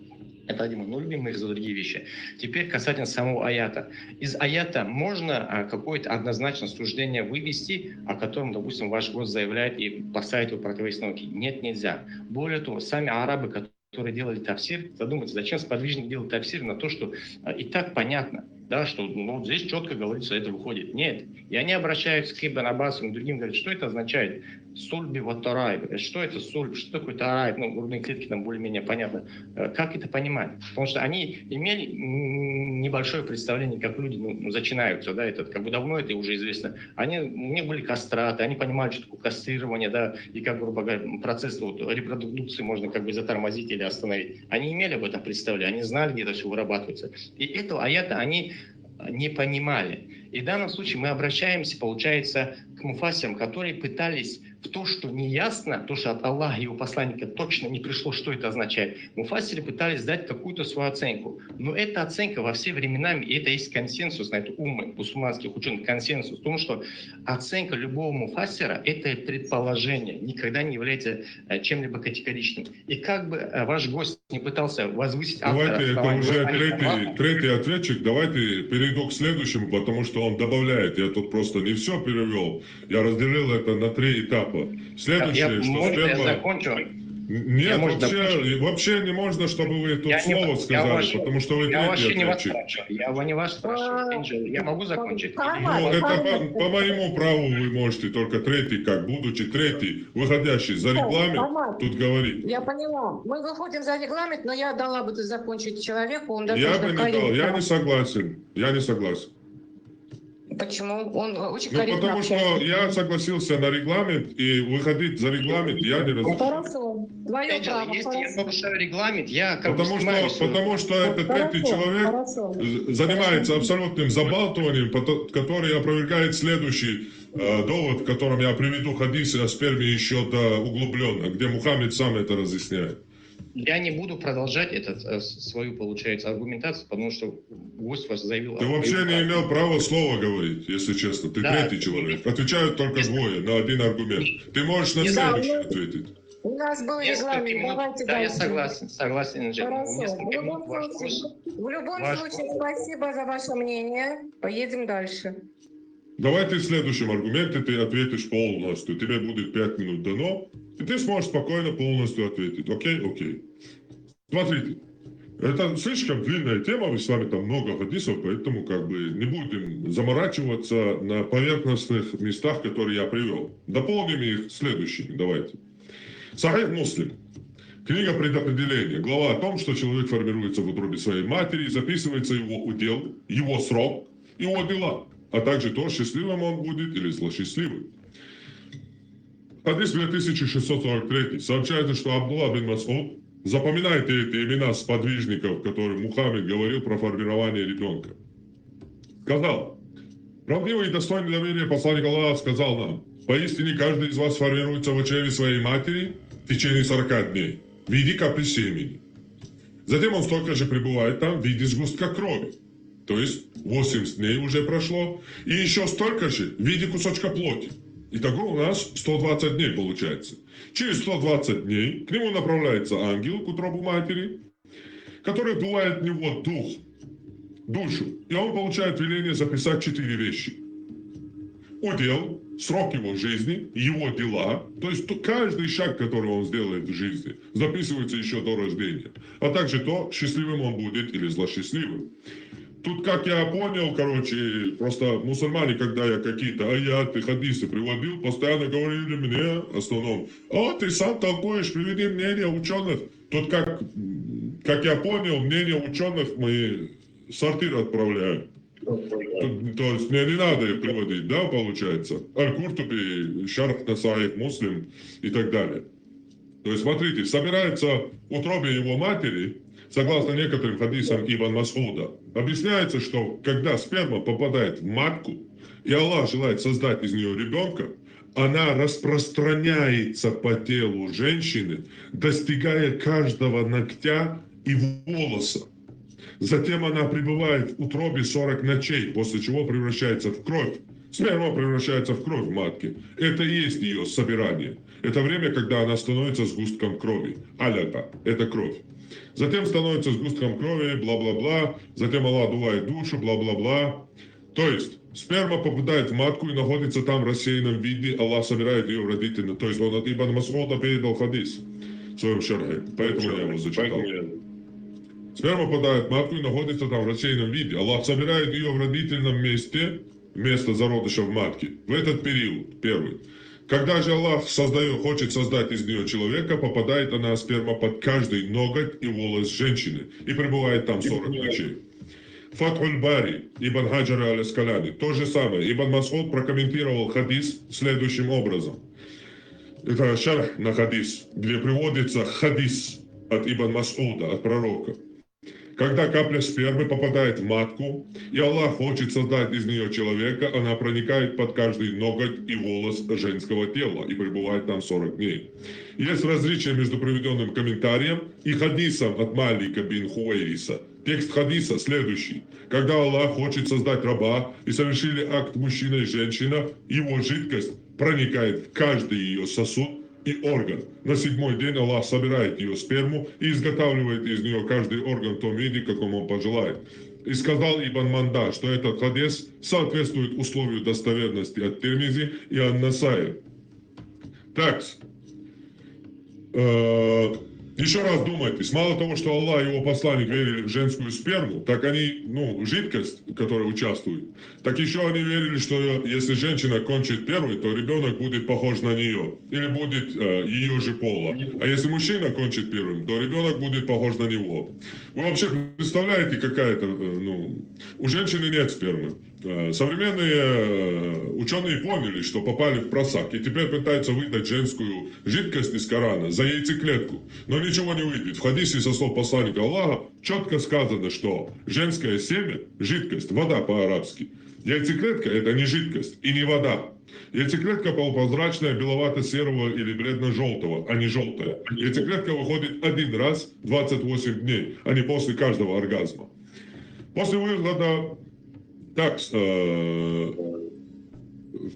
Это один, ну, любимых за другие вещи. Теперь касательно самого аята. Из аята можно какое-то однозначное суждение вывести, о котором, допустим, ваш гость заявляет и поставить его в противовес науке? Нет, нельзя. Более того, сами арабы, которые делали тафсир, задумайтесь, зачем сподвижник делает тафсир на то, что и так понятно, да, что ну, здесь четко говорится, это выходит. Нет. И они обращаются к Ибн Аббасу и другим, говорят, что это означает? Сульби ватарайб. Что это сульб? Что такое тарайб? Ну, грудные клетки там более-менее понятно. Как это понимать? Потому что они имели небольшое представление, как люди зачинаются, да, это как бы давно это уже известно. У них были кастраты, они понимали, что такое кастрирование, да, и как, грубо говоря, процесс вот, репродукции можно как бы затормозить или остановить. Они имели об этом представление, они знали, где это все вырабатывается. И этого аята они не понимали. И в данном случае мы обращаемся, получается, к муфассирам, которые пытались в то, что не ясно, то, что от Аллаха и его посланника точно не пришло, что это означает. Муфассиры пытались дать какую-то свою оценку. Но эта оценка во все времена, и это есть консенсус на эту уммы мусульманских ученых, консенсус в том, что оценка любого муфассира – это предположение, никогда не является чем-либо категоричным. И как бы ваш гость не пытался возвысить автора... Давайте, это уже третий ответчик, давайте перейду к следующему, потому что он добавляет. Я тут просто не все перевел, я разделил это на 3 этапа. Следующее, что я закончу? Нет, вообще не можно, чтобы вы тут слово сказали, потому что вы третий ответчик. Я не вас спрашиваю, я могу закончить? Ну, это по моему праву вы можете только третий, как будучи третий, выходящий за регламент, тут говорить. Я поняла. Мы выходим за регламент, но я дала бы закончить человеку. Он Я бы не дал, я не согласен. Почему? Он очень корректно. Ну, потому что я согласился на регламент, и выходить за регламент я не разрешаю. Хорошо. Твое право. Если я нарушаю регламент, я потому что этот третий человек занимается абсолютным забалтыванием, который опровергает следующий довод, в котором я приведу хадисы о сперме еще до углубленно, где Мухаммед сам это разъясняет. Я не буду продолжать свою, получается, аргументацию, потому что гость вас заявил... Ты вообще не имел права слова говорить, если честно. Ты третий человек. Отвечают только двое на один аргумент. Ты можешь на следующий ответить. У нас был регламент, давайте дальше. Я согласен. Хорошо. В любом случае, спасибо за ваше мнение. Поедем дальше. Давай ты в следующем аргументе ты ответишь полностью. Тебе будет 5 минут дано, и ты сможешь спокойно полностью ответить. Окей. Смотрите, это слишком длинная тема, мы с вами там много хадисов, поэтому как бы не будем заморачиваться на поверхностных местах, которые я привел. Дополним их следующими, давайте. Сахих Муслим. Книга предопределения. Глава о том, что человек формируется в утробе своей матери, записывается его удел, его срок, его дела, а также то, счастливым он будет или злосчастливым. Хадис 2643 сообщается, что Абдулла бин Мас'уд, запоминайте эти имена сподвижников, которым Мухаммед говорил про формирование ребенка, сказал: правдивый и достойный доверия посланник Аллаха сказал нам: поистине каждый из вас формируется в чреве своей матери в течение 40 дней в виде капли семени. Затем он столько же пребывает там в виде сгустка крови. То есть 80 дней уже прошло, и еще столько же в виде кусочка плоти. Итого у нас 120 дней получается. Через 120 дней к нему направляется ангел к утробу матери, который вдувает в него душу, и он получает веление записать 4 вещи. Удел, срок его жизни, его дела, то есть каждый шаг, который он сделает в жизни, записывается еще до рождения, а также то, счастливым он будет или злосчастливым. Тут, как я понял, просто мусульмане, когда я какие-то аяты, хадисы приводил, постоянно говорили мне, в основном: ты сам толкуешь, приведи мнение ученых. Тут, как я понял, мнение ученых мы в сортир отправляем. То есть мне не надо их приводить, да, получается? Аль-Куртуби, Шарх на Сахих Муслим и так далее. То есть, смотрите, собирается в утробе его матери, согласно некоторым хадисам Ибн Мас'уда, объясняется, что когда сперма попадает в матку, и Аллах желает создать из нее ребенка, она распространяется по телу женщины, достигая каждого ногтя и волоса. Затем она пребывает в утробе 40 ночей, после чего превращается в кровь, Сперма превращается в кровь матки. Это и есть ее собирание. Это время, когда она становится сгустком крови. Аляка – это кровь. Затем становится сгустком крови, бла-бла-бла. Затем Аллах дувает душу, бла-бла-бла. То есть, сперма попадает в матку и находится там в рассеянном виде. Аллах собирает ее в родительно. То есть, он от Ибн Мас'уда передал хадис в своем шархе. Поэтому я его зачитал. Сперма попадает в матку и находится там в рассеянном виде. Аллах собирает ее в родительном месте, место зародыша в матке. В этот период, первый. Когда же Аллах хочет создать из нее человека, попадает она, сперма, под каждый ноготь и волос женщины и пребывает там 40 ночей. Фатхуль Бари, Ибн Хаджар аль-Аскаляни. То же самое. Ибн Мас'уд прокомментировал хадис следующим образом. Это шарх на хадис, где приводится хадис от Ибн Мас'уда, от пророка. Когда капля спермы попадает в матку, и Аллах хочет создать из нее человека, она проникает под каждый ноготь и волос женского тела и пребывает там 40 дней. Есть различия между приведенным комментарием и хадисом от Малика бин Хуэйриса. Текст хадиса следующий. Когда Аллах хочет создать раба и совершили акт мужчина и женщина, его жидкость проникает в каждый ее сосуд и орган. На 7-й день Аллах собирает ее сперму и изготавливает из нее каждый орган в том виде, каком он пожелает. И сказал Ибн Манда, что этот хадис соответствует условию достоверности от Тирмизи и Ан-Насаи. Так, еще раз думайтесь, мало того, что Аллах и его посланник верили в женскую сперму, так они, жидкость, которая участвует, так еще они верили, что если женщина кончит первой, то ребенок будет похож на нее, или будет ее же пола. А если мужчина кончит первым, то ребенок будет похож на него. Вы вообще представляете, какая-то, у женщины нет спермы. Современные ученые поняли, что попали в просак, и теперь пытаются выдать женскую жидкость из Корана за яйцеклетку. Но ничего не выйдет. В хадисе со слов посланника Аллаха четко сказано, что женское семя – жидкость, вода по-арабски. Яйцеклетка – это не жидкость и не вода. Яйцеклетка полупрозрачная, беловато-серого или бледно-желтого, а не желтая. Яйцеклетка выходит один раз 28 дней, а не после каждого оргазма. После выхода... Так, в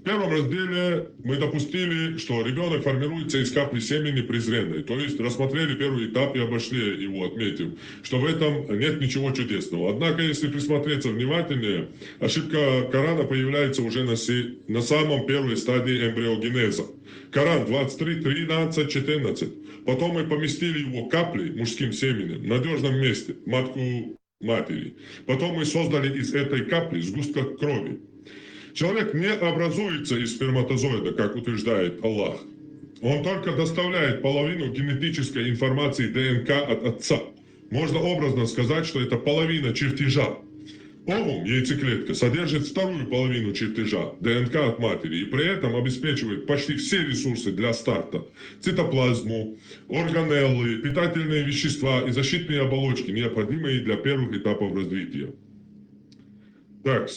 первом разделе мы допустили, что ребенок формируется из капли семени презренной. То есть рассмотрели первый этап и обошли его, отметив, что в этом нет ничего чудесного. Однако, если присмотреться внимательнее, ошибка Корана появляется уже на самом первой стадии эмбриогенеза. Коран 23, 13, 14. Потом мы поместили его каплей, мужским семенем, в надежном месте, матку матери. Потом мы создали из этой капли сгустка крови. Человек не образуется из сперматозоида, как утверждает Аллах. Он только доставляет половину генетической информации ДНК от отца. Можно образно сказать, что это половина чертежа. Овум, яйцеклетка, содержит вторую половину чертежа, ДНК от матери, и при этом обеспечивает почти все ресурсы для старта. Цитоплазму, органеллы, питательные вещества и защитные оболочки, необходимые для первых этапов развития. Так.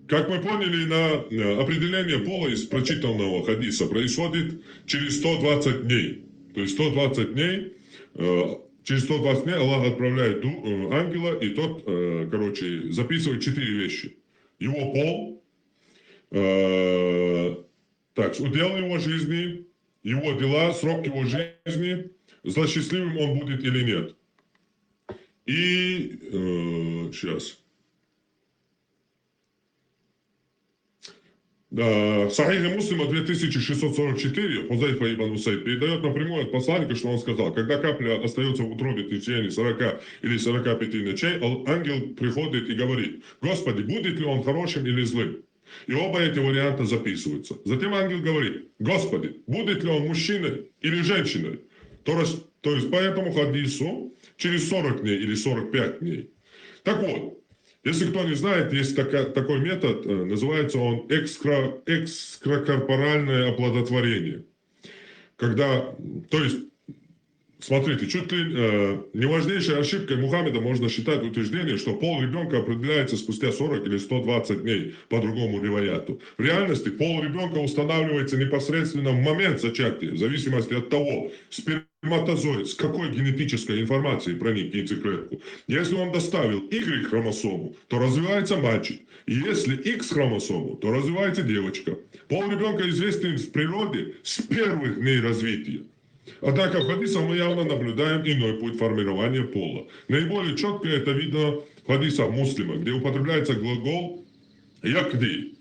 Как мы поняли, на определение пола из прочитанного хадиса происходит через 120 дней. То есть 120 дней, через 120 дней Аллах отправляет ангела, и тот, записывает 4 вещи. Его пол, удел его жизни, его дела, срок его жизни, злосчастливым он будет или нет. И сейчас. Да, Сахих Муслима 2644, Хузайфа ибн Усайд, передает напрямую от посланника, что он сказал: когда капля остается в утробе в течение 40 или 45 ночей, ангел приходит и говорит: Господи, будет ли он хорошим или злым? И оба эти варианта записываются. Затем ангел говорит: Господи, будет ли он мужчиной или женщиной? То есть по этому хадису через 40 дней или 45 дней. Так вот, если кто не знает, есть такой метод, называется он экстракорпоральное оплодотворение. То есть Смотрите, чуть ли не важнейшей ошибкой Мухаммеда можно считать утверждение, что пол ребенка определяется спустя 40 или 120 дней по другому риваяту. В реальности пол ребенка устанавливается непосредственно в момент зачатия, в зависимости от того, сперматозоид с какой генетической информацией проник в яйцеклетку. Если он доставил Y-хромосому, то развивается мальчик. И если X-хромосому, то развивается девочка. Пол ребенка известен в природе с первых дней развития. Однако в хадисах мы явно наблюдаем иной путь формирования пола. Наиболее четко это видно в хадисах муслима, где употребляется глагол «якди»,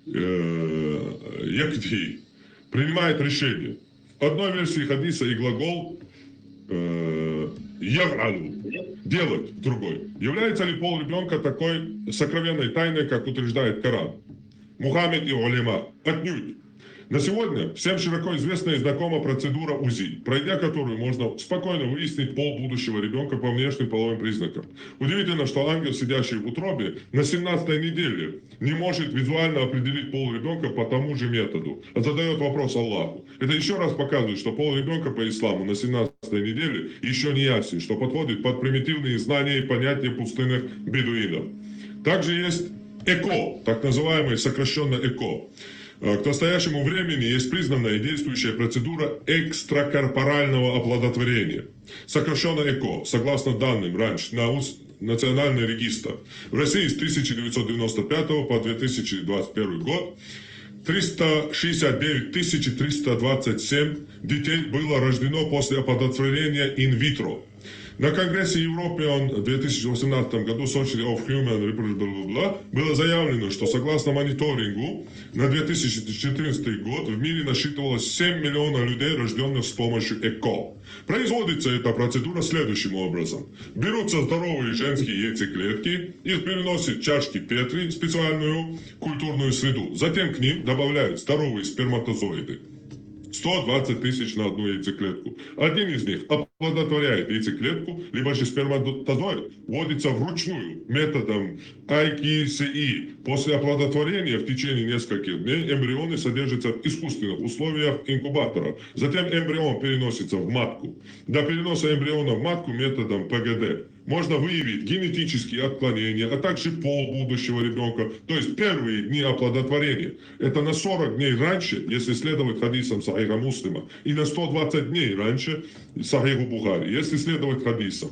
«якди», принимает решение. В одной версии хадиса и глагол «яв'алу», делать, в другой. Является ли пол ребенка такой сокровенной тайной, как утверждает Коран? Мухаммед и улема? Отнюдь. На сегодня всем широко известна и знакома процедура УЗИ, пройдя которую можно спокойно выяснить пол будущего ребенка по внешним половым признакам. Удивительно, что ангел, сидящий в утробе, на 17-й неделе не может визуально определить пол ребенка по тому же методу, а задает вопрос Аллаху. Это еще раз показывает, что пол ребенка по исламу на 17-й неделе еще не ясен, что подходит под примитивные знания и понятия пустынных бедуинов. Также есть ЭКО, так называемый сокращенно ЭКО. К настоящему времени есть признанная и действующая процедура экстракорпорального оплодотворения, сокращенно ЭКО, согласно данным раньше Национальный регистр. В России с 1995 по 2021 год 369 327 детей было рождено после оплодотворения инвитро. На Конгрессе European в 2018 году Society of Human Reproduction было заявлено, что согласно мониторингу на 2014 год в мире насчитывалось 7 миллионов людей, рожденных с помощью ЭКО. Производится эта процедура следующим образом. Берутся здоровые женские яйцеклетки и переносят чашки Петри в специальную культурную среду. Затем к ним добавляют здоровые сперматозоиды. 120 тысяч на одну яйцеклетку. Один из них оплодотворяет яйцеклетку, либо же сперматозоид вводится вручную методом IKCE. После оплодотворения в течение нескольких дней эмбрионы содержатся в искусственных условиях инкубатора. Затем эмбрион переносится в матку. До переноса эмбриона в матку методом ПГД можно выявить генетические отклонения, а также пол будущего ребенка, то есть первые дни оплодотворения. Это на 40 дней раньше, если следовать хадисам Сахиха Муслима, и на 120 дней раньше Сахиху Бухари, если следовать хадисам.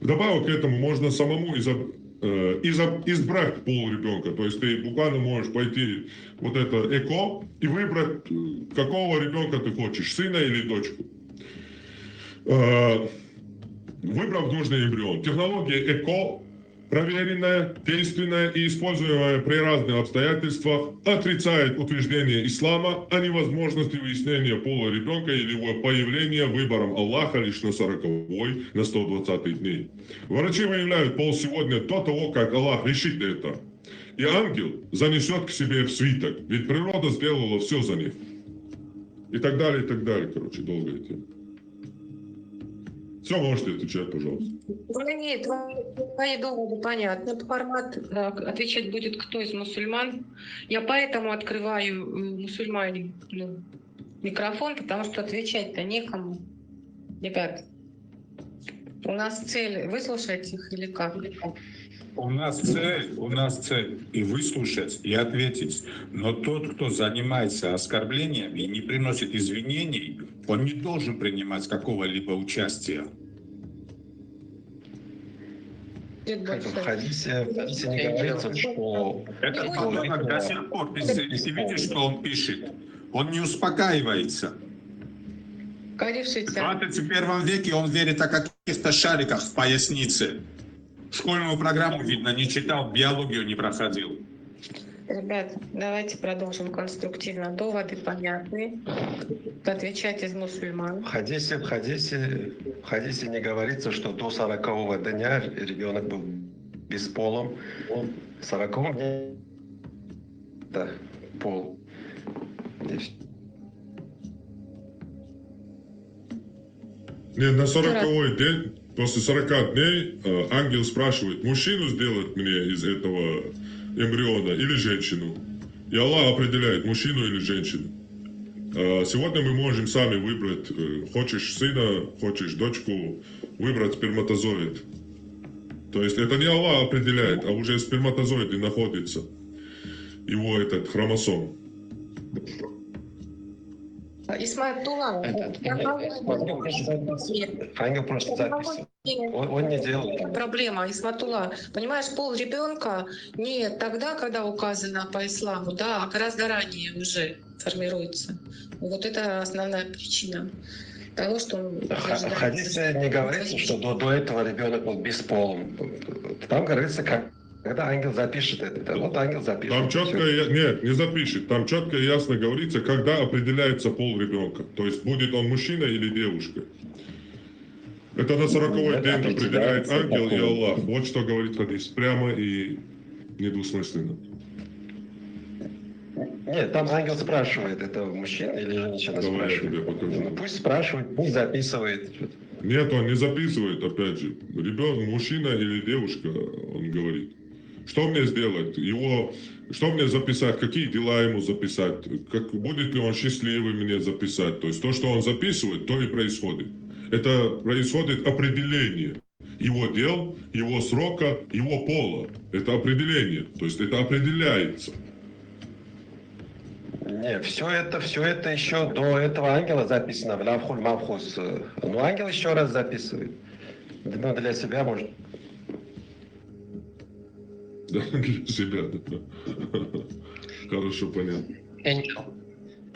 Вдобавок к этому можно самому избрать пол ребенка, то есть ты буквально можешь пойти вот это ЭКО и выбрать, какого ребенка ты хочешь, сына или дочку. Выбрав нужный эмбрион. Технология ЭКО проверенная, действенная и используемая при разных обстоятельствах отрицает утверждение ислама о невозможности выяснения пола ребенка или его появления выбором Аллаха лишь на 40-й, на 120-й дней. Врачи выявляют пол сегодня до того, как Аллах решит это. И ангел занесет к себе в свиток, ведь природа сделала все за них. И так далее, короче, долгая тема. Все, можете отвечать, пожалуйста. Нет, твои доводы понятны. Формат отвечать будет кто из мусульман. Я поэтому открываю мусульмане микрофон, потому что отвечать-то некому. Ребят, у нас цель выслушать их или как? У нас цель и выслушать, и ответить. Но тот, кто занимается оскорблениями и не приносит извинений, он не должен принимать какого-либо участия. В хадисе не говорится, что... Это до сих пор, ты видишь, что он пишет? Он не успокаивается. В 21 веке он верит о каких-то шариках в пояснице. Школьную программу, видно, не читал, биологию не проходил. Ребят, давайте продолжим конструктивно. Доводы понятны. Отвечать из мусульман. В хадисе не говорится, что до 40-го дня ребенок был бесполым. 40-го дня да, пол. Нет, на 40-й день, после 40 дней ангел спрашивает, мужчину сделать мне из этого эмбриона или женщину. И Аллах определяет, мужчину или женщину. Сегодня мы можем сами выбрать, хочешь сына, хочешь дочку, выбрать сперматозоид. То есть это не Аллах определяет, а уже в сперматозоиде находится его этот хромосом. Исматулла, Ангел просто записывает. Он не делает. проблема, Исматулла. Понимаешь, пол ребенка не тогда, когда указано по исламу, да, а гораздо ранее уже формируется. Вот это основная причина того, что он В хадисе не говорится, что до этого ребенок был бесполым. Там говорится, когда ангел запишет это. Вот ангел запишет. Там четко, нет, не запишет. Там четко и ясно говорится, когда определяется пол ребенка. То есть будет он мужчина или девушка. Это на 40-й день определяет ангел и Аллах. Вот что говорит хадис. Прямо и недвусмысленно. Нет, там ангел спрашивает, это мужчина или женщина Давай спрашивает. я тебе покажу. Ну, пусть спрашивает, пусть записывает. Нет, он не записывает, опять же. Ребенок, мужчина или девушка, он говорит. Что мне сделать? Что мне записать? Какие дела ему записать? Будет ли он счастливый мне записать? То есть то, что он записывает, то и происходит. Это происходит определение его дел, его срока, его пола. Это определение. То есть это определяется. Нет, все это еще до этого ангела записано в Лавхуль Мавхус. Ну, ангел еще раз записывает. Ну, для себя может. Да, для себя, да. Хорошо, понятно.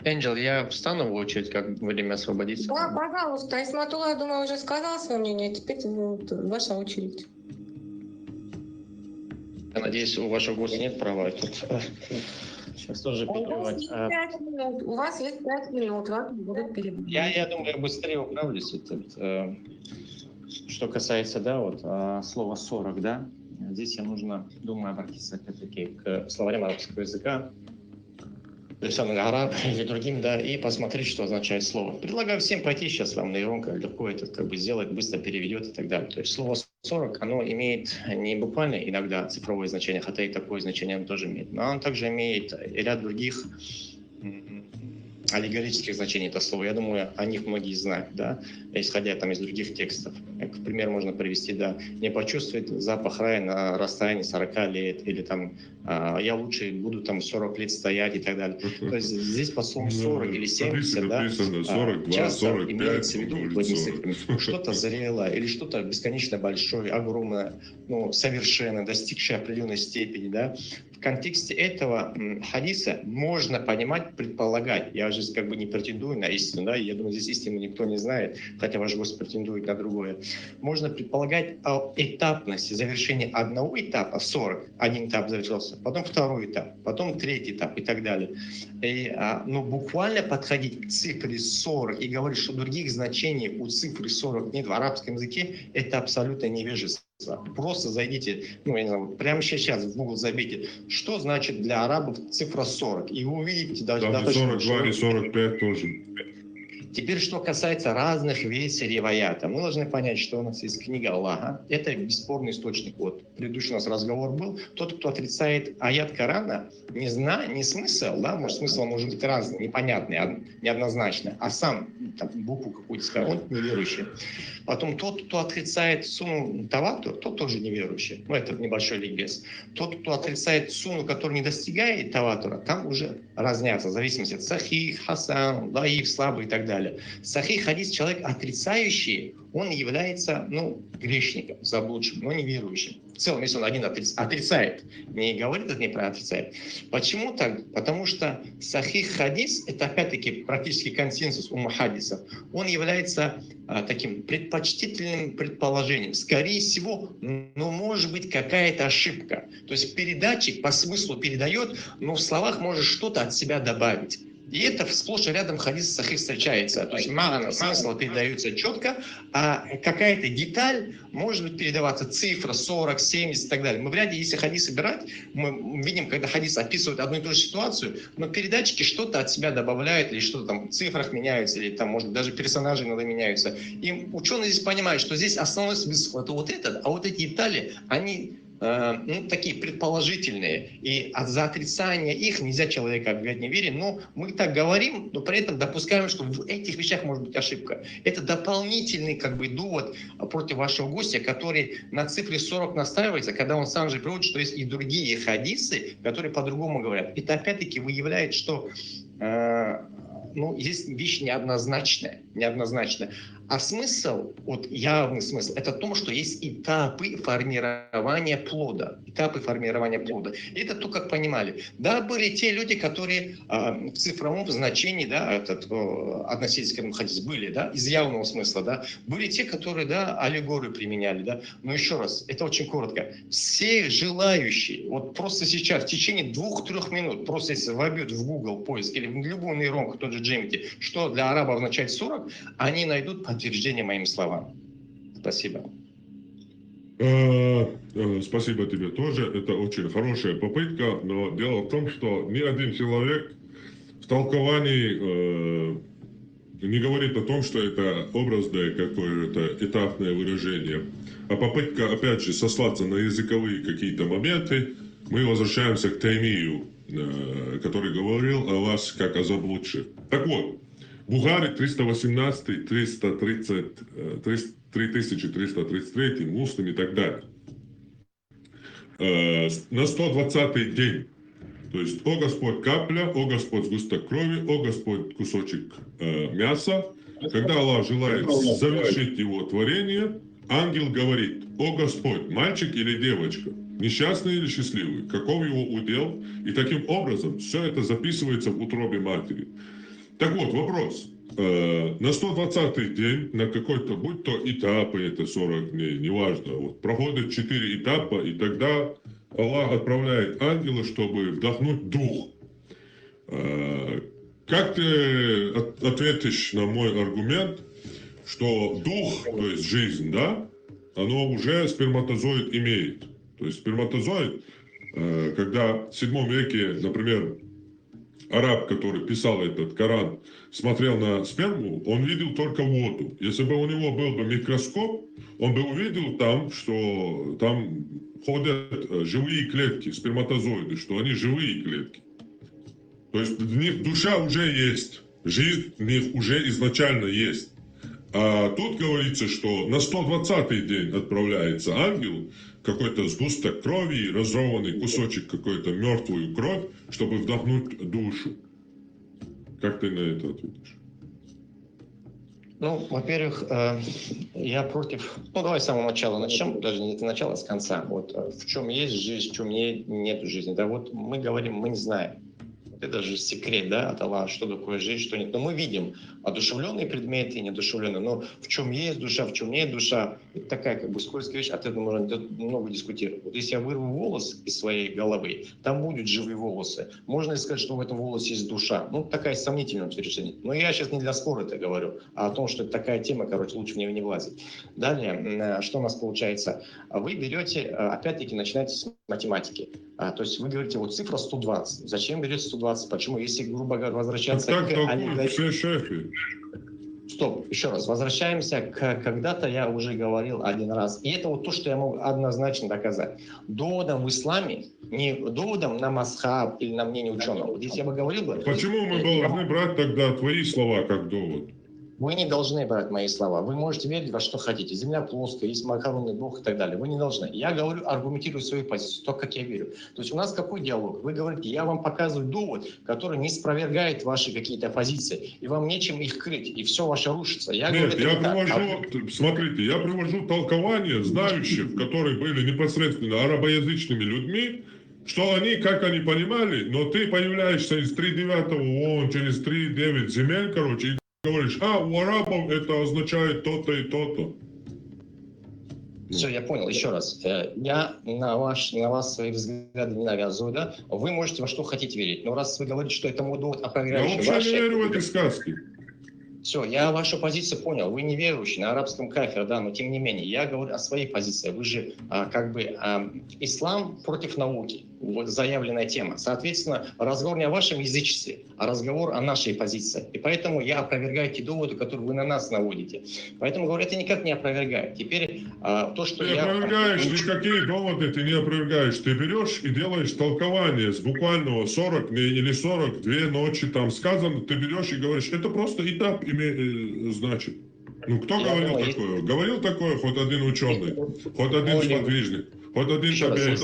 Энджел, я встану в очередь, как время освободится. Да, пожалуйста, Исматулла, я думаю, уже сказал свое мнение, теперь ваша очередь. Я надеюсь, у вашего гостя нет права тут сейчас тоже перебивать. У вас есть 5 минут, вас будут перебивать. Я думаю, я быстрее управлюсь. Что касается, да, вот слова 40, да, здесь я нужно, думаю, обратиться опять-таки к словарям арабского языка, лишанный араб или другим, да, и посмотреть, что означает слово. Предлагаю всем пойти сейчас вам нейронка легко это как бы сделать, быстро переведет и так далее. То есть слово 40, оно имеет не буквально иногда цифровое значение, хотя и такое значение оно тоже имеет, но оно также имеет и ряд других аллегорических значений этого слова. Я думаю, о них многие знают, да, исходя там из других текстов. Как пример можно привести, да, не почувствовать запах рая на расстоянии 40 лет, или там я лучше буду там 40 лет стоять и так далее. То есть здесь по слову 40 или 70, да, 42, часто 45, имеется в виду что-то зрелое или что-то бесконечно большое, огромное, ну, совершенно достигшее определенной степени, да. В контексте этого хадиса можно понимать, предполагать. Я же как бы не претендую на истину, да, я думаю, здесь истину никто не знает, хотя ваш гость претендует на другое. Можно предполагать о этапности завершения одного этапа, 40, один этап завершился, потом второй этап, потом третий этап и так далее. И, но буквально подходить к цифре 40 и говорить, что других значений у цифры 40 нет в арабском языке, это абсолютно невежество. Просто зайдите, ну, я не знаю, прямо сейчас в Google забейте, что значит для арабов цифра 40, и вы увидите даже... Там и 42, и 45 тоже. Теперь, что касается разных версий риваята, мы должны понять, что у нас есть книга Аллаха. Это бесспорный источник. Вот предыдущий у нас разговор был. Тот, кто отрицает аят Корана, не смысл, да, может, смысл может быть разный, непонятный, неоднозначный, а сам там, букву какую-то сказал, он неверующий. Потом тот, кто отрицает сунну таватур, тот тоже неверующий. Ну, это небольшой ликбез. Тот, кто отрицает сунну, который не достигает таватура, там уже разнятся, в зависимости от сахих, хасан, даиф, слабый и так далее. Сахих хадис, человек отрицающий, он является, ну, грешником, заблудшим, но не верующим. В целом, если он один отрицает, не говорит это неправильно, отрицает. Почему так? Потому что сахих хадис, это опять-таки практически консенсус у мухаддисов, он является таким предпочтительным предположением. Скорее всего, ну, может быть какая-то ошибка. То есть передатчик по смыслу передает, но в словах может что-то от себя добавить. И это сплошь и рядом в хадисе сахих встречается. То есть смысл передается четко, а какая-то деталь может быть передаваться, цифра 40, 70 и так далее. Мы вряд ли, если хадис собирать, мы видим, когда хадис описывает одну и ту же ситуацию, но передатчики что-то от себя добавляют, или что-то там в цифрах меняются, или там, может, даже персонажи иногда меняются. И ученые здесь понимают, что здесь основной смысл это вот этот, а вот эти детали, они ну, такие предположительные, и за отрицание их нельзя человека обвинять в неверии, но мы так говорим, но при этом допускаем, что в этих вещах может быть ошибка. Это дополнительный как бы довод против вашего гостя, который на цифре 40 настаивается, когда он сам же приводит, что есть и другие хадисы, которые по-другому говорят. Это опять-таки выявляет, что ну, здесь вещь неоднозначная. А смысл, вот явный смысл, это в том, что есть этапы формирования плода. И это то, как понимали. Да, были те люди, которые в цифровом значении, да, относились к этому хадису, были, да, из явного смысла, да. Были те, которые, да, аллегорию применяли, да. Но еще раз, это очень коротко. Все желающие, вот просто сейчас, в течение 2-3 минут, просто если вобьют в Google поиск или в любую нейронку, тот же Gemini, что для араба означает 40, они найдут подтверждение моим словам. Спасибо. Спасибо тебе тоже. Это очень хорошая попытка, но дело в том, что ни один человек в толковании не говорит о том, что это образное какое-то этапное выражение. А попытка, опять же, сослаться на языковые какие-то моменты, мы возвращаемся к Таймию, который говорил о вас как о заблудших. Так вот, Бухари 318, 3333, Муслим и так далее. На 120-й день, то есть, о Господь капля, о Господь сгусток крови, о Господь кусочек мяса, когда Аллах желает завершить его творение, ангел говорит: о Господь, мальчик или девочка, несчастный или счастливый, каков его удел, и таким образом все это записывается в утробе матери. Так вот, вопрос. На 120-й день, на какой-то, будь то этапы, это 40 дней, неважно, вот, проходит 4 этапа, и тогда Аллах отправляет ангела, чтобы вдохнуть дух. Как ты ответишь на мой аргумент, что дух, то есть жизнь, да, оно уже сперматозоид имеет. То есть сперматозоид, когда в 7 веке, например, араб, который писал этот Коран, смотрел на сперму, он видел только воду. Если бы у него был бы микроскоп, он бы увидел там, что там ходят живые клетки, сперматозоиды, что они живые клетки. То есть в них душа уже есть, жизнь в них уже изначально есть. А тут говорится, что на 120-й день отправляется ангел, какой-то сгусток крови, разорванный кусочек какой-то мертвую кровь, чтобы вдохнуть душу. Как ты на это ответишь? Ну, во-первых, я против... Ну, давай с самого начала начнем, даже не с начала, а с конца. Вот в чем есть жизнь, в чем нет жизни. Да, вот мы говорим, мы не знаем. Это же секрет, да, от Аллаха, что такое жизнь, что нет. Но мы видим одушевленные предметы и неодушевленные. Но в чем есть душа, в чем нет душа, это такая как бы скользкая вещь, от этого можно много дискутировать. Вот если я вырву волос из своей головы, там будут живые волосы. Можно ли сказать, что в этом волосе есть душа? Ну, такая сомнительная утверждение. Но я сейчас не для спора это говорю, а о том, что это такая тема, короче, лучше в нее не влазить. Далее, что у нас получается? Вы берете, опять-таки, начинаете с математики. То есть вы говорите, вот цифра 120. Зачем берете 120? Почему? Если, грубо говоря, возвращаться Стоп, еще раз. Возвращаемся к когда-то я уже говорил один раз. И это вот то, что я могу однозначно доказать. Доводом в исламе, не доводом на масхаб или на мнение ученого. Вот если я бы говорил бы... Почему мы должны брать тогда твои слова как довод? Вы не должны брать мои слова. Вы можете верить во что хотите. Земля плоская, есть макаронный бог и так далее. Вы не должны. Я говорю, аргументирую свою позицию, то, как я верю. То есть у нас какой диалог? Вы говорите, я вам показываю довод, который не спровергает ваши какие-то позиции. И вам нечем их крыть. И все ваше рушится. Я смотрите, я привожу толкование знающих, которые были непосредственно арабоязычными людьми, что они, как они понимали, но ты появляешься из 3/9 через 3/9 земель, короче, и говоришь, у арабов это означает то-то и то-то. Все, я понял. Еще раз. Я на вас свои взгляды не навязываю, да? Вы можете во что хотите верить. Но раз вы говорите, что это мой довод опровергает... Я вообще не верю в эти сказки. Все, я вашу позицию понял. Вы неверующий, на арабском кафир, да, но тем не менее, я говорю о своей позиции. Вы же ислам против науки, вот заявленная тема. Соответственно, разговор не о вашем язычестве, а разговор о нашей позиции. И поэтому я опровергаю те доводы, которые вы на нас наводите. Поэтому, говорю, это никак не опровергает. Теперь то, что ты опровергаешь, никакие доводы ты не опровергаешь. Ты берешь и делаешь толкование с буквального 40 или 42 ночи там сказано, ты берешь и говоришь, это просто этап значит. Ну, кто говорил такое? Говорил такое хоть один ученый, хоть один сподвижник, хоть один табиат.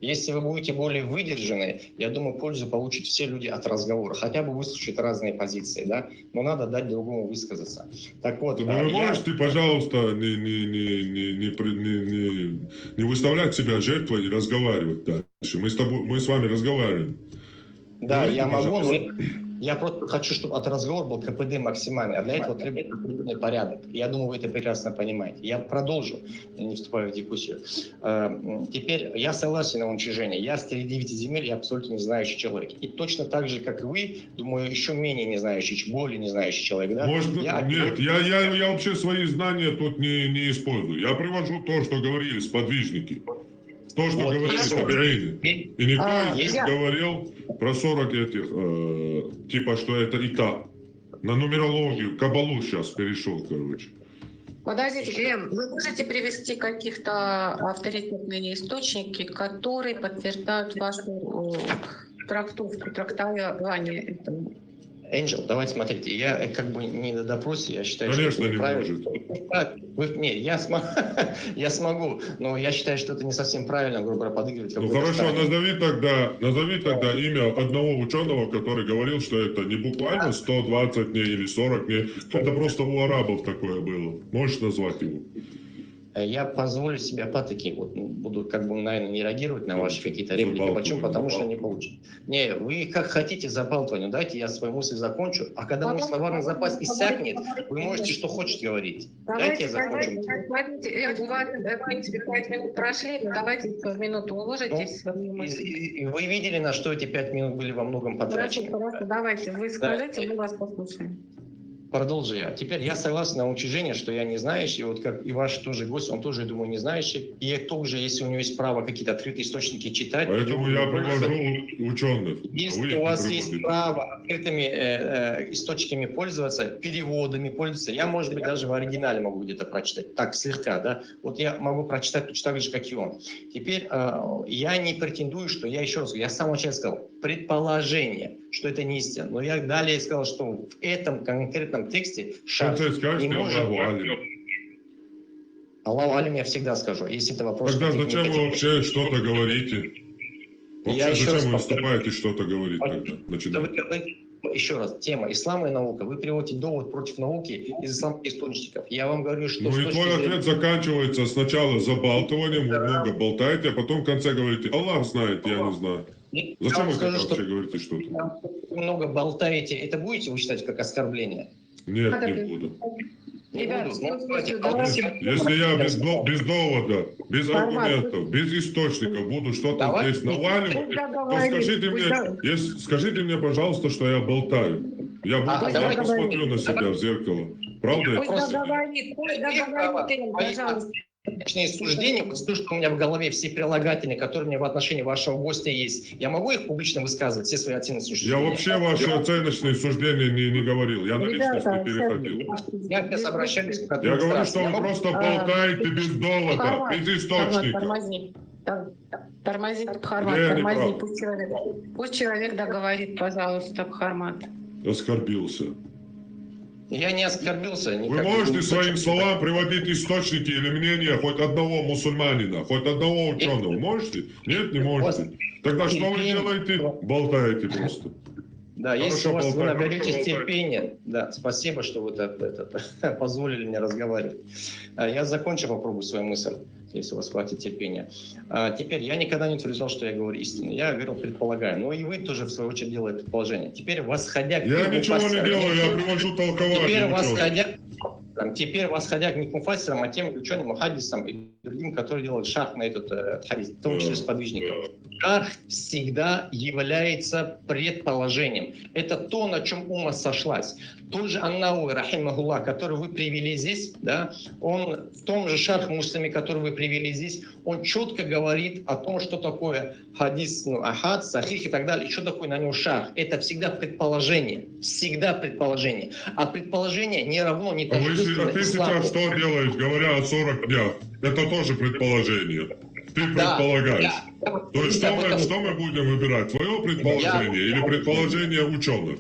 Если вы будете более выдержаны, я думаю, пользу получат все люди от разговора. Хотя бы выслушать разные позиции, да? Но надо дать другому высказаться. Так вот, вы можете, пожалуйста, не выставлять себя жертвой и разговаривать дальше. Мы с вами разговариваем. Да, я могу, но я просто хочу, чтобы от разговора был КПД максимальный, а для этого требуется определенный порядок. Я думаю, вы это прекрасно понимаете. Я продолжу, не вступая в дискуссию. Теперь я согласен на уничтожение. Я среди 9 земель, я абсолютно не знающий человек. И точно так же, как и вы, думаю, еще менее не знающий, более не знающий человек. Да? Может, нет, я вообще свои знания тут не использую. Я привожу то, что говорили сподвижники. То, что говорили табиины. И никто не говорил про 40 этих, типа, что это этап. На нумерологию, кабалу сейчас перешел, короче. Подождите, вы можете привести каких-то авторитетные источники, которые подтверждают вашу трактование этого? Энджел, давайте смотрите, я как бы не на допросе, я считаю, конечно, что это неправильно. Я смогу, но я считаю, что это не совсем правильно, грубо говоря, подыгрывать. Ну хорошо, назови тогда имя одного ученого, который говорил, что это не буквально 120 дней или 40 дней, это просто у арабов такое было. Можешь назвать его? Я позволю себе, опять-таки, вот, буду, как бы, наверное, не реагировать на ваши какие-то реплики. Почему? Потому что не получится. Не, вы как хотите забалтывание, дайте я свою мысль закончу, а когда мой словарный запас иссякнет, вы можете что хочешь говорить. Дайте я закончу. Смотрите, у вас, в принципе, 5 минут прошли, давайте в минуту уложитесь. Вы видели, на что эти 5 минут были во многом потрачены? Хорошо, давайте, вы скажите, мы вас послушаем. Продолжу я. Теперь я согласен на уничтожение, что я не знающий, вот как и ваш тоже гость, он тоже, я думаю, не знающий. И тоже, если у него есть право какие-то открытые источники читать... Поэтому я привожу ученых. Если у вас есть право открытыми источниками пользоваться, переводами пользоваться, я, может быть, даже в оригинале могу где-то прочитать, так, слегка, да. Вот я могу прочитать точно так же, как и он. Теперь я не претендую, что я, еще раз говорю, я с самого начала сказал, предположение, что это не истина. Но я далее сказал, что в этом конкретном тексте шаг не может... Аллаху алим я всегда скажу, если это вопрос... Тогда зачем вы вообще что-то говорите? Вообще зачем вы вступаете что-то говорить тогда? Еще раз, тема ислама и наука. Вы приводите довод против науки из исламских источников. Я вам говорю, что... Ну и твой ответ заканчивается сначала забалтыванием, вы много болтаете, а потом в конце говорите, Аллах знает, я не знаю. Зачем вы вообще говорите что-то? Много болтаете, это будете вы считать как оскорбление? Нет, не буду. Ребят, если я без довода, без аргументов, без источников буду что-то здесь наваливать, то скажите мне, пожалуйста, что я болтаю. Я посмотрю на себя в зеркало. Правда? Пусть договорит, пожалуйста. Личные суждения, вот то, что у меня в голове, все прилагательные, которые у меня в отношении вашего гостя есть, я могу их публично высказывать, все свои оценочные суждения? Я вообще ваши оценочные суждения не говорил, я на личность не переходил. Я без обращаюсь к Я говорю, что вы просто болтаете без довода, без источника. Тормози, тормози, пусть человек договорит, пожалуйста, Бхармат. Оскорбился. Я не оскорбился. Вы можете своим словам приводить источники или мнения хоть одного мусульманина, хоть одного ученого? Можете? Нет, не можете. Тогда что вы делаете? Болтаете просто. Да, если у вас вы наберетесь терпения, да, спасибо, что вы позволили мне разговаривать. Я закончу, попробую свою мысль, если у вас хватит терпения. Теперь, я никогда не утверждал, что я говорю истину. Я говорил, предполагаю. Но и вы тоже, в свою очередь, делаете предположение. Теперь, восходя к... Я ничего не делаю, я привожу толкование. Теперь, муфассирам. Теперь восходя не к муфассирам, а тем ученым, хадисам и другим, которые делают шарх на этот хадис, в том числе сподвижников. Шарх всегда является предположением. Это то, на чем умма сошлась. Тот же Ан-Науи, рахимахуллах, который вы привели здесь, да, он в том же шарх Муслиме, который вы привели здесь, он четко говорит о том, что такое хадис, ахад, сахих и так далее, и что такое на нем шарх. Это всегда предположение. Всегда предположение. А предположение не равно не А ты сейчас что делаешь, говоря о 40 днях? Это тоже предположение. Ты предполагаешь. То есть что мы будем выбирать? Твое предположение или предположение ученых?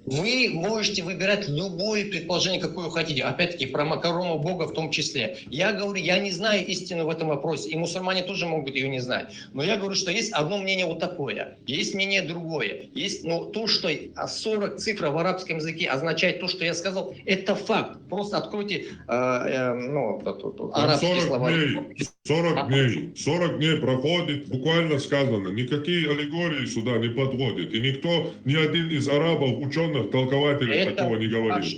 Вы можете выбирать любое предположение, какое вы хотите. Опять-таки, про макарону Бога в том числе. Я говорю, я не знаю истину в этом вопросе. И мусульмане тоже могут ее не знать. Но я говорю, что есть одно мнение вот такое. Есть мнение другое. Есть, то, что 40 цифра в арабском языке означает то, что я сказал, это факт. Просто откройте арабский словарь. 40 дней проходит, буквально сказано, никакие аллегории сюда не подводят. И никто, ни один из арабов, ученых, толкователей такого не говорил.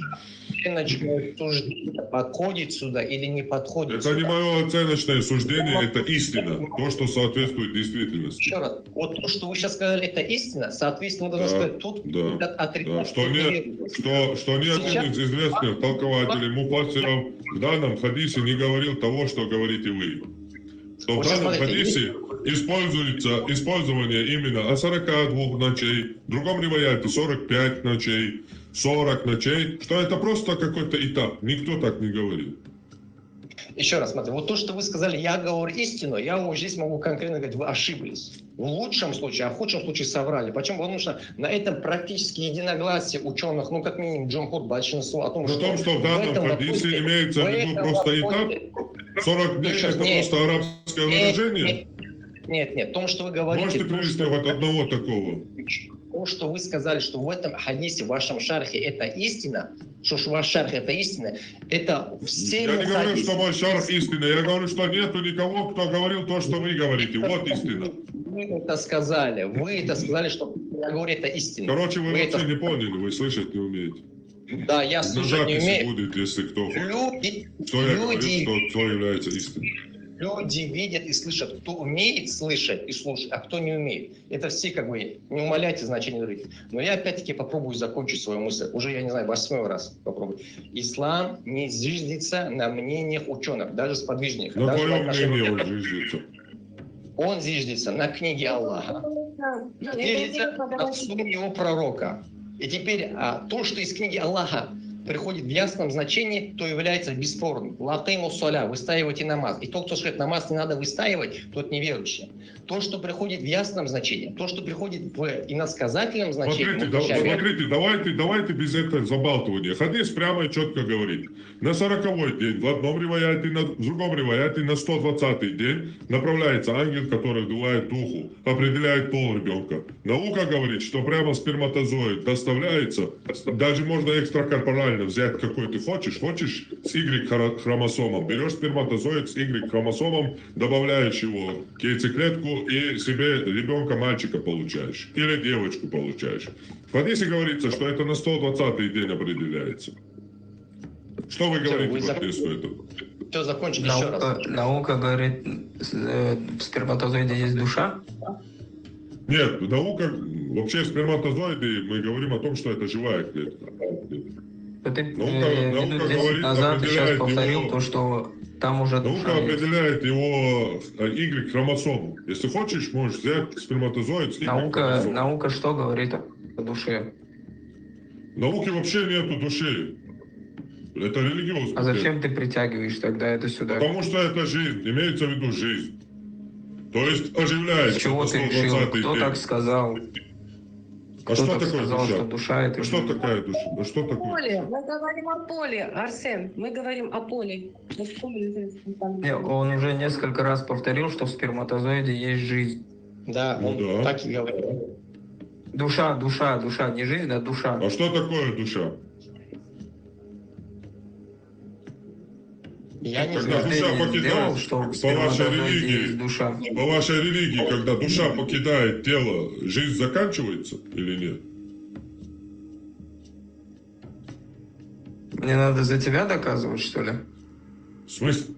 Оценочное суждение подходит сюда или не подходит Это сюда. не мое оценочное суждение, это истина. То, что соответствует действительности. Еще раз, вот то, что вы сейчас сказали, это истина, соответственно, вы должны сказать, тут отрицать. Что ни один из известных толкователей, муфассиров в данном хадисе не говорил того, что говорите вы. Что в данном хадисе используется использование именно о 42 ночей, в другом риваяте 45 ночей, 40 ночей, что это просто какой-то этап. Никто так не говорил. Еще раз, смотри, вот то, что вы сказали, я говорю истину, я вам здесь могу конкретно говорить, вы ошиблись. В лучшем случае, а в худшем случае соврали. Почему? Потому что на этом практически единогласие ученых, как минимум джумхур, большинство, о том, что в данном хадисе имеется в виду просто этап, 40 дней это просто арабское выражение? Нет, в том, что вы говорите... Можете привести вот одного такого? То, что вы сказали, что в этом хадисе, в вашем шархе это истина, что ваш шарх это истина, это все... Я не говорю, что мой шарх истина, я говорю, что нету никого, кто говорил то, что вы говорите. Вот истина. Вы это сказали, что я говорю, это истина. Короче, вы вообще не поняли, вы слышать не умеете. Да, я слышать не умею. Будет, если кто хочет. Что я говорю, что является истиной. Люди видят и слышат. Кто умеет слышать и слушать, а кто не умеет. Это все не умаляйте значение других. Но я опять-таки попробую закончить свою мысль. Уже, я не знаю, 8 раз попробую. Ислам не зиждется на мнениях ученых, даже сподвижников. На твоем мнении он зиждется. Он зиждется на книге Аллаха. Зиждется на суне его пророка. И теперь то, что из книги Аллаха приходит в ясном значении, то является бесспорным. Латайму соля, выстаивайте намаз. И тот, кто скажет, намаз не надо выстаивать, тот неверующий. То, что приходит в ясном значении, то, что приходит в иносказательном значении. Смотрите, давайте без этого забалтывания. Хадис прямо и четко говорит. На 40-й день, в одном риваяте, в другом риваяте, на 120-й день направляется ангел, который вдувает духу, определяет пол ребенка. Наука говорит, что прямо сперматозоид доставляется, даже можно экстракорпорально взять какой ты хочешь с Y-хромосомом, берешь сперматозоид с Y-хромосомом, добавляешь его в яйцеклетку и себе ребенка, мальчика получаешь. Или девочку получаешь. В хадисе говорится, что это на 120-й день определяется. Что вы говорите по хадису этому? Все, закончили еще раз. Наука говорит, в сперматозоиде есть душа? Нет, наука, вообще сперматозоиды, мы говорим о том, что это живая клетка. Наука говорит, назад сейчас повторил то, что там уже наука определяет его Y-хромосому. Если хочешь, можешь взять сперматозоид с Y-хромосомом. Наука что говорит о душе? Науки вообще нету души. Это религиозно. А зачем ты притягиваешь тогда это сюда? Потому что это жизнь, имеется в виду жизнь. То есть оживляется. С чего ты решил? Кто так сказал? А что такое сказал, душа? Что душа это... А что такая душа? А что такое? Поле. Мы говорим о поле, Арсен. Мы говорим о поле. Он уже несколько раз повторил, что в сперматозоиде есть жизнь. Да, он так и говорит. Душа, не жизнь, а душа. А что такое душа? Я не когда знаю. душа покидает, по вашей религии, когда душа покидает тело, жизнь заканчивается или нет? Мне надо за тебя доказывать, что ли? В смысле?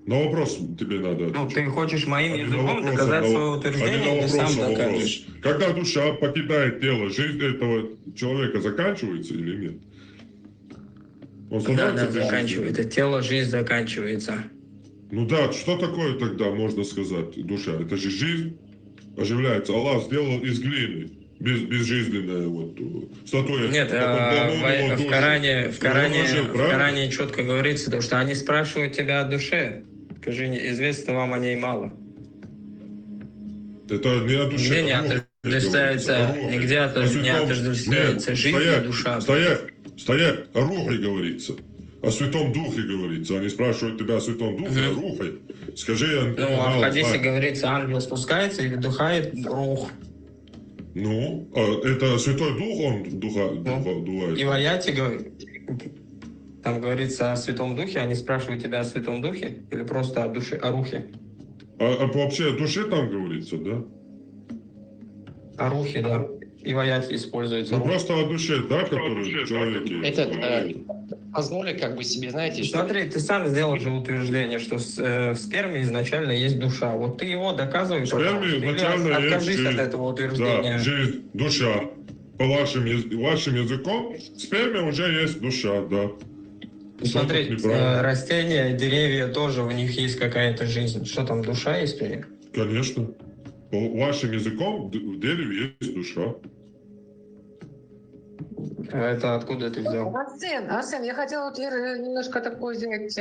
На вопрос тебе надо отвечать. Ну, ты хочешь моим Один языком вопрос, доказать один свое утверждение, или сам вопрос. докажешь? Когда душа покидает тело, жизнь этого человека заканчивается или нет? Он Да, становится да, безжизненным? заканчивается. Тело, жизнь заканчивается. Ну да, что такое тогда можно сказать душа? Это же жизнь оживляется. Аллах сделал из глины безжизненная вот статуя. Нет, в Коране четко говорится, потому что они спрашивают тебя о душе. Скажи, известно вам о ней мало. Это не о душе. Нигде не отождествляется жизнь и душа. Стоять, о рухе говорится. О Святом Духе говорится. Они спрашивают тебя о Святом Духе, о рухе. Скажи... Ну, а в хадисе говорится, ангел спускается и вдыхает рух. Ну, это Святой Дух, он дувает. И в аяте там говорится о Святом Духе, они спрашивают тебя о Святом Духе или просто о душе, о рухе? А вообще о душе там говорится, да? О рухе, да. И в аяте используется Ну, рух. просто о душе, да, который человеке... Позволю как бы себе, знаете, что... Смотри, ты сам сделал же утверждение, что в сперме изначально есть душа. Вот ты его доказываешь, В сперме изначально откажись есть от жизнь. этого утверждения. Да, жизнь, душа. По вашим языком, в сперме уже есть душа, да. Смотри, растения, деревья тоже, у них есть какая-то жизнь. Что там, душа есть у них? Конечно. По вашим языком в дереве есть душа. Это откуда ты взял? Арсен, я хотела вот немножко такой сделать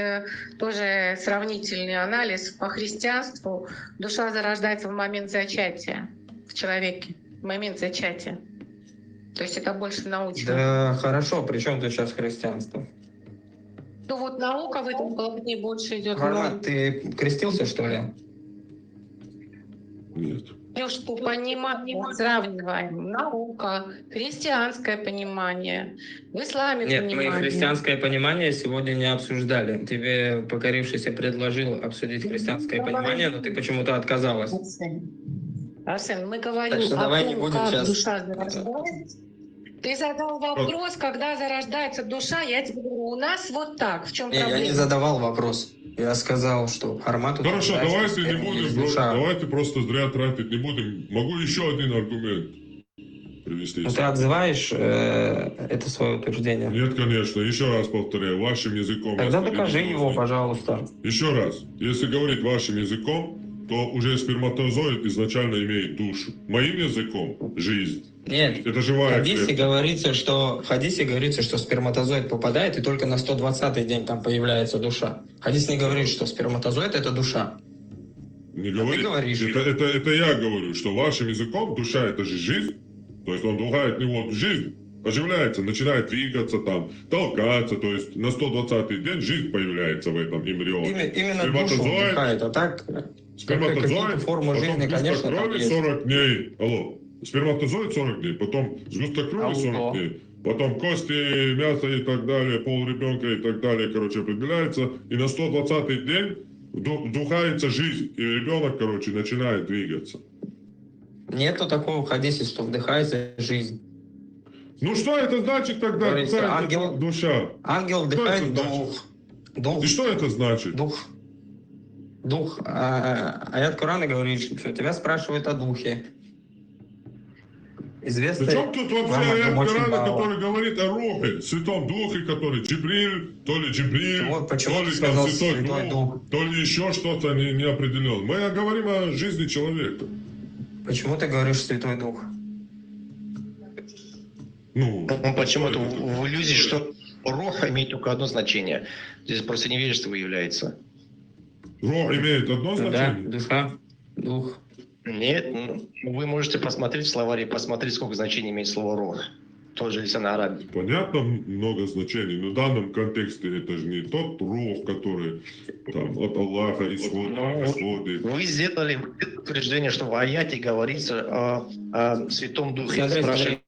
тоже сравнительный анализ. По христианству душа зарождается в момент зачатия в человеке, в момент зачатия. То есть это больше научно. Да, хорошо, при чем тут сейчас христианство? Ну вот наука в этом плане больше идет. Фармат, ты крестился, что ли? Нет. Что понимание, сравниваем. Наука, христианское понимание, в исламе Нет, понимание. мы христианское понимание сегодня не обсуждали. Тебе покорившийся предложил обсудить христианское понимание, но ты почему-то отказалась. Арсен, мы говорим Так что давай не том, будем как сейчас... душа зарождается. Ты задал вопрос, когда зарождается душа, я тебе говорю, у нас вот так, в чем проблема? Я не задавал вопрос. Я сказал, что Армат... Хорошо, давайте не будем, давайте просто зря тратить не будем. Могу еще один аргумент привести. Но ты отзываешь это свое утверждение? Нет, конечно. Еще раз повторяю, вашим языком... Тогда докажи его, пожалуйста. Еще раз. Если говорить вашим языком, то уже сперматозоид изначально имеет душу. Моим языком – жизнь. Нет, это живая в хадисе говорится, что сперматозоид попадает, и только на 120-й день там появляется душа. Хадис не говорит, что сперматозоид – это душа. Не говорит. Ты говоришь. Это я говорю, что вашим языком душа – это же жизнь. То есть он вдыхает в него жизнь, оживляется, начинает двигаться, там, толкаться. То есть на 120-й день жизнь появляется в этом эмбрионе. Именно душу вдыхает, а так какие-то формы жизни, конечно, там есть. 40 дней. Алло. Сперматозоид 40 дней, потом сгусток крови 40 дней, потом кости, мясо и так далее, пол ребенка и так далее, короче, определяется. И на 120-й день вдыхается жизнь, и ребенок, короче, начинает двигаться. Нету такого в хадисе, что вдыхается жизнь. Ну что это значит тогда? Ангел, душа. Ангел вдыхает дух. И что это значит? Дух. Аят Корана говорит, что тебя спрашивают о духе. Известно. Причем тут вообще аят Корана, который говорит о Рухе, Святом Духе, который Джибриль, то ли Джибриль, то ли там Святой Дух, то ли еще что-то не определен. Мы говорим о жизни человека. Почему ты говоришь Святой Дух? Ну почему-то в иллюзии, что Рух имеет только одно значение. Здесь просто невежество является. Рух имеет одно значение? Да, душа, дух. Нет, вы можете посмотреть в словаре, посмотреть, сколько значений имеет слово «рух». Тоже если на арабе. Понятно, много значений, но в данном контексте это же не тот рух, который там, от Аллаха исходит. Вы сделали утверждение, что в аяте говорится о Святом Духе.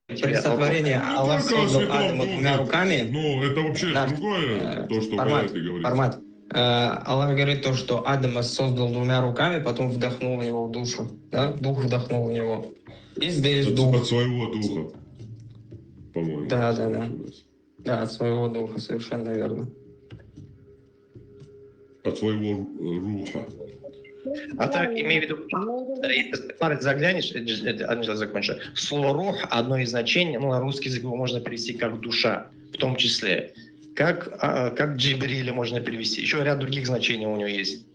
При сотворении Аллах создал Адама двумя руками. Ну, это вообще другое, то, что в аяте говорится. Аллах говорит то, что Адама создал двумя руками, потом вдохнул в него в душу. Да? Дух вдохнул в него. И здесь дух. От своего духа, по-моему. Да. Да, от своего духа, совершенно верно. От своего руха. А так, имею в виду, если заглянешь, Анжела, закончу. Слово «рух» одно из значений, ну, на русский язык его можно перевести как «душа», в том числе. Как Джибриля можно перевести. Еще ряд других значений у него есть.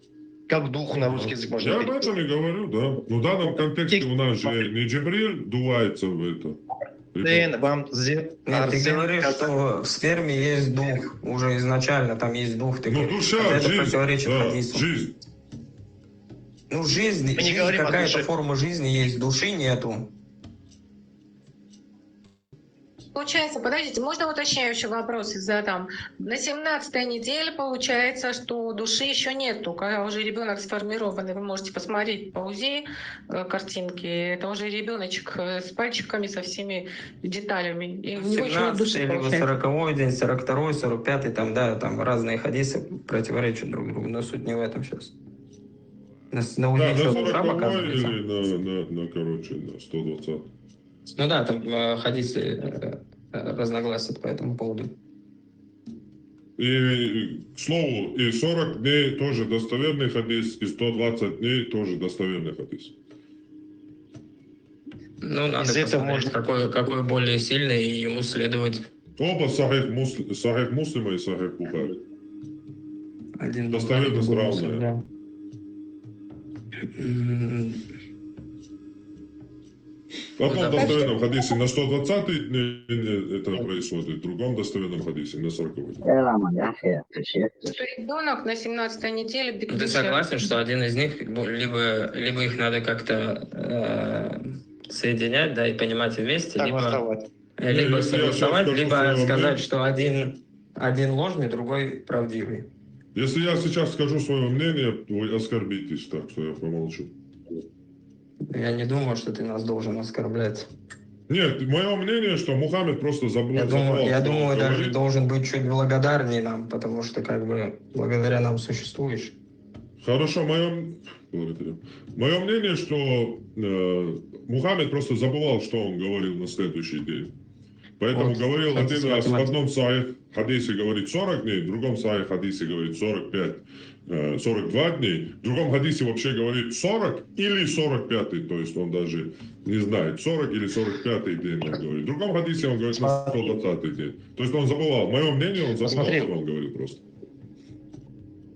Как дух на русский язык можно Я перевести. об этом и говорю, да. Но в данном контексте у нас же не Джибриль дувается в это. Нет, ты говоришь, что в сперме есть дух. Уже изначально там есть дух. Ты Ну, говоришь, душа, это жизнь, противоречит да, хадису. жизнь. Ну, жизнь какая-то форма жизни есть, души нету. Получается, подождите, можно уточняющий вопрос задам? На 17-й неделе получается, что души еще нету, когда уже ребенок сформированный. Вы можете посмотреть по УЗИ картинки. Это уже ребеночек с пальчиками, со всеми деталями. И у него еще нет души, 17-й, либо получается. 40-й день, 42-й, 45-й, там, да, там разные хадисы противоречат друг другу. Но суть не в этом сейчас. На УЗИ Да, что, на душа 40 показывается? или на, короче, на 120. Ну да, там хадисы разногласят по этому поводу. И, к слову, и 40 дней тоже достоверный хадис, и 120 дней тоже достоверный хадис. Ну, надо посмотреть, какой более сильный, и ему следовать. Оба сахих муслима и сахих Бухари. Один достоверно Бухари, сравнивая. да. В одном достоверном хадисе на 120 дней это происходит, в другом достоверном хадисе на 40 дней. Что ребенок на 17-й неделе Ты согласен, что один из них, либо их надо как-то соединять, да, и понимать вместе, либо согласовать, либо сказать, что один ложный, другой правдивый. Если я сейчас скажу свое мнение, вы оскорбитесь, так что я помолчу. Я не думаю, что ты нас должен оскорблять. Нет, мое мнение, что Мухаммед просто забыл. Я думаю, даже должен быть чуть благодарнее нам, потому что как бы благодаря нам существуешь. Хорошо, мое мнение, что Мухаммед просто забывал, что он говорил на следующий день. Поэтому Вот, говорил один раз, в математика. одном хадисе говорит 40 дней, в другом хадисе говорит 42 дней, в другом хадисе вообще говорит 40 или 45, то есть он даже не знает, 40 или 45 день он говорит. В другом хадисе он говорит на 120 день. То есть он забывал, мое мнение, он забывал, что он говорил просто.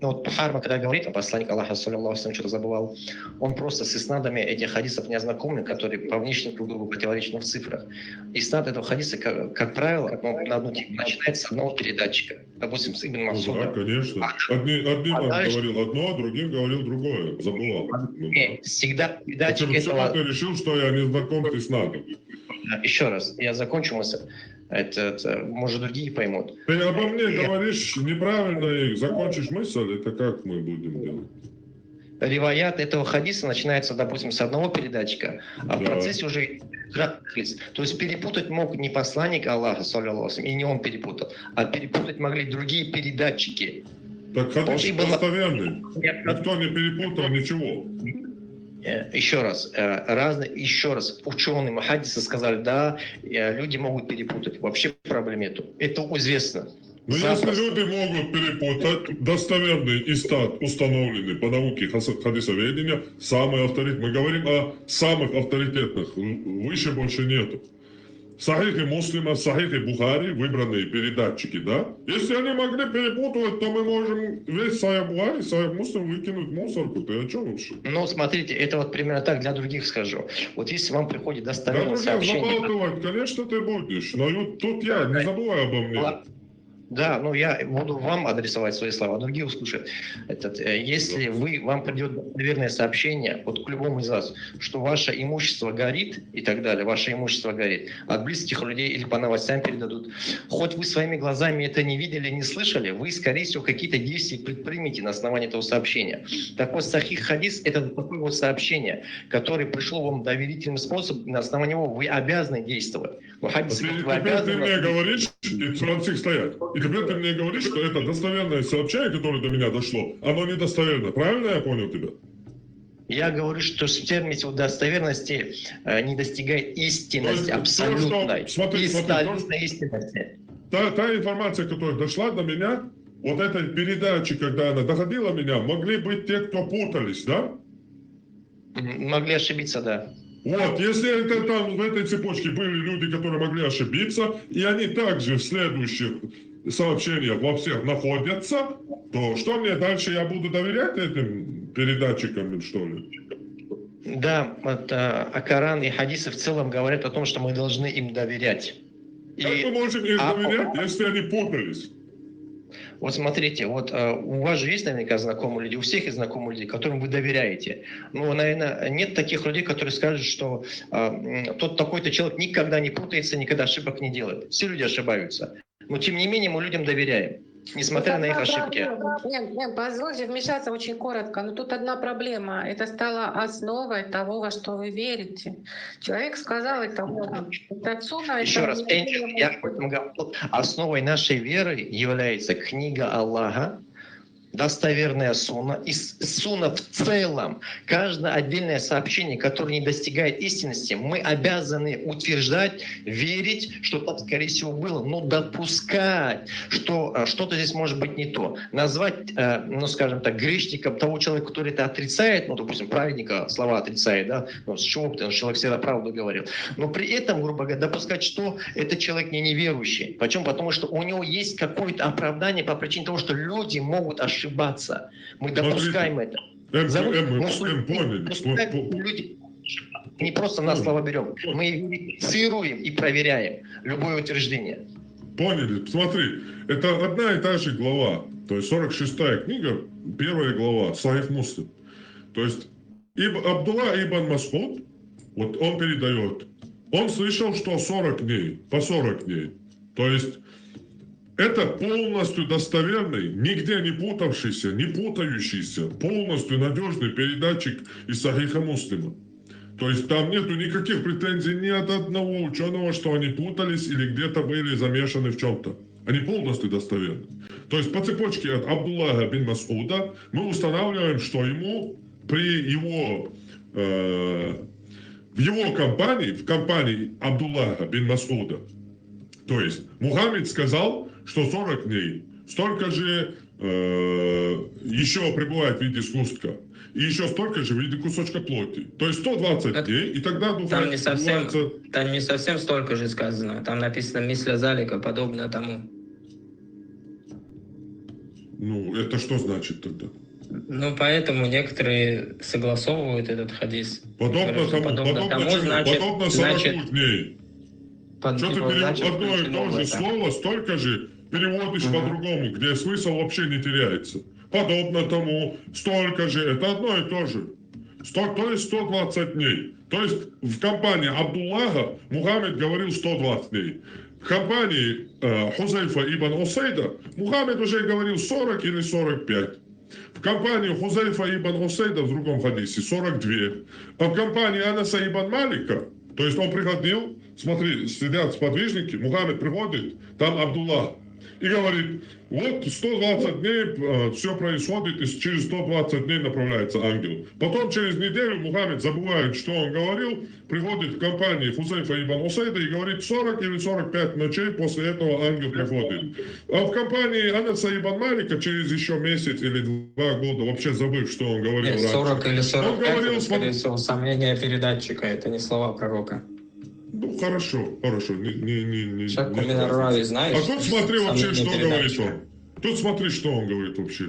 Ну, вот Харма, когда говорит, посланник Аллаха, саллиллаху алейхи ва саллям, что-то забывал, он просто с иснадами этих хадисов не ознакомлен, которые по внешнему друг другу противоречат в цифрах. Иснад этого хадиса, как правило, на одну тему начинается с одного передатчика. Допустим, с Ибн Масуда. Да, конечно. Одним он говорил одно, другим говорил другое. Забывал. Всегда передатчик Почему этого... ты решил, что я не знаком с иснадом? Еще раз, я закончу мысль. Это, может, другие поймут. Ты обо мне говоришь неправильно и закончишь мысль, это как мы будем делать? Риваят этого хадиса начинается, допустим, с одного передатчика, а в процессе уже... То есть перепутать мог не посланник Аллаха, саллиллаху алейхи ва саллям, и не он перепутал, а перепутать могли другие передатчики. Так хадис достоверный. Никто не перепутал ничего. Еще раз, ученые мухаддисы сказали, да, люди могут перепутать, вообще проблем нету. Это известно. Но если люди могут перепутать, достоверный истат, установленный по науке хадисоведения, самый авторитет. Мы говорим о самых авторитетных, выше больше нету. Сахихи Муслима, Сахихи Бухари, выбранные передатчики, да? Если они могли перепутывать, то мы можем весь Сахих Бухари, Сахих Муслим выкинуть в мусорку. Ты о чем вообще? Ну, смотрите, это вот примерно так, для других скажу. Вот если вам приходит достоверное сообщение... Забалтывать, конечно, ты будешь, но тут я, не забывай обо мне. Да, ну я буду вам адресовать свои слова, другие услышат. Если вам придет достоверное сообщение, вот к любому из вас, что ваше имущество горит и так далее, ваше имущество горит, от близких людей или по новостям передадут, хоть вы своими глазами это не видели, не слышали, вы, скорее всего, какие-то действия предпримете на основании этого сообщения. Так вот, сахих хадис – это такое вот сообщение, которое пришло вам доверительным способом, на основании него вы обязаны действовать. Теперь ты мне говоришь, и Францик стоят. И теперь ты мне говоришь, что это достоверное сообщение, которое до меня дошло, оно недостоверно. Правильно я понял тебя? Я говорю, что термин достоверности не достигает истинности, абсолютной. Смотри, истинности. та информация, которая дошла до меня, вот этой передачи, когда она доходила меня, могли быть те, кто путались, да? Могли ошибиться, да. Вот, если это там в этой цепочке были люди, которые могли ошибиться, и они также в следующих сообщениях во всех находятся, то что мне дальше, я буду доверять этим передатчикам, что ли? Да, а Коран и хадисы в целом говорят о том, что мы должны им доверять. Как мы можем им доверять, если они путались? Вот смотрите, вот у вас же есть наверняка знакомые люди, у всех есть знакомые люди, которым вы доверяете. Ну, наверное, нет таких людей, которые скажут, что тот такой-то человек никогда не путается, никогда ошибок не делает. Все люди ошибаются. Но тем не менее мы людям доверяем, несмотря на их ошибки. Нет, позвольте вмешаться очень коротко. Но тут одна проблема. Это стало основой того, во что вы верите. Человек сказал это отцу. Еще раз, я об этом говорил. Основой нашей веры является книга Аллаха, достоверная сунна, и сунна в целом. Каждое отдельное сообщение, которое не достигает истинности, мы обязаны утверждать, верить, что так, скорее всего, было, но допускать, что что-то здесь может быть не то. Назвать, ну, скажем так, грешником того человека, который это отрицает, ну, допустим, праведника слова отрицает, да, ну, с чего, потому что человек всегда правду говорил. Но при этом, грубо говоря, допускать, что этот человек не неверующий. Почему? Потому что у него есть какое-то оправдание по причине того, что люди могут ошибаться. Мы допускаем это. Люди не просто на слово берем, мы верифицируем и проверяем любое утверждение. Поняли? Смотри, это одна и та же глава. То есть 46-я книга, первая глава, Сахих Муслим. То есть Абдулла ибн Мас'уд, вот он передает, он слышал, что 40 дней, по 40 дней. То есть это полностью достоверный, нигде не путавшийся, не путающийся, полностью надежный передатчик из Сахиха Муслима. То есть там нету никаких претензий ни от одного ученого, что они путались или где-то были замешаны в чем-то. Они полностью достоверны. То есть по цепочке от Абдуллаха бин Мас'уда мы устанавливаем, что ему при его, в его компании, в компании Абдуллаха бин Мас'уда, то есть Мухаммед сказал, что 40 дней, столько же еще пребывает в виде сгустка, и еще столько же в виде кусочка плоти. То есть 120 дней, и тогда... Там не совсем столько же сказано. Там написано «мисля залика», подобно тому. Ну, это что значит тогда? Ну, поэтому некоторые согласовывают этот хадис. Подобно говорят, тому, подобно 40 дней. Что ты переводишь одно и то же слово, столько же переводишь по-другому, где смысл вообще не теряется. Подобно тому, столько же, это одно и то же. То есть 120 дней. То есть в компании Абдуллаха Мухаммед говорил 120 дней. В компании Хузайфа ибн Усайда Мухаммед уже говорил 40 или 45. В компании Хузайфа ибн Усайда в другом хадисе 42. А в компании Анаса ибн Малика, то есть он приходил, смотри, сидят сподвижники, Мухаммед приходит, там Абдуллах, и говорит, вот 120 дней все происходит, и через 120 дней направляется ангел. Потом через неделю Мухаммед забывает, что он говорил, приходит в компании Хузайфа ибн Усайда и говорит 40 или 45 ночей, после этого ангел приходит. А в компании Анаса ибн Малика через еще месяц или 2 года, вообще забыв, что он говорил раньше. 40 или 45, он говорил, это, скорее всего, сомнение передатчика, это не слова пророка. Ну, хорошо. Знаешь, а тут смотри вообще, что говорит он. Тут смотри, что он говорит вообще.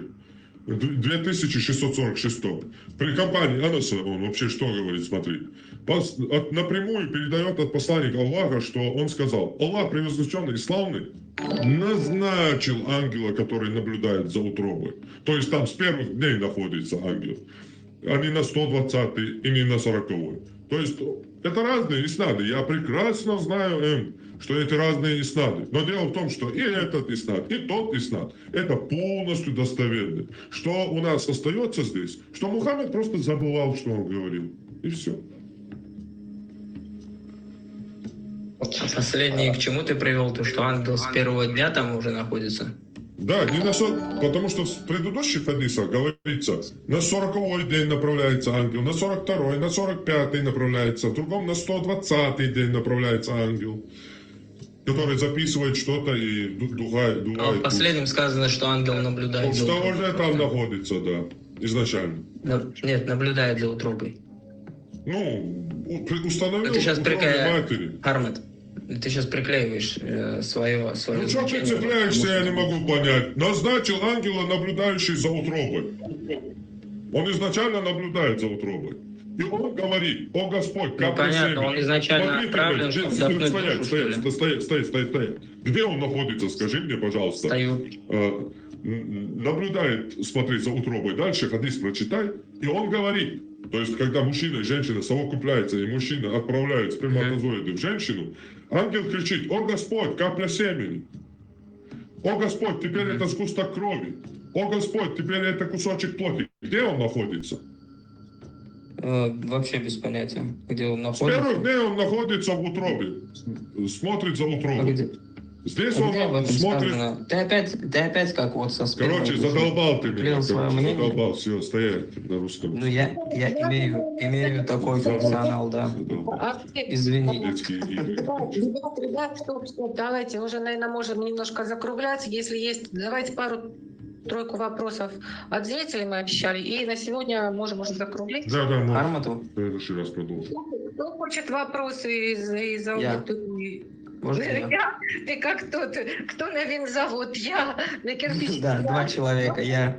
2646. При компании Анаса он вообще что говорит, смотри. Напрямую передает от посланника Аллаха, что он сказал. Аллах, превознесенный и славный, назначил ангела, который наблюдает за утробой. То есть там с первых дней находится ангел. А не на 120-й и не на 40-й. То есть это разные иснады. Я прекрасно знаю, что это разные иснады. Но дело в том, что и этот иснад, и тот иснад, это полностью достоверно. Что у нас остается здесь? Что Мухаммед просто забывал, что он говорил. И все. Последний, к чему ты привел? То, что ангел с первого дня там уже находится? Да, потому что в предыдущих хадисах говорится, на 40-й день направляется ангел, на 42-й, на 45-й направляется, в другом на 120-й день направляется ангел. который записывает что-то и дугает. А в последнем сказано, что ангел наблюдает за Что утробой. уже там находится, да, изначально. Нет, наблюдает за утробой. Ну, установил Ты сейчас матери. Хармат, ты сейчас приклеиваешь свое Ну что ты значение. цепляешься, я не могу понять. Назначил ангела, наблюдающий за утробой. Он изначально наблюдает за утробой. И он говорит: о Господь, как понятно, он изначально Смотри, отправлен, чтобы вдохнуть душу, стоять. Где он находится, скажи мне, пожалуйста. Стою. Наблюдает, смотри, за утробой. Дальше хадис прочитай. И он говорит, то есть, когда мужчина и женщина совокупляются, и мужчина отправляет сперматозоиды в женщину, ангел кричит: о Господь, капля семени. О Господь, теперь это сгусток крови. О Господь, теперь это кусочек плоти. Где он находится? Вообще без понятия, где он С находится. первых дней он находится в утробе. Смотрит за утробой. Здесь Где он об этом смотрит... сказано? Ты опять как вот со спермой Короче, душой задолбал ты меня. приклеил свое мнение. Задолбал. Все, стоять на русском. Ну, я имею такой функционал, да. Извини. Ребят, стоп, давайте уже, наверное, можем немножко закругляться. Если есть, давайте пару-тройку вопросов от зрителей мы обещали. И на сегодня можем уже закруглить. Да, можно. Армату? В следующий раз продолжим. Кто хочет вопросы из аудитории? Можно я? Ты как кто на винзавод? Я на кирпич. Да, 2 человека, я.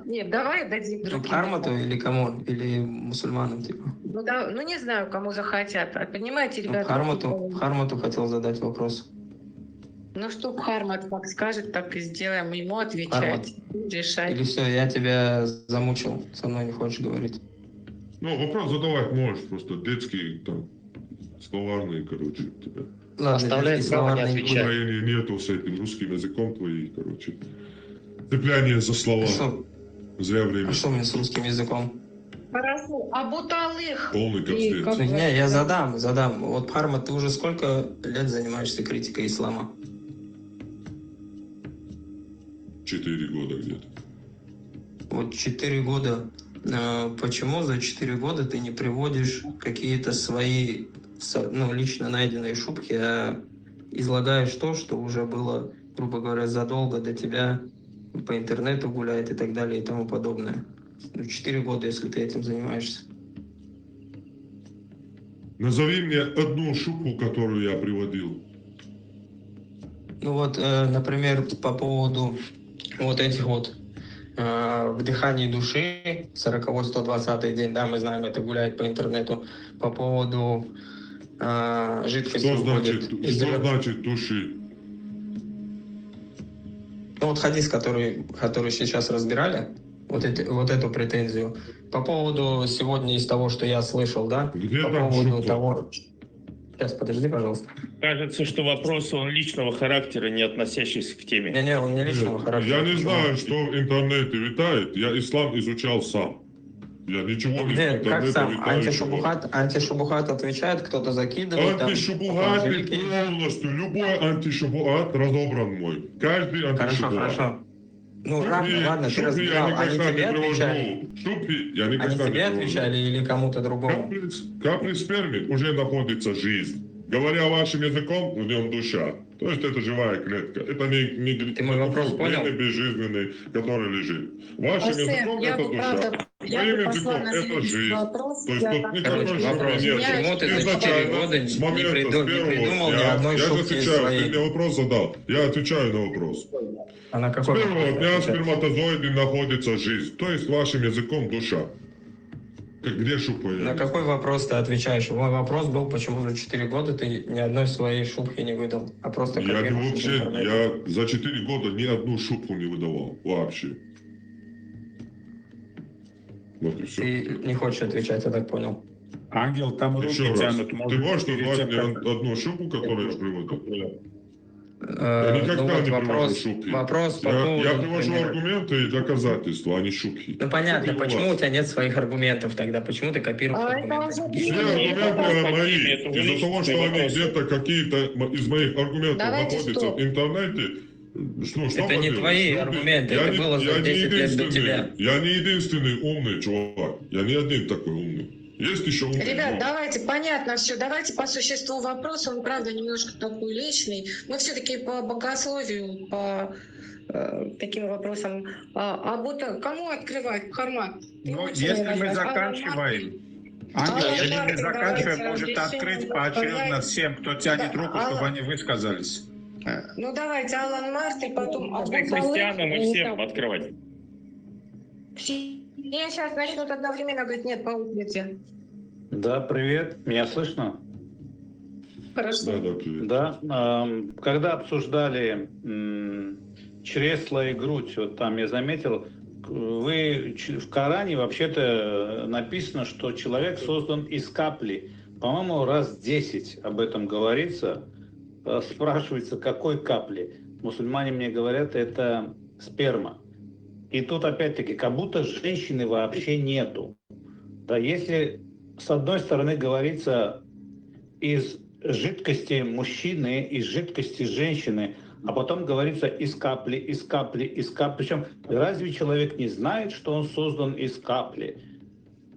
Нет, давай дадим Ну, другим. Армату или кому? Или мусульманам, типа? Ну, да, ну, не знаю, кому захотят. А понимаете, Ну, ребята? Хармату хотел задать вопрос. Ну, что Хармат как скажет, так и сделаем. Ему Хармат. отвечать. Решать. Или все, я тебя замучил, со мной не хочешь говорить. Ну, вопрос задавать можешь, просто детские там словарные, короче, у тебя. Ладно, Оставляет детский право не словарный отвечать. Настроения нету с этим русским языком твои, короче. Цепляние за слова. Зря время. А что мне с русским языком? Хорошо. А Буталых? Полный И капстец. Ну, не, я задам. Вот, Хармат, ты уже сколько лет занимаешься критикой ислама? 4 года где-то. Вот 4 года. Почему за 4 года ты не приводишь какие-то свои, ну, лично найденные шутки, а излагаешь то, что уже было, грубо говоря, задолго до тебя, по интернету гуляет и так далее и тому подобное? 4 года, если ты этим занимаешься. Назови мне одну шутку, которую я приводил. Ну вот, например, по поводу вот этих вот в дыхании души, 40-й, 120-й день, да, мы знаем, это гуляет по интернету, по поводу жидкости Что уходит из что значит души? Ну вот хадис, который сейчас разбирали, вот эту претензию, по поводу сегодня из того, что я слышал, да, Где по там поводу шутка? того... Сейчас, подожди, пожалуйста. Кажется, что вопрос он личного характера, не относящийся к теме. Не, он не личного характера. Я не знаю, что в интернете витает. Я ислам изучал сам. Я ничего не Где, в как интернете сам? витающего. Антишубухат отвечает, кто-то закидывает. там, Антишубухат великий. полностью. Любой антишубухат разобран мой. Каждый антишубухат. Хорошо. Ну, ладно, ты шубхи разбирал. я Они никогда тебе не отвечали? привожу. Шубхи я никогда Они не тебе привожу. отвечали или кому-то другому? Капли спермы уже находится жизнь. Говоря вашим языком, в нем душа. То есть это живая клетка. Это не Ты мой вопрос понял? безжизненный, который лежит. Вашим Арсен, языком я это бы, душа. правда, я Моим бы пошла языком на это следующий жизнь. вопрос. То есть Я тут так- никакой Короче, шутки вопрос. нет. Почему ты за 4 Изначально, года с не момента, с придумал первого, ни одной я же шутки отвечаю, своей? ты мне вопрос задал. Я отвечаю на вопрос. А на С какой первого вопрос дня в отвечать? сперматозоиде находится жизнь. То есть вашим языком душа. Где шутка? На какой вопрос ты отвечаешь? Мой вопрос был, почему за 4 года ты ни одной своей шутки не выдал, а просто Я копируешь из интернета. за 4 года ни одну шутку не выдавал. Вообще. Вот и все. Ты не хочешь отвечать, я так понял. Ангел там руки Еще раз. тянут. Ты может, можешь перед назвать тем, мне как- одну шутку, которую я приводил? Я никогда не привожу шутки. Вопрос по Я поводу, привожу например, аргументы и доказательства, а не шутки. Ну понятно, Шутки у почему у вас. тебя нет своих аргументов тогда? Почему ты копируешь аргументы? Все аргументы мои. Из-за того, что они где-то какие-то из моих аргументов Давайте находятся стоп. в интернете, что Это не поделать? твои Ну, аргументы, я это не- было за я не 10 лет до единственный- тебя. Я не единственный умный чувак. Я не один такой умный. Есть еще умный. Ребят, но- давайте, понятно все, давайте по существу вопроса, он, правда, немножко такой личный. Мы все-таки по богословию, по таким вопросам. Кому открывать формат? Ну, если мы заканчиваем, если мы заканчиваем, может открыть поочередно всем, кто тянет руку, чтобы они высказались. Ну давайте, Алан Март, и потом... Христианам и всем открывать. Все сейчас начнут одновременно говорить, нет, по очереди. Да, привет. Меня слышно? Хорошо. Да. Когда обсуждали чресла и грудь, вот там я заметил, в Коране вообще-то написано, что человек создан из капли. По-моему, раз 10 об этом говорится. Спрашивается, какой капли? Мусульмане мне говорят, это сперма. И тут опять-таки, как будто женщины вообще нету. Да, если с одной стороны говорится из жидкости мужчины, из жидкости женщины, а потом говорится из капли, из капли, из капли. Причем разве человек не знает, что он создан из капли?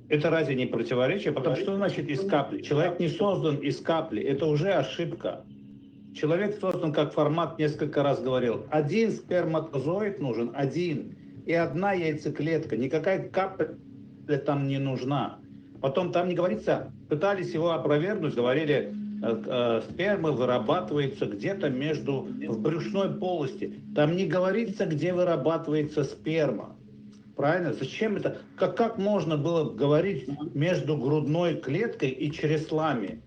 Это разве не противоречие? Потому что значит из капли? Человек не создан из капли, это уже ошибка. Человек создан, как формат несколько раз говорил, один сперматозоид нужен, один, и одна яйцеклетка, никакая капля там не нужна. Потом там не говорится, пытались его опровергнуть, говорили, сперма вырабатывается где-то в брюшной полости. Там не говорится, где вырабатывается сперма. Правильно? Зачем это? Как можно было говорить между грудной клеткой и чреслами?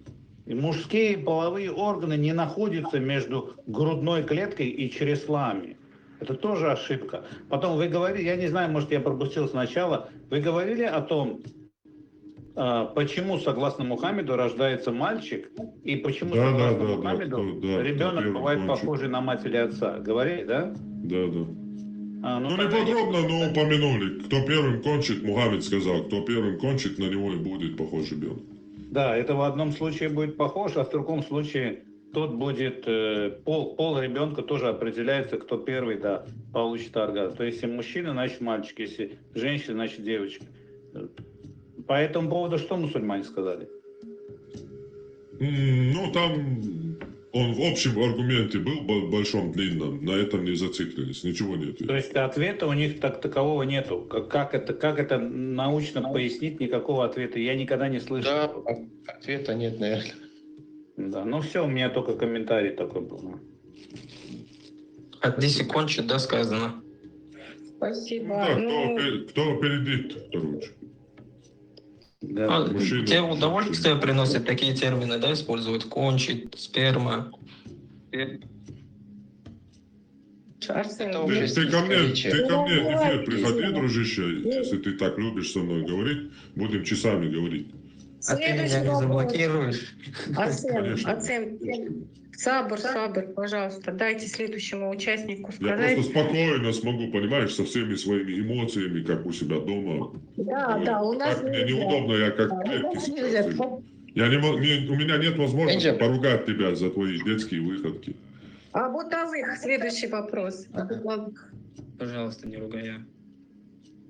И мужские половые органы не находятся между грудной клеткой и чреслами. Это тоже ошибка. Потом вы говорили, я не знаю, может, я пропустил сначала, вы говорили о том, почему, согласно Мухаммеду, рождается мальчик, и почему, согласно Мухаммеду, ребенок бывает похожий на мать или отца. Говорили, да? Да. Ну, не подробно, но упомянули. Кто первым кончит, Мухаммед сказал, кто первым кончит, на него и будет похож ребенок. Да, это в одном случае будет похож, а в другом случае тот будет, пол ребенка тоже определяется, кто первый, да, получит оргазм. То есть, если мужчина, значит мальчик, если женщина, значит девочка. По этому поводу что мусульмане сказали? Ну, там он в общем аргументе был большом, длинном, на этом не зациклились, ничего нет. То есть ответа у них такового нету. Как это научно пояснить, никакого ответа я никогда не слышал. Да, ответа нет, наверное. Да, ну все, у меня только комментарий такой был. От 10 кончит, да, сказано? Спасибо. Кто опередит короче? Да, тебе удовольствие приносят такие термины, да, использовать? Кончить, сперма. Ты ко мне эфир приходи, дружище, если ты так любишь со мной говорить, будем часами говорить. А ты меня не заблокируешь? Ацем, Сабр, пожалуйста, дайте следующему участнику Я сказать. просто спокойно смогу, понимаешь, со всеми своими эмоциями, как у себя дома. Да, у нас Так мне неудобно, я как в клетке сейчас. У меня нет возможности поругать тебя за твои детские выходки. А Буталых, следующий вопрос. Пожалуйста, не ругай.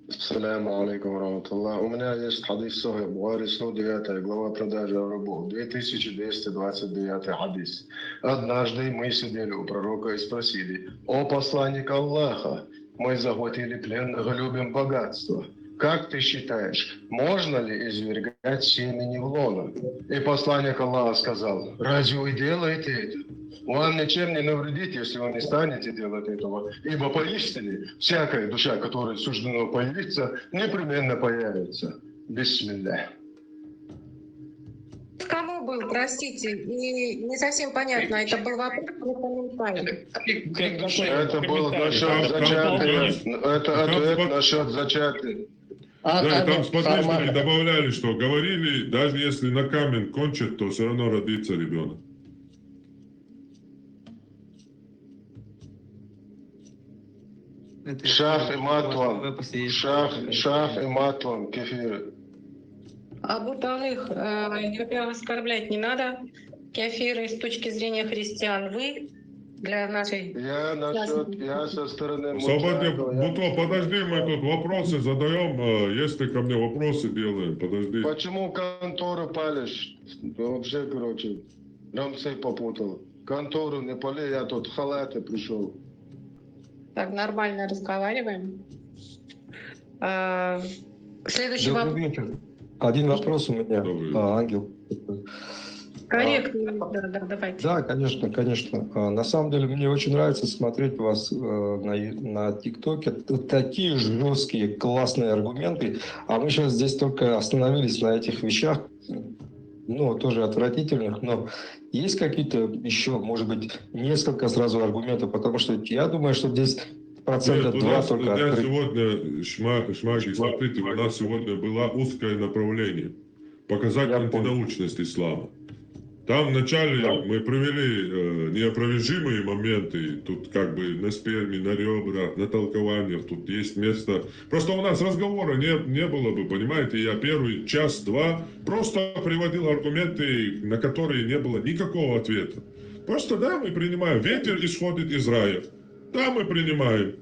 Ассаляму алейкум ва У меня есть хадис Сахих Бухари, 109 глава продажи рабов, 2229 хадис. Однажды мы сидели у пророка и спросили: «О посланник Аллаха, мы захватили пленных и любим богатство. Как ты считаешь, можно ли извергать семени в лоно?» И посланник Аллаха сказал: «Разве вы делаете это? Вам ничем не навредит, если вы не станете делать этого, ибо поистине всякая душа, которой суждено появиться, непременно появится». Бисмилля. Кому был, простите, и не совсем понятно, это был вопрос или комментарий? Это был насчет зачатия, это ответ насчет зачатия. Да, и там смотрители добавляли, что говорили, даже если на камень кончат, то все равно родится ребенок. Шах и матлам. Шах и матлам. Кефир. А Буталых, во-первых, оскорблять не надо. Кефиры с точки зрения христиан вы для нашей... Я со стороны Бутро, подожди, мы тут вопросы задаем. Если ко мне вопросы делаем, подожди. Почему контору палишь? Вообще, короче, рамсей попутал. Контору не пали, я тут в халате пришел. Так, нормально разговариваем. Следующий Добрый вопрос. вечер. Один вопрос у меня, Ангел. Корректно, да, давайте. Да, конечно, конечно. На самом деле мне очень нравится смотреть вас на ТикТоке. Тут такие жесткие, классные аргументы. А мы сейчас здесь только остановились на этих вещах, ну, тоже отвратительных. Но есть какие-то еще, может быть, несколько сразу аргументов? Потому что я думаю, что здесь процента 2 только... У нас сегодня, Шмаги, смотрите, у нас сегодня было узкое направление. Показать антинаучность ислама. Там вначале мы провели неопровержимые моменты, тут как бы на сперме, на ребрах, на толкованиях, тут есть место. Просто у нас разговора не было бы, понимаете, я первый час-два просто приводил аргументы, на которые не было никакого ответа. Просто да, мы принимаем, ветер исходит из рая, да, мы принимаем.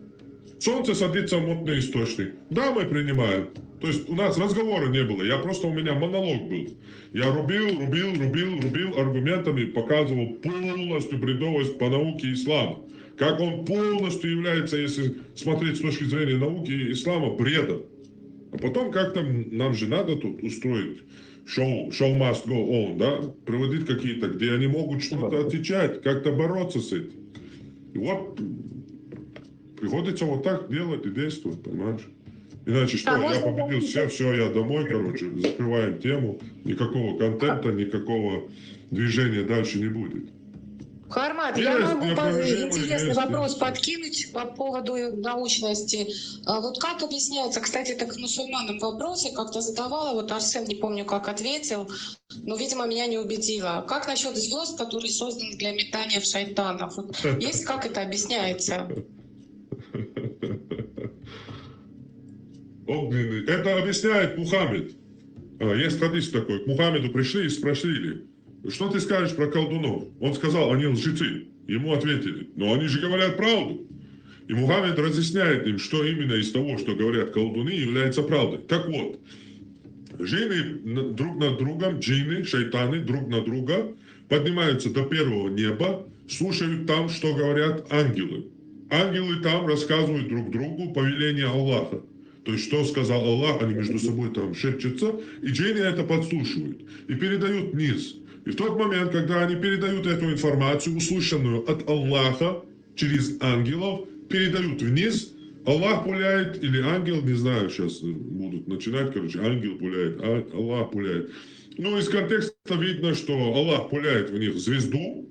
Солнце садится в мутный источник, да, мы принимаем. То есть у нас разговора не было, у меня монолог был. Я рубил аргументами, показывал полностью бредовость по науке ислама. Как он полностью является, если смотреть с точки зрения науки ислама, бредом. А потом как-то нам же надо тут устроить show must go on, да? Проводить какие-то, где они могут что-то отвечать, как-то бороться с этим. И вот приходится вот так делать и действовать, понимаешь? Иначе что, я победил все, я домой, короче, закрываем тему, никакого контента, никакого движения дальше не будет. Хармат, я могу интересный вопрос подкинуть по поводу научности. Вот как объясняется, кстати, так к мусульманам вопросы как-то задавала, вот Арсен, не помню, как ответил, но, видимо, меня не убедило. Как насчет звезд, которые созданы для метания в шайтанов? Вот есть, как это объясняется? Огненный. Это объясняет Мухаммед. Есть хадис такой. К Мухаммеду пришли и спросили, что ты скажешь про колдунов? Он сказал, они лжецы. Ему ответили, но они же говорят правду. И Мухаммед разъясняет им, что именно из того, что говорят колдуны, является правдой. Так вот, джинны друг над другом, джинны, шайтаны друг на друга поднимаются до первого неба, слушают там, что говорят ангелы. Ангелы там рассказывают друг другу повеление Аллаха. То есть, что сказал Аллах, они между собой там шепчутся, и джинны это подслушивают и передают вниз. И в тот момент, когда они передают эту информацию, услышанную от Аллаха, через ангелов, передают вниз, Аллах пуляет, или ангел, не знаю, сейчас будут начинать, короче, ангел пуляет, Аллах пуляет. Ну, из контекста видно, что Аллах пуляет в них звезду,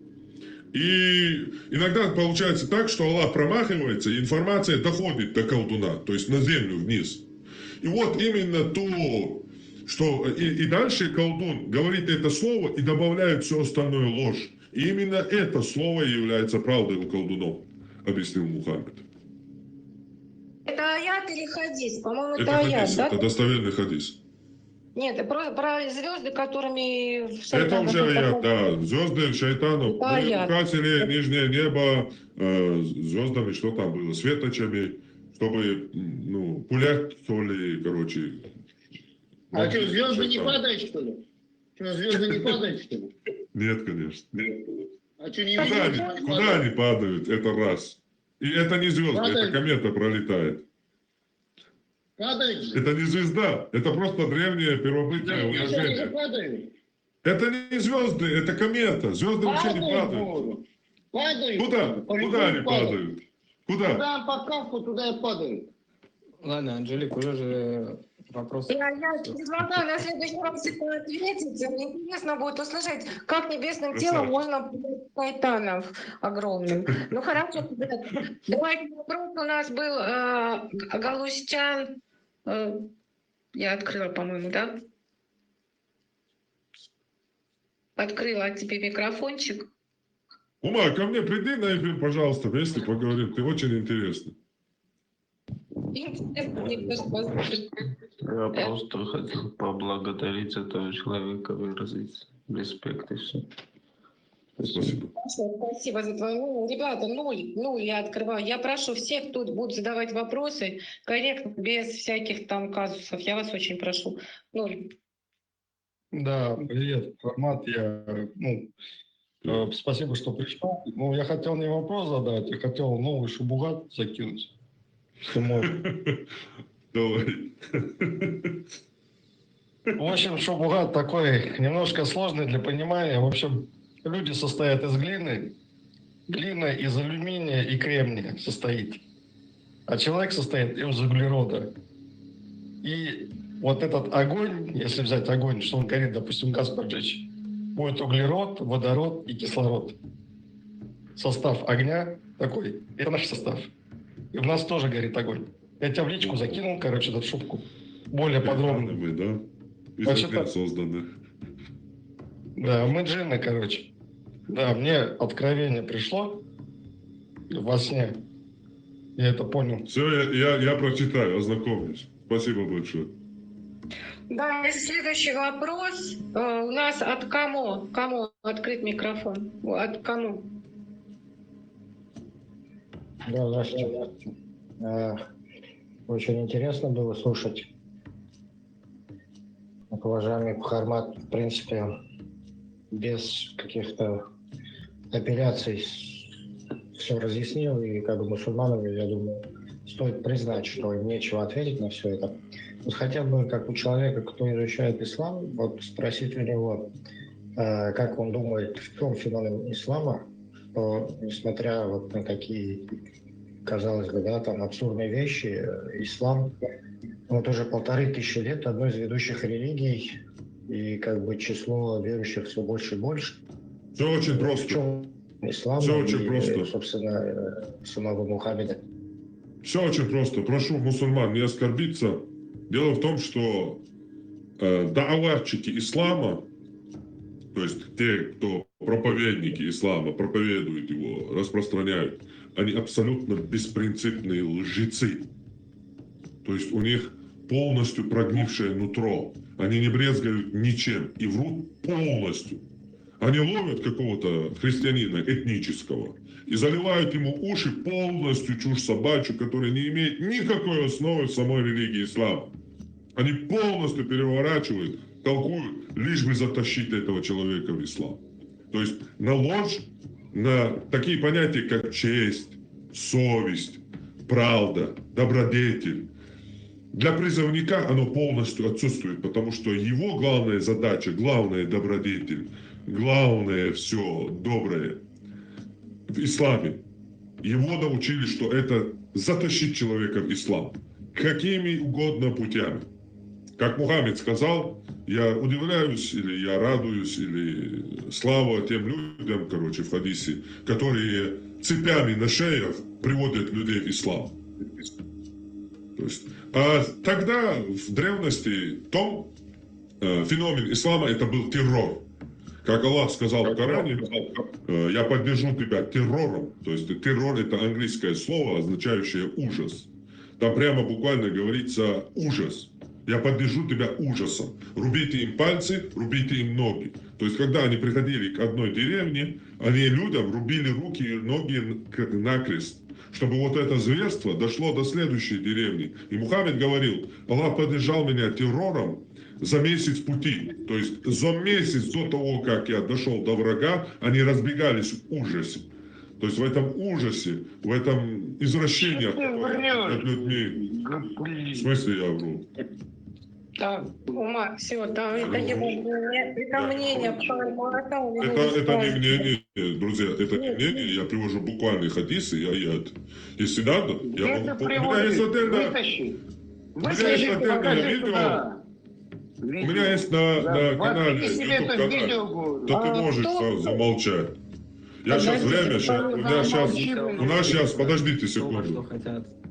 и иногда получается так, что Аллах промахивается, и информация доходит до колдуна, то есть на землю вниз. И вот именно то, что и дальше колдун говорит это слово и добавляет все остальное ложь. И именно это слово является правдой у колдунов, объяснил Мухаммед. Это аят или хадис? По-моему, это хадис, аят, да? это достоверный хадис. Нет, про звезды, которыми... Это уже аят, да. Звезды шайтанов. Мы украсили нижнее небо звездами, что там было, светочами, чтобы, ну, пулять, что ли, короче. А что, звезды не падают, что ли? Что, звезды не падают, что ли? Нет, конечно. А что, не куда они падают? Это раз. И это не звезды, это комета пролетает. Падают? Это не звезда, это просто древнее первобытное уложение. Это не звезды, это комета. Звезды вообще не падают. Падают? Куда они падают? Куда? Куда подсказку, туда и падают. Ладно, Анжелик, уже же вопрос. Я предлагаю на следующий раз ответить. Мне интересно будет услышать, как небесным телом можно пугать шайтанов огромным. Ну хорошо, давайте вопрос у нас был Галустян. Я открыла, по-моему, да? Открыла тебе микрофончик. Ума, ко мне приди на эфир, пожалуйста, вместе поговорим. Ты очень интересный. Я просто хотел поблагодарить этого человека, выразить респект и все. Спасибо. Спасибо за твою мнение. Ребята, нуль я открываю. Я прошу всех, кто будут задавать вопросы, корректно, без всяких там казусов. Я вас очень прошу. 0. Да, привет, формат. Спасибо, что пришел. Ну, я хотел не вопрос задать, я хотел новый шубугат закинуть. Если можно. Давай. В общем, шубугат такой немножко сложный для понимания. В общем, люди состоят из глины. Глина из алюминия и кремния состоит. А человек состоит из углерода. И вот этот огонь, если взять огонь, что он горит, допустим, газ поджечь, будет углерод, водород и кислород. Состав огня такой. Это наш состав. И у нас тоже горит огонь. Я тебя в личку закинул, короче, эту шутку. Более подробно. Мы, да? Из Значит, созданных. Да, мы джинны, короче. Да, мне откровение пришло во сне. Я это понял. Все, я прочитаю, ознакомлюсь. Спасибо большое. Да, и следующий вопрос у нас от кому? Кому открыт микрофон? От кому? Да, здравствуйте. Очень интересно было слушать. Уважаемый Бхармат, в принципе, без каких-то апелляций все разъяснил, и как бы мусульманам, я думаю, стоит признать, что им нечего ответить на все это. Вот хотя бы как у человека, кто изучает ислам, вот спросить у него, как он думает, в чем феномен ислама, что несмотря вот на такие, казалось бы, да, там абсурдные вещи, ислам вот уже 1500 лет одной из ведущих религий, и как бы число верующих все больше и больше. Все очень просто. В чем ислам Все очень и, просто. собственно, самого Мухаммеда? Все очень просто. Прошу мусульман не оскорбиться. Дело в том, что дааватчики ислама, то есть те, кто проповедники ислама, проповедуют его, распространяют, они абсолютно беспринципные лжецы. То есть у них полностью прогнившее нутро. Они не брезгают ничем и врут полностью. Они ловят какого-то христианина этнического и заливают ему уши полностью чушь собачью, которая не имеет никакой основы в самой религии ислама. Они полностью переворачивают, толкуют, лишь бы затащить этого человека в ислам. То есть на ложь, на такие понятия, как честь, совесть, правда, добродетель. Для призывника оно полностью отсутствует, потому что его главная задача, главная добродетель, главное все доброе в исламе. Его научили, что это затащить человека в ислам. Какими угодно путями. Как Мухаммед сказал, я удивляюсь, или я радуюсь, или слава тем людям, короче, в хадисе, которые цепями на шеях приводят людей в ислам. То есть, а тогда, в древности, феномен ислама это был террор. Как Аллах сказал в Коране, я поддержу тебя террором. То есть террор это английское слово, означающее ужас. Там прямо буквально говорится ужас. Я поддержу тебя ужасом. Рубите им пальцы, рубите им ноги. То есть когда они приходили к одной деревне, они людям рубили руки и ноги накрест. Чтобы вот это зверство дошло до следующей деревни. И Мухаммед говорил, Аллах поддержал меня террором за месяц пути. То есть за месяц до того, как я дошел до врага, они разбегались в ужасе. То есть в этом ужасе, в этом извращении над людьми. В смысле я вру? Да, ума, все, да, это его мнение, это мнение Бхармата. Это не мнение, друзья, это не мнение, я привожу буквальные хадисы, если надо, я могу... У меня есть отдельное видео, у меня есть на канале, YouTube-канале, то ты можешь замолчать. Я сейчас время, у нас сейчас, подождите секунду.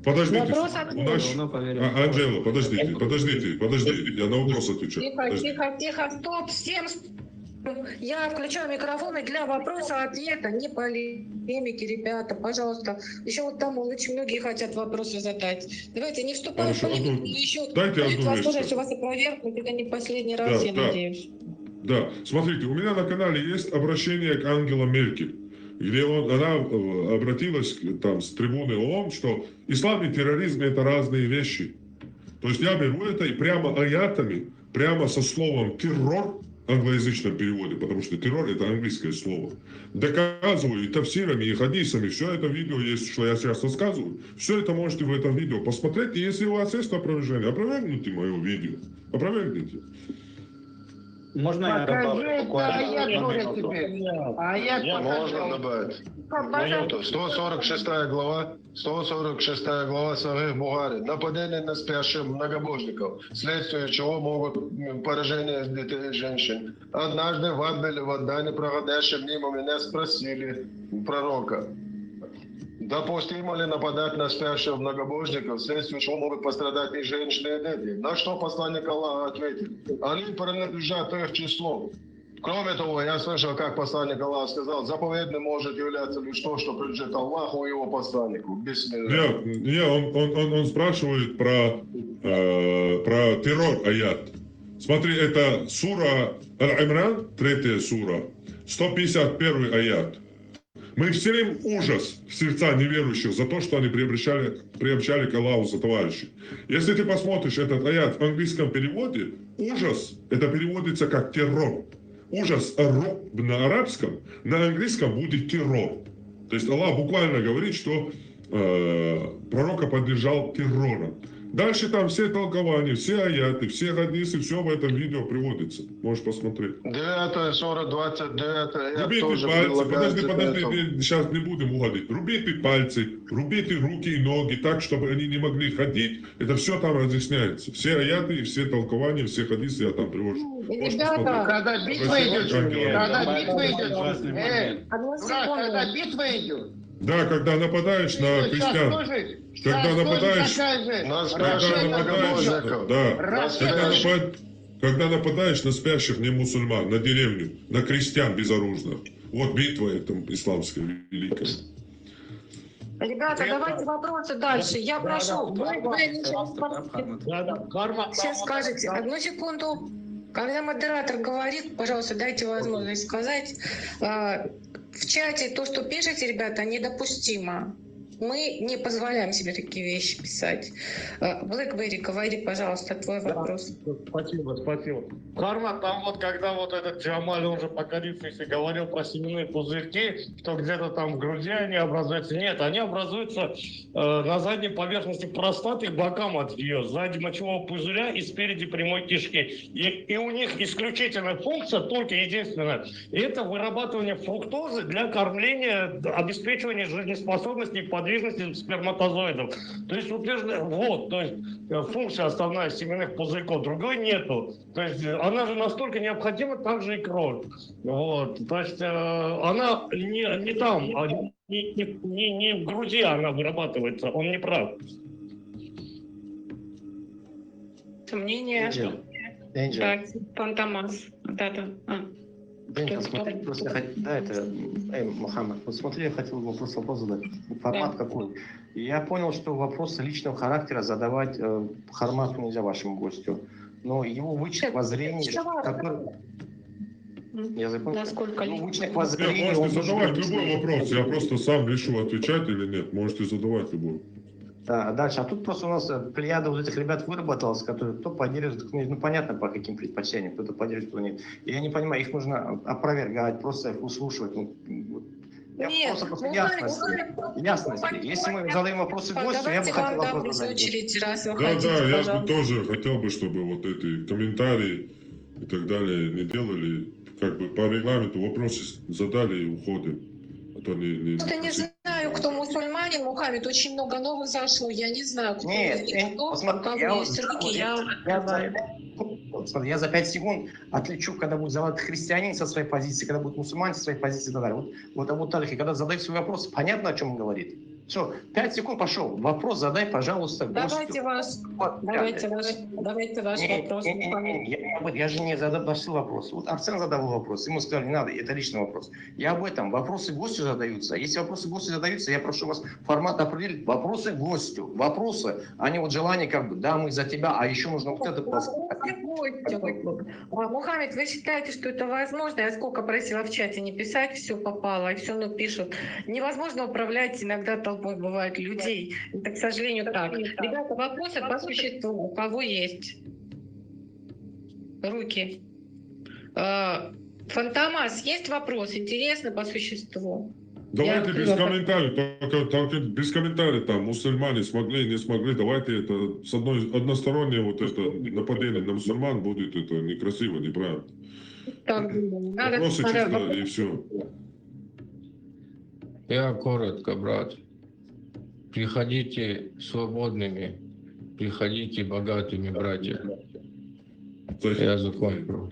Подождите, Анжела, подождите, я на вопрос отвечаю. Тихо, стоп, всем. Я включаю микрофоны для вопроса-ответа, не полемики, ребята, пожалуйста. Еще вот там очень многие хотят вопросы задать. Давайте не вступаем в полемику, еще будет возможность у вас опровергнуть, это не последний раз, я надеюсь. Да, смотрите, у меня на канале есть обращение к Ангеле Меркель, где она обратилась там с трибуны ООН, что ислам и терроризм это разные вещи. То есть я беру это и прямо аятами, прямо со словом террор, в англоязычном переводе, потому что террор это английское слово, доказываю и тафсирами, и хадисами, все это видео есть, что я сейчас рассказываю, все это можете в этом видео посмотреть, и если у вас есть опровержение, опровергните мое видео, опровергните. Можно я добавлю буквально? Можно добавить. Минуту. 146 глава, 146 глава Сахих Бухари. Нападение на спящих многобожников, вследствие чего могут поражение детей и женщин. Однажды в Адане, проходящим мимо меня, спросили пророка, допустимо ли нападать на спящих многобожников, вследствие чего могут пострадать и женщины, и дети? На что посланник Аллаха ответил: они принадлежат их числу. Кроме того, я слышал, как посланник Аллаха сказал, заповедным может являться лишь то, что принадлежит Аллаху и его посланнику. Он спрашивает про террор аят. Смотри, это сура Аль-Имран, 3 сура, 151 аят. Мы вселим ужас в сердца неверующих за то, что они приобщали к Аллаху за товарищей. Если ты посмотришь этот аят в английском переводе, ужас, это переводится как террор. Ужас на арабском, на английском будет террор. То есть Аллах буквально говорит, что пророка поддержал террором. Дальше там все толкования, все аяты, все хадисы, все в этом видео приводится. Можешь посмотреть. 9 сура, 29 Рубите пальцы, подожди, сейчас не будем уходить. Рубите пальцы, рубите руки и ноги так, чтобы они не могли ходить. Это все там разъясняется. Все аяты и все толкования, все хадисы я там привожу. Ребята, когда битва идет, когда битва идет, да, когда нападаешь на христиан, когда нападаешь на спящих не мусульман, на деревню, на крестьян безоружных. Вот битва эта исламская великая. Ребята, давайте вопросы дальше. Я прошу, сейчас скажите, одну секунду. Когда модератор говорит, пожалуйста, дайте возможность сказать. В чате то, что пишете, ребята, недопустимо. Мы не позволяем себе такие вещи писать. Блэкберри, говори, пожалуйста, твой вопрос. Спасибо. Карма, там вот, когда вот этот Джамаль, он же покорившийся, говорил про семенные пузырьки, что где-то там в груди они образуются. Нет, они образуются на задней поверхности простаты к бокам от нее, сзади мочевого пузыря и спереди прямой кишки. И у них исключительная функция, только единственная, это вырабатывание фруктозы для кормления, обеспечивания жизнеспособности и подвижности сперматозоидов. То есть вот, то есть функция основная семенных пузырьков, другой нету. То есть она же настолько необходима, так же и кровь. Вот, то есть она не там, не в груди она вырабатывается, он не прав. Мнение? Так, пан Томас. Смотри, просто да, это Мухаммад. Вот смотри, я хотел вопрос задать. Формат какой? Я понял, что вопросы личного характера задавать Хармату нельзя, вашему гостю. Но его вычет воззрения, который... Я запомнил. Насколько воззрения... Можете задавать любой вопрос. Я просто сам решу, отвечать или нет. Можете задавать любой. Да, дальше. А тут просто у нас плеяда вот этих ребят выработалась, которые кто поддерживает, ну понятно по каким предпочтениям, кто-то поддерживает, кто нет. И я не понимаю, их нужно опровергать, просто их услушивать. Нет, просто ясности. Если мы задаем вопросы гостю, я бы хотел вопрос задать. Да, я бы тоже хотел бы, чтобы вот эти комментарии и так далее не делали, как бы по регламенту вопросы задали и уходим. Я не знаю, кто мусульманин, Мухаммед, очень много новых зашло, я не знаю, кто я за 5 секунд отличу, когда будет задавать христианин со своей позиции, когда будет мусульманин со своей позиции и так далее. Вот Абу Талих, когда задает свой вопрос, понятно, о чем он говорит? Все, 5 секунд пошел. Вопрос задай, пожалуйста, гостю. Давайте ваш вопрос. Я же не задал вопрос. Вот Арсен задал вопрос, ему сказали, не надо, это личный вопрос. Я об этом. Вопросы гостю задаются. Если вопросы гостю задаются, я прошу вас формат определить. Вопросы гостю. Вопросы, а не вот желание как бы, да, мы за тебя, а еще нужно вот это. Мухаммед, вы считаете, что это возможно? Я сколько просила в чате не писать, все попало, и все равно пишут. Невозможно управлять иногда толпой, бывает, людей. Это, к сожалению, так. Ребята, вопросы по существу. У кого есть? Руки. Фантомас, есть вопрос? Интересно по существу? Давайте без комментариев, только без комментариев, там, мусульмане смогли, не смогли, давайте это, одностороннее вот это нападение на мусульман будет, это некрасиво, неправильно. Вопросы чисто и все. Я коротко, брат. Приходите свободными, приходите богатыми, братья. Я закончу.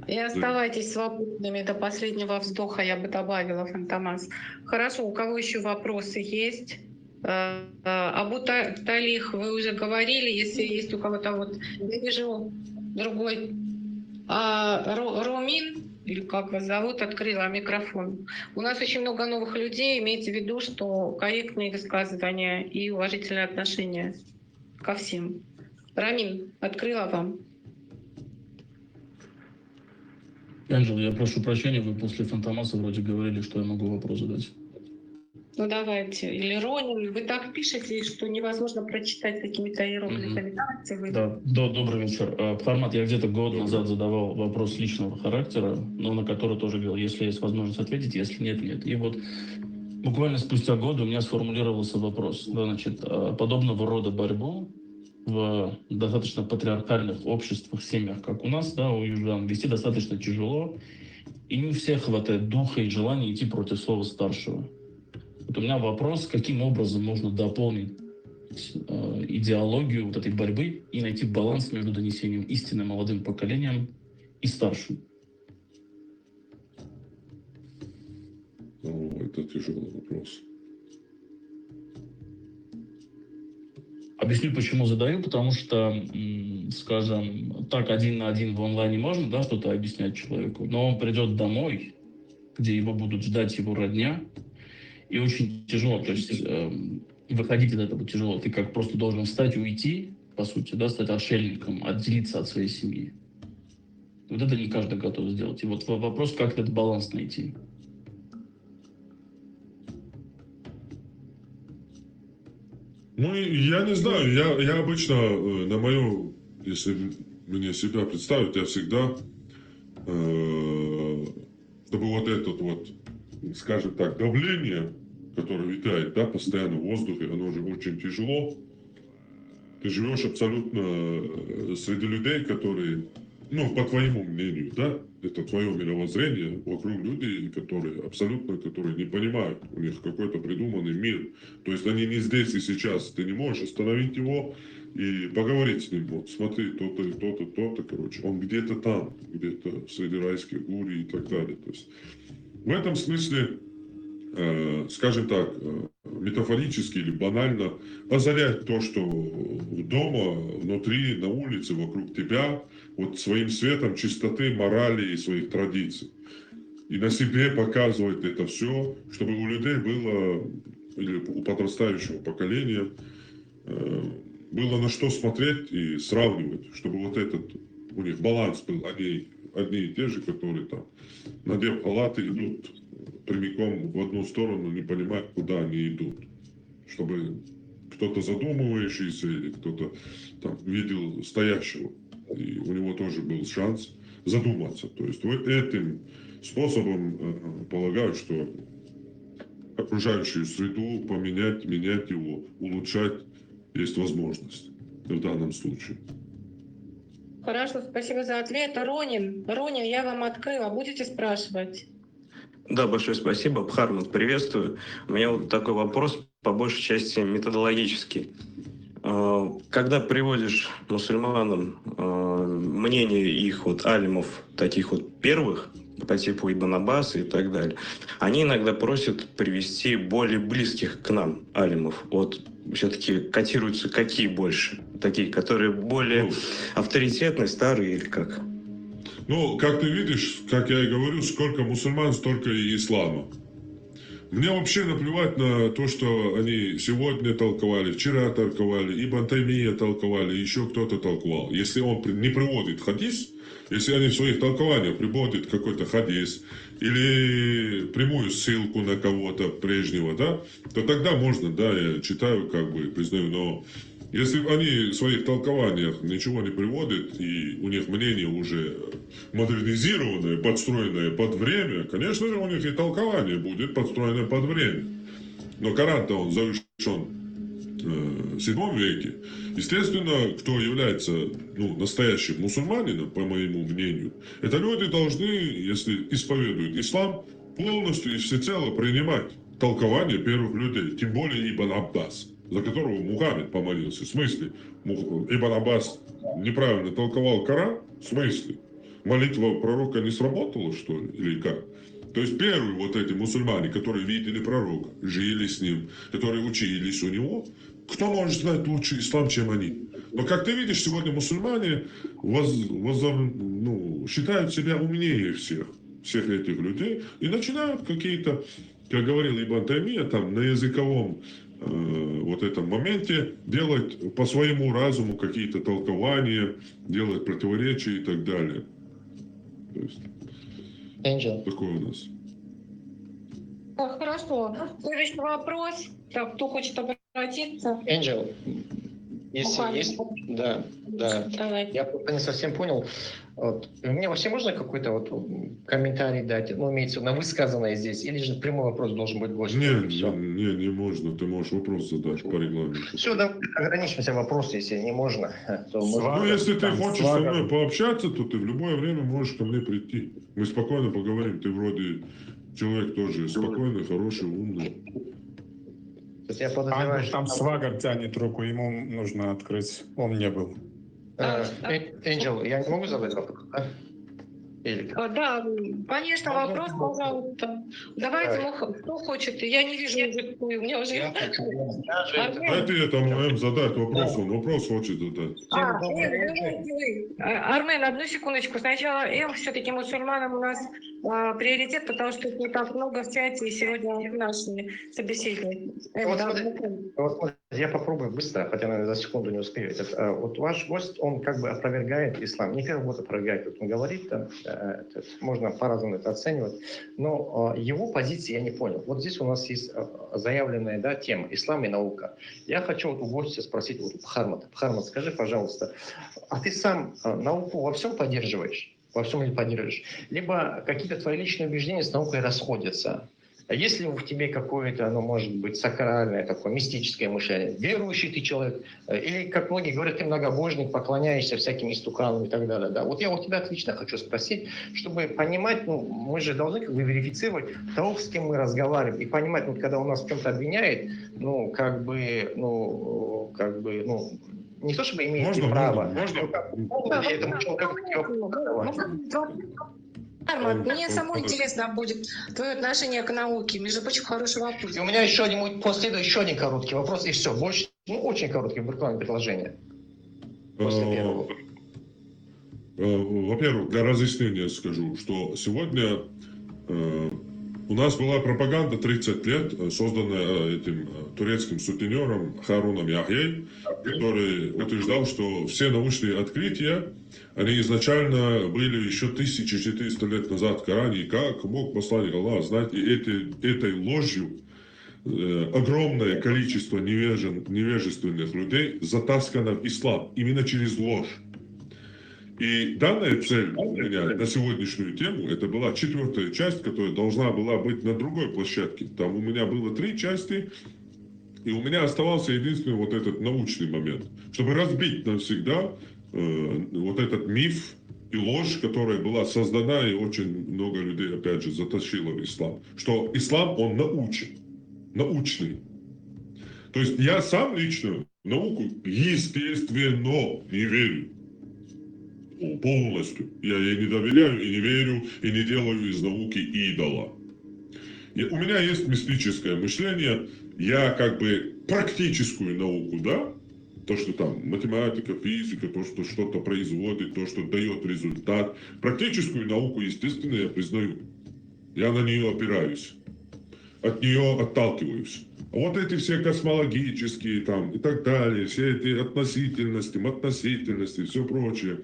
И оставайтесь свободными до последнего вздоха, я бы добавила, Фантомас. Хорошо, у кого еще вопросы есть? Абу Талих вы уже говорили, если есть у кого-то, вот я вижу другой. Румин, или как вас зовут, открыла микрофон. У нас очень много новых людей, имейте в виду, что корректные высказывания и уважительное отношение ко всем. Рамин, открыла вам. Анжел, я прошу прощения, вы после Фантомаса вроде говорили, что я могу вопрос задать. Ну давайте. Или Ронин, вы так пишете, что невозможно прочитать какими-то иероглифами. Давайте вы. Да, добрый вечер. Формат, я где-то год назад задавал вопрос личного характера, но на который тоже говорил, если есть возможность ответить, если нет, нет. И вот буквально спустя год у меня сформулировался вопрос. Да, значит, подобного рода борьбу в достаточно патриархальных обществах, семьях, как у нас, да, у южан, вести достаточно тяжело, и не у всех хватает духа и желания идти против слова старшего. Вот у меня вопрос, каким образом можно дополнить идеологию вот этой борьбы и найти баланс между донесением истины молодым поколением и старшим. Ну, это тяжелый вопрос. Объясню, почему задаю, потому что, скажем, так один на один в онлайне можно, да, что-то объяснять человеку, но он придет домой, где его будут ждать его родня, и очень тяжело, то есть выходить из этого тяжело. Ты как просто должен встать и уйти, по сути, да, стать отшельником, отделиться от своей семьи. Вот это не каждый готов сделать. И вот вопрос, как этот баланс найти. Ну, я не знаю, я обычно на мою, если мне себя представить, я всегда, чтобы вот этот вот, скажем так, давление, которое витает, да, постоянно в воздухе, оно же очень тяжело. Ты живешь абсолютно среди людей, которые, ну, по твоему мнению, да, это твое мировоззрение, вокруг людей, которые абсолютно, которые не понимают, у них какой-то придуманный мир. То есть они не здесь и сейчас, ты не можешь остановить его и поговорить с ним. Вот смотри, то-то и то-то, то-то, короче, он где-то там, где-то среди райских гурий и так далее. То есть в этом смысле, скажем так, метафорически или банально озарять то, что дома, внутри, на улице, вокруг тебя, вот своим светом чистоты, морали и своих традиций. И на себе показывать это все, чтобы у людей было, или у подрастающего поколения, было на что смотреть и сравнивать, чтобы вот этот у них баланс был, они одни и те же, которые там, надев халаты, идут прямиком в одну сторону, не понимая, куда они идут. Чтобы кто-то задумывающийся или кто-то там видел стоящего, и у него тоже был шанс задуматься. То есть этим способом полагаю, что окружающую среду поменять, менять его, улучшать есть возможность в данном случае. Хорошо, спасибо за ответ. Ронин, я вам открыла. Будете спрашивать? Да, большое спасибо. Бхарман, приветствую. У меня вот такой вопрос, по большей части методологический. Когда приводишь мусульманам мнение их вот алимов, таких вот первых, по типу Ибн Аббаса и так далее, они иногда просят привести более близких к нам алимов. Вот все-таки котируются какие больше? Такие, которые более авторитетные, старые или как? Ну, как ты видишь, как я и говорю, сколько мусульман, столько и ислама. Мне вообще наплевать на то, что они сегодня толковали, вчера толковали, Ибн Таймия толковали, еще кто-то толковал. Если он не приводит хадис, если они в своих толкованиях приводят какой-то хадис или прямую ссылку на кого-то прежнего, да, то тогда можно, да, я читаю, как бы, признаю, но если они в своих толкованиях ничего не приводят, и у них мнение уже модернизированное, подстроенное под время, конечно же, у них и толкование будет подстроенное под время. Но Коран-то он завершен в 7 веке. Естественно, кто является настоящим мусульманином, по моему мнению, это люди должны, если исповедуют ислам, полностью и всецело принимать толкование первых людей, тем более Ибн Аббас, за которого Мухаммед помолился. В смысле? Ибн Аббас неправильно толковал Коран? В смысле? Молитва пророка не сработала, что ли? Или как? То есть первые вот эти мусульмане, которые видели пророка, жили с ним, которые учились у него, кто может знать лучше ислам, чем они? Но как ты видишь, сегодня мусульмане считают себя умнее всех этих людей и начинают какие-то, как говорил Ибн Таймия, там на языковом вот этом моменте делать по своему разуму какие-то толкования, делать противоречия и так далее. То есть, такое у нас. Хорошо. Следующий вопрос. Так, кто хочет обратиться? Angel, если есть, да. Давай. Я не совсем понял. Вот. Мне вообще можно какой-то комментарий дать, имеется на высказанное здесь, или же прямой вопрос должен быть гостю? Не можно. Ты можешь вопрос задать по регламенту. Все, давай ограничимся вопросом, если не можно. Если ты хочешь со мной пообщаться, то ты в любое время можешь ко мне прийти. Мы спокойно поговорим. Ты вроде человек тоже спокойный, хороший, умный. Я подозреваю, там Свагар тянет руку, ему нужно открыть. Он не был. Angel, я не могу задать вопрос, да? Да, конечно, вопрос, пожалуйста. Давайте, кто хочет. Я не вижу языку, у меня уже... Дайте этому задать вопрос, он вопрос хочет задать. Армен, одну секундочку. Сначала все-таки мусульманам у нас приоритет, потому что их не так много в чате, и сегодня наши собеседники. Я попробую быстро, хотя, наверное, за секунду не успею. Вот ваш гость, он как бы опровергает ислам. Не первый год опровергает, как он говорит, можно по-разному это оценивать, но его позиции я не понял. Вот здесь у нас есть заявленная тема «Ислам и наука». Я хочу у гостя спросить Бхармата. Бхармат, скажи, пожалуйста, а ты сам науку во всем поддерживаешь? Во всем ли поддерживаешь? Либо какие-то твои личные убеждения с наукой расходятся? Есть ли в тебе какое-то, может быть, сакральное, такое мистическое мышление? Верующий ты человек? Или, как многие говорят, ты многобожник, поклоняешься всяким истуканам и так далее? Да? Вот я у тебя отлично хочу спросить, чтобы понимать, мы же должны верифицировать того, с кем мы разговариваем, и понимать, когда у нас в чем-то обвиняет, не то чтобы имеете право. Мне самой интересно будет твое отношение к науке. Между прочим, хороший вопрос. И у меня последует еще один короткий вопрос, и все. Больше, очень короткое буквально предложение. После первого. Во-первых, для разъяснения скажу, что сегодня у нас была пропаганда 30 лет, созданная этим турецким сутенером Харуном Яхьей, который утверждал, что все научные открытия, они изначально были еще 1400 лет назад в Коране, и как мог посланник Аллаха знать, и этой ложью огромное количество невежественных людей затаскано в ислам, именно через ложь. И данная цель у меня на сегодняшнюю тему, это была 4-я часть, которая должна была быть на другой площадке. Там у меня было 3 части, и у меня оставался единственный вот этот научный момент, чтобы разбить навсегда вот этот миф и ложь, которая была создана, и очень много людей, опять же, затащило в ислам. Что ислам, он научный. То есть я сам лично в науку, естественно, не верю. полностью. Я ей не доверяю и не верю, и не делаю из науки идола. У меня есть мистическое мышление, я как бы практическую науку, да, то, что там математика, физика, то, что что-то производит, то, что дает результат. Практическую науку, естественно, я признаю. Я на нее опираюсь, от нее отталкиваюсь. А вот эти все космологические там и так далее, все эти относительности, все прочее.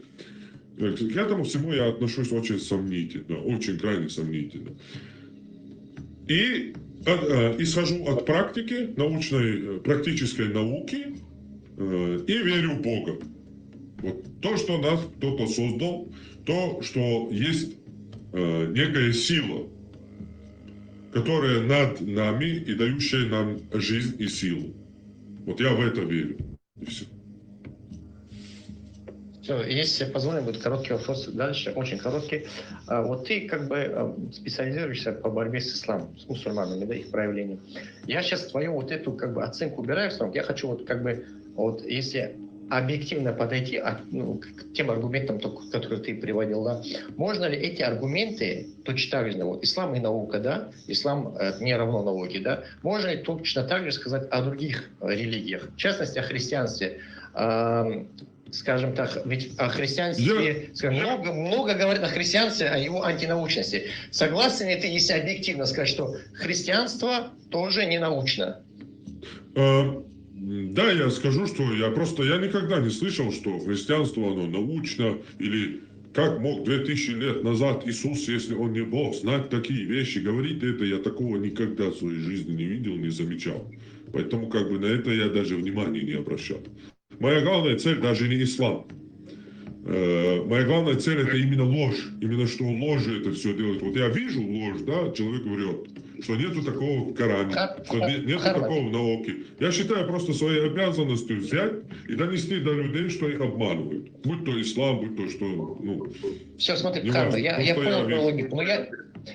К этому всему я отношусь очень сомнительно, очень крайне сомнительно. И исхожу от практики, практической науки, и верю в Бога. Вот то, что нас кто-то создал, то, что есть некая сила, которая над нами и дающая нам жизнь и силу. Вот я в это верю. И все. Все, если позволим, будет короткий вопрос дальше, очень короткий. Вот ты как бы специализируешься по борьбе с исламом, с мусульманами, да, их проявлением. Я сейчас твою вот эту как бы оценку убираю в сторону. Я хочу вот как бы, вот если объективно подойти к тем аргументам, которые ты приводил, да, можно ли эти аргументы точно так же, вот ислам и наука, да, ислам не равно науке, да, можно ли точно так же сказать о других религиях, в частности о христианстве? Скажем так, ведь о христианстве много говорят о христианстве, о его антинаучности. Согласен ли ты, если объективно сказать, что христианство тоже не научно? Да, я скажу, что я никогда не слышал, что христианство, оно научно, или как мог 2000 лет назад Иисус, если он не Бог, знать такие вещи, говорить это, я такого никогда в своей жизни не видел, не замечал. Поэтому как бы на это я даже внимания не обращал. Моя главная цель даже не ислам. Моя главная цель это именно ложь. Именно что ложь это все делает. Вот я вижу ложь, да, человек врет, что нету такого в Коране, что нету такого в науке. Я считаю просто своей обязанностью взять и донести до людей, что их обманывают. Будь то ислам, будь то что, Все, смотри, Харма, я понял твою логику, но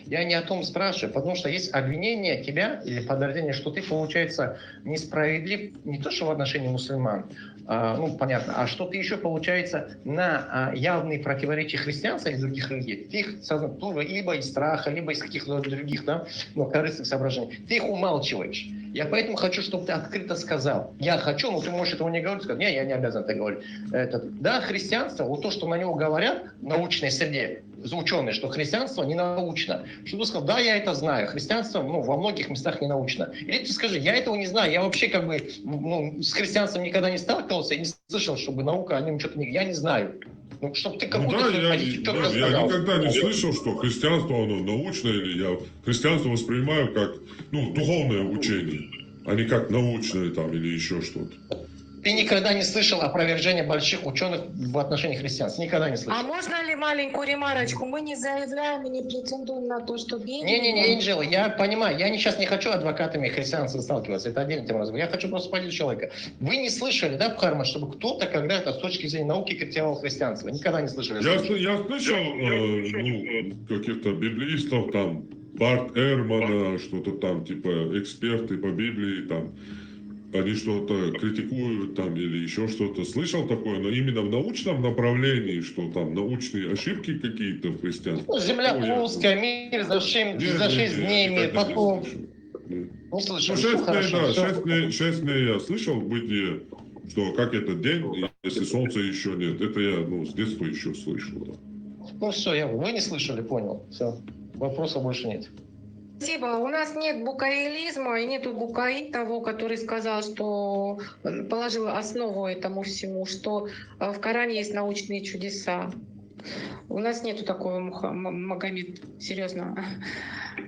я не о том спрашиваю, потому что есть обвинение тебя или подозрение, что ты, получается, несправедлив не то, что в отношении мусульман, понятно, а что ты еще, получается, на явные противоречия христианства и других религий, ты их либо из страха, либо из каких-то других, корыстных соображений, ты их умалчиваешь. Я поэтому хочу, чтобы ты открыто сказал. Я хочу, но ты можешь этого не говорить, сказать, я не обязан это говорить. Да, христианство, вот то, что на него говорят в научной среде, ученые, что христианство не научно. Чтобы ты сказал, да, я это знаю, христианство во многих местах не научно. Или ты скажи, я этого не знаю, я вообще как бы с христианством никогда не сталкивался и не слышал, чтобы наука о нем что-то не... Я не знаю. Чтобы ты какую-то позицию я никогда не слышал, что христианство, оно научное, или я христианство воспринимаю как, духовное учение, а не как научное там, или еще что-то. Ты никогда не слышал опровержения больших ученых в отношении христианства? Никогда не слышал. А можно ли маленькую ремарочку? Мы не заявляем и не претендуем на то, что... Не, Инжела, я понимаю, я сейчас не хочу адвокатами христианства сталкиваться, это отдельный тема разговора. Я хочу просто спросить человека. Вы не слышали, да, Бхарма, чтобы кто-то когда-то с точки зрения науки критиковал христианство? Никогда не слышали? Я слышал каких-то библеистов, там, Барт Эрмана, что-то там, типа, эксперты по Библии, там, они что-то критикуют там или еще что-то. Слышал такое, но именно в научном направлении, что там научные ошибки какие-то в христианстве. Земля плоская, мир за 6 дней, мир, потом... Не слышал. 6 дней я слышал в бытие, что как этот день, если солнца еще нет. Это я с детства еще слышал. Все, вы не слышали, понял. Все, вопросов больше нет. Спасибо. У нас нет букаилизма и нету Букаи того, который сказал, что положил основу этому всему, что в Коране есть научные чудеса. У нас нету такого Магомед, серьезно.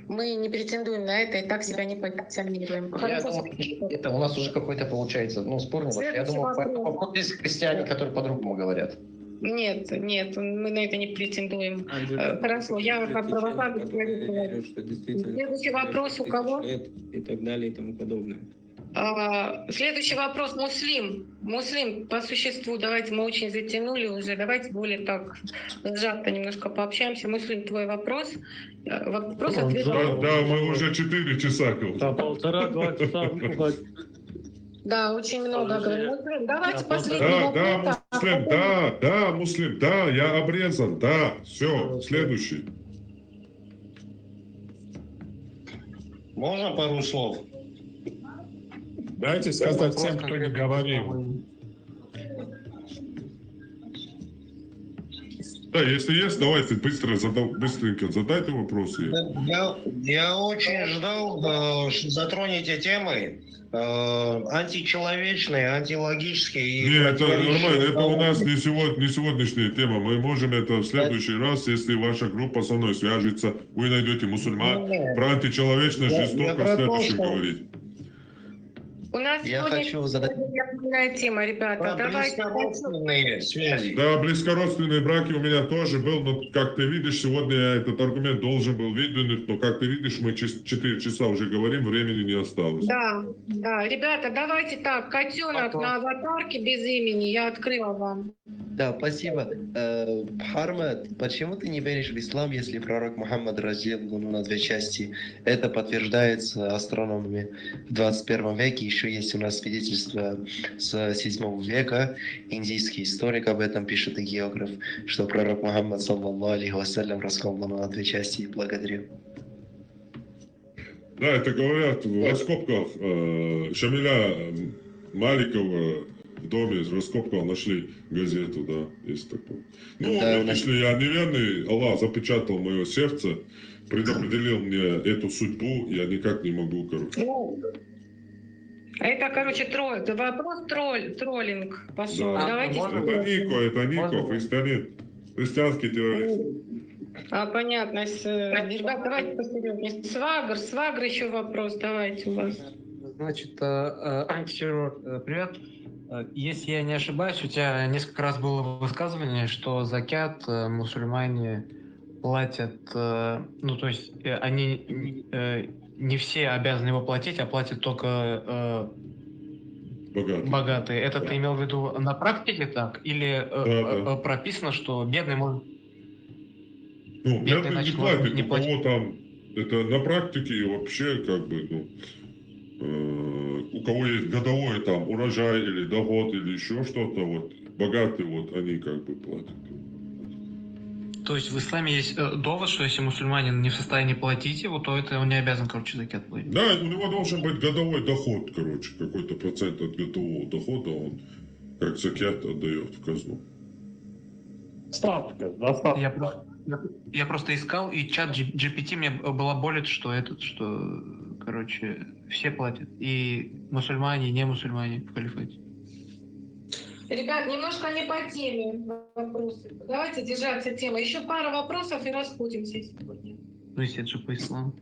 Мы не претендуем на это и так себя не позиционируем. Это у нас уже какой-то получается, спорный вопрос. Я думаю, есть христиане, которые по-другому говорят. Нет, мы на это не претендуем. Хорошо, я как православный человек говорю. Следующий вопрос у кого? И так далее и тому подобное. Следующий вопрос Муслим. Муслим, по существу, давайте, мы очень затянули уже, давайте более так сжато немножко пообщаемся. Муслим, твой вопрос? Вопрос-ответ. Да, мы уже 4 часа. Да, 1,5-2 часа. Да, очень много говорим. Муслим, давайте последний Да, вопрос. Муслим, да, я обрезан, да, все, следующий. Можно пару слов? Дайте сказать тем, кто не говорил. Да, если есть, давайте быстренько задайте вопросы. Я очень ждал, что затронете темы античеловечные, антилогические. Нет, это нормально, это у нас не сегодняшняя тема. Мы можем это в следующий раз, если ваша группа со мной свяжется, вы найдете мусульман, про античеловечность жестоко в следующем говорить. У нас сегодня задать тема, ребята. Давайте. Да, близкородственные браки у меня тоже был, но как ты видишь, сегодня этот аргумент должен был выдвинуть, но как ты видишь, мы 4 часа уже говорим, времени не осталось. Да, да. Ребята, давайте так, котенок на аватарке без имени, я открыла вам. Да, спасибо. Хармад, почему ты не веришь в ислам, если пророк Мухаммад разделил Луну на 2 части? Это подтверждается астрономами в 21 веке. Еще есть у нас свидетельство с 7 века. Индийский историк об этом пишет и географ, что пророк Мухаммад, саллаллаху алейхи вассалям, раскол Луну на 2 части. Благодарю. Да, это говорят в раскопках Шамиля Маликова. В доме из раскопков нашли газету, да, есть такое. Ну, да, видишь ли, я неверный, Аллах запечатал мое сердце, предопределил мне эту судьбу, я никак не могу, короче. Это, короче, вопрос троллинг пошел. Да. Давайте. Это Нико, христианский террорист. Понятно. Ребят, давайте посерьезнее. Свагр еще вопрос, давайте у вас. Значит, антитеррор, привет. Если я не ошибаюсь, у тебя несколько раз было высказывание, что закят мусульмане платят, ну то есть они не все обязаны его платить, а платят только богатые. Это ты имел в виду на практике так? Или прописано, что бедный может... Ну, бедный не платит, у кого там, это на практике и вообще как бы, ну... у кого есть годовой там урожай или доход или еще что-то, вот богатые вот они как бы платят. То есть в исламе есть довод, что если мусульманин не в состоянии платить его, то это он не обязан, короче, закят платить? Да, у него должен быть годовой доход, короче, какой-то процент от годового дохода он как закят отдает в казну. Ставка. Я просто искал, и чат GPT мне балаболит, что короче, все платят. И мусульмане, и не мусульмане в халифате. Ребят, немножко не по теме вопросы. Давайте держаться темы. Еще пара вопросов и расходимся сегодня. Ну, если это же по исламу.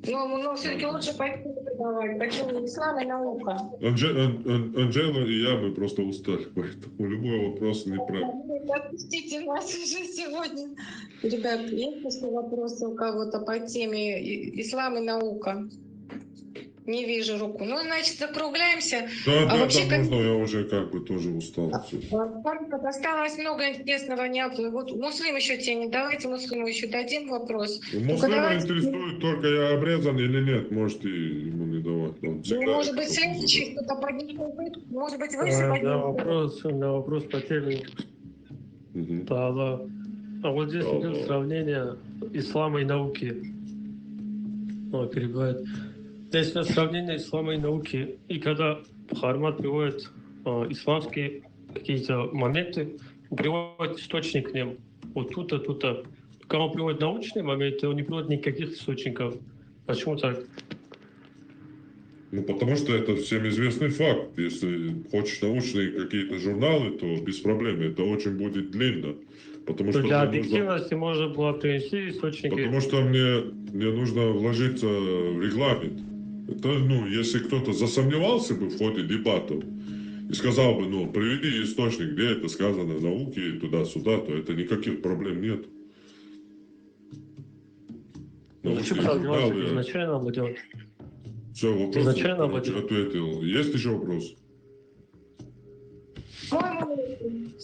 Но все-таки лучше по теме давать. Почему ислам и наука? Анжела и я, мы просто устали, поэтому любой вопрос неправильный. Отпустите нас уже сегодня. Ребят, есть еще вопросы у кого-то по теме ислам и наука? Не вижу руку. Ну, значит, закругляемся. Да, вообще, можно, я уже как бы тоже устал. Осталось много интересного. Вот Муслим еще тени. Давайте Муслиму еще дадим вопрос. Муслима интересует только я обрезан или нет. Можете ему не давать. Может быть, следующий кто-то поднимет. Может быть, вы на вопрос по теме. Да. А вот здесь идет сравнение ислама и науки. Перебивает. Здесь на сравнение ислама и науки. И когда Хармад приводит исламские какие-то моменты, приводит источник к ним. Вот тут-то, тут-то. Когда он приводит научные моменты, он не приводит никаких источников. Почему так? Ну, потому что это всем известный факт. Если хочешь научные какие-то журналы, то без проблем. Это очень будет длинно. Потому что для объективности можно было принести источники. Потому что мне нужно вложиться в регламент. Это, если кто-то засомневался бы в ходе дебатов и сказал бы, приведи источник, где это сказано в науке, туда-сюда, то это никаких проблем нет. Зачем сомневаться? Изначально надо делать. Все, вопрос ответил. Есть еще вопрос?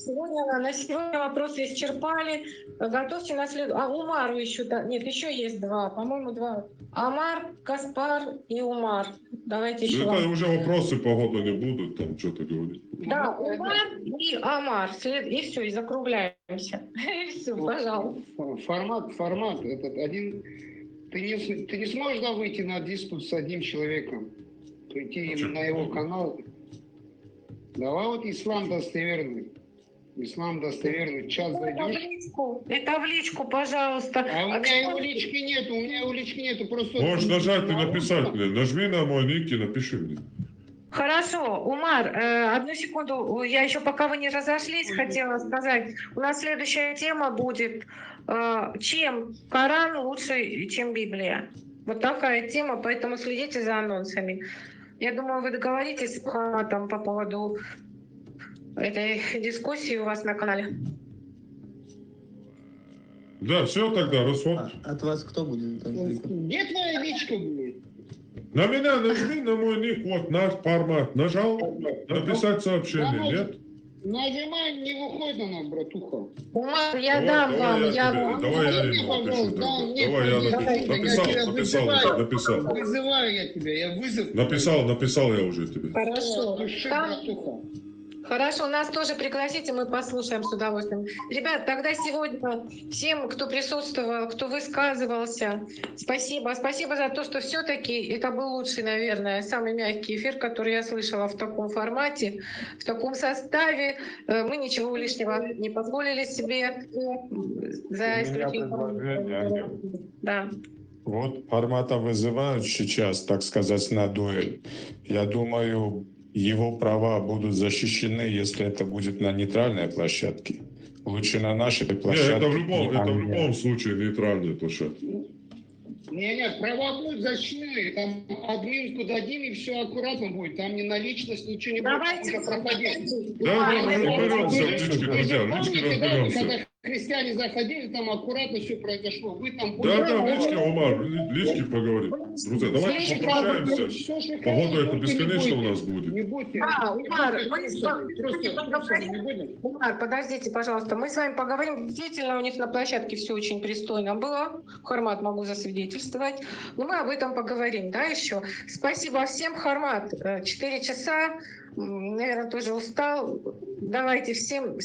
На сегодня вопросы исчерпали. Готовьте на Умару еще. Нет, еще есть два. По-моему, два. Амар, Каспар и Умар. Давайте еще. Это уже вопросы по году не будут, там что-то говорить. Да, Умар и Амар. И все, и закругляемся. И все, пожалуйста. Формат этот один. Ты не сможешь выйти на диспут с одним человеком, прийти на его канал. Давай вот ислам достоверный. Ислам достоверный. Час зайдешь. Это в личку, пожалуйста. А у меня его лички нету. Просто... Можешь нажать и написать мне. Нажми на мой ник и напиши мне. Хорошо, Умар, одну секунду, я еще пока вы не разошлись, хотела сказать, у нас следующая тема будет, чем Коран лучше, чем Библия. Вот такая тема, поэтому следите за анонсами. Я думаю, вы договоритесь с Мухаммадом по поводу этой дискуссии у вас на канале. Да, все тогда, расход. От вас кто будет? Где твоя личка, блядь? На меня нажми, на мой ник, вот наш формат. Нажал, написать сообщение, нет? Нажимай, не выходит она, братуха. Умар, я дам вам, Давай я ему напишу. Давай я написал. Вызываю я тебя, я вызов. Написал я уже тебе. Хорошо. Хорошо, нас тоже пригласите, мы послушаем с удовольствием. Ребят, тогда сегодня всем, кто присутствовал, кто высказывался, спасибо. Спасибо за то, что все-таки это был лучший, наверное, самый мягкий эфир, который я слышала в таком формате, в таком составе. Мы ничего лишнего не позволили себе, за исключением... Да. Вот формата вызывают сейчас, так сказать, на дуэль. Я думаю, его права будут защищены, если это будет на нейтральной площадке. Лучше на нашей площадке. Нет, это в любом случае нейтральная площадка. Нет, права будут защищены. Там админку дадим, и все аккуратно будет. Там ни на личность, ничего не будет. Пропадет. Да, разберемся в личке, друзья, в личке разберемся. Когда христиане заходили, там аккуратно все произошло. Вы там... Да, в личке, Умар, в личке поговорим. Друзья, давайте попрощаемся. Погода это бесконечно у нас будет. Умар, подождите, пожалуйста. Мы с вами поговорим. Действительно, у них на площадке все очень пристойно было. Хармат могу засвидетельствовать. Но мы об этом поговорим, да, еще. Спасибо всем, Хармат. 4 часа. Наверное, тоже устал. Давайте всем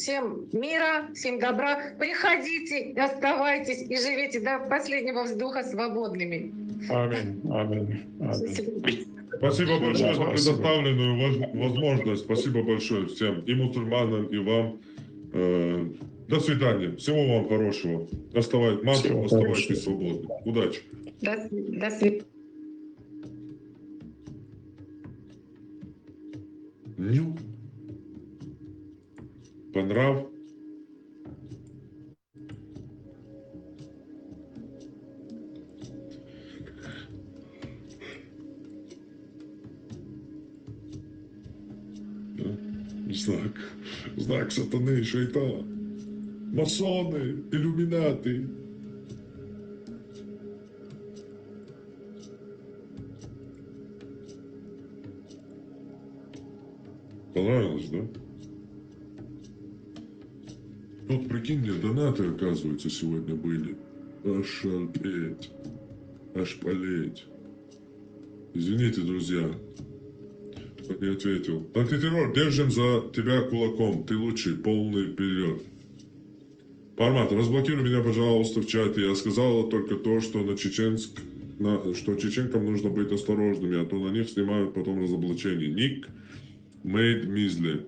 мира, всем добра. Приходите, оставайтесь и живите до последнего вздоха свободными. Аминь. Спасибо большое за предоставленную возможность. Спасибо большое всем, и мусульманам, и вам. До свидания. Всего вам хорошего. Оставайтесь свободны. Удачи. До свидания. Ну, понрав. Знак сатаны и шайтана. Масоны, иллюминаты. Понравилось, да? Вот прикинь, мне донаты, оказывается, сегодня были. Аж шалпеть. Аж полеть. Извините, друзья, что не ответил. Антитеррор, держим за тебя кулаком. Ты лучший, полный вперед. Формат, разблокируй меня, пожалуйста, в чате. Я сказал только то, что что чеченкам нужно быть осторожными, а то на них снимают потом разоблачение. Ник Made Мизли.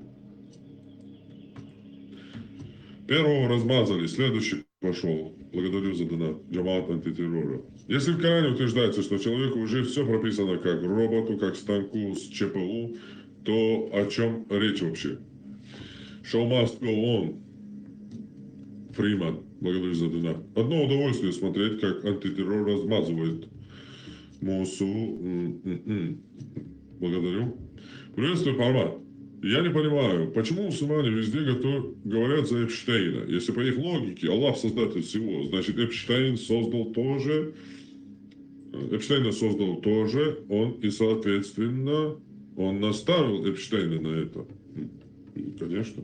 Первого размазали, следующий пошел. Благодарю за донат. Джамаат антитеррора. Если в Коране утверждается, что человеку уже все прописано как роботу, как станку с ЧПУ, то о чем речь вообще? Show must go on. Фриман. Благодарю за донат. Одно удовольствие смотреть, как антитеррор размазывает МОСУ. Благодарю. Приветствую, Формат. Я не понимаю, почему мусульмане везде говорят за Эпштейна? Если по их логике Аллах создатель всего, значит Эпштейна создал тоже, он и, соответственно, он наставил Эпштейна на это. Конечно.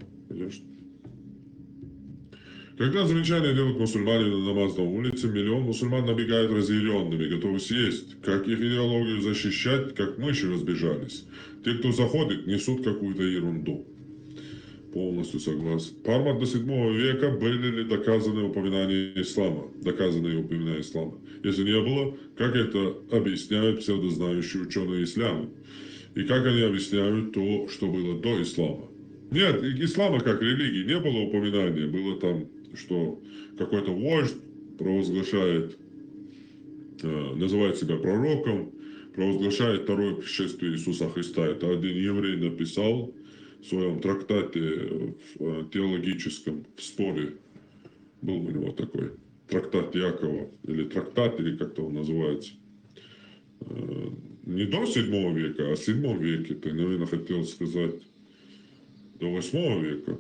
Когда замечание делают мусульмане на намаз на улице, миллион мусульман набегают разъяренными, готовы съесть. Как их идеологию защищать, как мыши разбежались. Те, кто заходит, несут какую-то ерунду. Полностью согласен. Пармат до 7 века были ли доказаны упоминания ислама? Доказанные упоминания ислама. Если не было, как это объясняют псевдознающие ученые ислама? И как они объясняют то, что было до ислама? Нет, ислама как религии не было упоминания. Было там, что какой-то вождь провозглашает, называет себя пророком, провозглашает второе пришествие Иисуса Христа. Это один еврей написал в своем трактате в теологическом споре. Был у него такой трактат Якова, или трактат, или как-то он называется. Не до 7 века, а в 7 веке. Ты, наверное, хотел сказать до 8 века.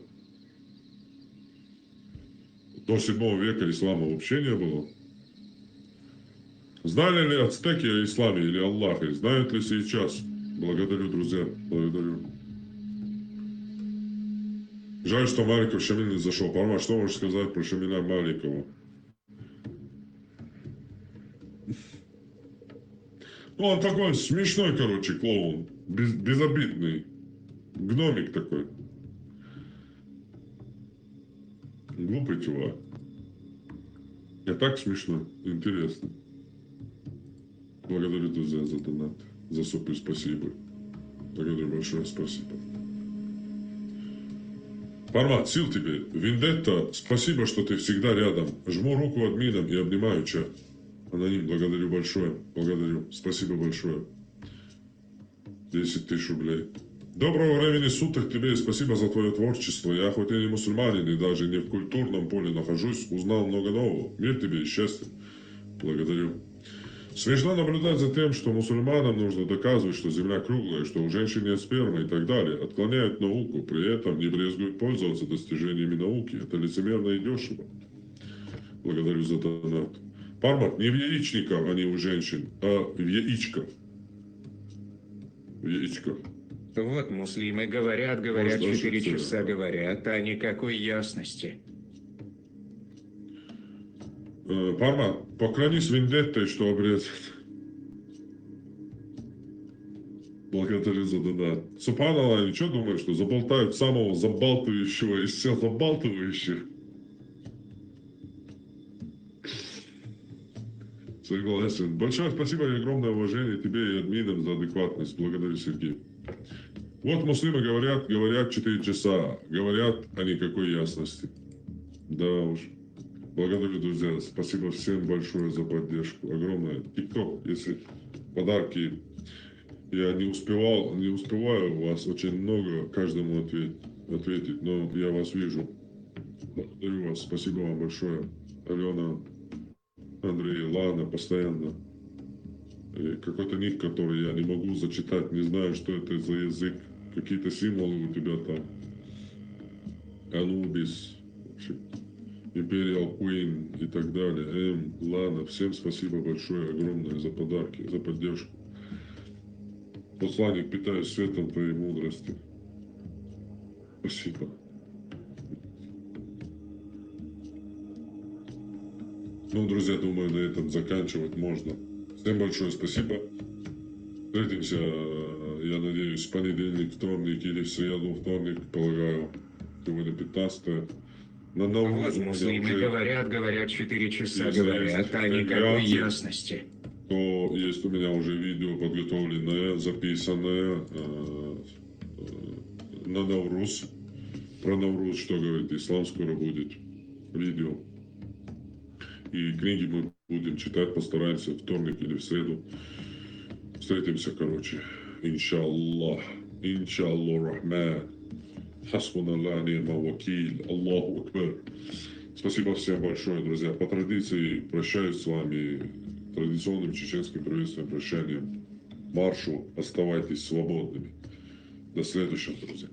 До 7 века ислама вообще не было. Знали ли ацтеки о исламе или Аллахе? Знают ли сейчас? Благодарю, друзья. Благодарю. Жаль, что Маликов Шамиль не зашел. Парма, что можешь сказать про Шамиля Маликова? Ну, он такой смешной, короче, клоун. Безобидный. Гномик такой. Глупый чувак. А так смешно. Интересно. Благодарю, друзья, за донат. За супер спасибо. Благодарю большое, спасибо. Формат, сил тебе. Вендетта, спасибо, что ты всегда рядом. Жму руку админам и обнимаю чат. Аноним, благодарю большое. Благодарю. Спасибо большое. 10 000 рублей. Доброго времени суток тебе и спасибо за твое творчество. Я хоть и не мусульманин и даже не в культурном поле нахожусь, узнал много нового. Мир тебе и счастья. Благодарю. Смешно наблюдать за тем, что мусульманам нужно доказывать, что земля круглая, что у женщин нет спермы и так далее. Отклоняют науку, при этом не брезгуют пользоваться достижениями науки. Это лицемерно и дешево. Благодарю за донат. Пармат, не в яичниках, а не у женщин, а в яичках. В яичках. Вот муслимы говорят, 4 часа говорят, а никакой ясности. Парма, поклонись Вендеттой, что обрезать. Благодарю за донат. Субханаллах, ничего думаешь, что заболтают самого забалтывающего из всех забалтывающих? Согласен. Большое спасибо и огромное уважение тебе и админам за адекватность. Благодарю, Сергей. Вот муслимы говорят 4 часа. Говорят о никакой ясности. Да уж. Благодарю, друзья. Спасибо всем большое за поддержку. Огромное. ТикТок, если подарки я не успеваю вас очень много каждому ответить, но я вас вижу. Благодарю вас. Спасибо вам большое. Алена, Андрей, Лана, постоянно. И какой-то ник, который я не могу зачитать, не знаю, что это за язык. Какие-то символы у тебя там. Анубис, Imperial Queen и так далее. Лана, всем спасибо большое, огромное за подарки, за поддержку. Посланник, питаюсь светом твоей мудрости. Спасибо. Ну, друзья, думаю, на этом заканчивать можно. Всем большое спасибо. Встретимся, я надеюсь, в понедельник, вторник или в среду, вторник, полагаю. Сегодня 15-е. На Вот муслимы говорят, 4 часа говорят, а никакой ясности. То есть у меня уже видео подготовленное, записанное на Навруз. Про Навруз, что говорит ислам, скоро будет видео. И книги мы будем читать, постараемся вторник или в среду. Встретимся, короче. Иншаллах. Иншаллах рахман. Хасбуналлах ни'ма вакиль. Аллаху акбар. Спасибо всем большое, друзья. По традиции прощаюсь с вами традиционным чеченским приветственным прощанием. Маршу. Оставайтесь свободными. До следующего, друзья.